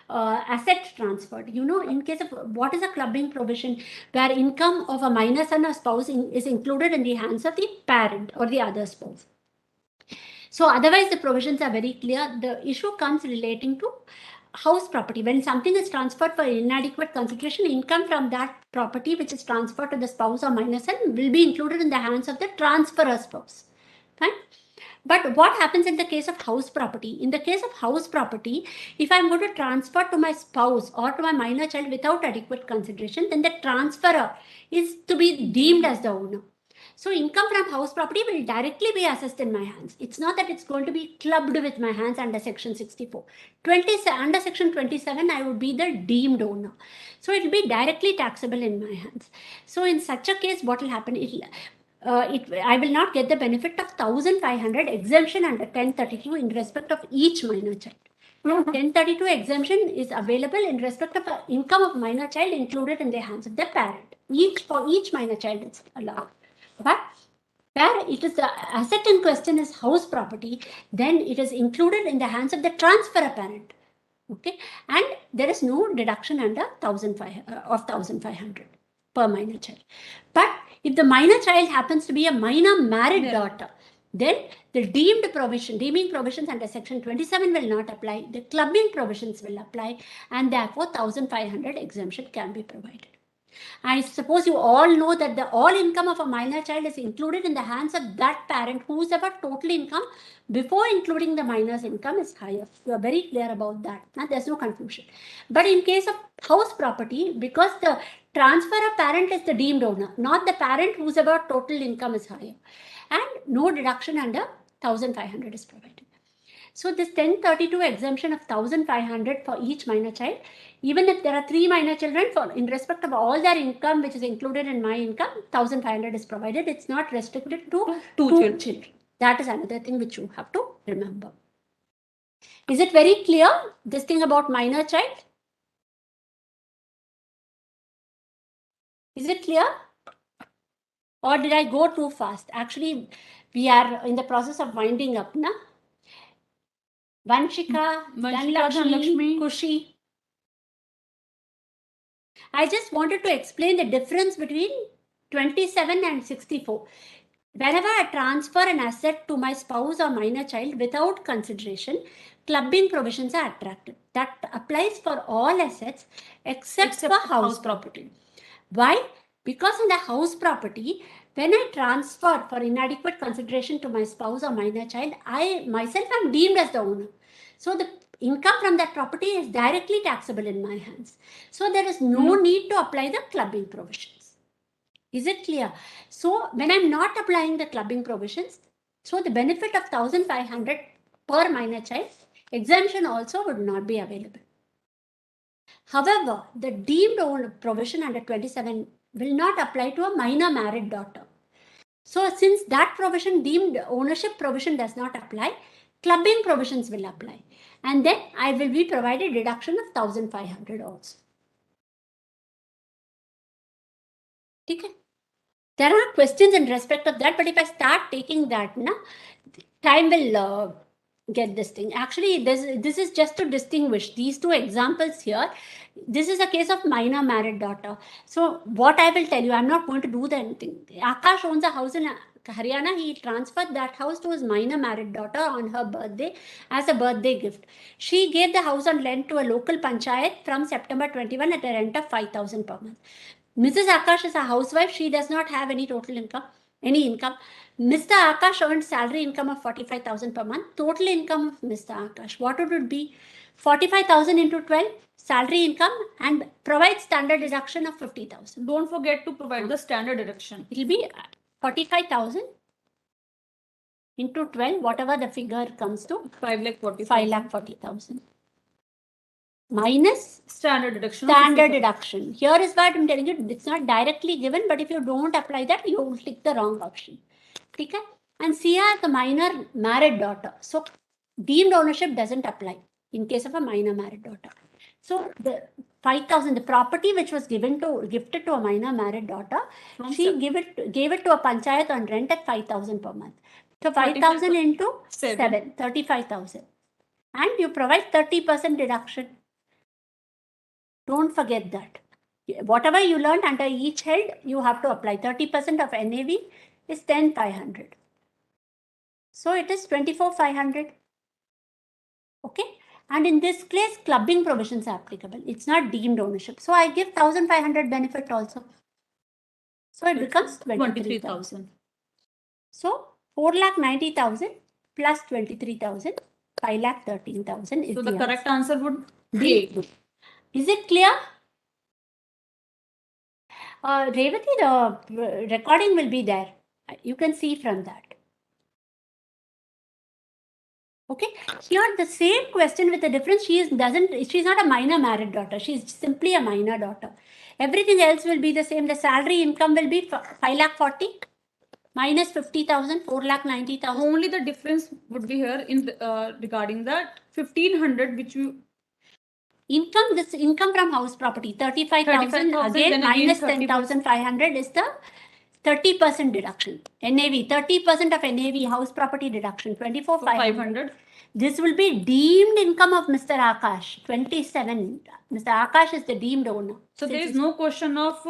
asset transferred. In case of what is a clubbing provision, where income of a minor son or spouse is included in the hands of the parent or the other spouse. So otherwise the provisions are very clear. The issue comes relating to house property. When something is transferred for inadequate consideration, income from that property which is transferred to the spouse or minor son will be included in the hands of the transferor spouse. Fine. But what happens in the case of house property? In the case of house property, if I'm going to transfer to my spouse or to my minor child without adequate consideration, then the transferor is to be deemed as the owner. So income from house property will directly be assessed in my hands. It's not that it's going to be clubbed with my hands under section 64. Under section 27, I would be the deemed owner. So it will be directly taxable in my hands. So in such a case, what will happen? I will not get the benefit of 1,500 exemption under 1032 in respect of each minor child. 1032 exemption is available in respect of income of minor child included in the hands of the parent. For each minor child it's allowed. But where it is the asset in question is house property, then it is included in the hands of the transferor parent. Okay, and there is no deduction under 1,500 per minor child. But if the minor child happens to be a minor married daughter, then the deeming provisions under section 27 will not apply. The clubbing provisions will apply, and therefore 1,500 exemption can be provided. I suppose you all know that the all income of a minor child is included in the hands of that parent whose ever total income before including the minor's income is higher. You are very clear about that. Now, there's no confusion. But in case of house property, because the transferor parent is the deemed owner, not the parent whose ever total income is higher, and no deduction under 1,500 is provided. So this 1032 exemption of 1,500 for each minor child, even if there are 3 minor children, in respect of all their income which is included in my income, 1,500 is provided. It's not restricted to two children. That is another thing which you have to remember. Is it very clear, this thing about minor child? Is it clear? Or did I go too fast? Actually, we are in the process of winding up, na? Vanshika, Dhanlakshmi, Kushi. I just wanted to explain the difference between 27 and 64. Whenever I transfer an asset to my spouse or minor child without consideration, clubbing provisions are attracted. That applies for all assets except for house property. Why? Because in the house property, when I transfer for inadequate consideration to my spouse or minor child, I myself am deemed as the owner. So the income from that property is directly taxable in my hands. So there is no need to apply the clubbing provisions. Is it clear? So when I'm not applying the clubbing provisions, so the benefit of 1,500 per minor child, exemption also would not be available. However, the deemed provision under 27 will not apply to a minor married daughter. So since that provision, deemed ownership provision, does not apply, clubbing provisions will apply. And then I will be provided deduction of 1,500 also. Okay. There are questions in respect of that, but if I start taking that, time will get this thing. Actually, this is just to distinguish these two examples here. This is a case of minor married daughter. So what I will tell you, I'm not going to do anything. Akash owns a house in Haryana. He transferred that house to his minor married daughter on her birthday as a birthday gift. She gave the house on rent to a local panchayat from September 21 at a rent of 5,000 per month. Mrs. Akash is a housewife. She does not have any total income, any income. Mr. Akash earned salary income of 45,000 per month. Total income of Mr. Akash, what would it be? 45,000 into 12, salary income, and provide standard deduction of 50,000. Don't forget to provide the standard deduction. It will be 45,000 into 12, whatever the figure comes to. 5,40,000. Minus standard deduction. Standard deduction. Here is what I'm telling you. It's not directly given, but if you don't apply that, you will click the wrong option. Okay? And Sia is a minor married daughter. So deemed ownership doesn't apply in case of a minor married daughter. So the 5,000, the property which was gifted to a minor married daughter, she gave it to a panchayat on rent at 5,000 per month. So 5,000 into 7, 35,000. And you provide 30% deduction. Don't forget that. Whatever you learned under each head, you have to apply. 30% of NAV is 10,500. So it is 24,500. Okay. And in this case, clubbing provisions are applicable. It's not deemed ownership. So I give 1,500 benefit also. So it becomes 23,000. So 4,90,000 plus 23,000, 5,13,000 is so the correct answer would be. Is it clear? Revati, the recording will be there. You can see from that. Okay. Here the same question with the difference. She's not a minor married daughter. She's simply a minor daughter. Everything else will be the same. The salary income will be 5,40,000 minus 50,000, 4,90,000. Only the difference would be here in regarding that 1,500 which you. Income, this income from house property, 35,000 again minus 10,500 is the 30% deduction. NAV, 30% of NAV house property deduction, 24,500. This will be deemed income of Mr. Akash, 27. Mr. Akash is the deemed owner. So there is no question of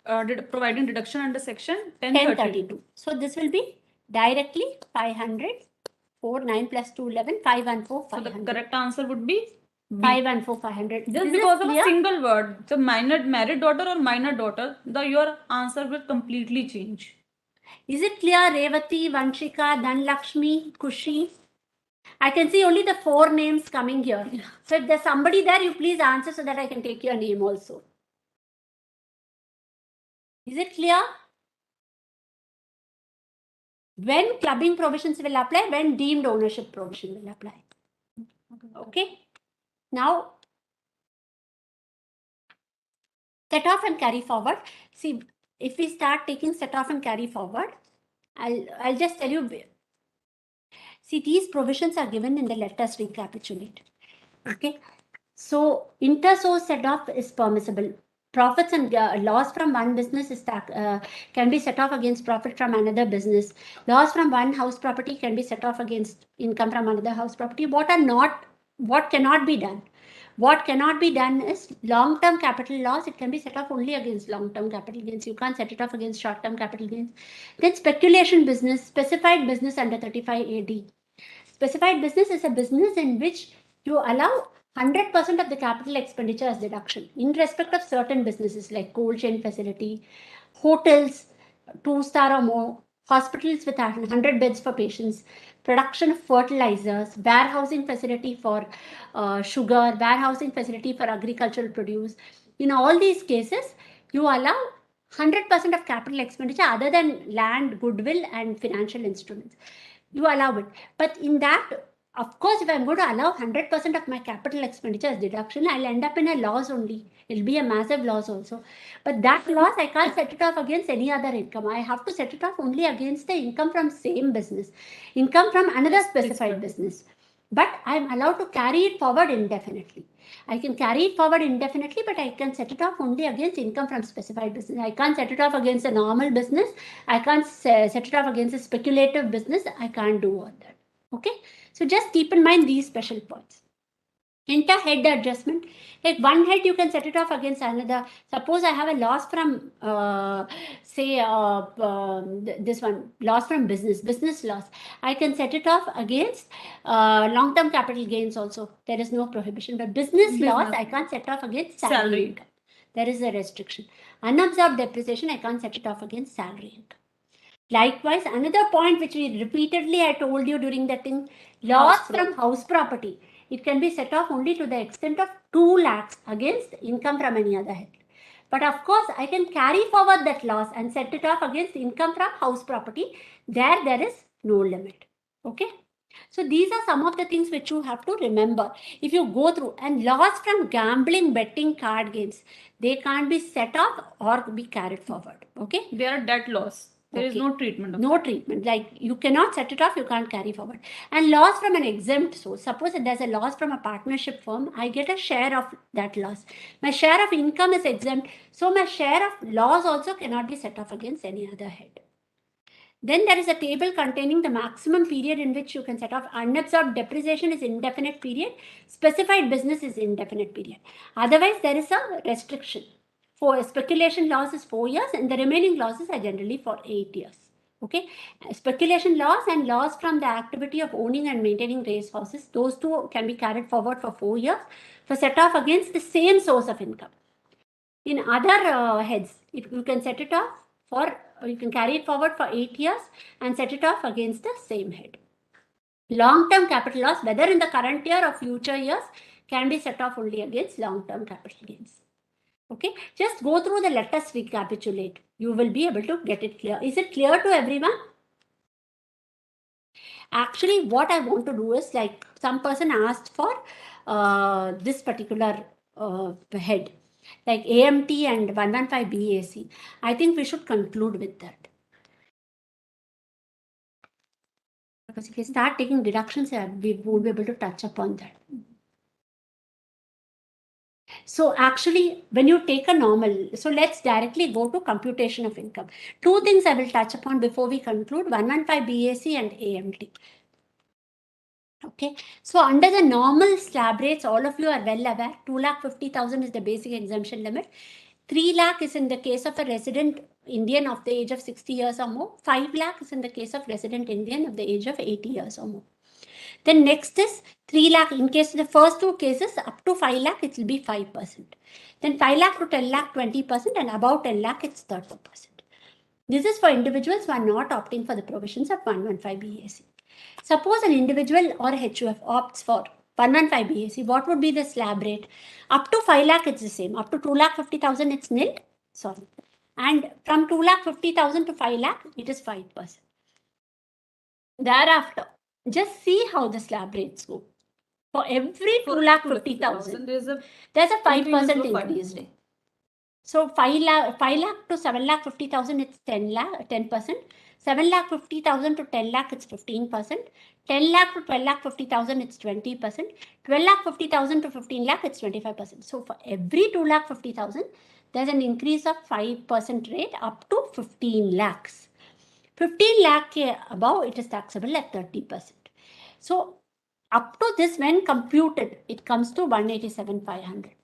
providing deduction under section 1032. So this will be directly 500, 4, 9 plus 2, 11, 514, 500. So the correct answer would be 514,500. Just because of a single word, the married daughter or minor daughter, your answer will completely change. Is it clear? Revati, Vanshika, Dhanlakshmi, Kushi. I can see only the 4 names coming here. So if there's somebody there, you please answer so that I can take your name also. Is it clear? When clubbing provisions will apply, when deemed ownership provision will apply. Okay. Now, set off and carry forward. See, if we start taking set off and carry forward, I'll just tell you. See, these provisions are given in the let us recapitulate. Okay. So, inter-source set off is permissible. Profits and loss from one business is can be set off against profit from another business. Loss from one house property can be set off against income from another house property. What cannot be done? What cannot be done is long-term capital loss. It can be set off only against long-term capital gains. You can't set it off against short-term capital gains. Then speculation business, specified business under 35 AD. Specified business is a business in which you allow 100% of the capital expenditure as deduction in respect of certain businesses like cold chain facility, hotels, 2-star or more, hospitals with 100 beds for patients, production of fertilizers, warehousing facility for sugar, warehousing facility for agricultural produce. In all these cases, you allow 100% of capital expenditure other than land, goodwill, and financial instruments. You allow it. But in that, of course, if I'm going to allow 100% of my capital expenditure as deduction, I'll end up in a loss only. It'll be a massive loss also. But that loss, I can't set it off against any other income. I have to set it off only against the income from same business, income from another specified business. But I'm allowed to carry it forward indefinitely. I can carry it forward indefinitely, but I can set it off only against income from specified business. I can't set it off against a normal business. I can't set it off against a speculative business. I can't do all that. Okay. So just keep in mind these special points. Inter-head adjustment, like one head you can set it off against another. Suppose I have a loss from, this one, loss from business loss. I can set it off against long-term capital gains also. There is no prohibition. But business loss, I can't set off against salary income. There is a restriction. Unabsorbed depreciation, I can't set it off against salary income. Likewise, another point which I told you during that thing, loss from house property. It can be set off only to the extent of 2 lakhs against income from any other head. But of course, I can carry forward that loss and set it off against income from house property. There is no limit. Okay. So these are some of the things which you have to remember. If you go through, and loss from gambling, betting, card games, they can't be set off or be carried forward. Okay. They are debt loss. There is no treatment of no treatment. Like you cannot set it off, you can't carry forward. And loss from an exempt source. Suppose that there's a loss from a partnership firm, I get a share of that loss. My share of income is exempt. So my share of loss also cannot be set off against any other head. Then there is a table containing the maximum period in which you can set off. Unabsorbed depreciation is indefinite period. Specified business is indefinite period. Otherwise, there is a restriction. For speculation loss is 4 years and the remaining losses are generally for 8 years. Okay. Speculation loss and loss from the activity of owning and maintaining race horses, those two can be carried forward for 4 years for set off against the same source of income. In other heads, you can set it off for, you can carry it forward for 8 years and set it off against the same head. Long-term capital loss, whether in the current year or future years, can be set off only against long-term capital gains. Okay, just go through the, let us recapitulate. You will be able to get it clear. Is it clear to everyone? Actually, what I want to do is, like some person asked for this particular head, like AMT and 115 BAC. I think we should conclude with that. Because if we start taking deductions, we won't be able to touch upon that. So actually, when you take a normal, so let's directly go to computation of income. 2 things I will touch upon before we conclude, 115 BAC and AMT. Okay, so under the normal slab rates, all of you are well aware, 2,50,000 is the basic exemption limit. 3 lakh is in the case of a resident Indian of the age of 60 years or more. 5 lakh is in the case of resident Indian of the age of 80 years or more. Then next is 3 lakh. In case of the first 2 cases, up to 5 lakh, it will be 5%. Then 5 lakh to 10 lakh, 20%, and above 10 lakh, it's 30%. This is for individuals who are not opting for the provisions of 115 BAC. Suppose an individual or HUF opts for 115 BAC, what would be the slab rate? Up to 5 lakh, it's the same. Up to 2,50,000, it's nil. Sorry. And from 2,50,000 to 5 lakh, it is 5%. Thereafter, just see how the slab rates go. For every 2,50,000, there's a 5% increase rate. So 5 lakh to 7,50,000, it's 10%. 7,50,000 to 10 lakh, it's 15%. 10 lakh to 12,50,000, it's 20%. 12,50,000 to 15 lakh, it's 25%. So for every 2,50,000, there's an increase of 5% rate up to 15 lakhs. 15 lakh above, it is taxable at 30%. So up to this, when computed, it comes to 187,500.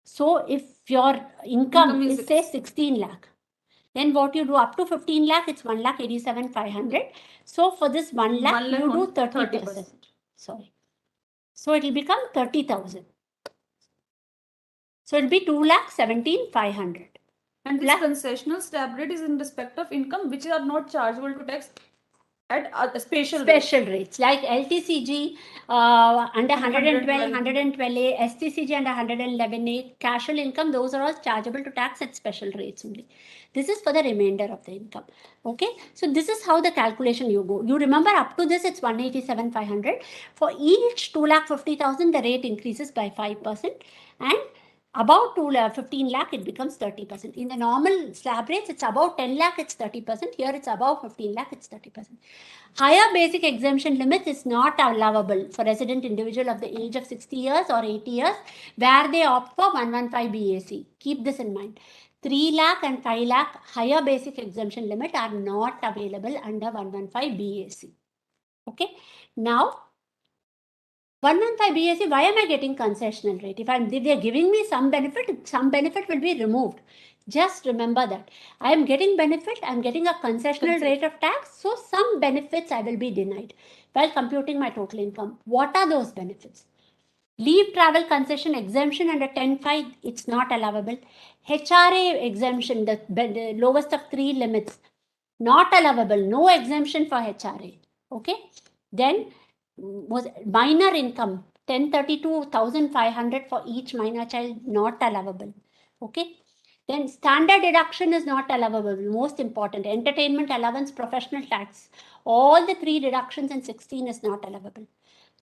So if your income is say 16 lakh, then what you do up to 15 lakh, it's 1,87,500. So for this 1 lakh, you do 30%. Sorry. So it will become 30,000. So it will be 2,17,500. And this concessional slab rate is in respect of income which are not chargeable to tax at special rates like LTCG under 112, 112A, STCG under 111A, casual income, those are all chargeable to tax at special rates only. This is for the remainder of the income. Okay, so this is how the calculation you go. You remember up to this it's 187,500. For each 2,50,000 the rate increases by 5%, and about 15 lakh it becomes 30%. In the normal slab rates it's about 10 lakh it's 30%. Here it's above 15 lakh it's 30%. Higher basic exemption limit is not allowable for resident individual of the age of 60 years or 80 years where they opt for 115 BAC. Keep this in mind. 3 lakh and 5 lakh higher basic exemption limit are not available under 115 BAC. Okay. Now, 115 BAC, why am I getting concessional rate? If they're giving me some benefit will be removed. Just remember that. I am getting benefit, I am getting a concessional rate of tax, so some benefits I will be denied while computing my total income. What are those benefits? Leave travel concession exemption under 10(5), it's not allowable. HRA exemption, the lowest of 3 limits, not allowable, no exemption for HRA. Okay. Then was minor income, 1032,500 for each minor child, not allowable. Okay. Then standard deduction is not allowable. Most important, entertainment allowance, professional tax, all the 3 deductions in 16 is not allowable.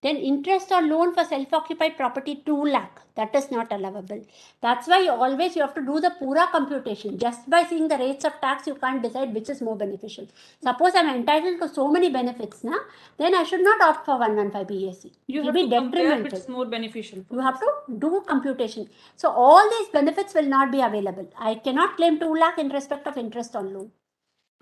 Then interest on loan for self-occupied property 2 lakh, that is not allowable. That's why you have to do the pura computation. Just by seeing the rates of tax, you can't decide which is more beneficial. Suppose I'm entitled to so many benefits, then I should not opt for 115 BAC. You have to compare which is more beneficial. You have to do computation. So all these benefits will not be available. I cannot claim 2 lakh in respect of interest on loan.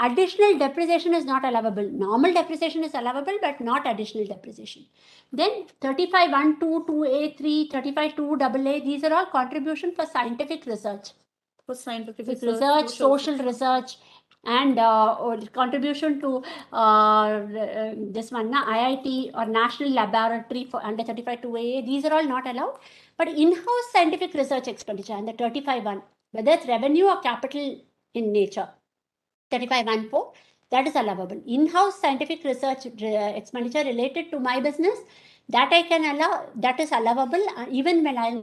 Additional depreciation is not allowable. Normal depreciation is allowable, but not additional depreciation. Then 35(1), 2, 2A, 3, 35(2), AA, these are all contribution for scientific research. For scientific research, social research, and contribution to this one, IIT or National Laboratory for under 35(2A), these are all not allowed. But in-house scientific research expenditure under 35(1), whether it's revenue or capital in nature, 35(1)(4), that is allowable. In-house scientific research expenditure related to my business, that I can allow, that is allowable even when I'm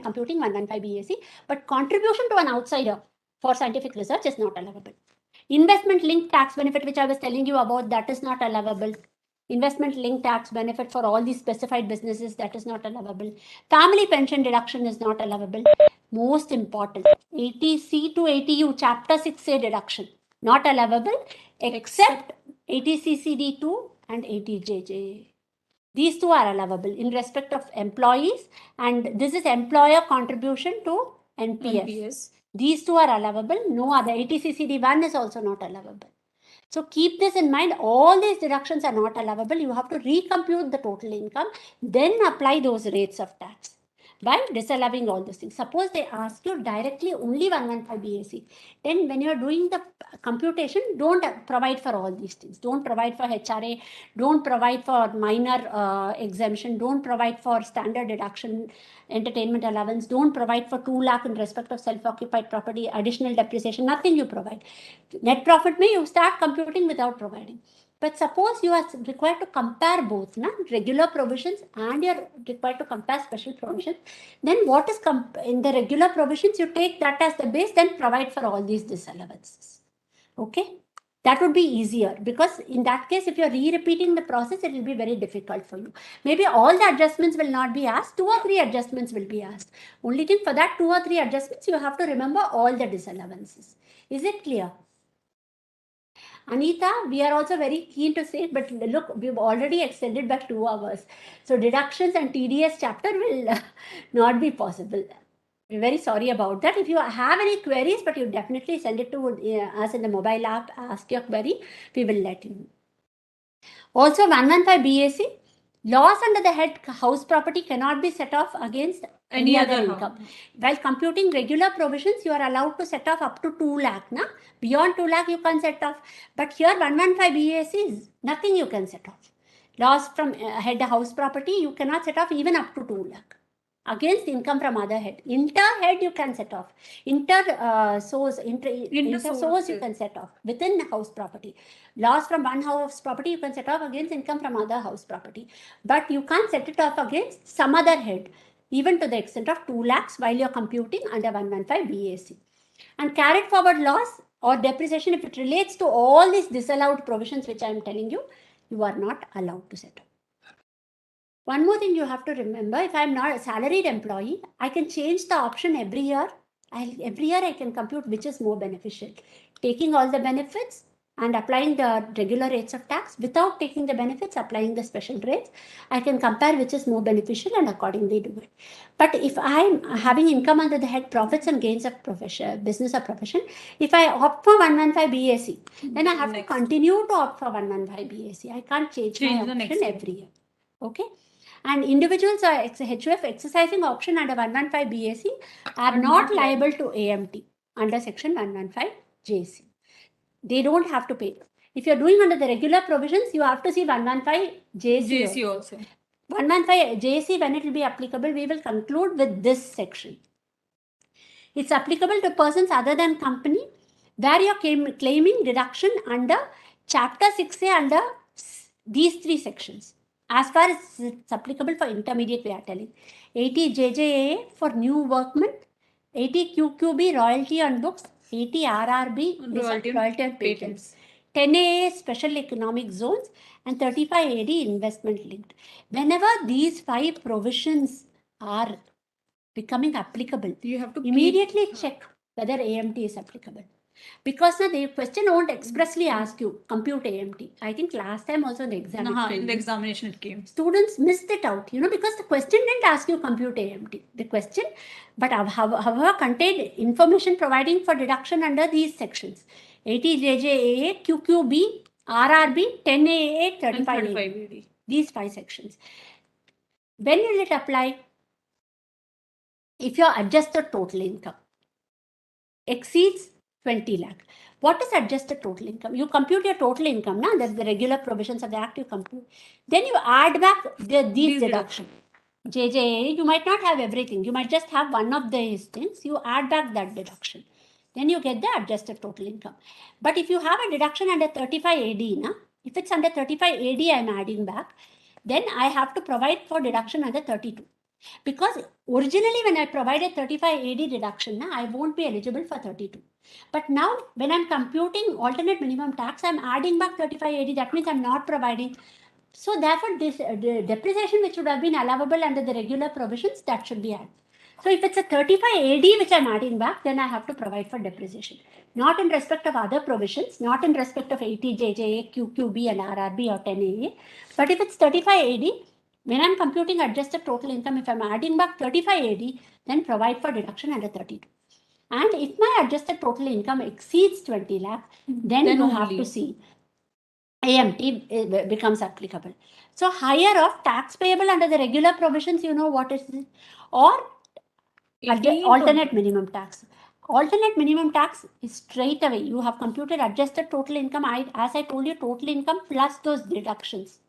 computing 115 BAC, but contribution to an outsider for scientific research is not allowable. Investment linked tax benefit, which I was telling you about, that is not allowable. Investment linked tax benefit for all these specified businesses, that is not allowable. Family pension deduction is not allowable. Most important, 80C to 80U, Chapter 6A deduction, not allowable except 80CCD2 and 80JJ. These 2 are allowable in respect of employees, and this is employer contribution to NPS. These 2 are allowable. No other. 80CCD1 is also not allowable. So keep this in mind. All these deductions are not allowable. You have to recompute the total income, then apply those rates of tax by disallowing all those things. Suppose they ask you directly only 115 BAC. Then when you are doing the computation, don't provide for all these things. Don't provide for HRA. Don't provide for minor exemption. Don't provide for standard deduction, entertainment allowance. Don't provide for 2 lakh in respect of self-occupied property, additional depreciation. Nothing you provide. Net profit may you start computing without providing. But suppose you are required to compare both, regular provisions, and you are required to compare special provisions, then what is in the regular provisions, you take that as the base, then provide for all these disallowances. Okay, that would be easier, because in that case, if you are repeating the process, it will be very difficult for you. Maybe all the adjustments will not be asked, 2 or 3 adjustments will be asked. Only thing, for that 2 or 3 adjustments, you have to remember all the disallowances. Is it clear? Anita, we are also very keen to say, but look, we've already extended by 2 hours. So deductions and TDS chapter will not be possible. We're very sorry about that. If you have any queries, but you definitely send it to us in the mobile app, ask your query, we will let you know. Also, 115 BAC, loss under the head house property cannot be set off against any other income. While computing regular provisions, you are allowed to set off up to 2 lakh. Beyond 2 lakh, you can't set off. But here, 115 BAC is nothing you can set off. Loss from head house property, you cannot set off even up to 2 lakh. against income from other head. Inter-head you can set off. Inter-source you can set off within house property. Loss from one house property you can set off against income from other house property. But you can't set it off against some other head, even to the extent of 2 lakhs while you're computing under 115 BAC. And carried forward loss or depreciation, if it relates to all these disallowed provisions which I am telling you, you are not allowed to set off. One more thing you have to remember, if I am not a salaried employee, I can change the option every year. Every year I can compute which is more beneficial. Taking all the benefits and applying the regular rates of tax, without taking the benefits, applying the special rates, I can compare which is more beneficial and accordingly do it. But if I'm having income under the head profits and gains of profession, business or profession, if I opt for 115 BAC, then I have to continue to opt for 115 BAC. I can't change my option every year. Okay. And individuals are HUF exercising option under 115 BAC are not liable to AMT under section 115 JC. They don't have to pay. If you're doing under the regular provisions, you have to see 115 JC also. 115 JC, when it will be applicable, we will conclude with this section. It's applicable to persons other than company where you're claiming deduction under chapter 6A under these 3 sections. As far as it's applicable for intermediate, we are telling 80 JJAA for new workmen, 80 QQB royalty on books, 80 RRB royalty on patents, 10 AA special economic zones, and 35 AD investment linked. Whenever these 5 provisions are becoming applicable, you have to immediately check whether AMT is applicable. Because the question won't expressly ask you compute AMT. I think last time also in the examination it came. Students missed it out, because the question didn't ask you compute AMT. The question, but however contained information providing for deduction under these sections. 80 JJAA, QQB, RRB, 10 AA, 35 AD. These 5 sections. When will it apply? If your adjusted total income exceeds 20 lakh. What is adjusted total income? You compute your total income. That's the regular provisions of the Act you compute. Then you add back these deductions. JJA, you might not have everything. You might just have one of these things. You add back that deduction. Then you get the adjusted total income. But if you have a deduction under 35 AD, if it's under 35 AD I'm adding back, then I have to provide for deduction under 32. Because originally when I provided 35 AD deduction, I won't be eligible for 32. But now when I'm computing alternate minimum tax, I'm adding back 35 AD. That means I'm not providing. So therefore this depreciation which would have been allowable under the regular provisions, that should be added. So if it's a 35 AD which I'm adding back, then I have to provide for depreciation. Not in respect of other provisions, not in respect of 80 JJA, QQB and RRB or 10 AA. But if it's 35 AD, when I'm computing adjusted total income, if I'm adding back 35 AD, then provide for deduction under 32. And if my adjusted total income exceeds 20 lakh, then you have to see AMT becomes applicable. So higher of tax payable under the regular provisions, what is it? Or alternate minimum tax. Alternate minimum tax is straight away. You have computed adjusted total income. As I told you, total income plus those deductions.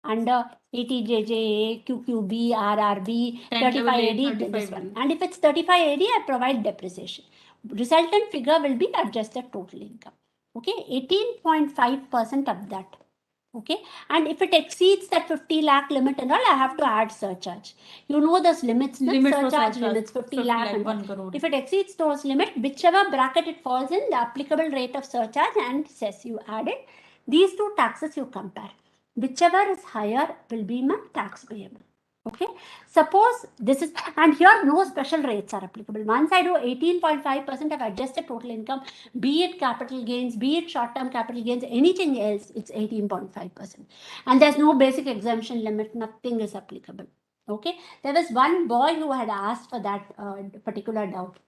Under 80 JJA, QQB, RRB, 35 AD, this one. And if it's 35 AD, I provide depreciation. Resultant figure will be adjusted total income. Okay, 18.5% of that. Okay, and if it exceeds that 50 lakh limit and all, I have to add surcharge. You know those limits, surcharge limits, 50 lakh and 1 crore. If it exceeds those limits, whichever bracket it falls in, the applicable rate of surcharge and cess you add it. These 2 taxes you compare. Whichever is higher will be my tax payable. Okay. Suppose this is, and here no special rates are applicable. Once I do 18.5% of adjusted total income, be it capital gains, be it short-term capital gains, anything else, it's 18.5%. And there's no basic exemption limit, nothing is applicable. Okay. There was one boy who had asked for that particular doubt.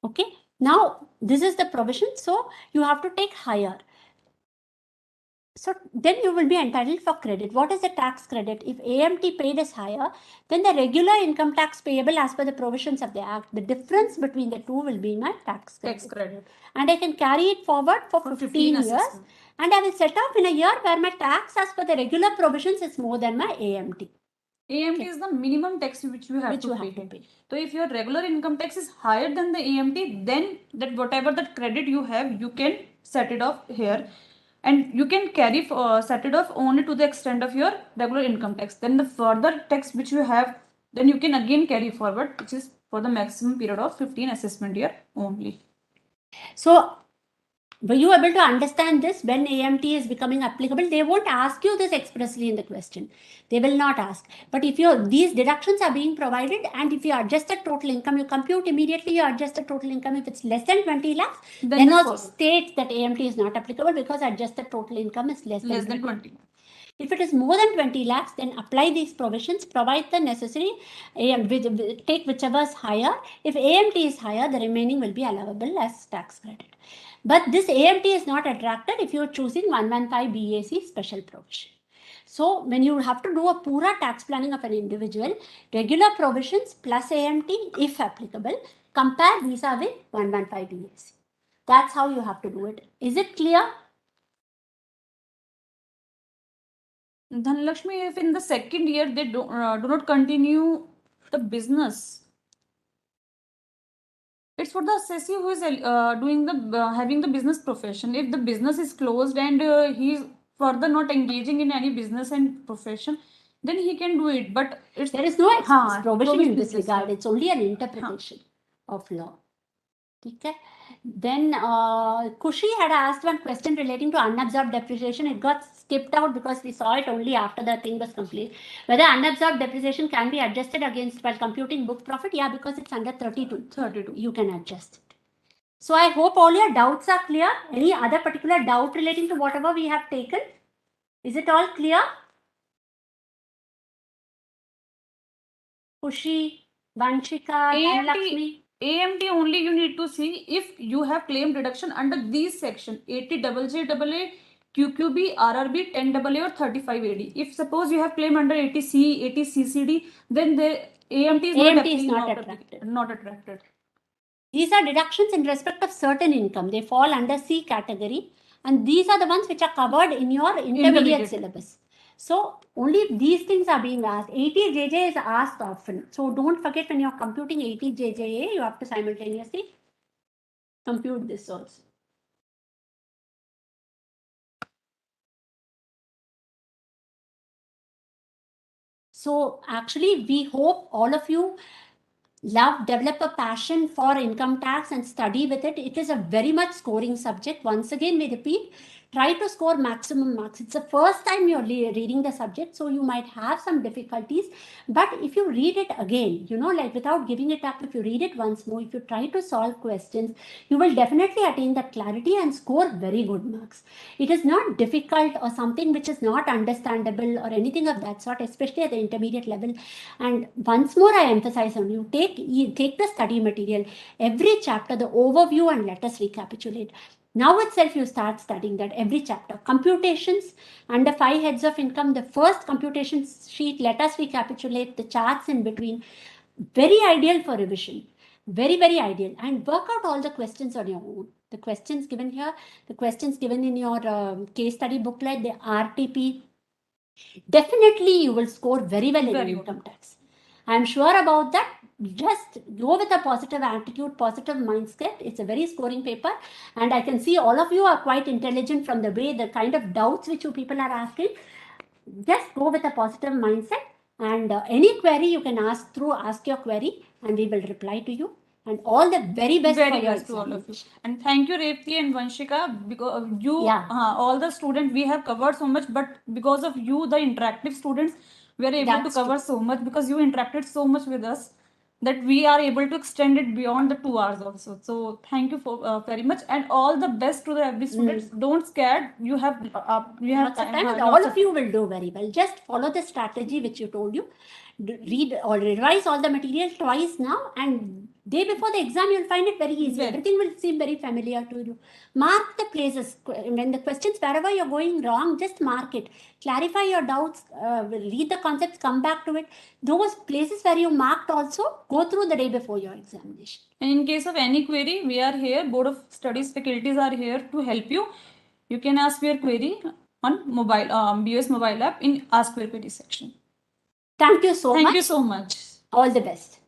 Okay. Now, this is the provision. So, you have to take higher. So then you will be entitled for credit. What is the tax credit? If AMT paid is higher, then the regular income tax payable as per the provisions of the Act, the difference between the 2 will be my tax credit. And I can carry it forward for 15 years. And I will set off in a year where my tax as per the regular provisions is more than my AMT. AMT is the minimum tax which you have to pay. So if your regular income tax is higher than the AMT, then that whatever that credit you have, you can set it off here. And you can carry set it off only to the extent of your regular income tax. Then the further tax which you have, then you can again carry forward, which is for the maximum period of 15 assessment year only. So were you able to understand this? When AMT is becoming applicable, they won't ask you this expressly in the question. They will not ask. But if these deductions are being provided, and if you adjust the total income, you compute immediately, you adjust the total income. If it's less than 20 lakhs, then also state that AMT is not applicable because adjusted total income is less than 20. If it is more than 20 lakhs, then apply these provisions, provide the necessary, take whichever is higher. If AMT is higher, the remaining will be allowable as tax credit. But this AMT is not attracted if you are choosing 115 BAC special provision. So when you have to do a pura tax planning of an individual, regular provisions plus AMT, if applicable, compare vis-a-vis 115 BAC. That's how you have to do it. Is it clear? Dhanlakshmi, if in the second year they do not continue the business, it's for the assessee who is doing the having the business profession. If the business is closed and he is further not engaging in any business and profession, then he can do it. But there is no express provision in this regard. It's only an interpretation of law. Okay. Then Kushi had asked one question relating to unabsorbed depreciation. It got skipped out because we saw it only after the thing was complete. Whether unabsorbed depreciation can be adjusted against while computing book profit? Yeah, because it's under 32. You can adjust it. So I hope all your doubts are clear. Any other particular doubt relating to whatever we have taken? Is it all clear? Kushi, Vanshika, Dhanlakshmi. AMT only you need to see if you have claimed deduction under these section 80 JJAA, QQB, RRB, 10 AA or 35 AD. If suppose you have claimed under 80C, 80 CCD, then the AMT is not attracted. These are deductions in respect of certain income. They fall under C category, and these are the ones which are covered in your intermediate syllabus. So only these things are being asked. 80 JJ is asked often. So don't forget, when you're computing 80 JJA, you have to simultaneously compute this also. So actually, we hope all of you develop a passion for income tax and study with it. It is a very much scoring subject. Once again, we repeat, try to score maximum marks. It's the first time you're reading the subject, so you might have some difficulties. But if you read it again, like without giving it up, if you read it once more, if you try to solve questions, you will definitely attain that clarity and score very good marks. It is not difficult or something which is not understandable or anything of that sort, especially at the intermediate level. And once more, I emphasize on you, take the study material, every chapter, the overview, and let us recapitulate. Now itself you start studying that every chapter. Computations under 5 heads of income, the first computation sheet, let us recapitulate the charts in between. Very ideal for revision. Very, very ideal. And work out all the questions on your own. The questions given here, the questions given in your case study booklet, the RTP. Definitely you will score very well in income tax. I'm sure about that. Just go with a positive attitude, positive mindset. It's a very scoring paper. And I can see all of you are quite intelligent from the way, the kind of doubts which you people are asking. Just go with a positive mindset. And any query you can ask your query, and we will reply to you. And all the very best for your to all of you. And thank you, Revati and Vanshika, because you, all the students, we have covered so much, but because of you, the interactive students, we are able to cover so much because you interacted so much with us that we are able to extend it beyond the 2 hours also. So thank you for very much, and all the best to the every students. Don't scared. You have time. All of you will do very well. Just follow the strategy which you told you. Read or revise all the material twice now, and day before the exam you'll find it very easy. Everything will seem very familiar to you. Mark the places. When the questions, wherever you're going wrong, just mark it. Clarify your doubts, read the concepts, come back to it. Those places where you marked also, go through the day before your examination. And in case of any query, we are here. Board of Studies faculties are here to help you. You can ask your query on mobile, BoS mobile app in Ask Your Query section. Thank you so much. Thank you so much. All the best.